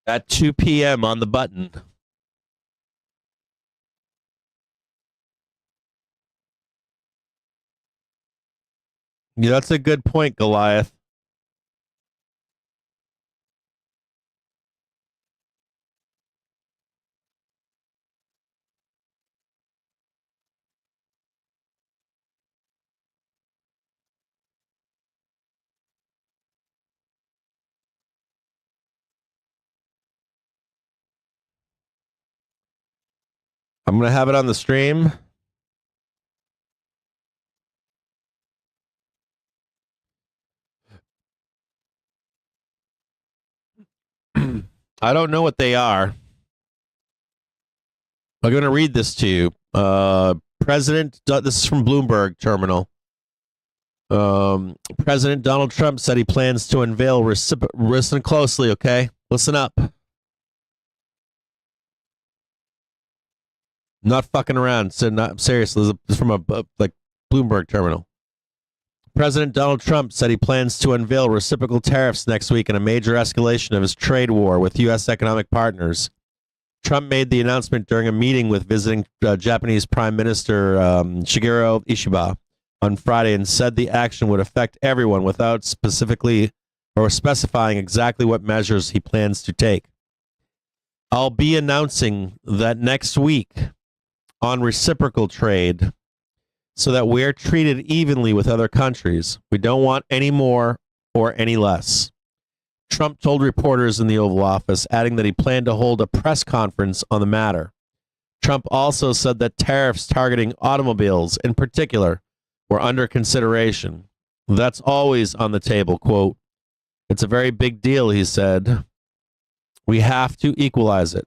At 2 p.m. on the button. Yeah, that's a good point, Goliath. I'm going to have it on the stream. I don't know what they are. I'm going to read this to you. This is from Bloomberg Terminal. President Donald Trump said he plans to unveil listen closely, okay? Listen up. Not fucking around. So not seriously. This is from a Bloomberg Terminal. President Donald Trump said he plans to unveil reciprocal tariffs next week in a major escalation of his trade war with U.S. economic partners. Trump made the announcement during a meeting with visiting Japanese Prime Minister Shigeru Ishiba on Friday and said the action would affect everyone without specifically or specifying exactly what measures he plans to take. I'll be announcing that next week on reciprocal trade so that we're treated evenly with other countries. We don't want any more or any less. Trump told reporters in the Oval Office, adding that he planned to hold a press conference on the matter. Trump also said that tariffs targeting automobiles in particular were under consideration. That's always on the table, quote. It's a very big deal, he said. We have to equalize it.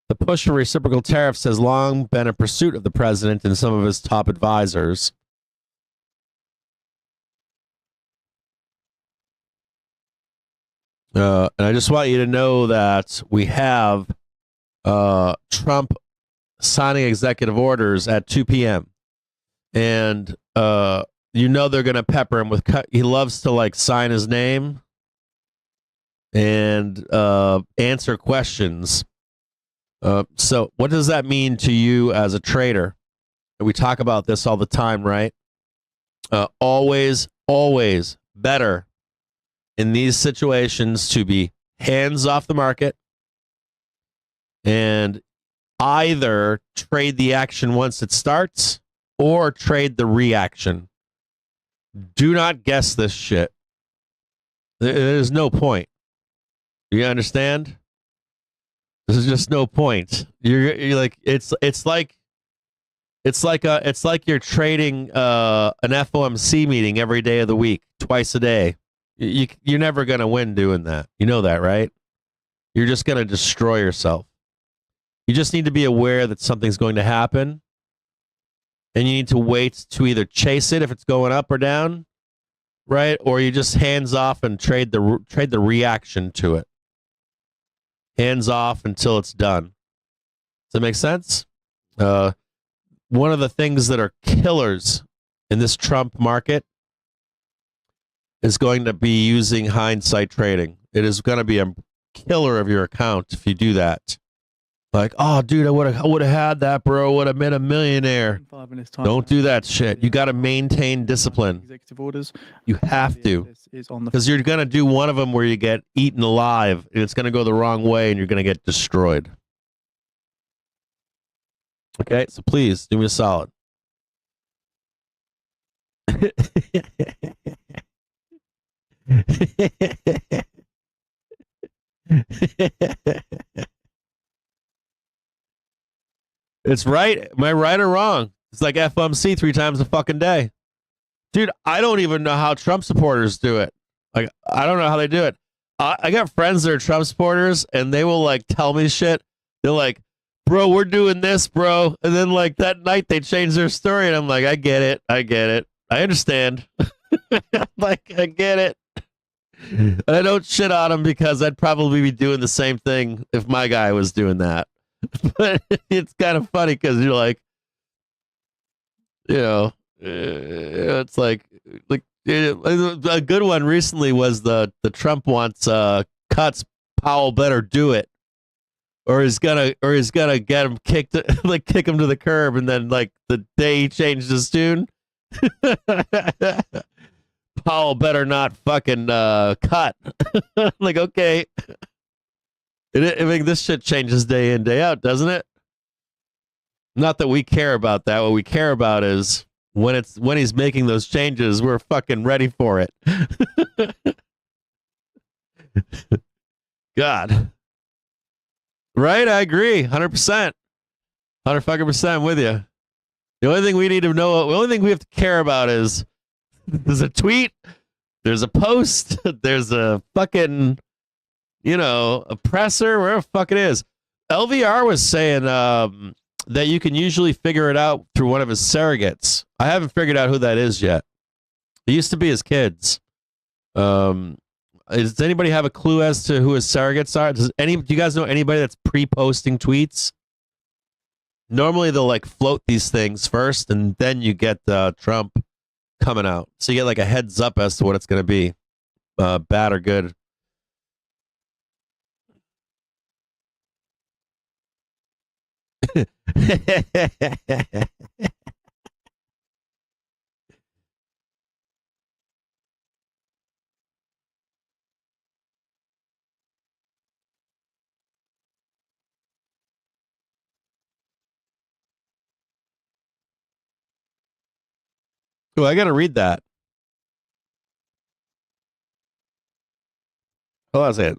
The push for reciprocal tariffs has long been a pursuit of the president and some of his top advisors. And I just want you to know that we have Trump signing executive orders at 2 p.m. And you know they're going to pepper him with he loves to sign his name and answer questions. So what does that mean to you as a trader? We talk about this all the time, right? Always better in these situations to be hands off the market and either trade the action once it starts or trade the reaction. Do not guess this shit. There's no point. You understand? There's just no point. You're like it's like you're trading an FOMC meeting every day of the week, twice a day. You're never gonna win doing that. You know that, right? You're just gonna destroy yourself. You just need to be aware that something's going to happen, and you need to wait to either chase it if it's going up or down, right? Or you just hands off and trade the reaction to it. Hands off until it's done. Does that make sense? One of the things that are killers in this Trump market is going to be using hindsight trading. It is going to be a killer of your account if you do that. Like, oh, dude, I would have had that, bro. Would have been a millionaire. 5 minutes time. Don't do that shit. You got to maintain discipline. Executive orders. You have to, because you're going to do one of them where you get eaten alive, and it's going to go the wrong way, and you're going to get destroyed. Okay, so please do me a solid. It's right. Am I right or wrong? It's like FOMC 3 times a fucking day. Dude, I don't even know how Trump supporters do it. Like, I don't know how they do it. I got friends that are Trump supporters, and they will, tell me shit. They're like, bro, we're doing this, bro. And then, that night, they change their story, and I'm like, I get it. I understand. I get it. And I don't shit on them because I'd probably be doing the same thing if my guy was doing that. But it's kind of funny because you're like, it's like a good one recently was the Trump wants cuts. Powell better do it, or he's gonna get him kicked, kick him to the curb, and then the day he changed his tune, Powell better not fucking cut. Okay. I mean, this shit changes day in, day out, doesn't it? Not that we care about that. What we care about is when he's making those changes, we're fucking ready for it. God. Right? I agree. 100%. 100% with you. The only thing we need to know, the only thing we have to care about is there's a tweet, there's a post, there's a fucking, a presser, wherever the fuck it is. LVR was saying that you can usually figure it out through one of his surrogates. I haven't figured out who that is yet. It used to be his kids. Does anybody have a clue as to who his surrogates are? Do you guys know anybody that's pre-posting tweets? Normally they'll like float these things first, and then you get Trump coming out, so you get like a heads up as to what it's going to be, bad or good. Oh, I got to read that. Hold on a second.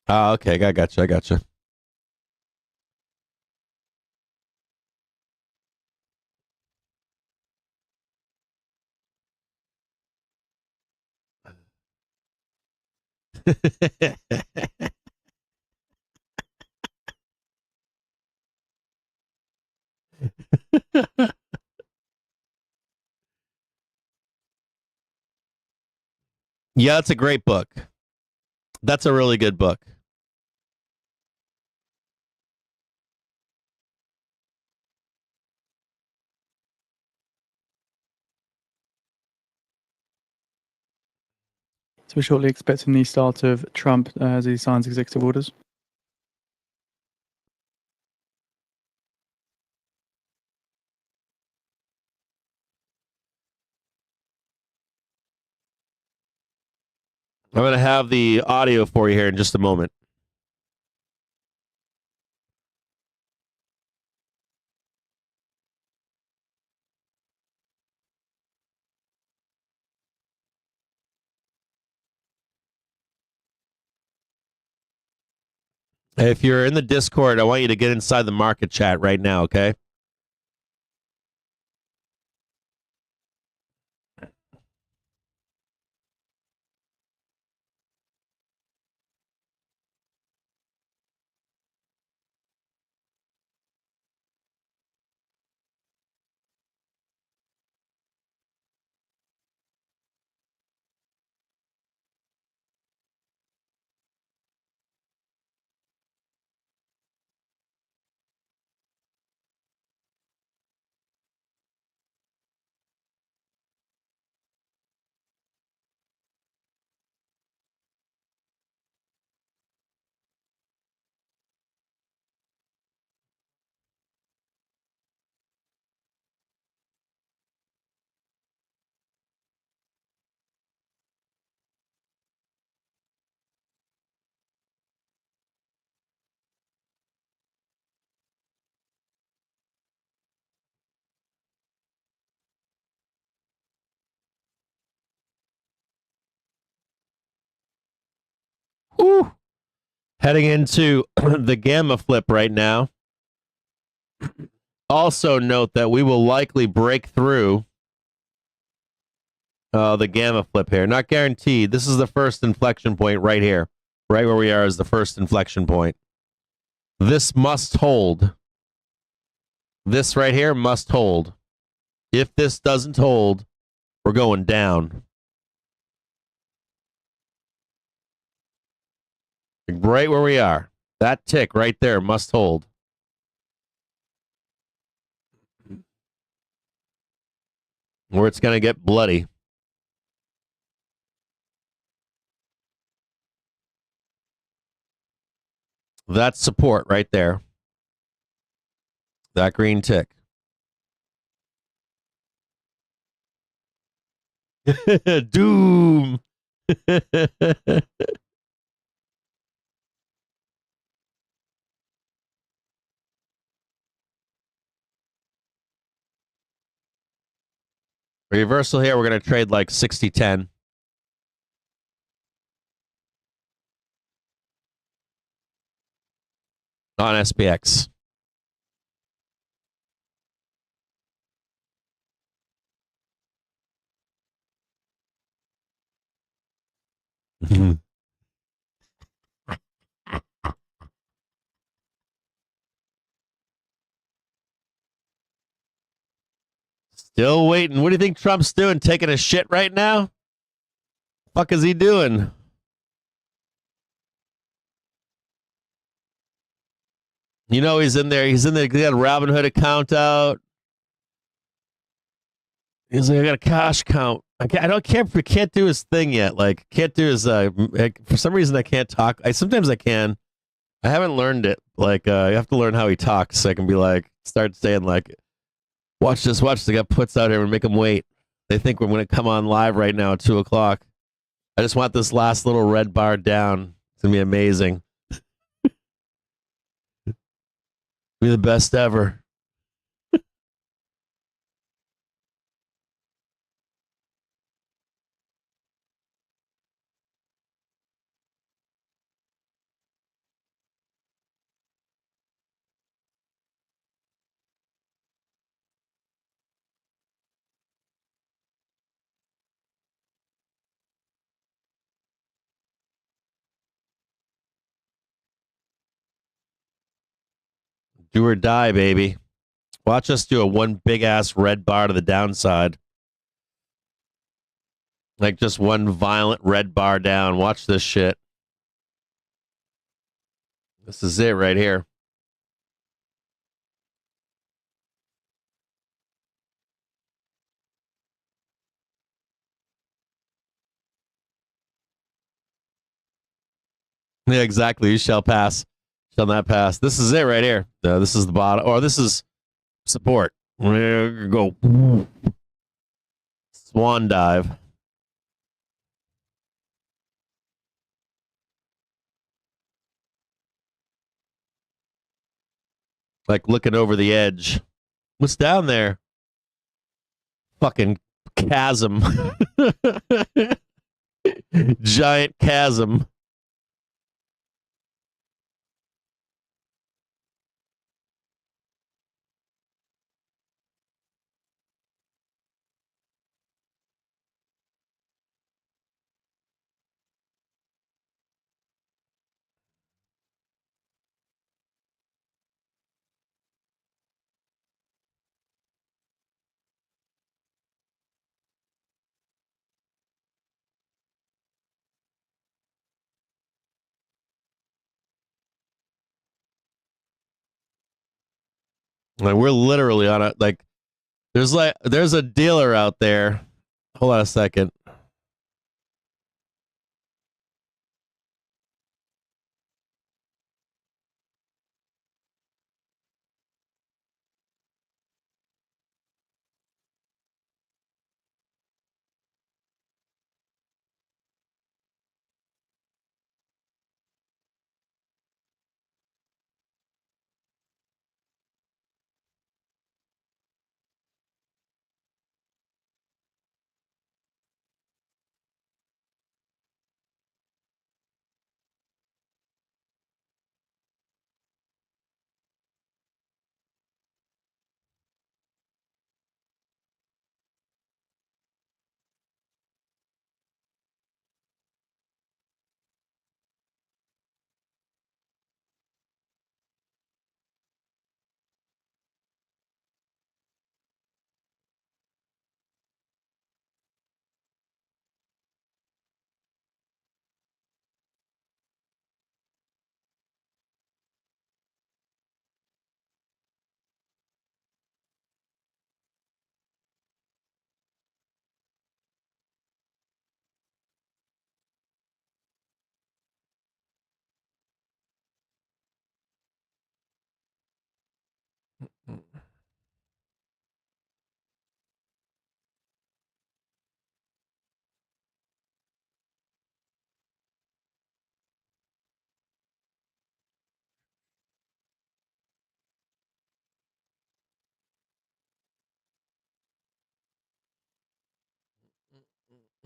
Okay, I got you. Yeah, that's a great book. That's a really good book. So we're shortly expecting the start of Trump as he signs executive orders. I'm going to have the audio for you here in just a moment. If you're in the Discord, I want you to get inside the market chat right now, okay? Woo. Heading into the gamma flip right now. Also note that we will likely break through the gamma flip here. Not guaranteed. This is the first inflection point right here. Right where we are is the first inflection point. This must hold. This right here must hold. If this doesn't hold, we're going down. Right where we are. That tick right there must hold. Or it's going to get bloody. That's support right there. That green tick. Doom. Reversal here. We're going to trade like 60-10. On SPX. Still waiting. What do you think Trump's doing? Taking a shit right now? Fuck is he doing? You know he's in there. He's in there. He got a Robinhood account out. He's like, I got a cash count. I can't do his thing yet. Like, can't do his. For some reason, I can't talk. Sometimes I can. I haven't learned it. Like, I have to learn how he talks so I can be like, start saying like, watch this. The guy puts out here and make him wait. They think we're going to come on live right now at 2:00. I just want this last little red bar down. It's gonna be amazing. Be the best ever. Do or die, baby. Watch us do a one big ass red bar to the downside. Like just one violent red bar down. Watch this shit. This is it right here. Yeah, exactly. You shall pass. Shall not pass. This is it right here. This is the bottom. Or this is support. Go. Swan dive. Like looking over the edge. What's down there? Fucking chasm. Giant chasm. Like we're literally on a like there's a dealer out there. Hold on a second.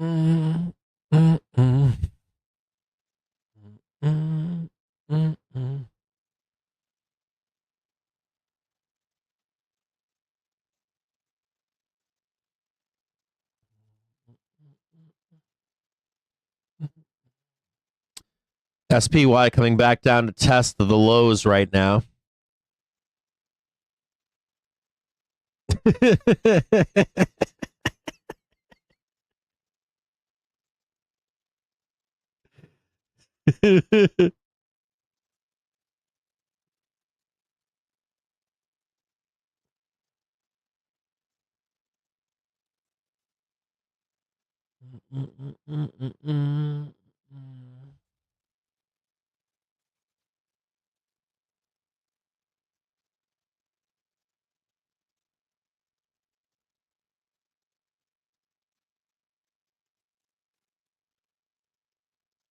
Mm, mm, mm. Mm, mm, mm. SPY coming back down to test the lows right now.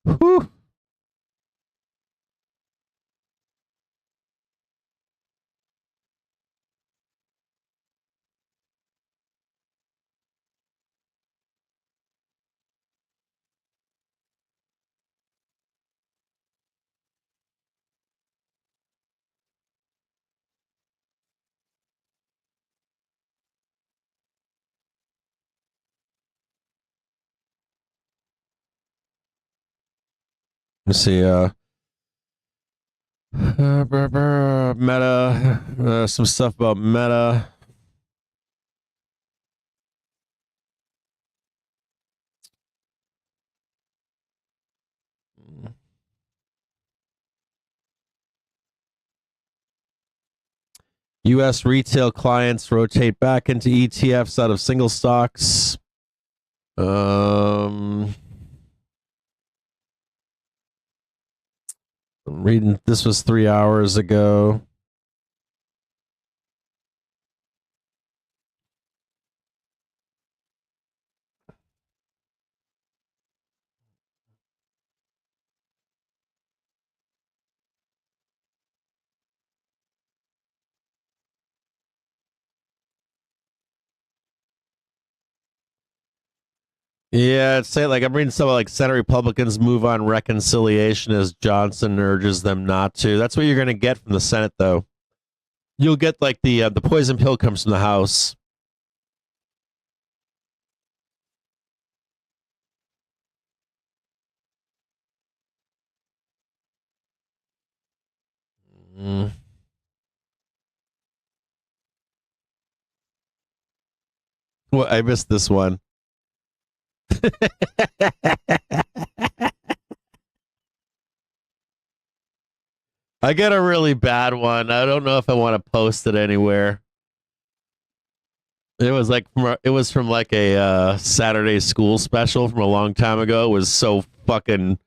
Whew. Let's see. Meta. Some stuff about Meta. U.S. retail clients rotate back into ETFs out of single stocks. I'm reading. This was 3 hours ago. Yeah, it's saying like I'm reading some like Senate Republicans move on reconciliation as Johnson urges them not to. That's what you're going to get from the Senate, though. You'll get like the poison pill comes from the House. Mm. Well, I missed this one. I got a really bad one. I don't know if I want to post it anywhere. It was from like a Saturday school special from a long time ago. It was so fucking.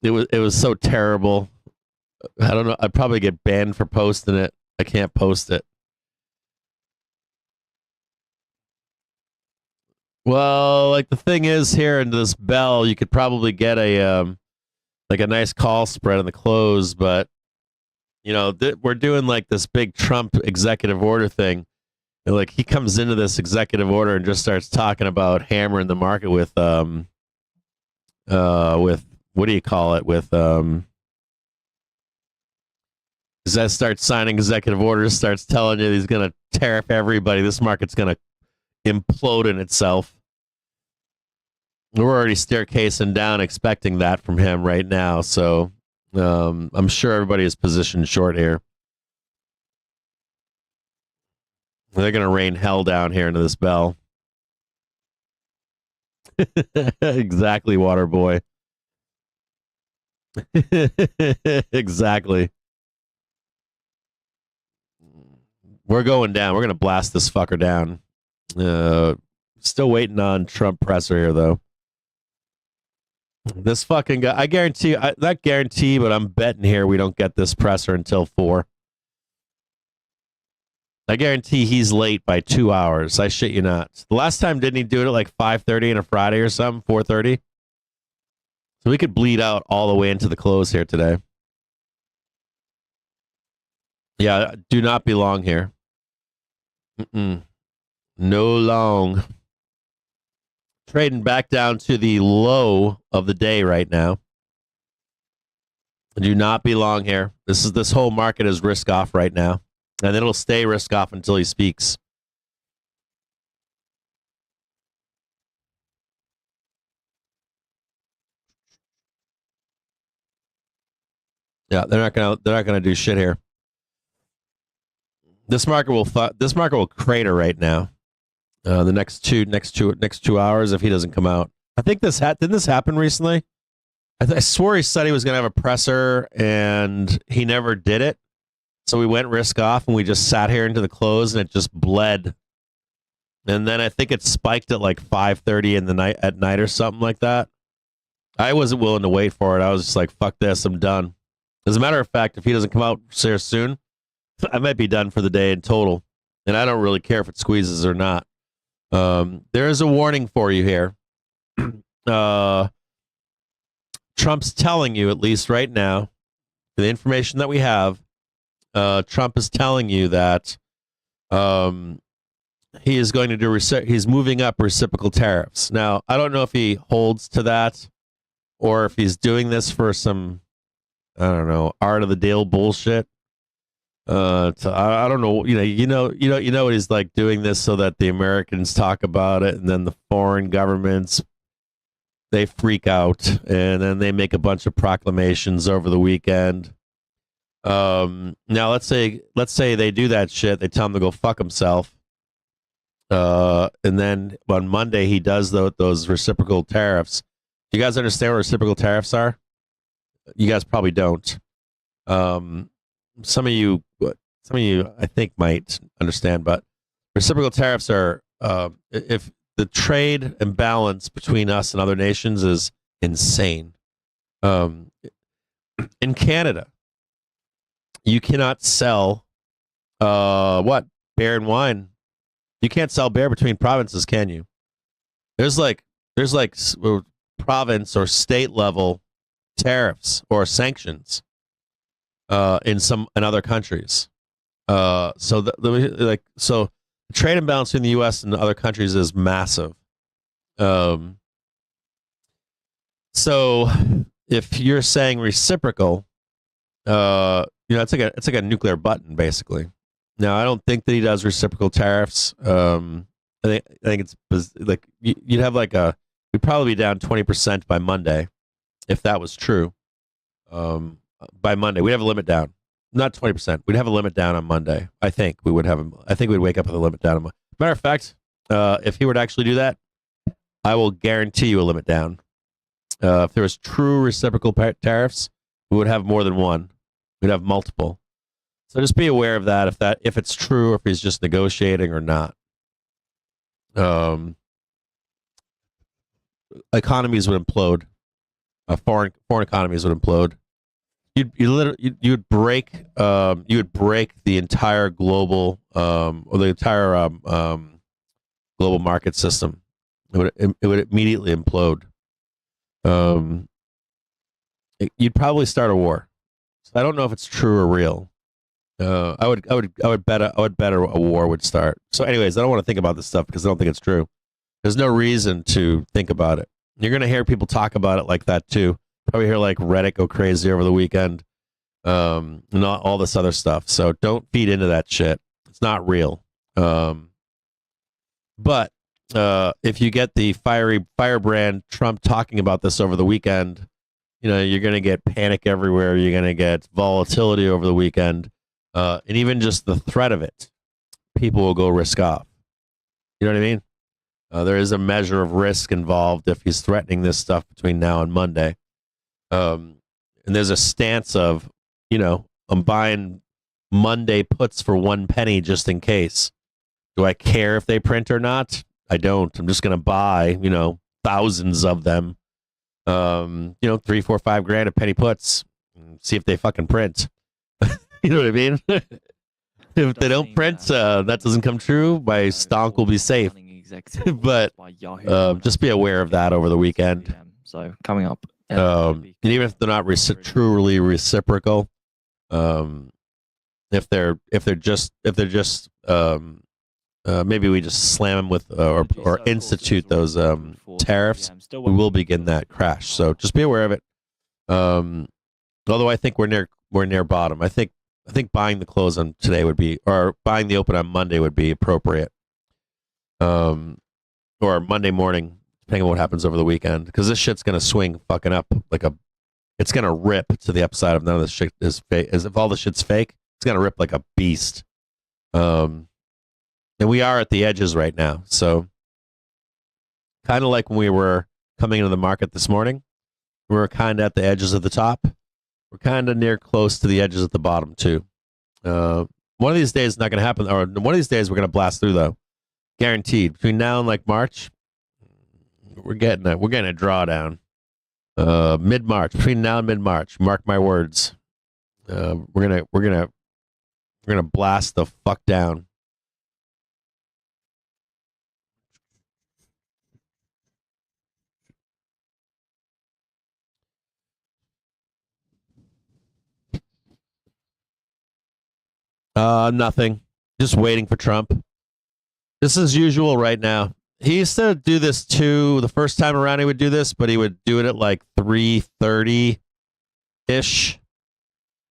It was so terrible. I don't know. I'd probably get banned for posting it. I can't post it. Well, like the thing is here in this bell, you could probably get a like a nice call spread on the close, but you know we're doing like this big Trump executive order thing, and like he comes into this executive order and just starts talking about hammering the market with what do you call it with Zest starts signing executive orders, starts telling you he's going to tariff everybody. This market's going to implode in itself. We're already staircasing down, expecting that from him right now. So I'm sure everybody is positioned short here. They're going to rain hell down here into this bell. Exactly, water boy. Exactly. We're going down. We're going to blast this fucker down. Still waiting on Trump presser here, though. This fucking guy, I guarantee, not guarantee, but I'm betting here we don't get this presser until 4. I guarantee he's late by 2 hours. I shit you not. The last time, didn't he do it at like 5:30 on a Friday or something? 4:30? So we could bleed out all the way into the close here today. Yeah, do not be long here. No long. trading back down to the low of the day right now. Do not be long here. This whole market is risk off right now, and it'll stay risk off until he speaks. Yeah, they're not gonna do shit here. This market will crater right now. The next two hours if he doesn't come out. I think didn't this happen recently? I swore he said he was gonna have a presser and he never did it. So we went risk off and we just sat here into the close and it just bled. And then I think it spiked at like 5:30 at night or something like that. I wasn't willing to wait for it. I was just like, fuck this, I'm done. As a matter of fact, if he doesn't come out here soon, I might be done for the day in total. And I don't really care if it squeezes or not. There is a warning for you here. Trump's telling you, at least right now, the information that we have, Trump is telling you that he is going to do he's moving up reciprocal tariffs. Now, I don't know if he holds to that or if he's doing this for some, I don't know, art of the deal bullshit. I don't know. You know what he's like, doing this so that the Americans talk about it, and then the foreign governments, they freak out, and then they make a bunch of proclamations over the weekend. Now let's say they do that shit. They tell him to go fuck himself. And then on Monday he does those reciprocal tariffs. Do you guys understand what reciprocal tariffs are? You guys probably don't. Some of you, I think, might understand, but reciprocal tariffs are if the trade imbalance between us and other nations is insane. In Canada, you cannot sell beer and wine. You can't sell beer between provinces, can you? There's like province or state level tariffs or sanctions in other countries. So the trade imbalance between the U.S. and other countries is massive. So if you're saying reciprocal, it's like a nuclear button basically. Now I don't think that he does reciprocal tariffs. I think it's like you'd have we'd probably be down 20% by Monday if that was true. By Monday we'd have a limit down. Not 20%. We'd have a limit down on Monday. I think we'd wake up with a limit down. Matter of fact, if he were to actually do that, I will guarantee you a limit down. If there was true reciprocal tariffs, we would have more than one. We'd have multiple. So just be aware of that. If it's true, or if he's just negotiating or not. Economies would implode. Foreign economies would implode. You would break the entire global or the entire global market system. It would immediately implode. You'd probably start a war. So I don't know if it's true or real. I would bet a war would start. So anyways, I don't want to think about this stuff because I don't think it's true. There's no reason to think about it. You're going to hear people talk about it like that too. Probably hear like Reddit go crazy over the weekend. And all this other stuff. So don't feed into that shit. It's not real. But if you get the firebrand Trump talking about this over the weekend, you're going to get panic everywhere. You're going to get volatility over the weekend. And even just the threat of it, people will go risk off. You know what I mean? There is a measure of risk involved if he's threatening this stuff between now and Monday. And there's a stance of, I'm buying Monday puts for 1 penny just in case. Do I care if they print or not? I don't. I'm just going to buy, thousands of them. 3, 4, 5 grand of penny puts. And see if they fucking print. You know what I mean? If they don't print, that doesn't come true. My stonk will be safe. But just be aware of that over the weekend. So coming up. And even if they're not truly reciprocal, if they're just maybe we just slam them with or institute those tariffs, we will begin that crash. So just be aware of it. Although I think we're near bottom. I think buying the close on today would be, or buying the open on Monday would be appropriate. Or Monday morning, depending on what happens over the weekend, because this shit's gonna swing fucking up it's gonna rip to the upside of none of this shit is fake. As if all the shit's fake, it's gonna rip like a beast. And we are at the edges right now, so kind of like when we were coming into the market this morning, we were kind of at the edges of the top. We're kind of near close to the edges at the bottom too. One of these days it's not going to happen, or one of these days we're going to blast through though, guaranteed. Between now and like March, we're getting a drawdown. Mid-March, between now and mid-March, mark my words. We're gonna blast the fuck down. Nothing. Just waiting for Trump. This is usual right now. He used to do this too. The first time around he would do this, but he would do it at like 3:30-ish.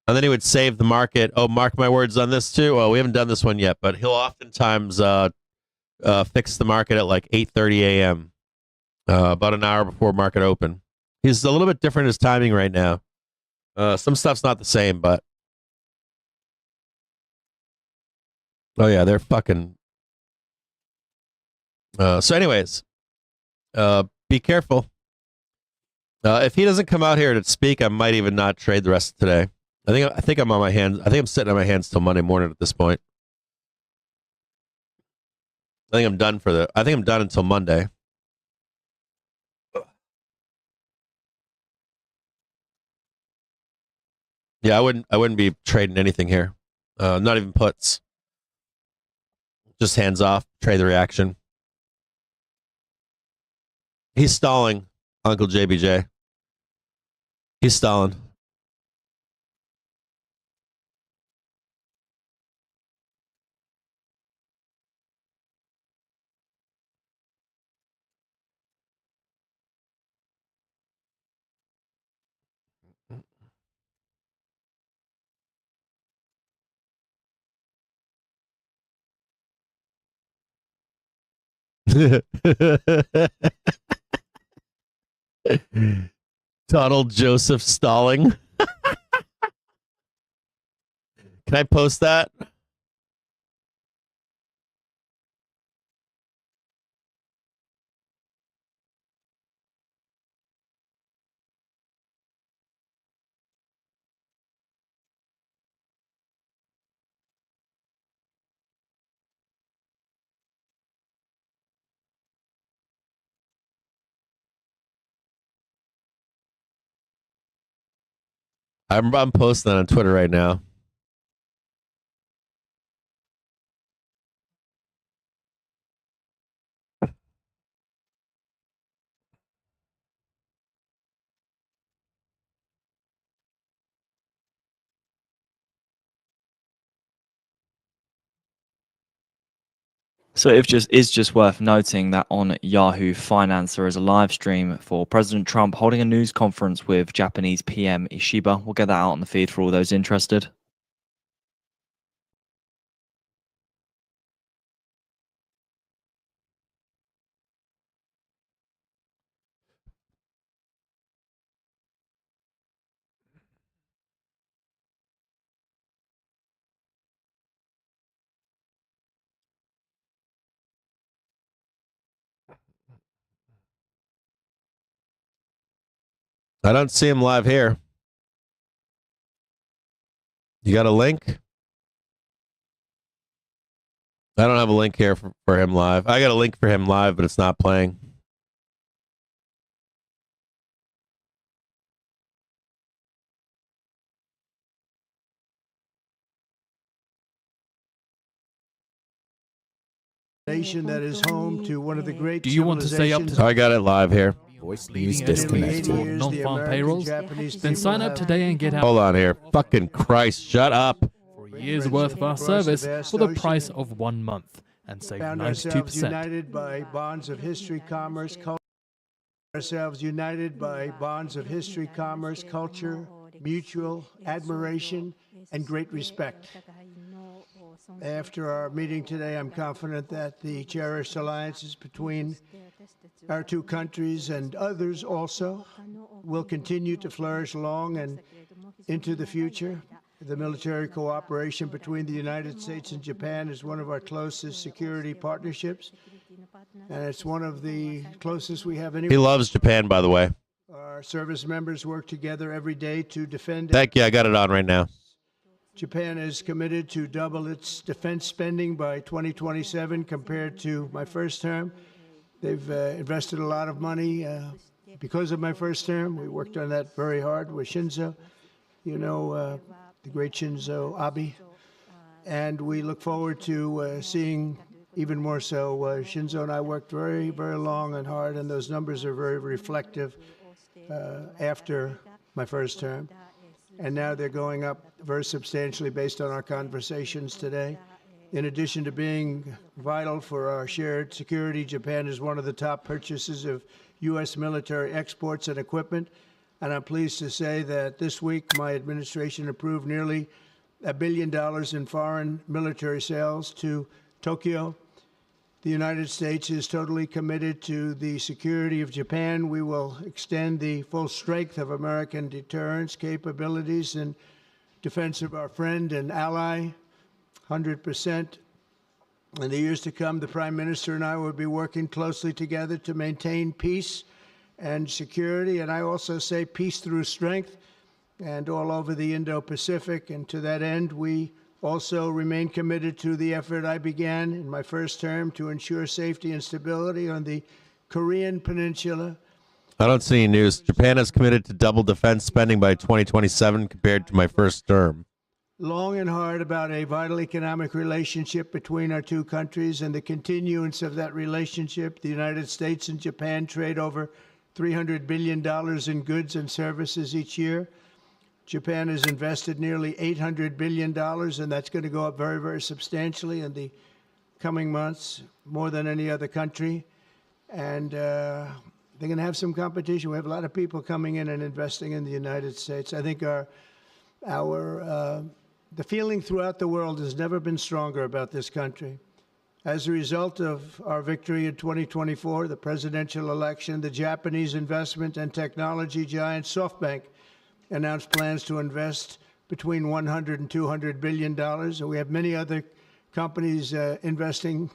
And then he would save the market. Oh, mark my words on this too. Oh, we haven't done this one yet, but he'll oftentimes fix the market at like 8:30 a.m., about an hour before market open. He's a little bit different in his timing right now. Some stuff's not the same, but oh yeah, they're fucking. So anyways, be careful. If he doesn't come out here to speak, I might even not trade the rest of today. I think I'm on my hands. I think I'm sitting on my hands till Monday morning at this point. I think I'm done until Monday. Yeah, I wouldn't be trading anything here. Not even puts. Just hands off, trade the reaction. He's stalling, Uncle JBJ. He's stalling. Donald Joseph stalling. Can I post that? I'm posting that on Twitter right now. So it's just worth noting that on Yahoo Finance there is a live stream for President Trump holding a news conference with Japanese PM Ishiba. We'll get that out on the feed for all those interested. I don't see him live here. You got a link? I don't have a link here for him live. I got a link for him live, but it's not playing. Nation that is home to one of the great. Do you want to stay up to I got it live here. Voice leading news edge of news disconnected. for non-farm payrolls? Then sign up today and get our Hold on here. Fucking Christ, shut up. for a year's worth of our service for the price of 1 month. and saved Found ourselves 92%. united by bonds of history, commerce, culture. Ourselves united by bonds of history, commerce, culture, mutual admiration, and great respect. After our meeting today, I'm confident that the cherished alliances between our two countries and others also will continue to flourish long and into the future. The military cooperation between the United States and Japan is one of our closest security partnerships, and it's one of the closest we have He anywhere. loves Japan, by the way. Our service members work together every day to defend. Thank you. I got it on right now. Japan is committed to double its defense spending by 2027 compared to my first term. They've invested a lot of money because of my first term. We worked on that very hard with Shinzo, the great Shinzo Abe. And we look forward to seeing even more so. Shinzo and I worked very, very long and hard, and those numbers are very reflective after my first term. And now they're going up very substantially based on our conversations today. In addition to being vital for our shared security, Japan is one of the top purchasers of U.S. military exports and equipment. And I'm pleased to say that this week my administration approved nearly $1 billion in foreign military sales to Tokyo. The United States is totally committed to the security of Japan. We will extend the full strength of American deterrence capabilities in defense of our friend and ally, 100%. In the years to come, the Prime Minister and I will be working closely together to maintain peace and security, and I also say peace through strength, and all over the Indo-Pacific. And to that end, we also remain committed to the effort I began in my first term to ensure safety and stability on the Korean Peninsula. I don't see any news. Japan is committed to double defense spending by 2027 compared to my first term. Long and hard about a vital economic relationship between our two countries and the continuance of that relationship. The United States and Japan trade over $300 billion in goods and services each year. Japan has invested nearly $800 billion, and that's going to go up very, very substantially in the coming months, more than any other country. And they're going to have some competition. We have a lot of people coming in and investing in the United States. I think the feeling throughout the world has never been stronger about this country. As a result of our victory in 2024, the presidential election, the Japanese investment and technology giant SoftBank announced plans to invest between $100 and $200 billion. And we have many other companies investing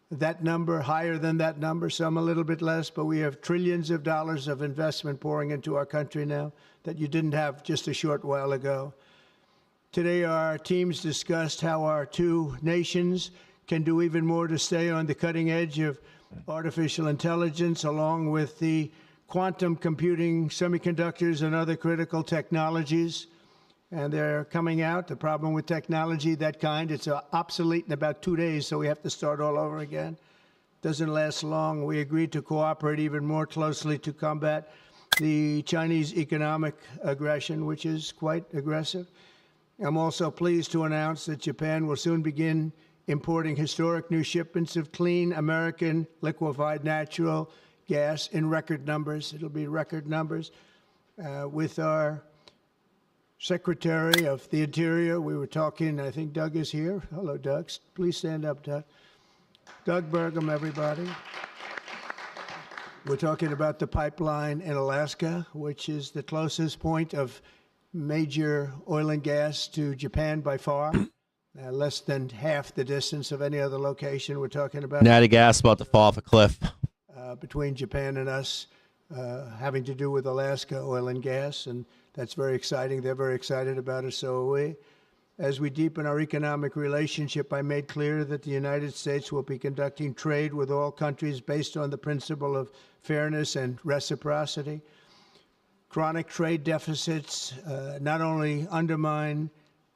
that number, higher than that number, some a little bit less, but we have trillions of dollars of investment pouring into our country now that you didn't have just a short while ago. Today, our teams discussed how our two nations can do even more to stay on the cutting edge of artificial intelligence, along with the quantum computing, semiconductors, and other critical technologies. And they're coming out. The problem with technology, that kind, it's obsolete in about 2 days, so we have to start all over again. Doesn't last long. We agreed to cooperate even more closely to combat the Chinese economic aggression, which is quite aggressive. I'm also pleased to announce that Japan will soon begin importing historic new shipments of clean American liquefied natural gas in record numbers. It'll be record numbers. With our Secretary of the Interior, we were talking, I think Doug is here. Hello, Doug. Please stand up, Doug. Doug Burgum, everybody. We're talking about the pipeline in Alaska, which is the closest point of major oil and gas to Japan by far. Less than half the distance of any other location. We're talking about Natty gas about to fall off a cliff. Between Japan and us, having to do with Alaska oil and gas, and that's very exciting. They're very excited about it, so are we. As we deepen our economic relationship, I made clear that the United States will be conducting trade with all countries based on the principle of fairness and reciprocity. Chronic trade deficits not only undermine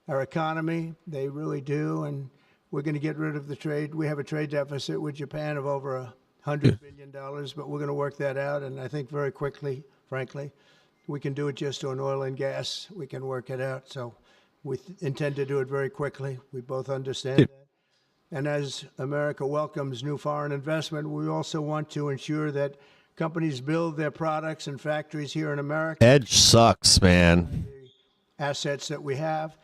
our economy, they really do, and we're going to get rid of the trade. We have a trade deficit with Japan of over $100 billion, but we're going to work that out, and I think very quickly, frankly. We can do it just on oil and gas. We can work it out, so we intend to do it very quickly. We both understand that. And as America welcomes new foreign investment, we also want to ensure that companies build their products and factories here in America. Edge sucks, man. Assets that we have.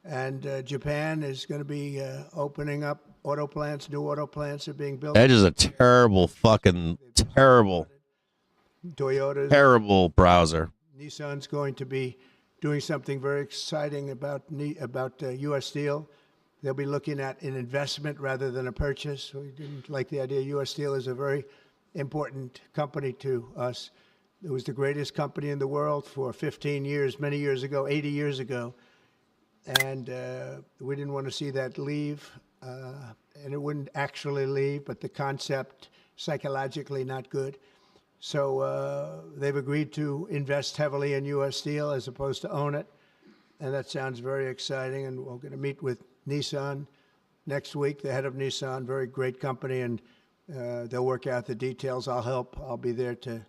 And Japan is going to be opening up auto plants. New auto plants are being built. Edge is a terrible terrible browser. Nissan's going to be doing something very exciting about U.S. Steel. They'll be looking at an investment rather than a purchase. We didn't like the idea. U.S. Steel is a very important company to us. It was the greatest company in the world for 15 years, many years ago, 80 years ago. And we didn't want to see that leave. And it wouldn't actually leave, but the concept, psychologically not good. So they've agreed to invest heavily in U.S. Steel as opposed to own it. And that sounds very exciting. And we're going to meet with Nissan next week, the head of Nissan, very great company. And they'll work out the details. I'll help. I'll be there to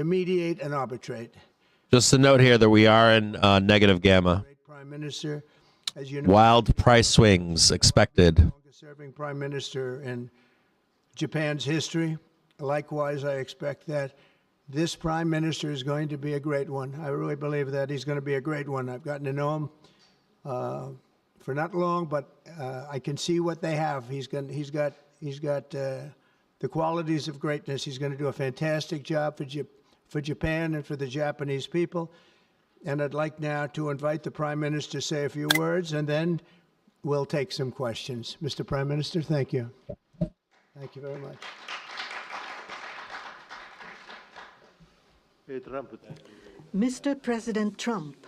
mediate and arbitrate. Just a note here that we are in negative gamma. Great Prime Minister, as you know. Wild price swings expected. Longest-serving Prime Minister in Japan's history. Likewise, I expect that this Prime Minister is going to be a great one. I really believe that he's going to be a great one. I've gotten to know him for not long, but I can see what they have. He's got the qualities of greatness. He's going to do a fantastic job for Japan and for the Japanese people. And I'd like now to invite the Prime Minister to say a few words, and then we'll take some questions. Mr. Prime Minister, thank you. Thank you very much. Mr. President Trump,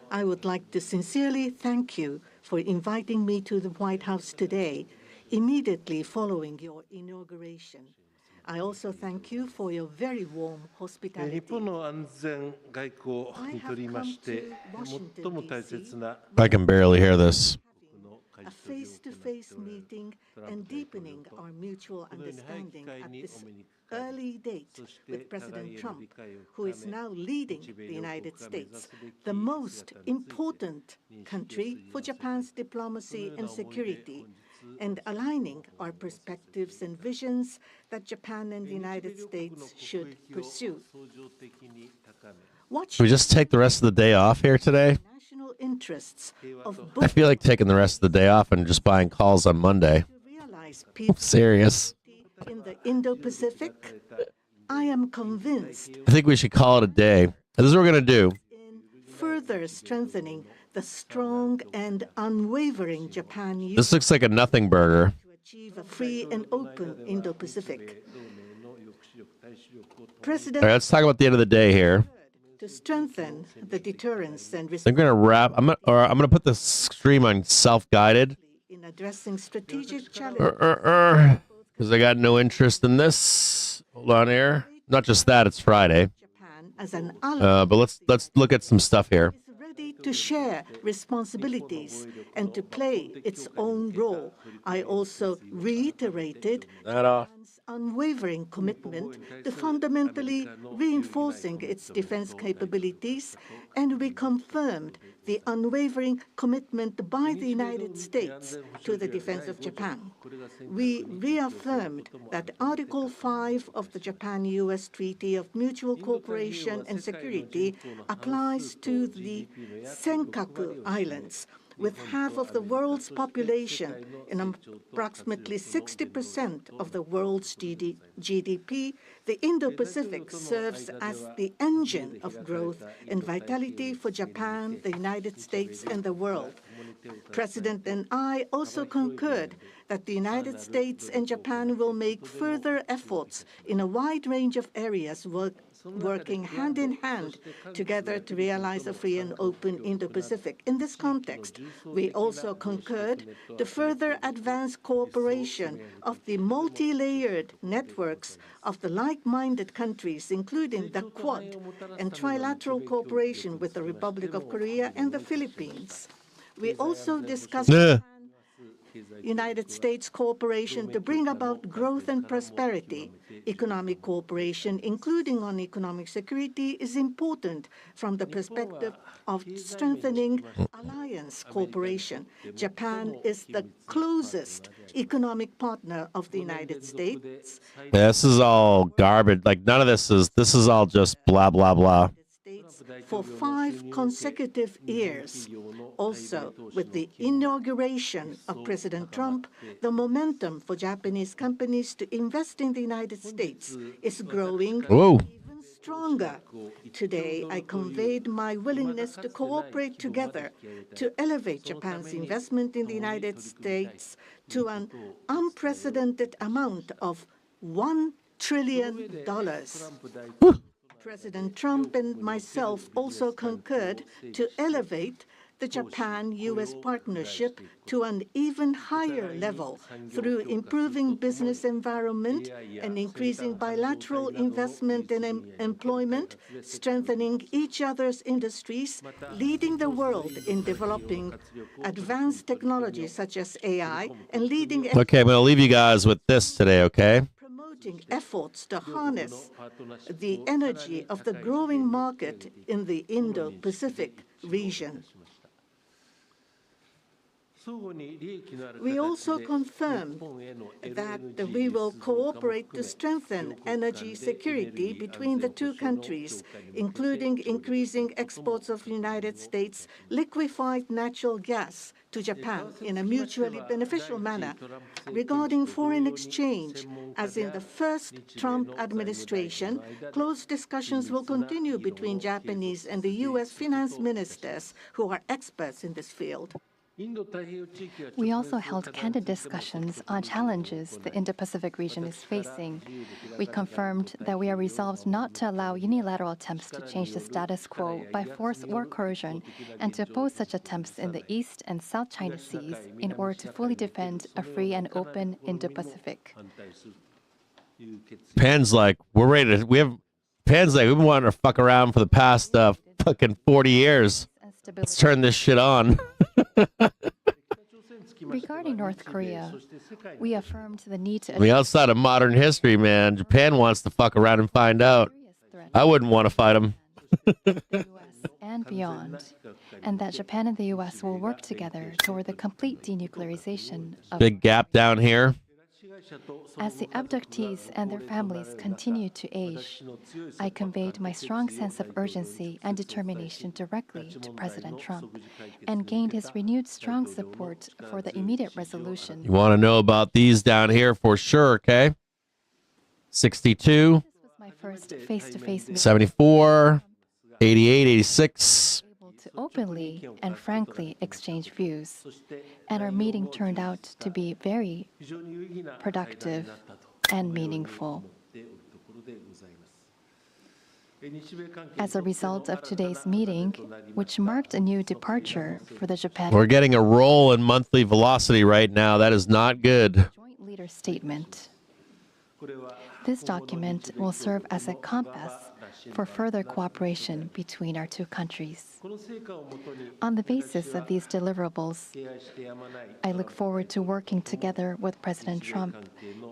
I would like to sincerely thank you for inviting me to the White House today, immediately following your inauguration. I also thank you for your very warm 日 hospitality. 本の安全外交にとりまして最も大切な I can barely hear this. A face-to-face meeting and deepening our mutual understanding at this early date with President Trump, who is now leading the United States, the most important country for Japan's diplomacy and security, and aligning our perspectives and visions that Japan and the United States should pursue. Should we just take the rest of the day off here today? National interests of I both feel like taking the rest of the day off and just buying calls on Monday. to realize I'm peace serious. in the Indo-Pacific. I am convinced I think we should call it a day. This is what we're going to do. in further strengthening the strong and unwavering Japan This union looks like a nothing burger. to achieve a free and open Indo-Pacific. President, All right, let's talk about the end of the day here. to strengthen the deterrence and I'm going to wrap. I'm going to put the stream on self-guided in addressing strategic challenges. because I got no interest in this. Hold on here. Not just that, it's Friday. Japan as an ally But let's look at some stuff here. is ready to share responsibilities and to play its own role. I also reiterated Japan's unwavering commitment to fundamentally reinforcing its defense capabilities, and we confirmed the unwavering commitment by the United States to the defense of Japan. We reaffirmed that Article 5 of the Japan-U.S. Treaty of Mutual Cooperation and Security applies to the Senkaku Islands. With half of the world's population and approximately 60% of the world's GDP, the Indo-Pacific serves as the engine of growth and vitality for Japan, the United States, and the world. President and I also concurred that the United States and Japan will make further efforts in a wide range of areas, working hand in hand together to realize a free and open Indo-Pacific. In this context, we also concurred to further advance cooperation of the multi-layered networks of the like-minded countries, including the Quad and trilateral cooperation with the Republic of Korea and the Philippines. We also discussed Japan's United States cooperation to bring about growth and prosperity. Economic cooperation, including on economic security, is important from the perspective of strengthening alliance cooperation. Japan is the closest economic partner of the United States. This is all garbage. Like none of this is all just blah blah blah. States for 5 consecutive years. Also, with the inauguration of President Trump, the momentum for Japanese companies to invest in the United States is growing Whoa. even stronger. Today, I conveyed my willingness to cooperate together to elevate Japan's investment in the United States to an unprecedented amount of $1 trillion. President Trump and myself also concurred to elevate the Japan-U.S. partnership to an even higher level through improving business environment and increasing bilateral investment and employment, strengthening each other's industries, leading the world in developing advanced technologies such as AI, and leading Okay, I'm going to leave you guys with this today, okay? efforts to harness the energy of the growing market in the Indo-Pacific region. We also confirm that we will cooperate to strengthen energy security between the two countries, including increasing exports of United States liquefied natural gas to Japan in a mutually beneficial manner. Regarding foreign exchange, as in the first Trump administration, close discussions will continue between Japanese and the U.S. finance ministers who are experts in this field. We also held candid discussions on challenges the Indo-Pacific region is facing. We confirmed that we are resolved not to allow unilateral attempts to change the status quo by force or coercion, and to oppose such attempts in the East and South China Seas in order to fully defend a free and open Indo-Pacific. Pan's like, we're ready to, Pan's like, we've been wanting to fuck around for the past fucking 40 years. Let's turn this shit on. Regarding North Korea, we affirmed the need to I mean, outside of modern history, man, Japan wants to fuck around and find out. I wouldn't want to fight them. and beyond, and that Japan and the U.S. will work together toward the complete denuclearization of Big gap down here. As the abductees and their families continue to age, I conveyed my strong sense of urgency and determination directly to President Trump and gained his renewed strong support for the immediate resolution. You want to know about these down here for sure, okay? 62, This was my first face-to-face meeting 74, 88, 86. to openly and frankly exchange views, and our meeting turned out to be very productive and meaningful. As a result of today's meeting, which marked a new departure for the Japan We're getting a roll in monthly velocity right now. That is not good. Joint Leader Statement. This document will serve as a compass for further cooperation between our two countries. On the basis of these deliverables, I look forward to working together with President Trump,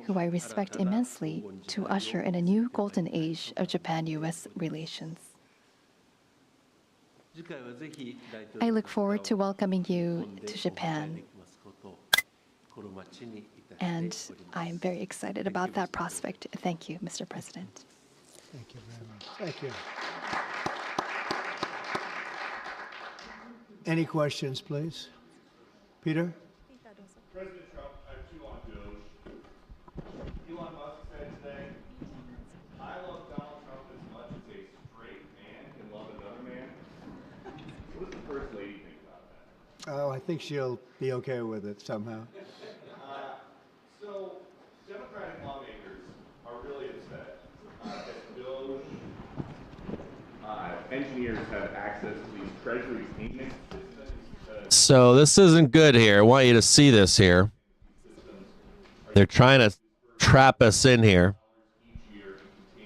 who I respect immensely, to usher in a new golden age of Japan-U.S. relations. I look forward to welcoming you to Japan, and I am very excited about that prospect. Thank you, Mr. President. Thank you very much. Thank you. Any questions, please? Peter? President Trump, I have two on Doge. Elon Musk said today, I love Donald Trump as much as a straight man can love another man. What does the First Lady think about that? Oh, I think she'll be okay with it somehow. So, Democratic lawmakers are really upset that Doge engineers have access to these Treasury payments. So this isn't good here. I want you to see this here. They're trying to trap us in here.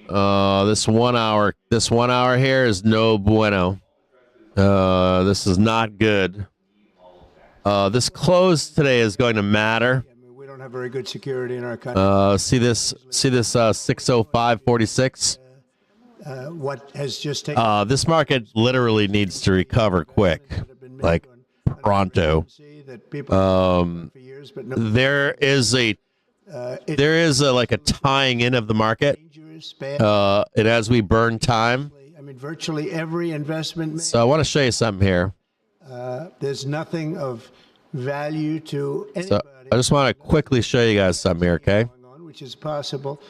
This 1 hour here is no bueno. This is not good. This close today is going to matter. I mean, we don't have very good security in our country. See this 605.46. What has just taken This market literally needs to recover quick, like pronto. that people for years, but no There is a like a tying in of the market, dangerous, bad. and as we burn time. I mean, virtually every investment. So I want to show you something here. There's nothing of value to So anybody. I just want to quickly show you guys something here, okay? Going on, which is possible,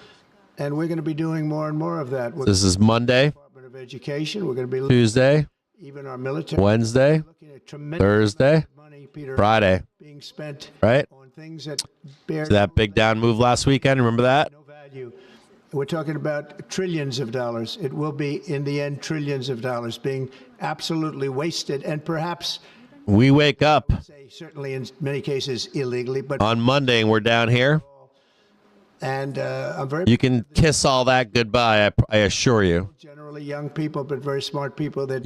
and we're going to be doing more and more of that. We're This is Monday, Department of Education. We're going to be Tuesday, even our military. Wednesday, Looking at tremendous Thursday, money, Peter, Friday, being spent right? on things that bear So that big down move last weekend, remember that? no value. We're talking about trillions of dollars. It will be, in the end, trillions of dollars being absolutely wasted, and perhaps, We wake up say, certainly in many cases illegally. But on Monday and we're down here. and I'm very You can kiss all that goodbye, I assure you. generally young people, but very smart people. That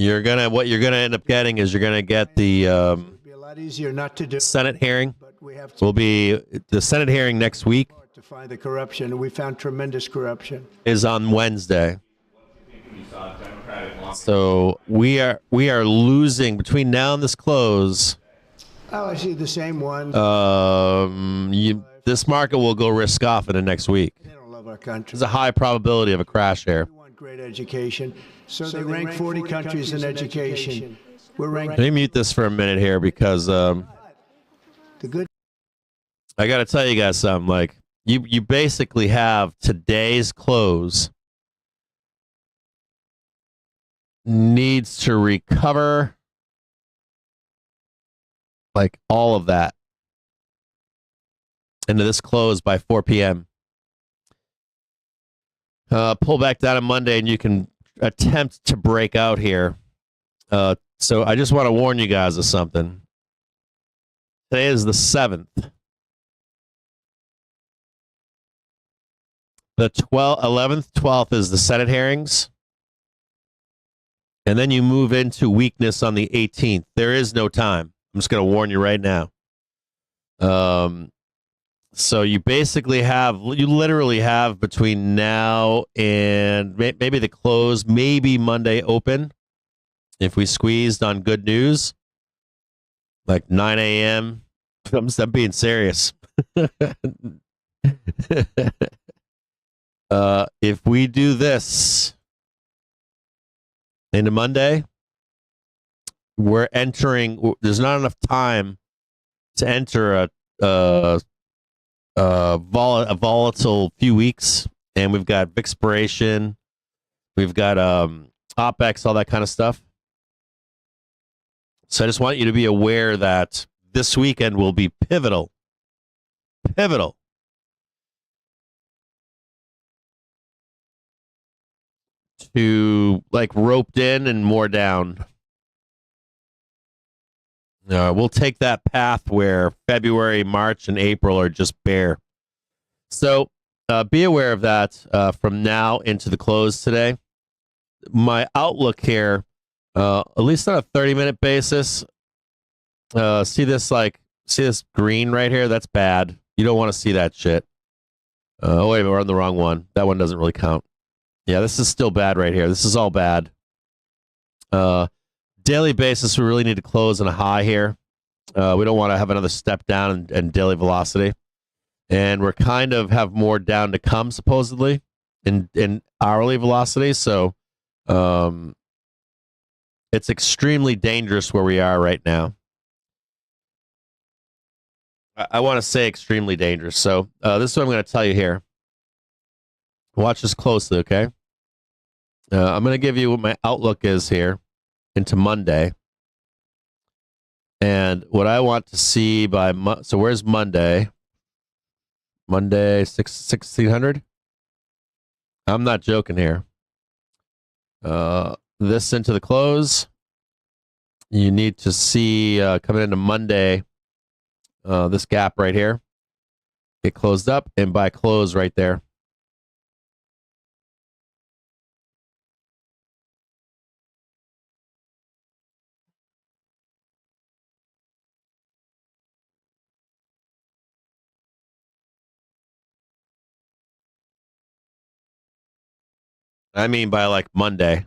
What you're gonna end up getting is you're gonna get the would be a lot easier not to do. Senate hearing. But we have to Will be the Senate hearing next week find the corruption, and we found tremendous corruption. is on Wednesday. So we are losing between now and this close. Oh, I see the same one. This market will go risk off in the next week. They don't love our country. There's a high probability of a crash here. We want great education. So they rank 40 countries in education. We're ranked. Let me mute this for a minute here because The good I got to tell you guys something. Like you basically have today's close needs to recover like all of that into this close by 4 p.m. Pull back down on Monday and you can attempt to break out here. So I just want to warn you guys of something. Today is the 7th. The 11th, 12th is the Senate hearings. And then you move into weakness on the 18th. There is no time. I'm just going to warn you right now. So you literally have between now and maybe the close, maybe Monday open. If we squeezed on good news, like 9 a.m., I'm being serious. If we do this into Monday, we're entering. There's not enough time to enter a volatile few weeks, and we've got expiration, we've got OPEX, all that kind of stuff. So I just want you to be aware that this weekend will be pivotal. To like roped in and more down. We'll take that path where February, March, and April are just bare. So be aware of that from now into the close today. My outlook here, at least on a 30-minute basis, see this green right here? That's bad. You don't want to see that shit. Oh, wait, we're on the wrong one. That one doesn't really count. Yeah, this is still bad right here. This is all bad. Daily basis, we really need to close on a high here. We don't want to have another step down in daily velocity. And we're kind of have more down to come, supposedly, in hourly velocity. So it's extremely dangerous where we are right now. I want to say extremely dangerous. So this is what I'm going to tell you here. Watch this closely, okay? I'm going to give you what my outlook is here into Monday. And what I want to see by... So where's Monday? Monday, 1600? I'm not joking here. This into the close. You need to see coming into Monday, this gap right here. Get closed up, and by close right there. I mean by like Monday.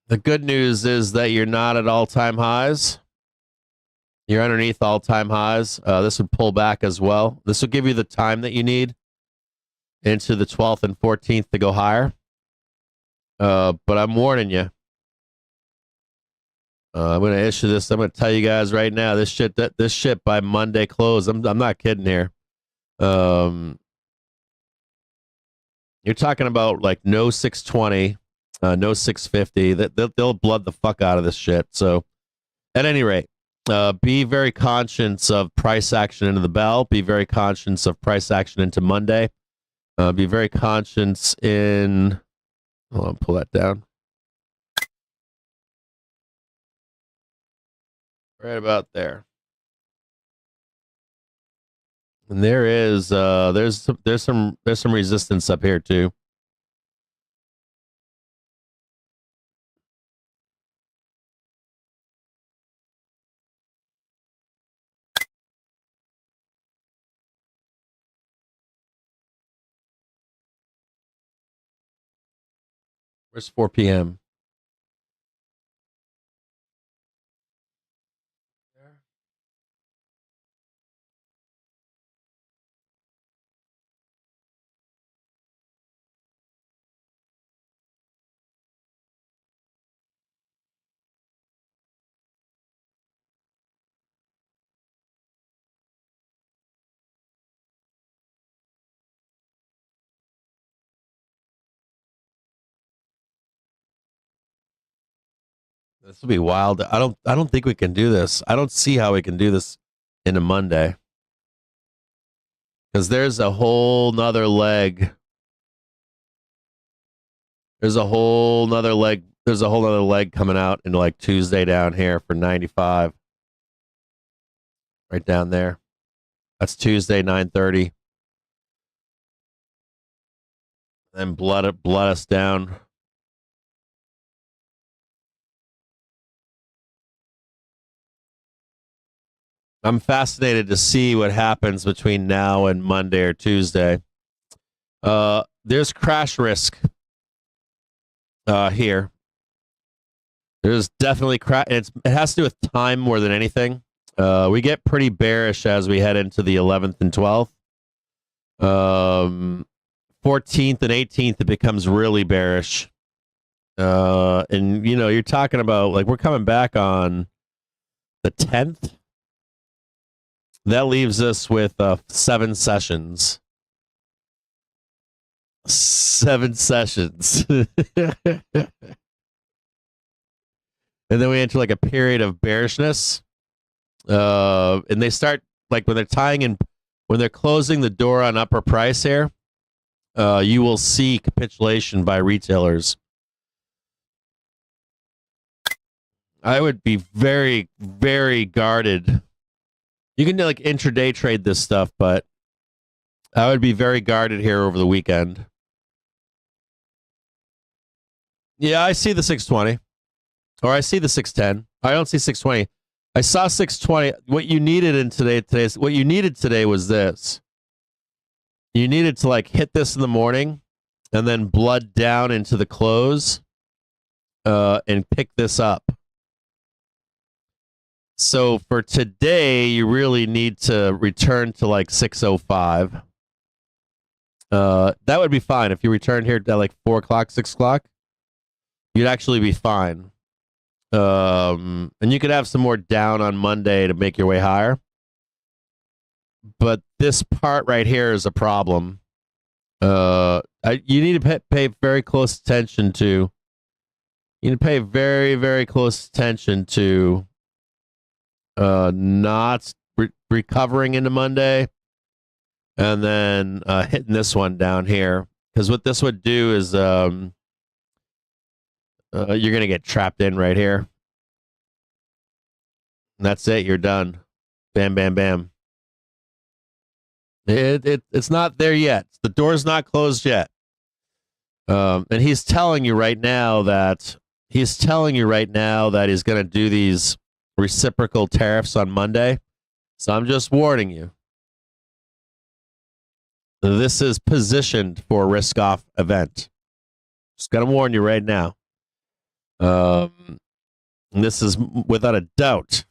The good news is that you're not at all-time highs. You're underneath all-time highs. This would pull back as well. This will give you the time that you need into the 12th and 14th to go higher. But I'm warning you. I'm going to issue this. I'm going to tell you guys right now, this shit by Monday close. I'm not kidding here. You're talking about like no 620, no 650. They'll blood the fuck out of this shit. So, at any rate, be very conscious of price action into the bell. Be very conscious of price action into Monday. Be very conscious in. Hold on, pull that down. Right about there. And there's some resistance up here too. Where's 4 p.m.? This will be wild. I don't think we can do this. I don't see how we can do this in a Monday. Because there's a whole nother leg. There's a whole nother leg. There's a whole nother leg coming out into like Tuesday down here for 95. Right down there. That's Tuesday, 9:30. Then blood us down. I'm fascinated to see what happens between now and Monday or Tuesday. There's crash risk here. There's definitely crash. It has to do with time more than anything. We get pretty bearish as we head into the 11th and 12th. 14th and 18th, it becomes really bearish. And, you know, you're talking about, like, we're coming back on the 10th. That leaves us with 7 sessions. 7 sessions. And then we enter like a period of bearishness. And they start, like, when they're tying in, when they're closing the door on upper price here, you will see capitulation by retailers. I would be very, very guarded. You can like intraday trade this stuff, but I would be very guarded here over the weekend. Yeah, I see the 620. Or I see the 610. I don't see 620. I saw 620. What you needed what you needed today was this. You needed to like hit this in the morning and then blood down into the close and pick this up. So for today, you really need to return to like 605. That would be fine. If you return here at like 4 o'clock, 6 o'clock, you'd actually be fine. And you could have some more down on Monday to make your way higher. But this part right here is a problem. You need to pay very close attention to. You need to pay very, very close attention to not recovering into Monday and then hitting this one down here. Because what this would do is you're going to get trapped in right here. And that's it. You're done. Bam, bam, bam. It's not there yet. The door's not closed yet. And he's telling you right now that he's going to do these reciprocal tariffs on Monday. So I'm just warning you. This is positioned for a risk-off event. Just got to warn you right now. This is without a doubt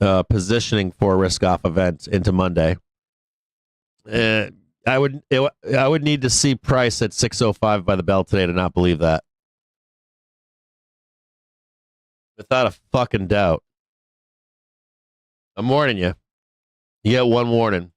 positioning for a risk-off event into Monday. I would need to see price at 6:05 by the bell today to not believe that. Without a fucking doubt. I'm warning you. You get one warning.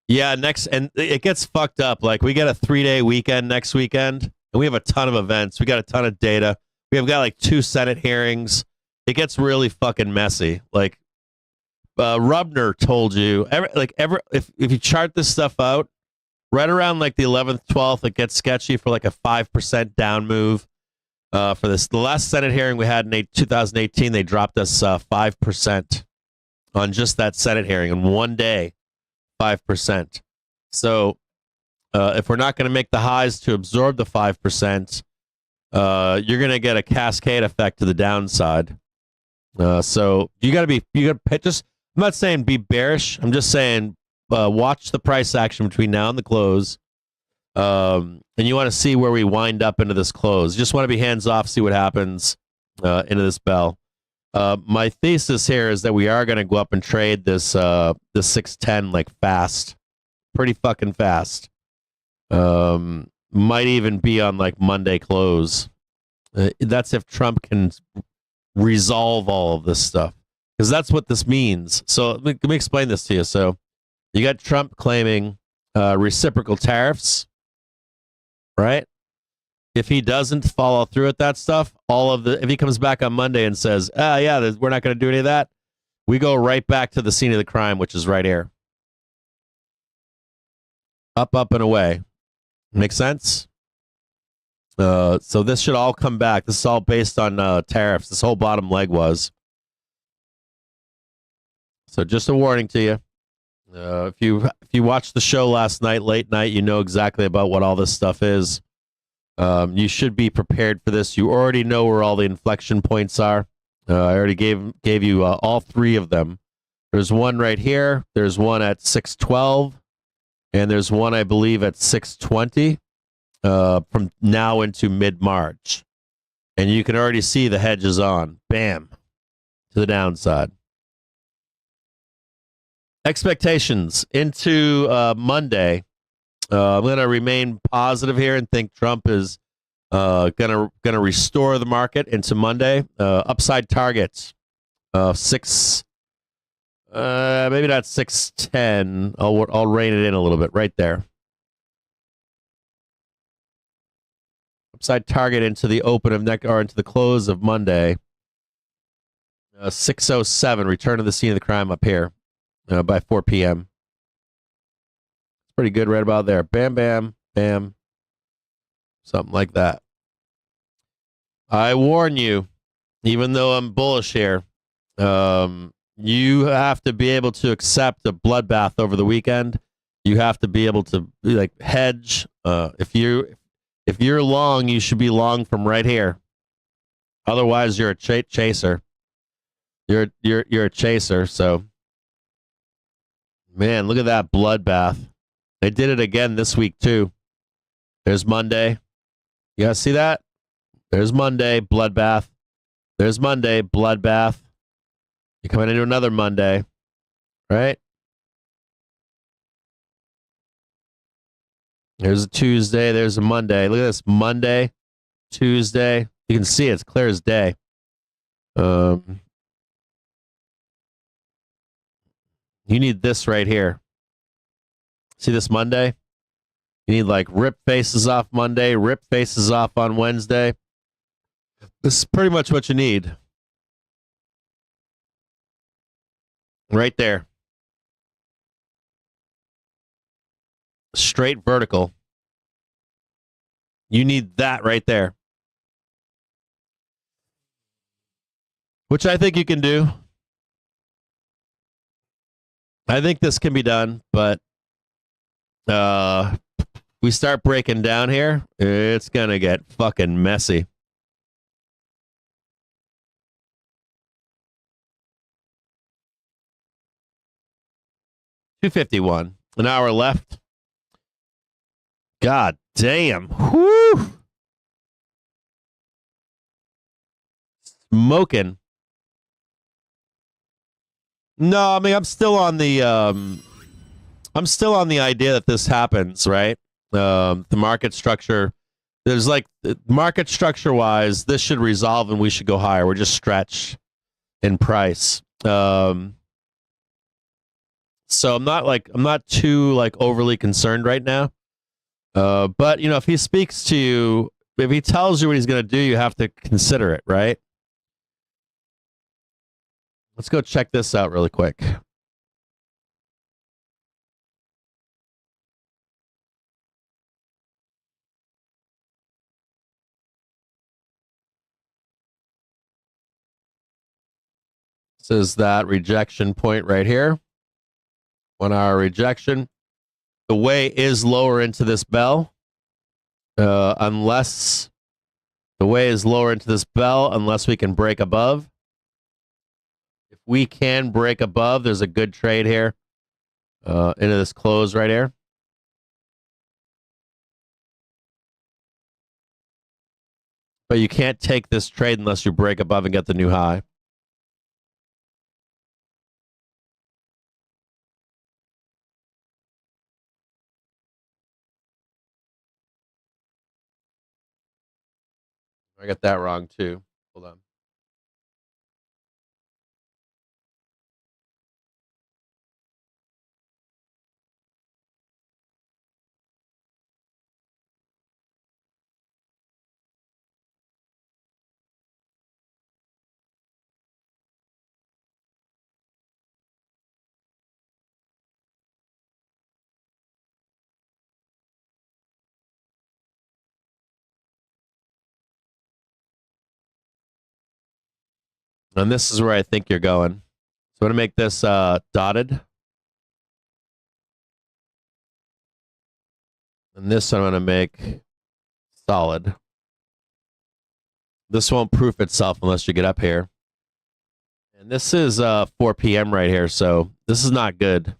Yeah, and it gets fucked up. Like, we get a 3-day weekend next weekend, and we have a ton of events. We got a ton of data. We have got like 2 Senate hearings. It gets really fucking messy. Like, Rubner told you, if you chart this stuff out, right around like the 11th, 12th, it gets sketchy for like a 5% down move. For this, the last Senate hearing we had in 2018, they dropped us 5% on just that Senate hearing in one day. 5%. So if we're not going to make the highs to absorb the 5%, you're going to get a cascade effect to the downside. So you got to just, I'm not saying be bearish. I'm just saying watch the price action between now and the close. And you want to see where we wind up into this close. You just want to be hands off, see what happens into this bell. My thesis here is that we are going to go up and trade this 610 like fast, pretty fucking fast. Might even be on like Monday close. That's if Trump can resolve all of this stuff, because that's what this means. So let me explain this to you. So you got Trump claiming reciprocal tariffs, right? If he doesn't follow through with that stuff, if he comes back on Monday and says, we're not going to do any of that, we go right back to the scene of the crime, which is right here. Up, and away. Make sense? So this should all come back. This is all based on tariffs. This whole bottom leg was. So just a warning to you. If you watched the show last night, late night, you know exactly about what all this stuff is. You should be prepared for this. You already know where all the inflection points are. I already gave you all 3 of them. There's one right here. There's one at 6:12, and there's one, I believe, at 6:20 from now into mid-March. And you can already see the hedges on. Bam. To the downside. Expectations into Monday. I'm going to remain positive here and think Trump is going to restore the market into Monday. Upside targets, 6, maybe not 610. I'll rein it in a little bit right there. Upside target into the open of into the close of Monday. 607. Return to the scene of the crime up here by 4 p.m. Pretty good right about there. Bam, bam, bam. Something like that. I warn you, even though I'm bullish here, you have to be able to accept a bloodbath over the weekend. You have to be able to hedge. If you're long, you should be long from right here. Otherwise, you're a chaser. You're a chaser. So, man, look at that bloodbath. They did it again this week, too. There's Monday. You guys see that? There's Monday, bloodbath. There's Monday, bloodbath. You're coming into another Monday, right? There's a Tuesday. There's a Monday. Look at this. Monday, Tuesday. You can see it. It's clear as day. You need this right here. See this Monday? You need like rip faces off Monday, rip faces off on Wednesday. This is pretty much what you need. Right there. Straight vertical. You need that right there. Which I think you can do. I think this can be done, but we start breaking down here, it's gonna get fucking messy. 251. An hour left. God damn. Whoo. Smoking. No, I mean I'm still on the idea that this happens, right? The market structure. There's like market structure wise, this should resolve and we should go higher. We're just stretched in price. So I'm not too like overly concerned right now. But you know, if he speaks to you, if he tells you what he's going to do, you have to consider it, right? Let's go check this out really quick. This is that rejection point right here. 1 hour rejection. The way is lower into this bell. Unless we can break above. If we can break above, there's a good trade here. Into this close right here. But you can't take this trade unless you break above and get the new high. I got that wrong too. Hold on. And this is where I think you're going. So I'm going to make this dotted. And this I'm going to make solid. This won't proof itself unless you get up here. And this is 4 p.m. right here, so this is not good.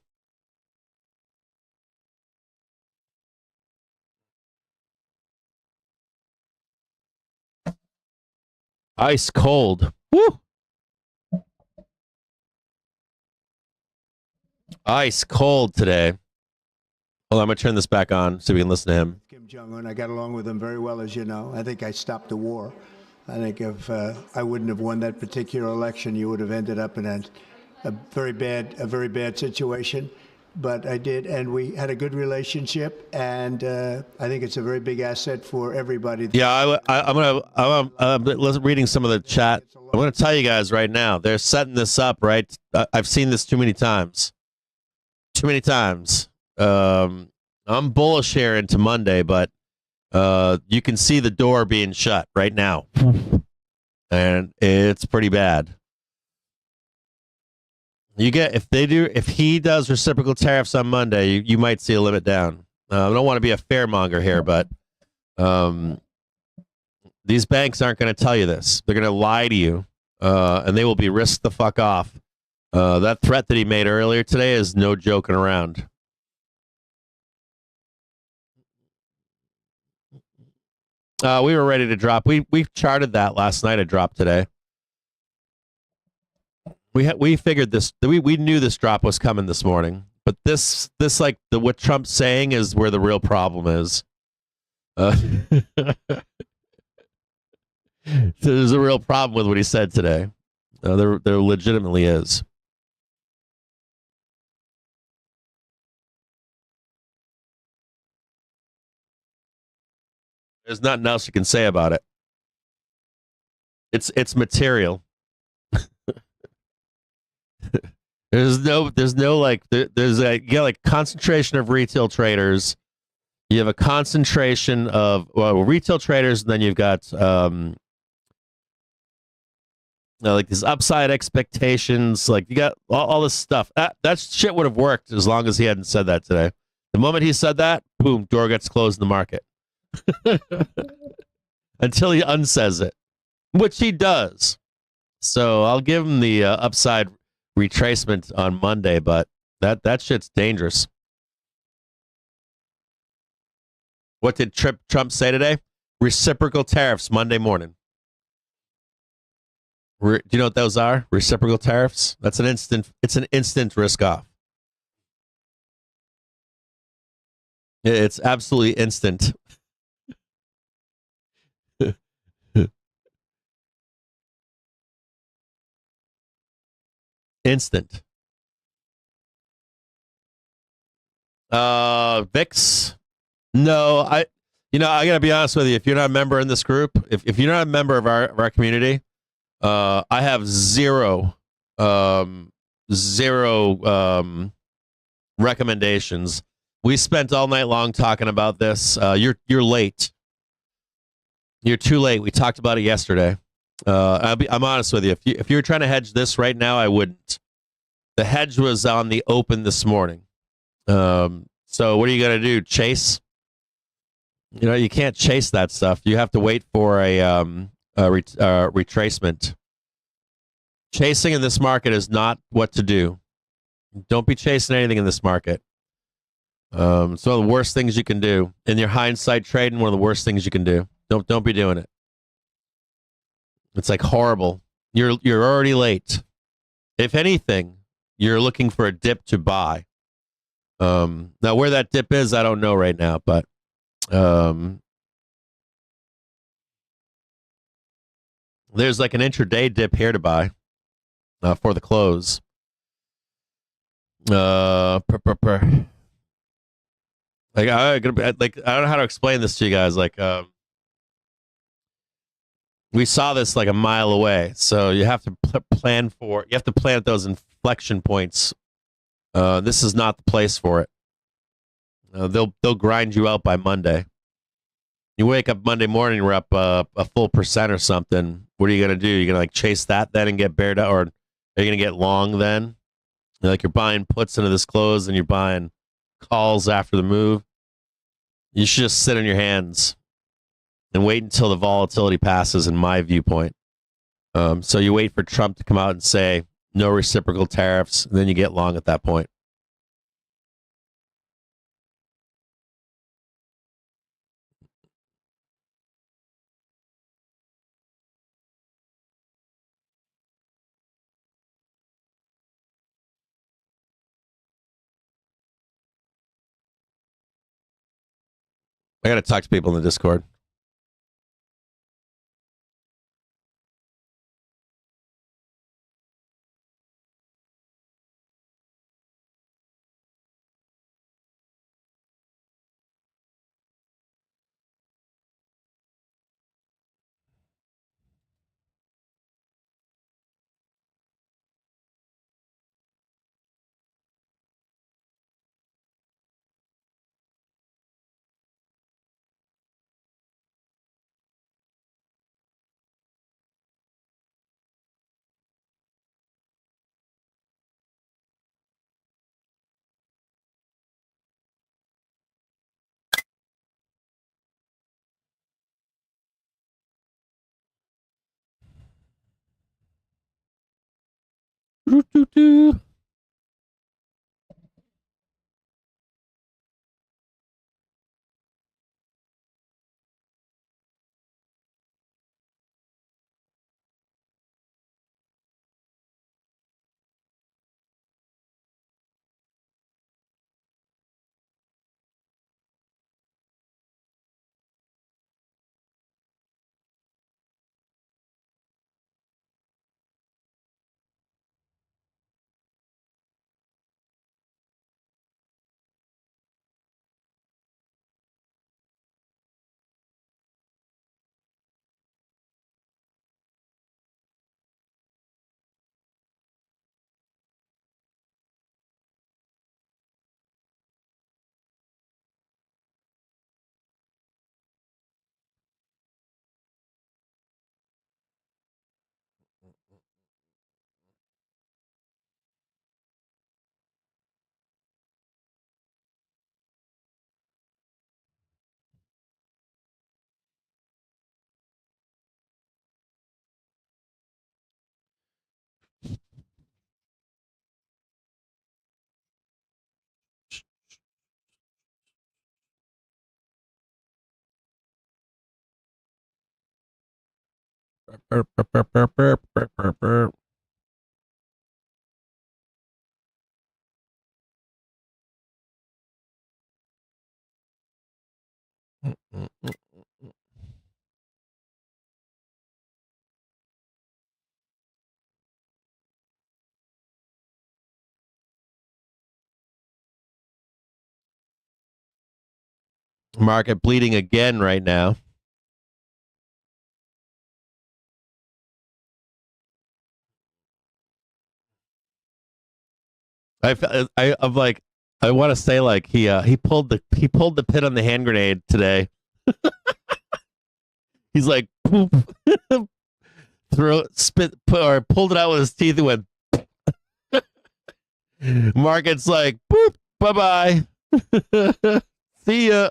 Ice cold. Woo! Ice cold today. Hold on, I'm going to turn this back on so we can listen to him. Kim Jong-un, I got along with him very well, as you know. I think I stopped the war. I think if I wouldn't have won that particular election, you would have ended up in a very bad situation. But I did, and we had a good relationship, and I think it's a very big asset for everybody. Yeah, I'm reading some of the chat. I'm going to tell you guys right now, they're setting this up, right? I've seen this too many times. Too many times. I'm bullish here into Monday, but you can see the door being shut right now. And it's pretty bad. If he does reciprocal tariffs on Monday, you might see a limit down. I don't want to be a fairmonger here, but these banks aren't going to tell you this. They're going to lie to you, and they will be risked the fuck off. That threat that he made earlier today is no joking around. We were ready to drop. We charted that last night. A drop today. We figured this. We knew this drop was coming this morning. But this like what Trump's saying is where the real problem is. There's a real problem with what he said today. There legitimately is. There's nothing else you can say about it. It's material. There's a concentration of retail traders. You have a concentration of retail traders, and then you've got like these upside expectations. Like you got all this stuff. That shit would have worked as long as he hadn't said that today. The moment he said that, boom, door gets closed in the market. Until he unsays it, which he does. So I'll give him the upside retracement on Monday, but That shit's dangerous. What did Trump say today? Reciprocal tariffs Monday morning. Do you know what those are? Reciprocal tariffs. That's an instant. It's an instant risk off. It's absolutely instant. Instant. VIX. No, I gotta be honest with you. If you're not a member in this group, if you're not a member of our community, I have zero recommendations. We spent all night long talking about this. You're late. You're too late. We talked about it yesterday. I'm honest with you. If you're trying to hedge this right now, I wouldn't. The hedge was on the open this morning. So what are you gonna do? Chase? You can't chase that stuff. You have to wait for a retracement. Chasing in this market is not what to do. Don't be chasing anything in this market. It's one of the worst things you can do. In your hindsight trading, one of the worst things you can do. Don't be doing it. It's like horrible. You're already late. If anything, you're looking for a dip to buy. Now where that dip is, I don't know right now, but there's like an intraday dip here to buy for the close. Like I don't know how to explain this to you guys. Like we saw this like a mile away, so you have to plan for. You have to plan at those inflection points. This is not the place for it. They'll grind you out by Monday. You wake up Monday morning, you're up a full % or something. What are you gonna do? You're gonna like chase that then and get bared out, or are you gonna get long then? Like you're buying puts into this close and you're buying calls after the move. You should just sit on your hands and wait until the volatility passes, in my viewpoint. So you wait for Trump to come out and say no reciprocal tariffs, and then you get long at that point. I got to talk to people in the Discord. Market bleeding again right now. I'm like, I want to say like he pulled the pin on the hand grenade today. He's like, poop. Pulled it out with his teeth and went. Market's like, boop, bye bye. See ya.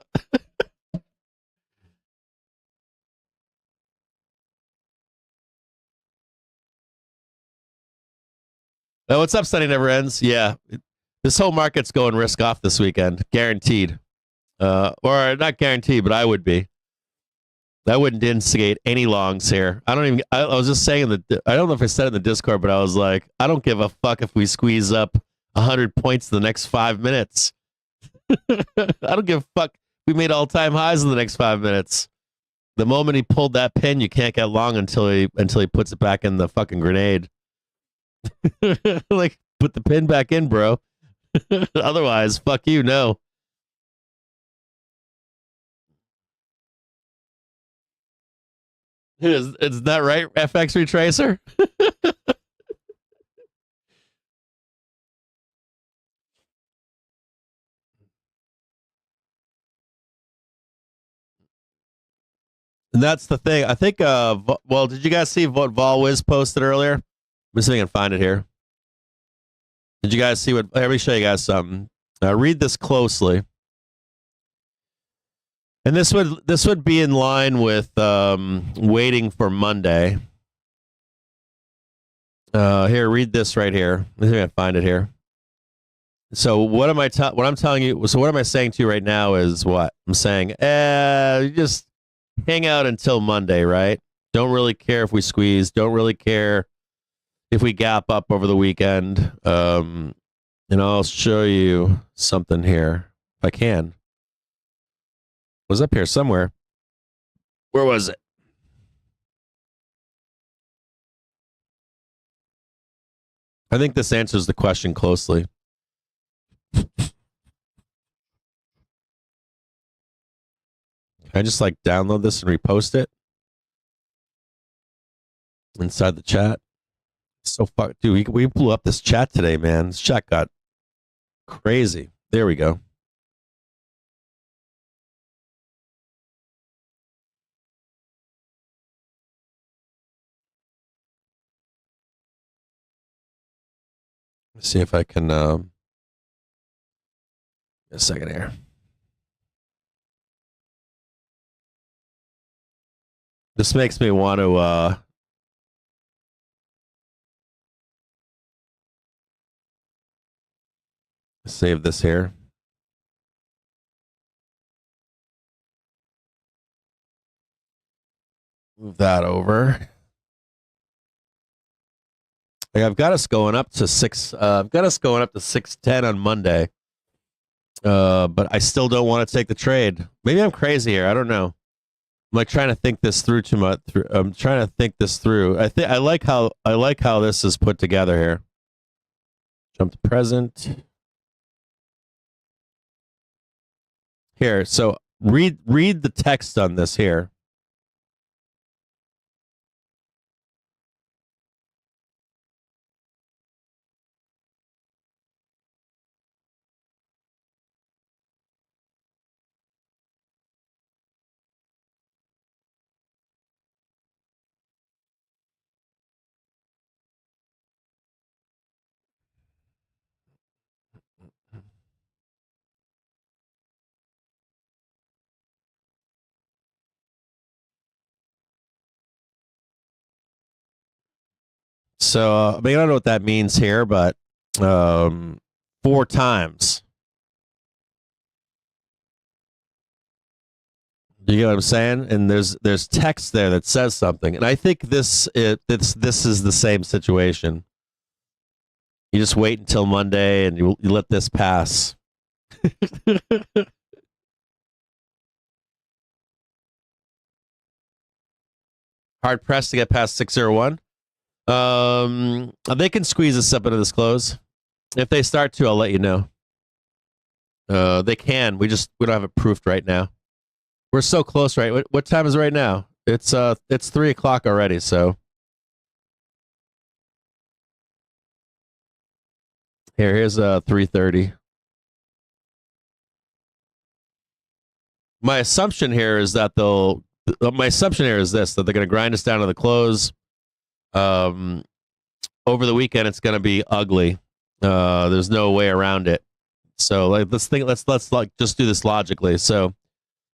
Oh, what's up, Sunny Never Ends? Yeah. This whole market's going risk off this weekend. Guaranteed. Or not guaranteed, but I would be. I wouldn't instigate any longs here. I was just saying that, I don't know if I said it in the Discord, but I was like, I don't give a fuck if we squeeze up 100 points in the next 5 minutes. I don't give a fuck. We made all-time highs in the next 5 minutes. The moment he pulled that pin, you can't get long until he puts it back in the fucking grenade. Like, put the pin back in, bro. Otherwise, fuck you, no. Is that right, FX Retracer? And that's the thing. I think, well, did you guys see what VolWiz posted earlier? Let me see if I can find it here. Did you guys see what? Let me show you guys something. Read this closely. And this would be in line with waiting for Monday. Here, read this right here. Let me find it here. So what am I'm telling you? So what am I saying to you right now is what I'm saying. Just hang out until Monday, right? Don't really care if we squeeze. Don't really care if we gap up over the weekend. And I'll show you something here if I can. It was up here somewhere. Where was it? I think this answers the question closely. Can I just like download this and repost it inside the chat? So fuck, dude, we blew up this chat today, man. This chat got crazy. There we go. Let's see if I can a second here. This makes me want to save this here. Move that over. Like I've got us going up to 610 on Monday. But I still don't want to take the trade. Maybe I'm crazy here. I don't know. I'm like trying to think this through too much. I'm trying to think this through. I like how this is put together here. Jump to present. Here, so read the text on this here. So, I mean, I don't know what that means here, but 4 times. You get what I'm saying? And there's text there that says something, and I think this is the same situation. You just wait until Monday and you let this pass. Hard pressed to get past 601. They can squeeze us up into this close. If they start to, I'll let you know. They can. We don't have it proofed right now. We're so close, right? What time is it right now? It's 3 o'clock already. So here's 3:30. My assumption here is that my assumption here is this: that they're going to grind us down to the close. Over the weekend, it's going to be ugly. There's no way around it. So let's just do this logically. So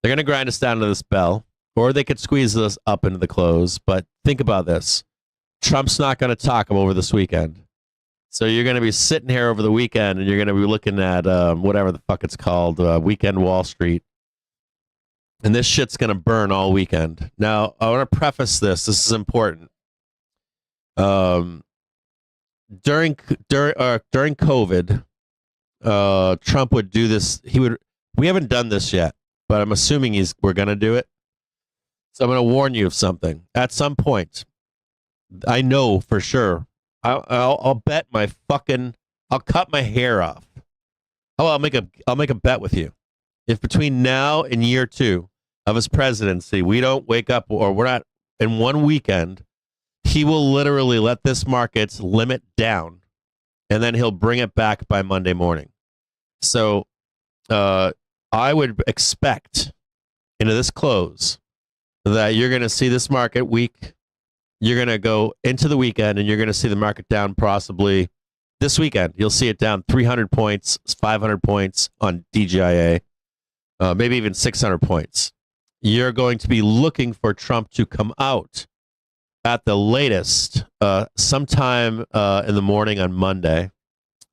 they're going to grind us down to this bell, or they could squeeze us up into the close. But think about this: Trump's not going to talk them over this weekend. So you're going to be sitting here over the weekend, and you're going to be looking at whatever the fuck it's called, Weekend Wall Street. And this shit's going to burn all weekend. Now, I want to preface this. This is important. During COVID, Trump would do this. We haven't done this yet, but I'm assuming we're going to do it. So I'm going to warn you of something. At some point, I know for sure. I'll bet I'll cut my hair off. Oh, I'll make a bet with you. If between now and year 2 of his presidency, we don't wake up, or we're not in one weekend, he will literally let this market's limit down, and then he'll bring it back by Monday morning. So I would expect into this close that you're going to see this market weak. You're going to go into the weekend, and you're going to see the market down possibly this weekend. You'll see it down 300 points, 500 points on DGIA, maybe even 600 points. You're going to be looking for Trump to come out at the latest sometime in the morning on Monday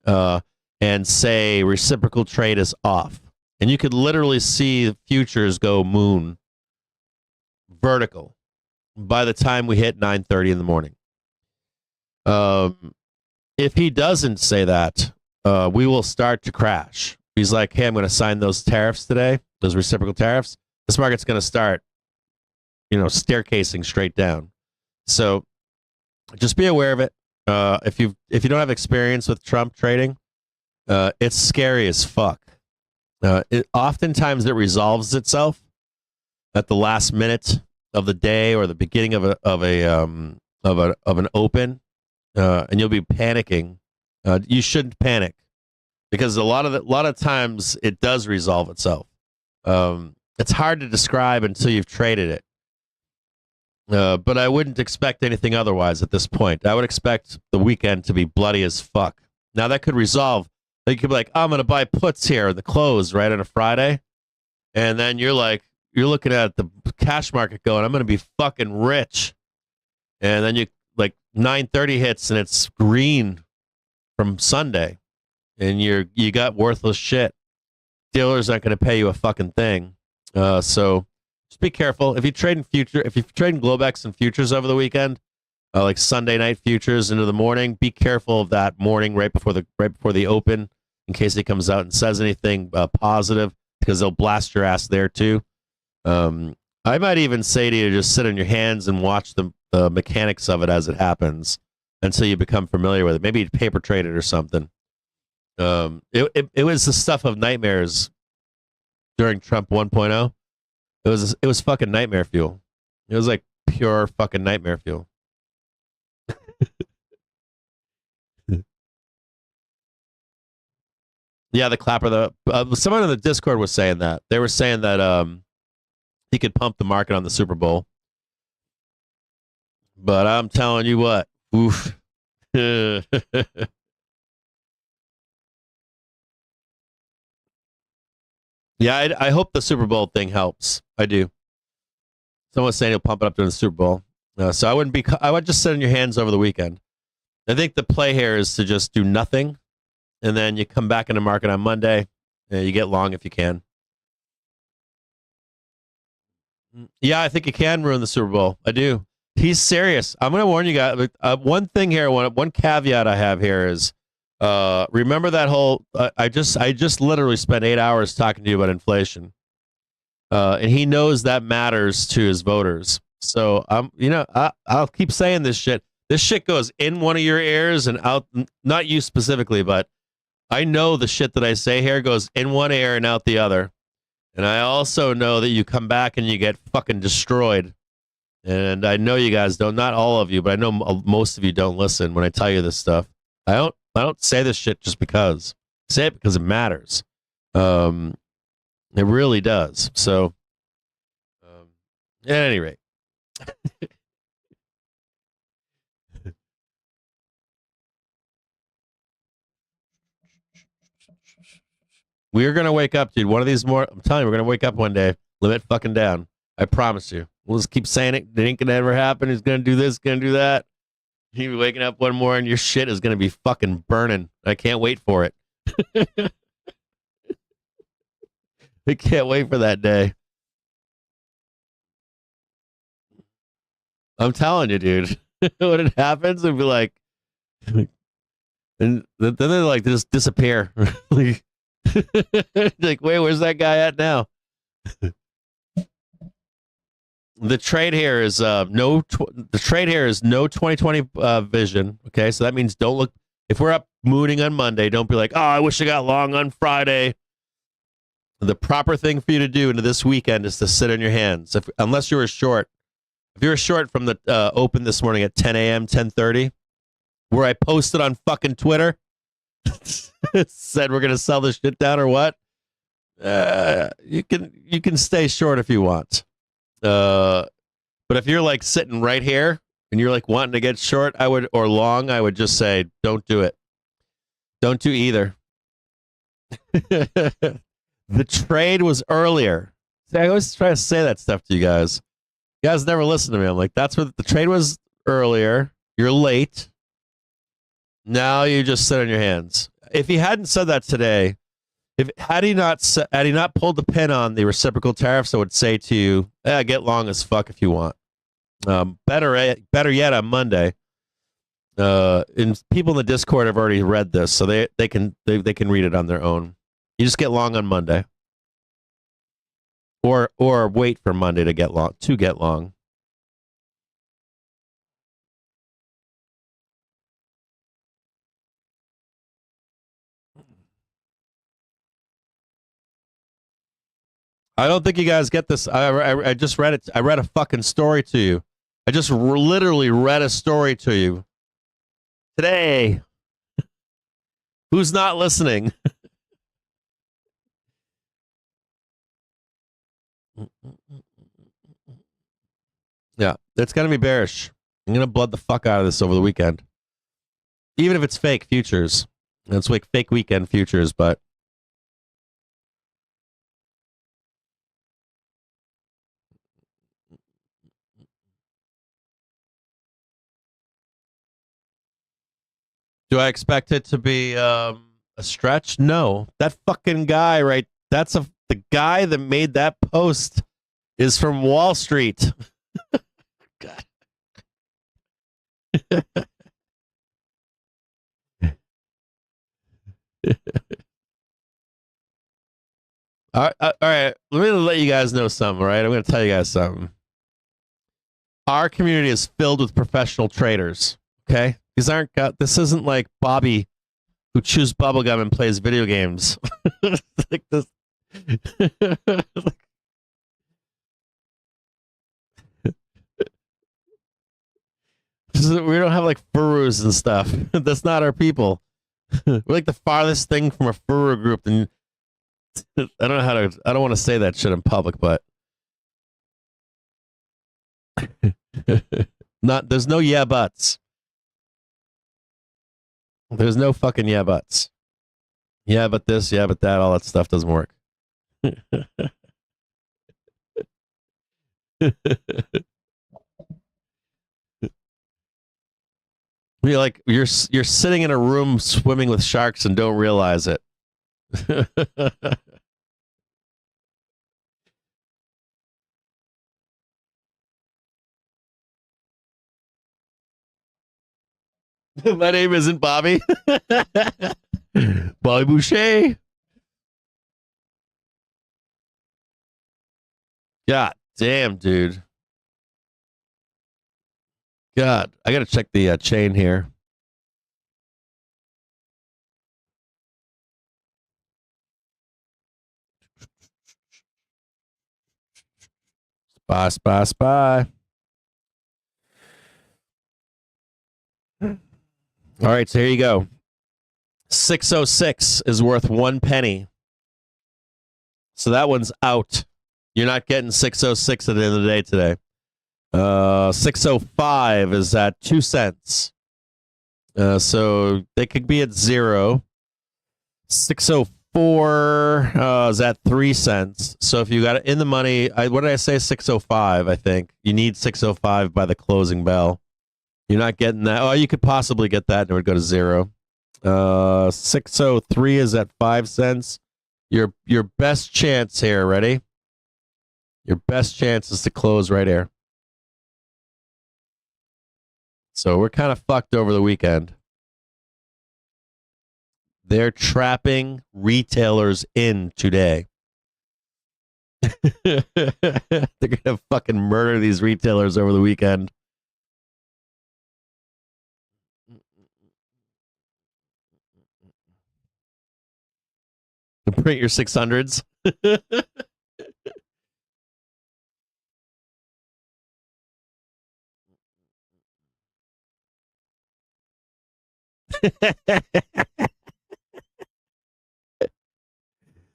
and say reciprocal trade is off. And you could literally see the futures go moon vertical by the time we hit 9:30 in the morning. If he doesn't say that, we will start to crash. He's like, hey, I'm going to sign those tariffs today, those reciprocal tariffs. This market's going to start, staircasing straight down. So just be aware of it. If you don't have experience with Trump trading, it's scary as fuck. Oftentimes it resolves itself at the last minute of the day or the beginning of an open, and you'll be panicking. You shouldn't panic because a lot of times it does resolve itself. It's hard to describe until you've traded it. But I wouldn't expect anything otherwise at this point. I would expect the weekend to be bloody as fuck. Now that could resolve. You could be like, I'm going to buy puts here in the close right on a Friday. And then you're looking at the cash market going, I'm going to be fucking rich. And then 9:30 hits and it's green from Sunday. And you got worthless shit. Dealers aren't going to pay you a fucking thing. So just be careful. If you're trading Globex and futures over the weekend, like Sunday night futures into the morning, be careful of that morning right before the open, in case he comes out and says anything positive, because they'll blast your ass there too. I might even say to you, just sit on your hands and watch the mechanics of it as it happens until you become familiar with it. Maybe you paper trade it or something. It was the stuff of nightmares during Trump 1.0. It was fucking nightmare fuel. It was like pure fucking nightmare fuel. Yeah, the clapper. Someone in the Discord was saying that. They were saying that he could pump the market on the Super Bowl. But I'm telling you what. Oof. Yeah, I hope the Super Bowl thing helps. I do. Someone's saying he'll pump it up during the Super Bowl. So I would just sit on your hands over the weekend. I think the play here is to just do nothing, and then you come back in the market on Monday, and you get long if you can. Yeah, I think it can ruin the Super Bowl. I do. He's serious. I'm going to warn you guys. One thing here, one caveat I have here is, remember that whole. I just literally spent 8 hours talking to you about inflation, and he knows that matters to his voters. So I'll keep saying this shit. This shit goes in one of your ears and out. Not you specifically, but I know the shit that I say here goes in one ear and out the other. And I also know that you come back and you get fucking destroyed. And I know you guys don't, not all of you, but I know most of you don't listen when I tell you this stuff. I don't say this shit just because. I say it because it matters. It really does. So, at any rate. We're going to wake up, dude. One of these more, I'm telling you, we're going to wake up one day. Limit fucking down. I promise you. We'll just keep saying it. It ain't going to ever happen. He's going to do this, going to do that. You'll be waking up one more and your shit is going to be fucking burning. I can't wait for it. I can't wait for that day. I'm telling you, dude. When it happens, it'll be like, and then they like just disappear. Like, like, wait, where's that guy at now? The trade here is no 2020 vision. Okay, so that means don't look. If we're up mooning on Monday, don't be like, oh, I wish I got long on Friday. The proper thing for you to do into this weekend is to sit on your hands. Unless you were short. If you were short from the open this morning at 10 a.m., 10:30, where I posted on fucking Twitter, said we're gonna sell this shit down or what? You can stay short if you want. But if you're like sitting right here and you're like wanting to get short, or long, I would just say don't do it. Don't do either. The trade was earlier. See, I always try to say that stuff to you guys. You guys never listen to me. I'm like, that's what the trade was earlier. You're late. Now you just sit on your hands. If he hadn't said that today, had he not pulled the pin on the reciprocal tariffs, I would say to you, get long as fuck if you want. Better yet, on Monday. And people in the Discord have already read this, so they can read it on their own. You just get long on Monday, or wait for Monday to get long. I don't think you guys get this. I just read it. I read a fucking story to you. I just literally read a story to you today. Who's not listening? Yeah, it's going to be bearish. I'm going to blood the fuck out of this over the weekend. Even if it's fake futures. It's like fake weekend futures, but do I expect it to be a stretch? No. That fucking guy, right? The guy that made that post is from Wall Street. God. All right. Let me let you guys know something, all right? I'm going to tell you guys something. Our community is filled with professional traders, okay? This isn't like Bobby who chews bubblegum and plays video games. Like this. We don't have like furrows and stuff. That's not our people. We're like the farthest thing from a furrow group. And I don't want to say that shit in public, but there's no yeah buts. There's no fucking yeah buts. Yeah, but this, yeah, but that, all that stuff doesn't work. You're sitting in a room swimming with sharks and don't realize it. My name isn't Bobby. Bobby Boucher. God damn, dude. God, I gotta check the chain here. Spy. All right, so here you go. 606 is worth 1 penny. So that one's out. You're not getting 606 at the end of the day today. 605 is at 2 cents. So they could be at 0. 604 is at 3 cents. So if you got it in the money, what did I say? 605, I think. You need 605 by the closing bell. You're not getting that. Oh, you could possibly get that and it would go to 0. 603 is at 5 cents. Your best chance here, ready? Your best chance is to close right here. So we're kind of fucked over the weekend. They're trapping retailers in today. They're going to fucking murder these retailers over the weekend. Print your 600s.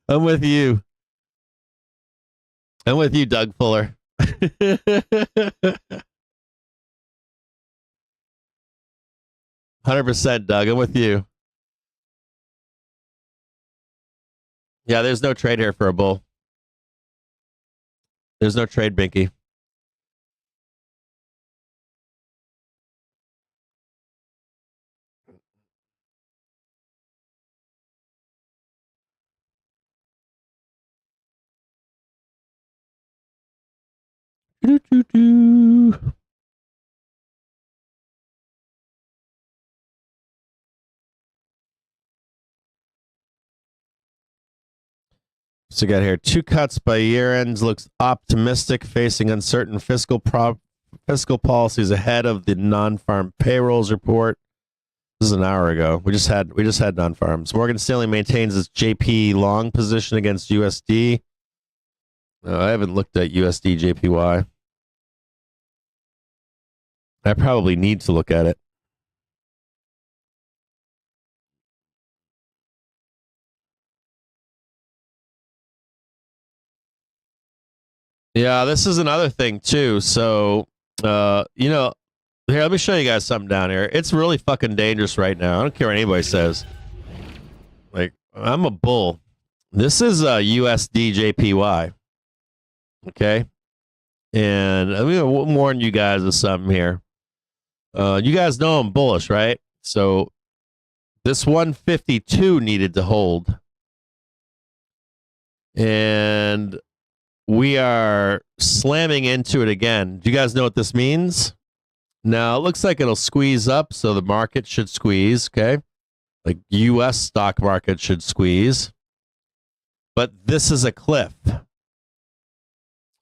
I'm with you. I'm with you, Doug Fuller. 100%, Doug. I'm with you. Yeah, there's no trade here for a bull. There's no trade, Binky. So we got here 2 cuts by year end looks optimistic, facing uncertain fiscal policies ahead of the non-farm payrolls report. This is an hour ago. We just had non-farms. Morgan Stanley maintains its JP long position against USD. I haven't looked at USD JPY. I probably need to look at it. Yeah, this is another thing too. So, here, let me show you guys something down here. It's really fucking dangerous right now. I don't care what anybody says. Like, I'm a bull. This is a USD JPY. Okay. And I'm going to warn you guys of something here. You guys know I'm bullish, right? So this 152 needed to hold. And we are slamming into it again. Do you guys know what this means? Now, it looks like it'll squeeze up, so the market should squeeze, okay? Like U.S. stock market should squeeze. But this is a cliff.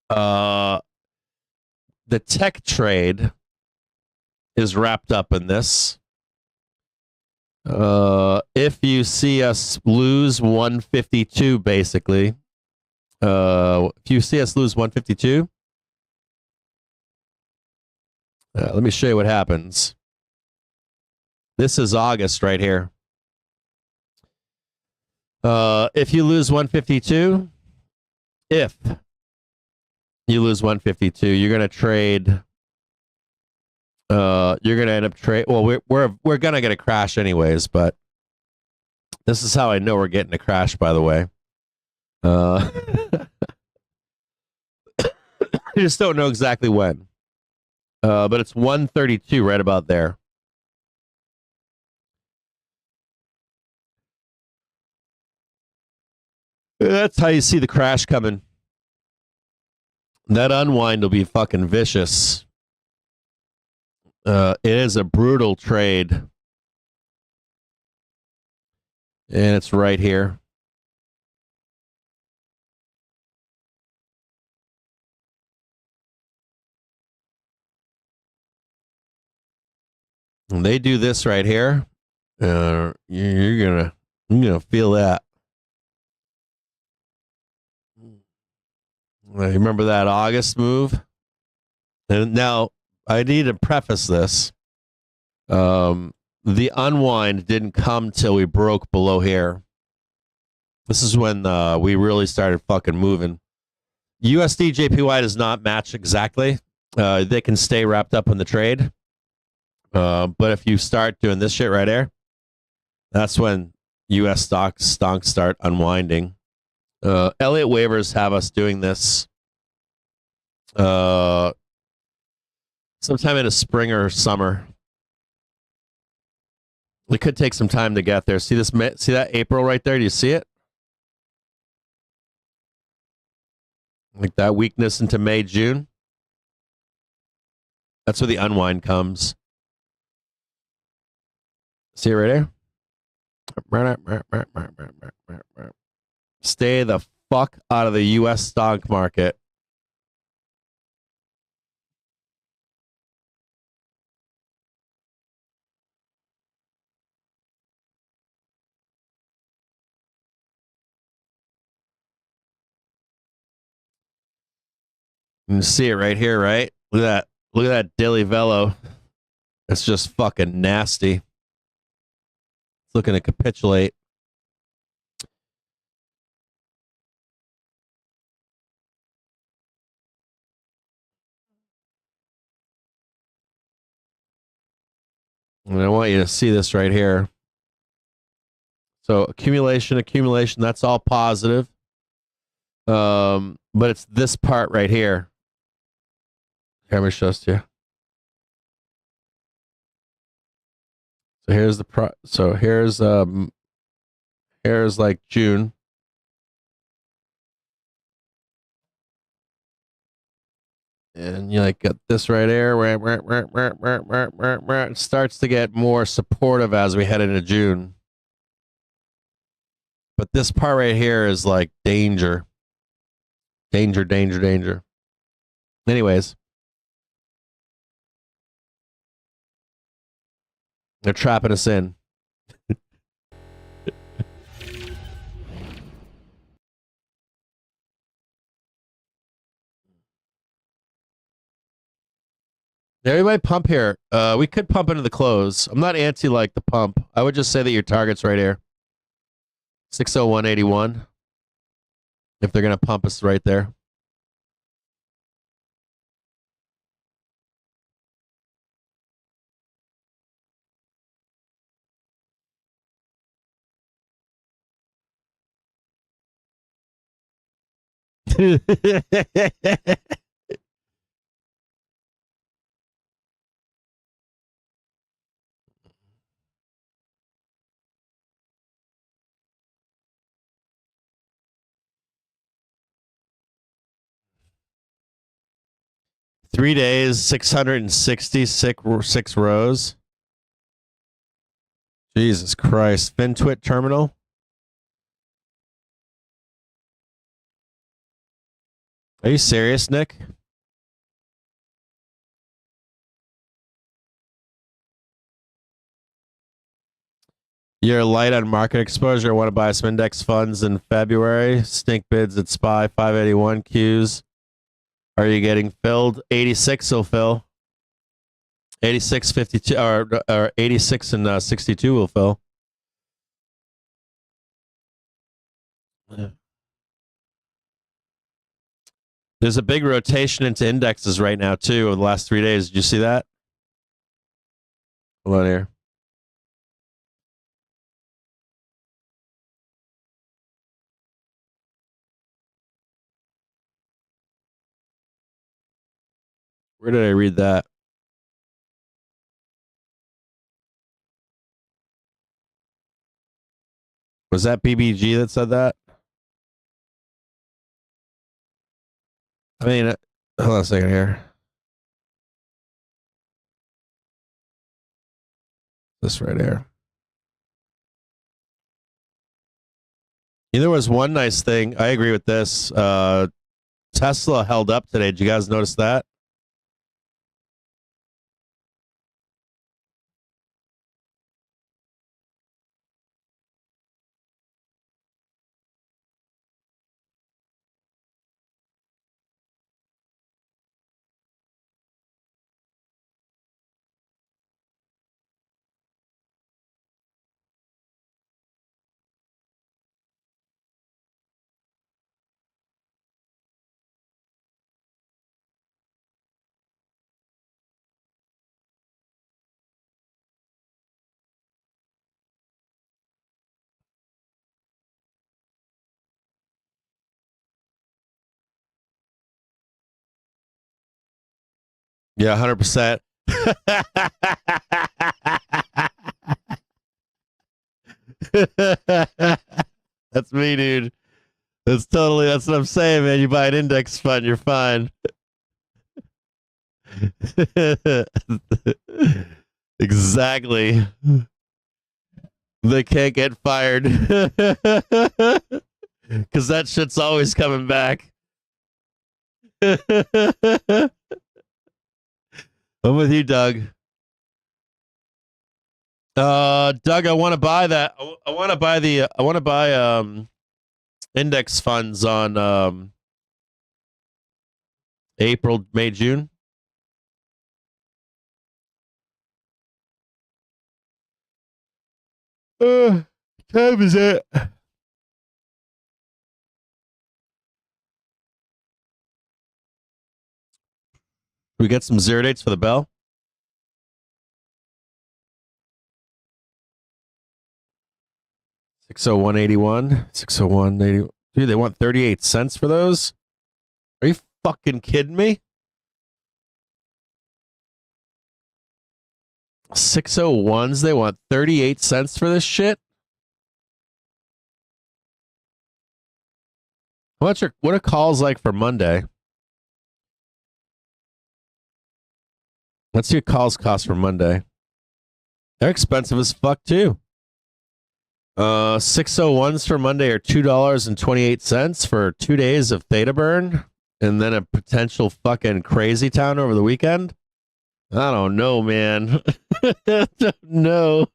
The tech trade is wrapped up in this. If you see us lose 152, basically, if you see us lose 152, let me show you what happens. This is August right here. If you lose 152, if you lose 152, you're going to trade. You're going to end up trade. Well, we're going to get a crash anyways, but this is how I know we're getting a crash, by the way. I just don't know exactly when. But it's 132 right about there. That's how you see the crash coming. That unwind will be fucking vicious. It is a brutal trade. And it's right here. When they do this right here, you're gonna feel that. You remember that August move? And now I need to preface this. The unwind didn't come till we broke below here. This is when we really started fucking moving. USD JPY does not match exactly. They can stay wrapped up in the trade. But if you start doing this shit right here, that's when US stocks start unwinding. Elliott waivers have us doing this sometime in the spring or summer. It could take some time to get there. See this? See that April right there? Do you see it? Like that weakness into May, June. That's where the unwind comes. See it right here? Stay the fuck out of the U.S. stock market. You can see it right here, right? Look at that. Look at that daily velo. It's just fucking nasty. It's looking to capitulate. And I want you to see this right here. So accumulation, that's all positive. But it's this part right here. Here, let me show this to you. So here's the here's like June. And you like got this right here where it starts to get more supportive as we head into June. But this part right here is like danger. Danger, danger, danger. Anyways. They're trapping us in. Yeah, we might pump here. We could pump into the close. I'm not anti like the pump. I would just say that your target's right here. 601.81. If they're gonna pump us right there. Three days, 666 rows. Jesus Christ. FinTwit terminal. Are you serious, Nick? You're light on market exposure. Want to buy some index funds in February? Stink bids at SPY 581 Qs. Are you getting filled? 86 will fill. 86.52 or 86 and 62 will fill. Yeah. There's a big rotation into indexes right now too over the last 3 days. Did you see that? Hold on here. Where did I read that? Was that BBG that said that? I mean, hold on a second here. This right here. There was one nice thing. I agree with this. Tesla held up today. Did you guys notice that? Yeah, 100%. That's me, dude. That's what I'm saying, man. You buy an index fund, you're fine. Exactly. They can't get fired. Because that shit's always coming back. I'm with you, Doug. Doug, I want to buy that. I want to buy index funds on April, May, June. Time is it? We get some zero dates for the bell. $601.81. $601.80. Dude, they want 38 cents for those? Are you fucking kidding me? 601s, they want 38 cents for this shit? What are calls like for Monday? Let's see what calls cost for Monday. They're expensive as fuck too. 601s for Monday are $2.28 for 2 days of theta burn, and then a potential fucking crazy town over the weekend. I don't know, man. I don't know.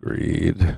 Agreed.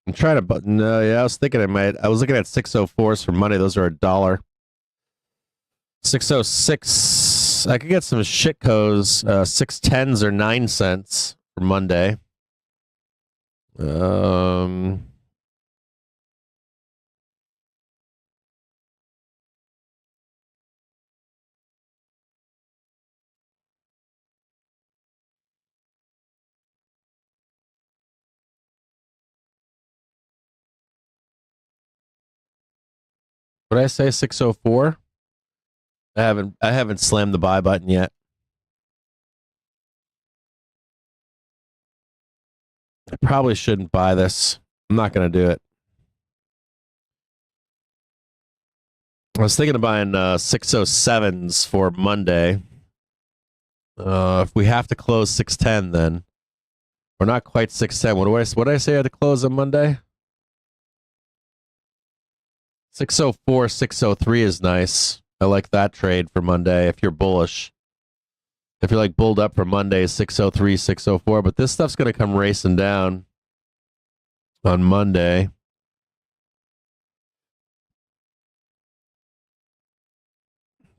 I'm trying to, but no, yeah, I was thinking I was looking at 604s for Monday. Those are $1. 606. I could get some shitcos. 610s are 9 cents for Monday. What did I say? 604? I haven't slammed the buy button yet. I probably shouldn't buy this. I'm not going to do it. I was thinking of buying 607s for Monday. If we have to close 610, then we're not quite 610. What did I say I had to close on Monday? 604, 603 is nice. I like that trade for Monday if you're bullish. If you're like bulled up for Monday, 603, 604. But this stuff's going to come racing down on Monday.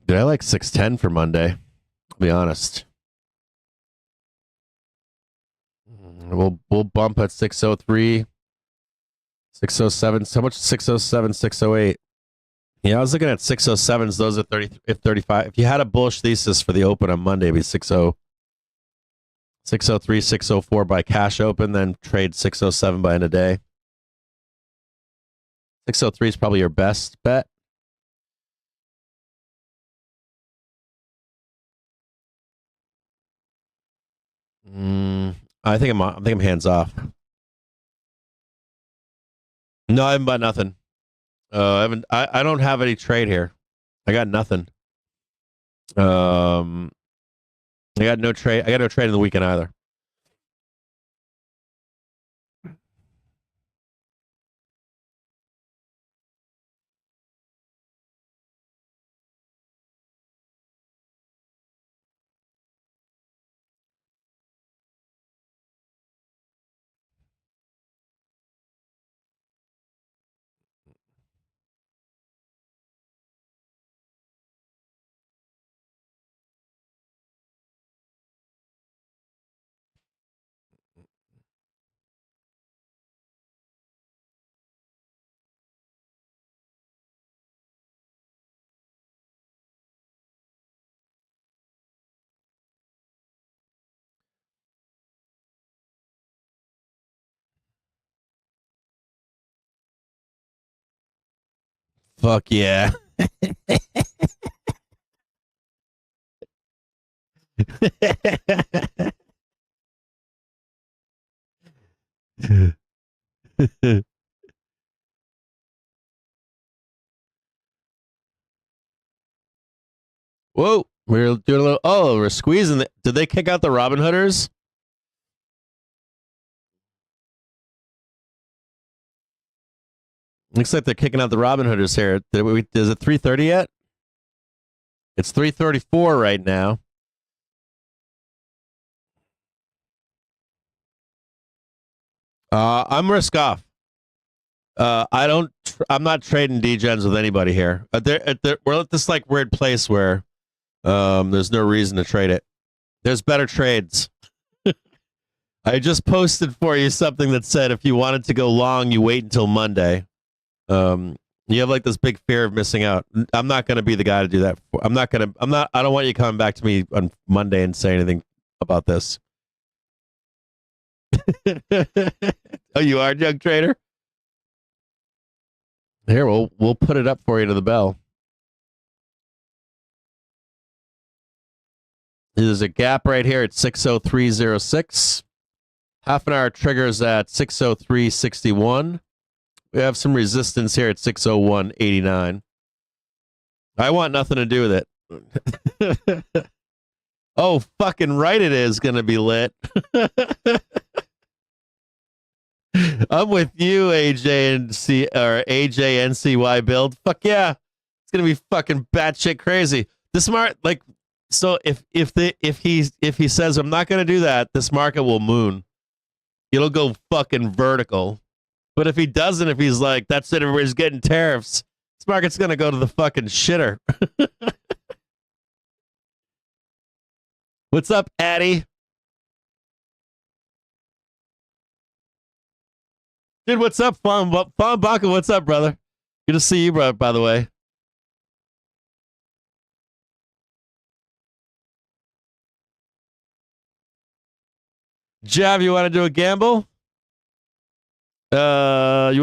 Dude, I like 610 for Monday. I'll be honest. We'll bump at 603, 607. So much 607, 608. Yeah, I was looking at 607s. Those are 35. If you had a bullish thesis for the open on Monday, it'd be 60, 603, 604 by cash open, then trade 607 by end of day. 603 is probably your best bet. I think I'm hands off. No, I haven't bought nothing. I don't have any trade here. I got nothing. I got no trade. I got no trade in the weekend either. Fuck yeah. Whoa, we're doing a little. Oh, we're squeezing. Did they kick out the Robin Hooders? Looks like they're kicking out the Robin Hooders here. Is it 3:30 yet? It's 3:34 right now. I'm risk off. I'm not trading degens with anybody here. We're at this like weird place where there's no reason to trade it. There's better trades. I just posted for you something that said if you wanted to go long, you wait until Monday. You have like this big fear of missing out. I'm not going to be the guy to do that. I don't want you coming back to me on Monday and say anything about this. Oh, you are, Jug Trader? Here, we'll put it up for you to the bell. There's a gap right here at 603.06. Half an hour triggers at 603.61. We have some resistance here at 601.89. I want nothing to do with it. Oh, fucking right it is going to be lit. I'm with you, AJNCY build. Fuck yeah. It's going to be fucking batshit crazy. This market, like, so if he says I'm not going to do that, this market will moon. It'll go fucking vertical. But if he doesn't, if he's like, that's it, everybody's getting tariffs, this market's going to go to the fucking shitter. What's up, Addy? Dude, what's up, Fawn Baka? What's up, brother? Good to see you, bro, by the way. Jav, you want to do a gamble? You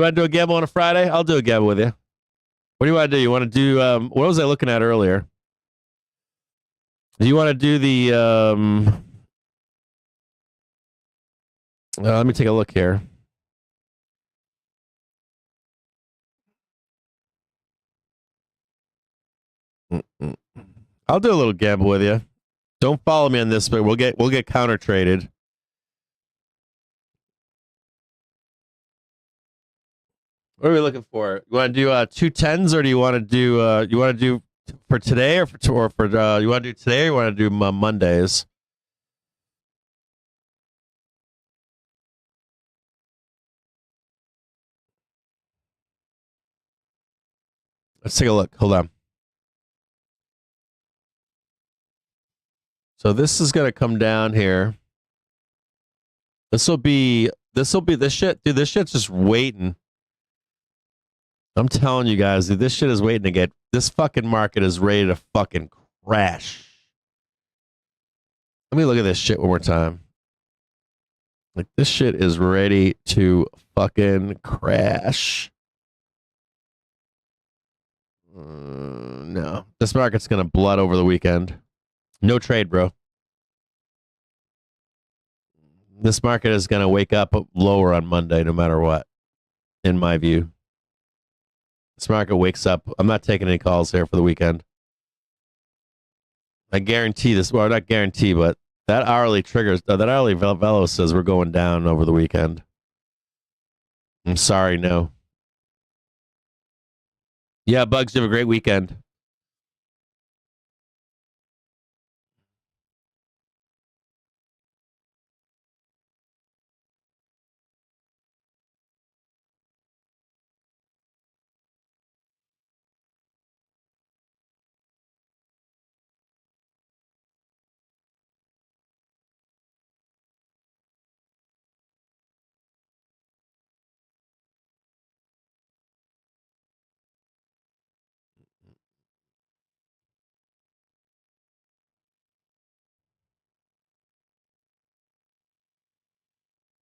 want to do a gamble on a Friday? I'll do a gamble with you. What do you want to do? You want to do, what was I looking at earlier? Do you want to do the let me take a look here. I'll do a little gamble with you. Don't follow me on this, but we'll get counter traded. What are we looking for? You want to do 210s, or do you want to do for today, or for you want to do today, or you want to do Mondays? Let's take a look. Hold on. So this is gonna come down here. This will be this shit, dude. This shit's just waiting. I'm telling you guys, dude, this shit is waiting to get. This fucking market is ready to fucking crash. Let me look at this shit one more time. Like, this shit is ready to fucking crash. No, this market's gonna blood over the weekend. No trade, bro. This market is gonna wake up lower on Monday, no matter what. In my view, this market wakes up. I'm not taking any calls here for the weekend. I guarantee this. Well, not guarantee, but that hourly triggers. That hourly velo says we're going down over the weekend. I'm sorry, no. Yeah, Bugs, you have a great weekend.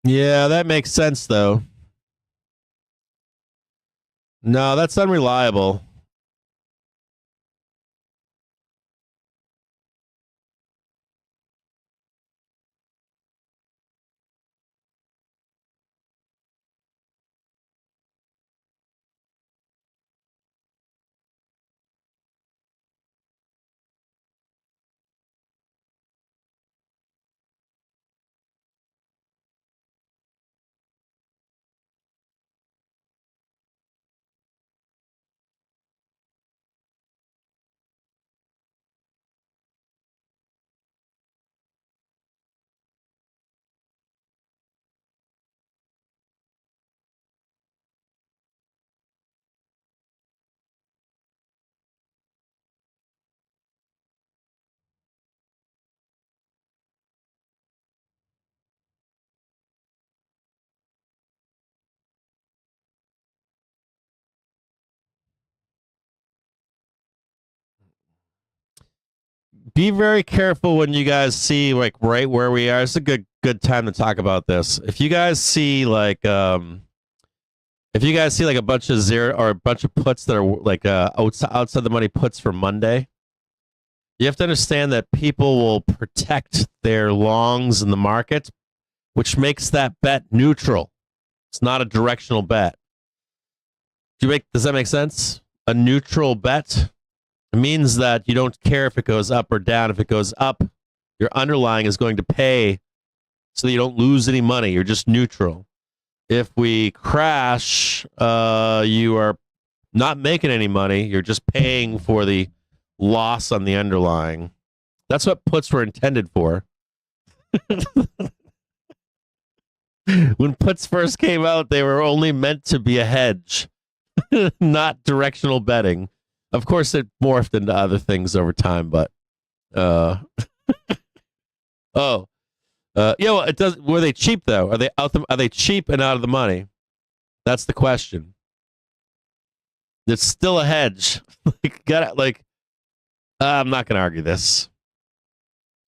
Yeah, that makes sense, though. No, that's unreliable. Be very careful when you guys see like right where we are. It's a good time to talk about this. If you guys see like a bunch of zero or a bunch of puts that are like outside the money puts for Monday, you have to understand that people will protect their longs in the market, which makes that bet neutral. It's not a directional bet. Does that make sense? A neutral bet. It means that you don't care if it goes up or down. If it goes up, your underlying is going to pay so that you don't lose any money. You're just neutral. If we crash, you are not making any money. You're just paying for the loss on the underlying. That's what puts were intended for. When puts first came out, they were only meant to be a hedge, not directional betting. Of course, it morphed into other things over time, but yeah, well, it does. Were they cheap though? Are they cheap and out of the money? That's the question. It's still a hedge. I'm not going to argue this.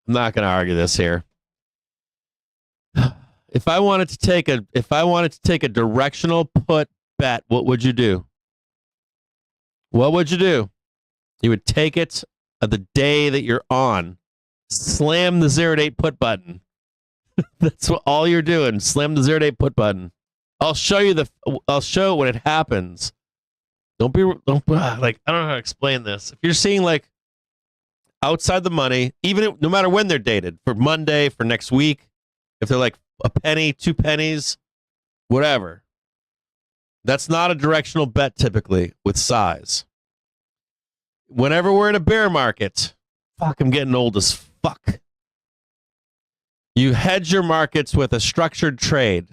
I'm not going to argue this here. If I wanted to take a directional put bet, what would you do? What would you do? You would take it the day that you're on. Slam the 0-8 put button. That's what all you're doing. Slam the 0-8 put button. I'll show you I'll show it when it happens. Don't like, I don't know how to explain this. If you're seeing like outside the money, no matter when they're dated, for Monday, for next week, if they're like a penny, 2 pennies, whatever. That's not a directional bet typically with size. Whenever we're in a bear market, fuck, I'm getting old as fuck. You hedge your markets with a structured trade.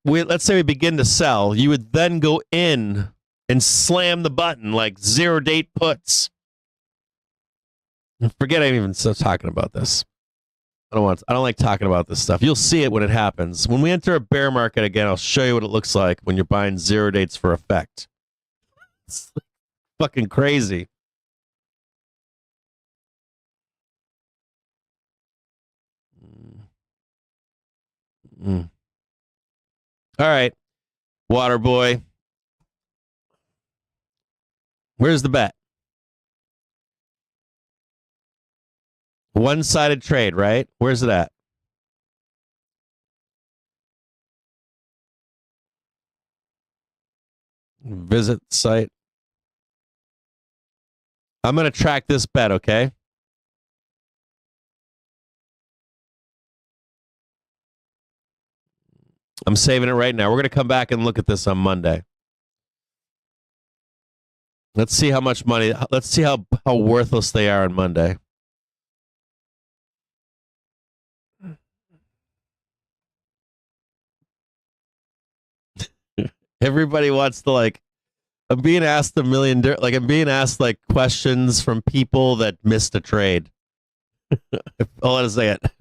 Let's say we begin to sell, you would then go in and slam the button like 0-8 puts. Forget I'm even still talking about this. I don't like talking about this stuff. You'll see it when it happens. When we enter a bear market again, I'll show you what it looks like when you're buying 0-8s for effect. It's fucking crazy. All right, water boy. Where's the bet? One-sided trade, right? Where's it at? Visit site. I'm going to track this bet, okay? I'm saving it right now. We're going to come back and look at this on Monday. Let's see how much money, let's see how worthless they are on Monday. Everybody wants to like, I'm being asked I'm being asked like questions from people that missed a trade. Hold on a second.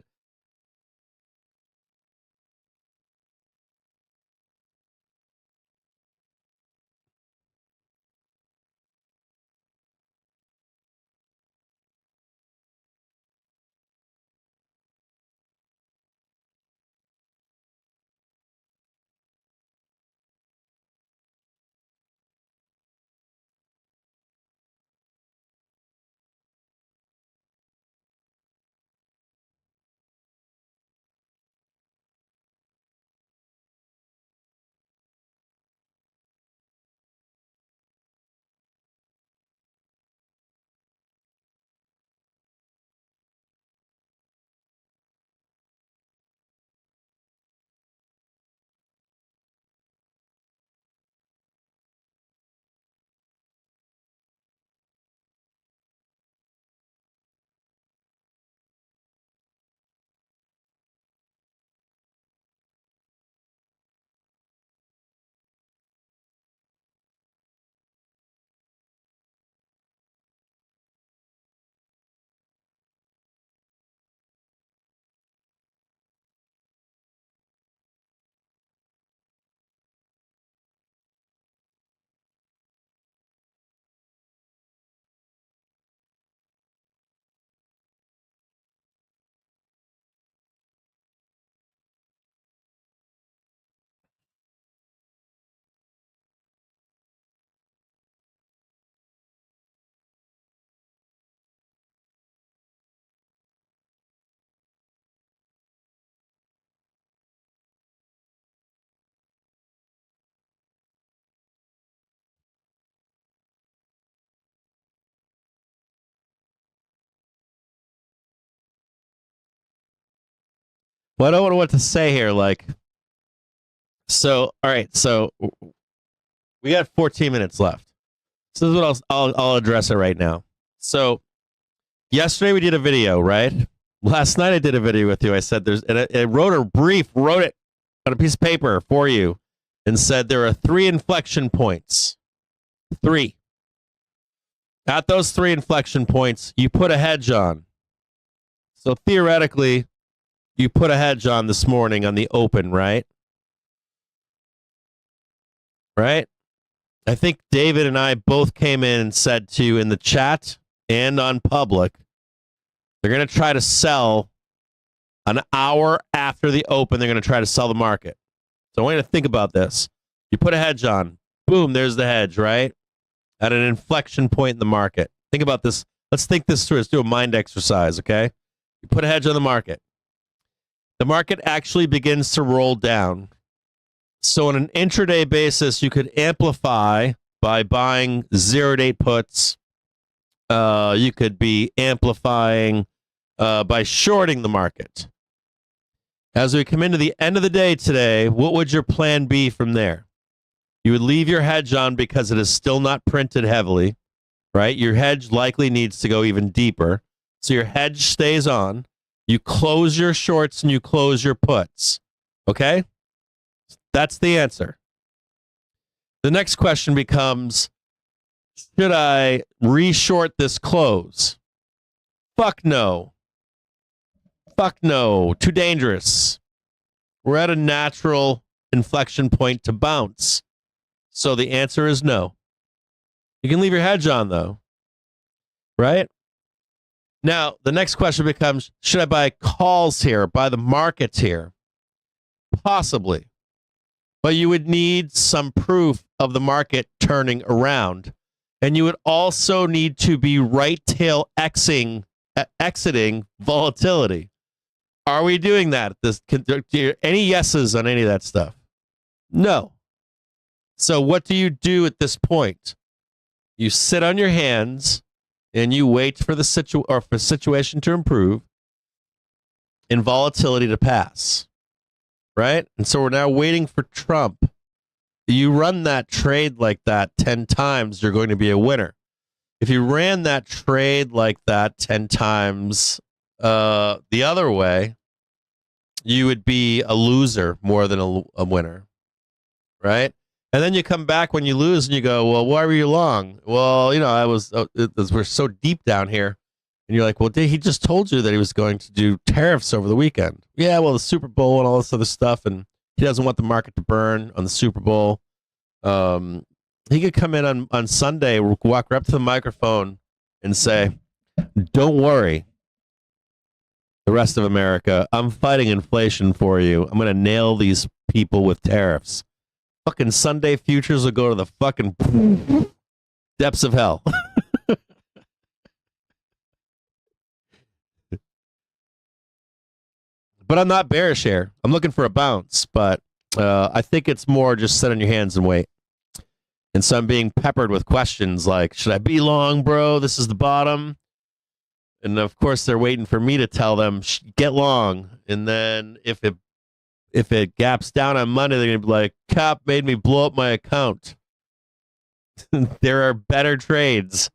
Well, I don't know what to say here. Like, so, all right. So we got 14 minutes left. So this is what I'll address it right now. So yesterday we did a video, right? Last night I did a video with you. I said I wrote it on a piece of paper for you and said there are 3 inflection points. 3. At those 3 inflection points, you put a hedge on. So theoretically, you put a hedge on this morning on the open, right? Right? I think David and I both came in and said to you in the chat and on public, they're going to try to sell an hour after the open. They're going to try to sell the market. So I want you to think about this. You put a hedge on. Boom, there's the hedge, right? At an inflection point in the market. Think about this Let's think this through. Let's do a mind exercise, okay? You put a hedge on the market. The market actually begins to roll down. So on an intraday basis, you could amplify by buying 0-8 puts. You could be amplifying by shorting the market. As we come into the end of the day today, what would your plan be from there? You would leave your hedge on because it is still not printed heavily, right? Your hedge likely needs to go even deeper. So your hedge stays on. You close your shorts and you close your puts. Okay? That's the answer. The next question becomes, should I reshort this close? Fuck no. Fuck no. Too dangerous. We're at a natural inflection point to bounce. So the answer is no. You can leave your hedge on, though. Right? Now, the next question becomes, should I buy calls here, buy the markets here? Possibly. But you would need some proof of the market turning around. And you would also need to be right tail exiting volatility. Are we doing that? Any yeses on any of that stuff? No. So what do you do at this point? You sit on your hands and you wait for the situation to improve and volatility to pass. Right? And so we're now waiting for Trump. You run that trade like that 10 times, you're going to be a winner. If you ran that trade like that 10 times the other way, you would be a loser more than a winner. Right? And then you come back when you lose and you go, well, why were you long? Well, we're so deep down here. And you're like, well, he just told you that he was going to do tariffs over the weekend. Yeah, well, the Super Bowl and all this other stuff. And he doesn't want the market to burn on the Super Bowl. He could come in on Sunday, walk right up to the microphone and say, don't worry, the rest of America, I'm fighting inflation for you. I'm going to nail these people with tariffs. Fucking Sunday futures will go to the fucking depths of hell. But I'm not bearish here. I'm looking for a bounce, but I think it's more just sit on your hands and wait. And so I'm being peppered with questions like, should I be long, bro? This is the bottom. And of course, they're waiting for me to tell them, get long. And then if it gaps down on Monday, they're going to be like, Cap made me blow up my account. There are better trades.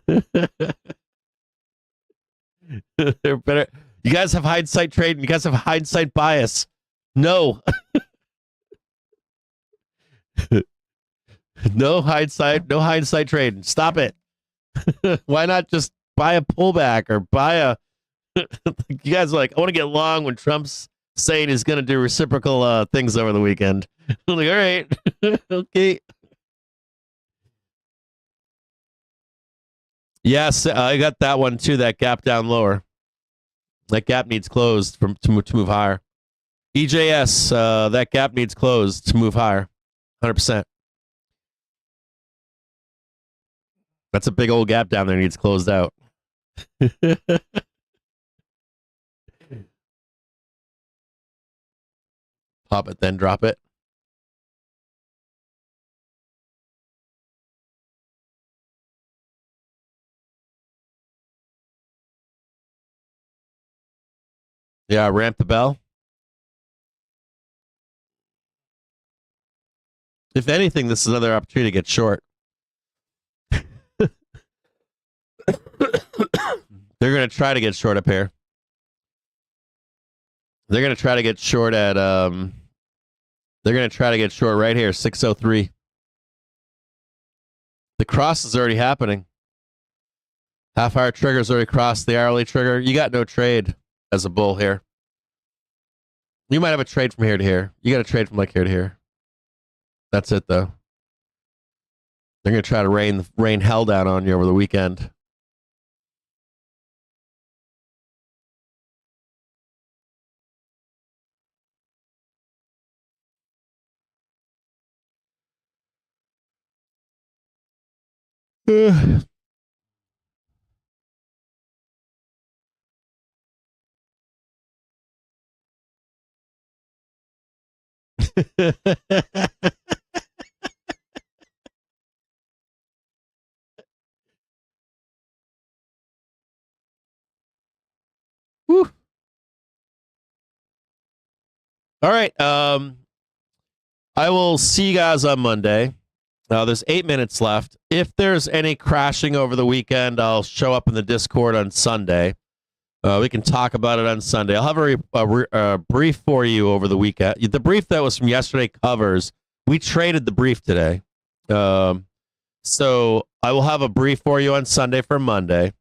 They're better. You guys have hindsight trading. You guys have hindsight bias. No. No hindsight trading. Stop it. Why not just buy a pullback or buy a... You guys are like, I want to get long when Trump's saying he's going to do reciprocal things over the weekend. I'm like, all right. Okay. Yes, I got that one too, that gap down lower. That gap needs closed to move higher. EJS, that gap needs closed to move higher. 100%. That's a big old gap down there, needs closed out. Pop it, then drop it. Yeah, ramp the bell. If anything, this is another opportunity to get short. They're going to try to get short up here. They're going to try to get short at they're going to try to get short right here, 603. The cross is already happening. Half hour trigger's already crossed the hourly trigger. You got no trade as a bull here. You might have a trade from here to here. You got a trade from like here to here. That's it though. They're going to try to rain hell down on you over the weekend. Whew. All right. I will see you guys on Monday. There's 8 minutes left. If there's any crashing over the weekend, I'll show up in the Discord on Sunday. We can talk about it on Sunday. I'll have a brief for you over the weekend. The brief that was from yesterday covers. We traded the brief today. So I will have a brief for you on Sunday for Monday.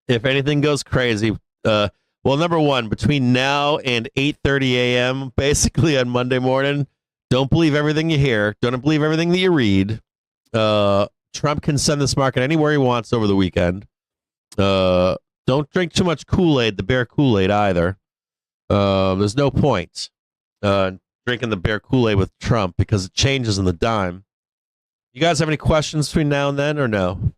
If anything goes crazy, well, number one, between now and 8:30 a.m., basically on Monday morning, don't believe everything you hear. Don't believe everything that you read. Trump can send this market anywhere he wants over the weekend. Don't drink too much Kool-Aid, the bear Kool-Aid either. There's no point drinking the bear Kool-Aid with Trump because it changes on the dime. You guys have any questions between now and then or no?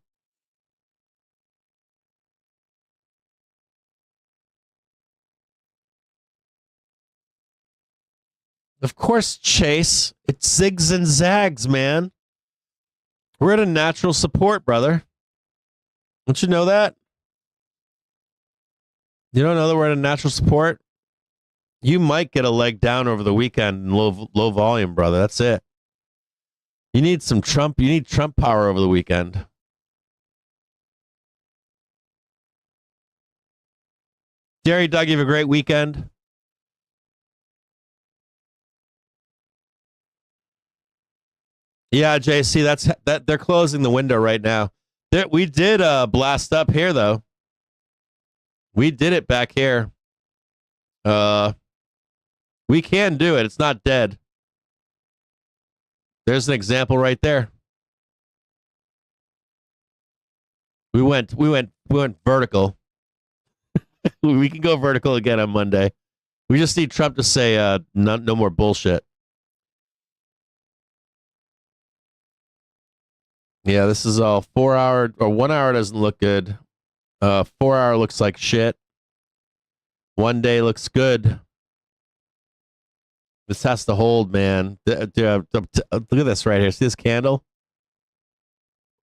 Of course, Chase. It zigs and zags, man. We're at a natural support, brother. Don't you know that? You don't know that we're at a natural support? You might get a leg down over the weekend in low volume, brother. That's it. You need some Trump. You need Trump power over the weekend. Jerry, Doug, you have a great weekend. Yeah, JC, that they're closing the window right now. We did blast up here though. We did it back here. We can do it. It's not dead. There's an example right there. We went vertical. We can go vertical again on Monday. We just need Trump to say no more bullshit. Yeah, this is all 4 hour or 1 hour doesn't look good. 4 hour looks like shit. 1 day looks good. This has to hold, man. Look at this right here. See this candle?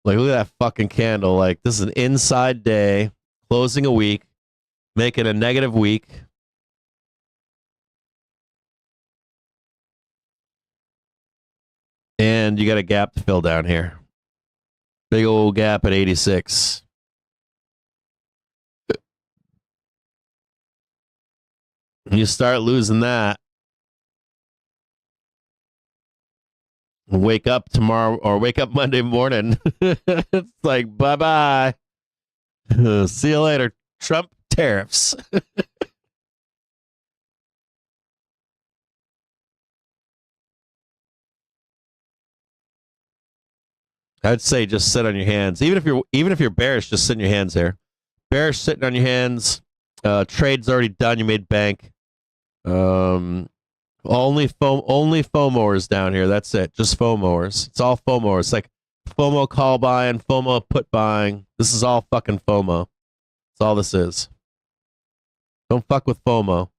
Like, look at that fucking candle. Like, this is an inside day, closing a week, making a negative week. And you got a gap to fill down here. Big old gap at 86. You start losing that. Wake up tomorrow or wake up Monday morning. It's like, bye-bye. See you later. Trump tariffs. I'd say just sit on your hands. Even if you're bearish, just sit in your hands here. Bearish sitting on your hands. Trade's already done. You made bank. Only FOMOers down here. That's it. Just FOMOers. It's all FOMO. It's like FOMO call buying, FOMO put buying. This is all fucking FOMO. That's all this is. Don't fuck with FOMO.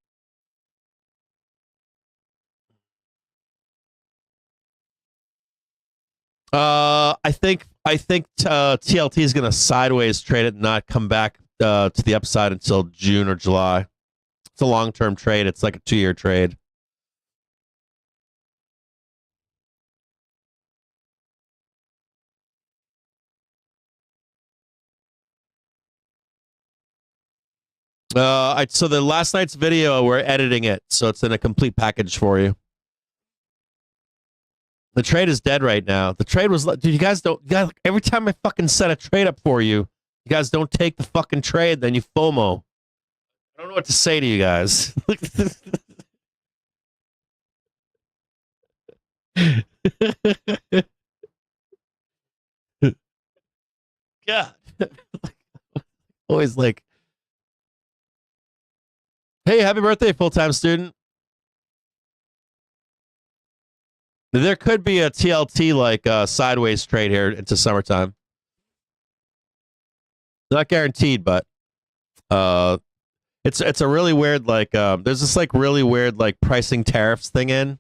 I think TLT is going to sideways trade it and not come back to the upside until June or July. It's a long-term trade. It's like a 2-year trade. So the last night's video, we're editing it, so it's in a complete package for you. The trade is dead right now. The trade was, dude, you guys, every time I fucking set a trade up for you, you guys don't take the fucking trade, then you FOMO. I don't know what to say to you guys. God. Always like, hey, happy birthday, full-time student. There could be a TLT like sideways trade here into summertime. Not guaranteed, but it's a really weird like there's this like really weird like pricing tariffs thing in.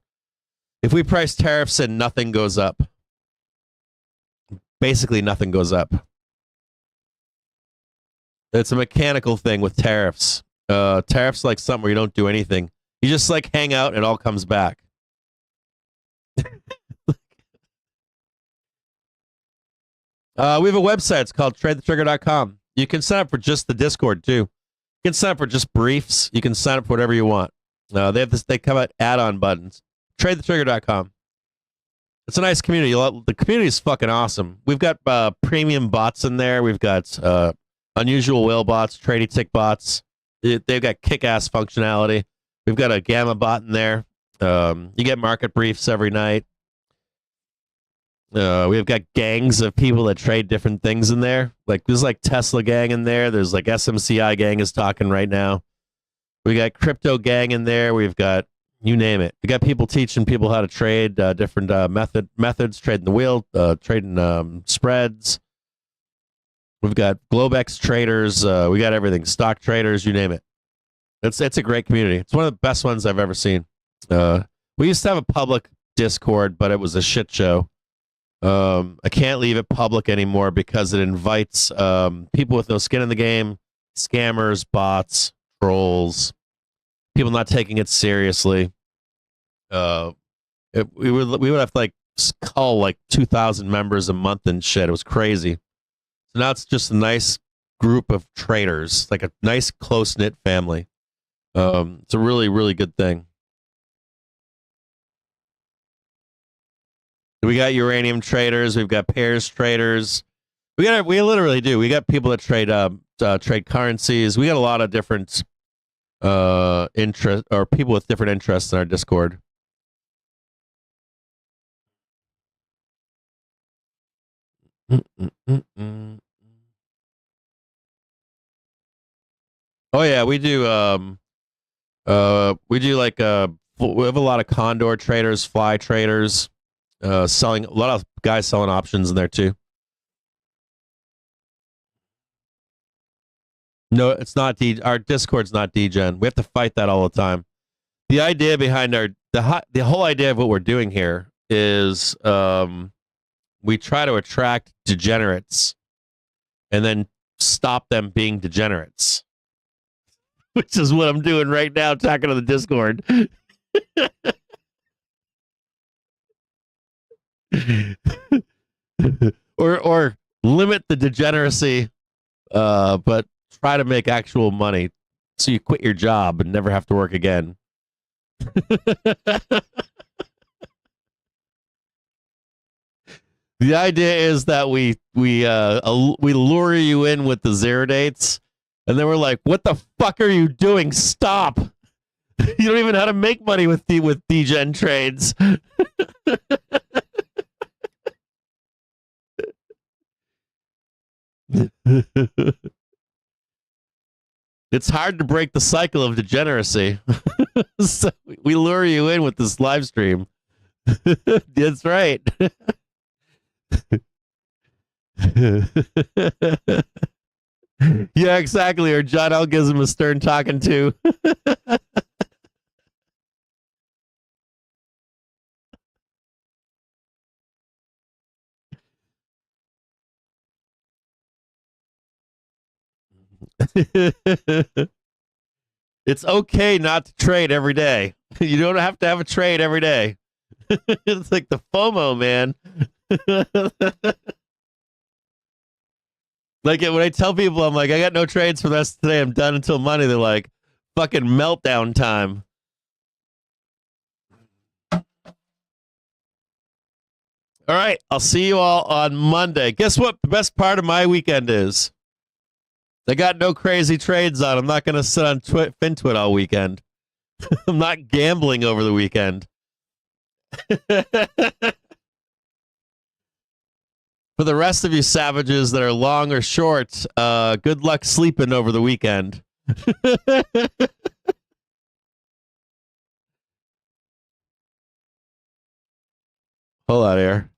If we price tariffs in, nothing goes up. Basically, nothing goes up. It's a mechanical thing with tariffs. Tariffs like something where you don't do anything. You just like hang out and it all comes back. We have a website. It's called tradethetrigger.com. You can sign up for just the Discord too. You can sign up for just briefs. You can sign up for whatever you want. They have this. They come out add-on buttons. TradeTheTrigger.com. It's a nice community. The community is fucking awesome. We've got premium bots in there. We've got unusual whale bots, trading tick bots. They've got kick-ass functionality. We've got a gamma bot in there. You get market briefs every night. We've got gangs of people that trade different things in there. Like there's like Tesla gang in there. There's like SMCI gang is talking right now. We got crypto gang in there. We've got you name it. We got people teaching people how to trade different methods, trading the wheel, trading spreads. We've got Globex traders. We got everything. Stock traders, you name it. It's a great community. It's one of the best ones I've ever seen. We used to have a public Discord, but it was a shit show. I can't leave it public anymore because it invites people with no skin in the game, scammers, bots, trolls, people not taking it seriously. We would have to like call like 2,000 members a month and shit. It was crazy. So now it's just a nice group of traders, like a nice close knit family. It's a really, really good thing. We got uranium traders. We've got pairs traders. We literally do. We got people that trade currencies. We got a lot of different interest or people with different interests in our Discord. Oh yeah, we do. We do like we have a lot of condor traders, fly traders. Selling a lot of guys selling options in there too. No, it's not our Discord's not degen. We have to fight that all the time. The idea behind the whole idea of what we're doing here is we try to attract degenerates and then stop them being degenerates. Which is what I'm doing right now, talking to the Discord. or limit the degeneracy, but try to make actual money so you quit your job and never have to work again. The idea is that we lure you in with the zero dates, and then we're like, "What the fuck are you doing? Stop! You don't even know how to make money with degen trades." It's hard to break the cycle of degeneracy. So we lure you in with this live stream. That's right. Yeah, exactly. Or John L gives him a stern talking to. It's okay not to trade every day. You don't have to have a trade every day. It's like the FOMO, man. Like when I tell people, I'm like, I got no trades for the rest of today. I'm done until Monday. They're like, fucking meltdown time. All right. I'll see you all on Monday. Guess what the best part of my weekend is? I got no crazy trades on. I'm not going to sit on FinTwit all weekend. I'm not gambling over the weekend. For the rest of you savages that are long or short, good luck sleeping over the weekend. Hold on here.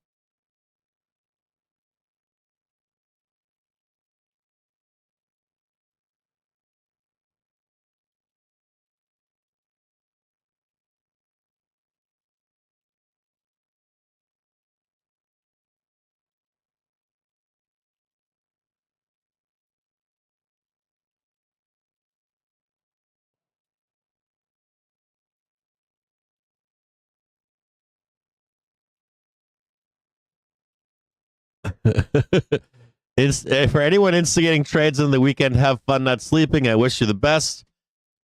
For anyone instigating trades in the weekend, have fun not sleeping. I wish you the best.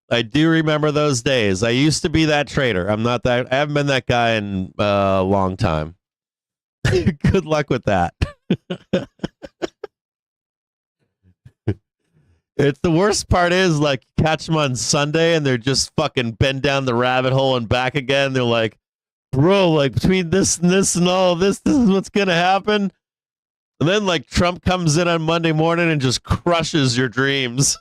I do remember those days. I used to be that trader. I haven't been that guy in a long time. Good luck with that. It's the worst part is like catch them on Sunday and they're just fucking bend down the rabbit hole and back again. They're like, bro, like between this and all this is what's gonna happen. And then like Trump comes in on Monday morning and just crushes your dreams.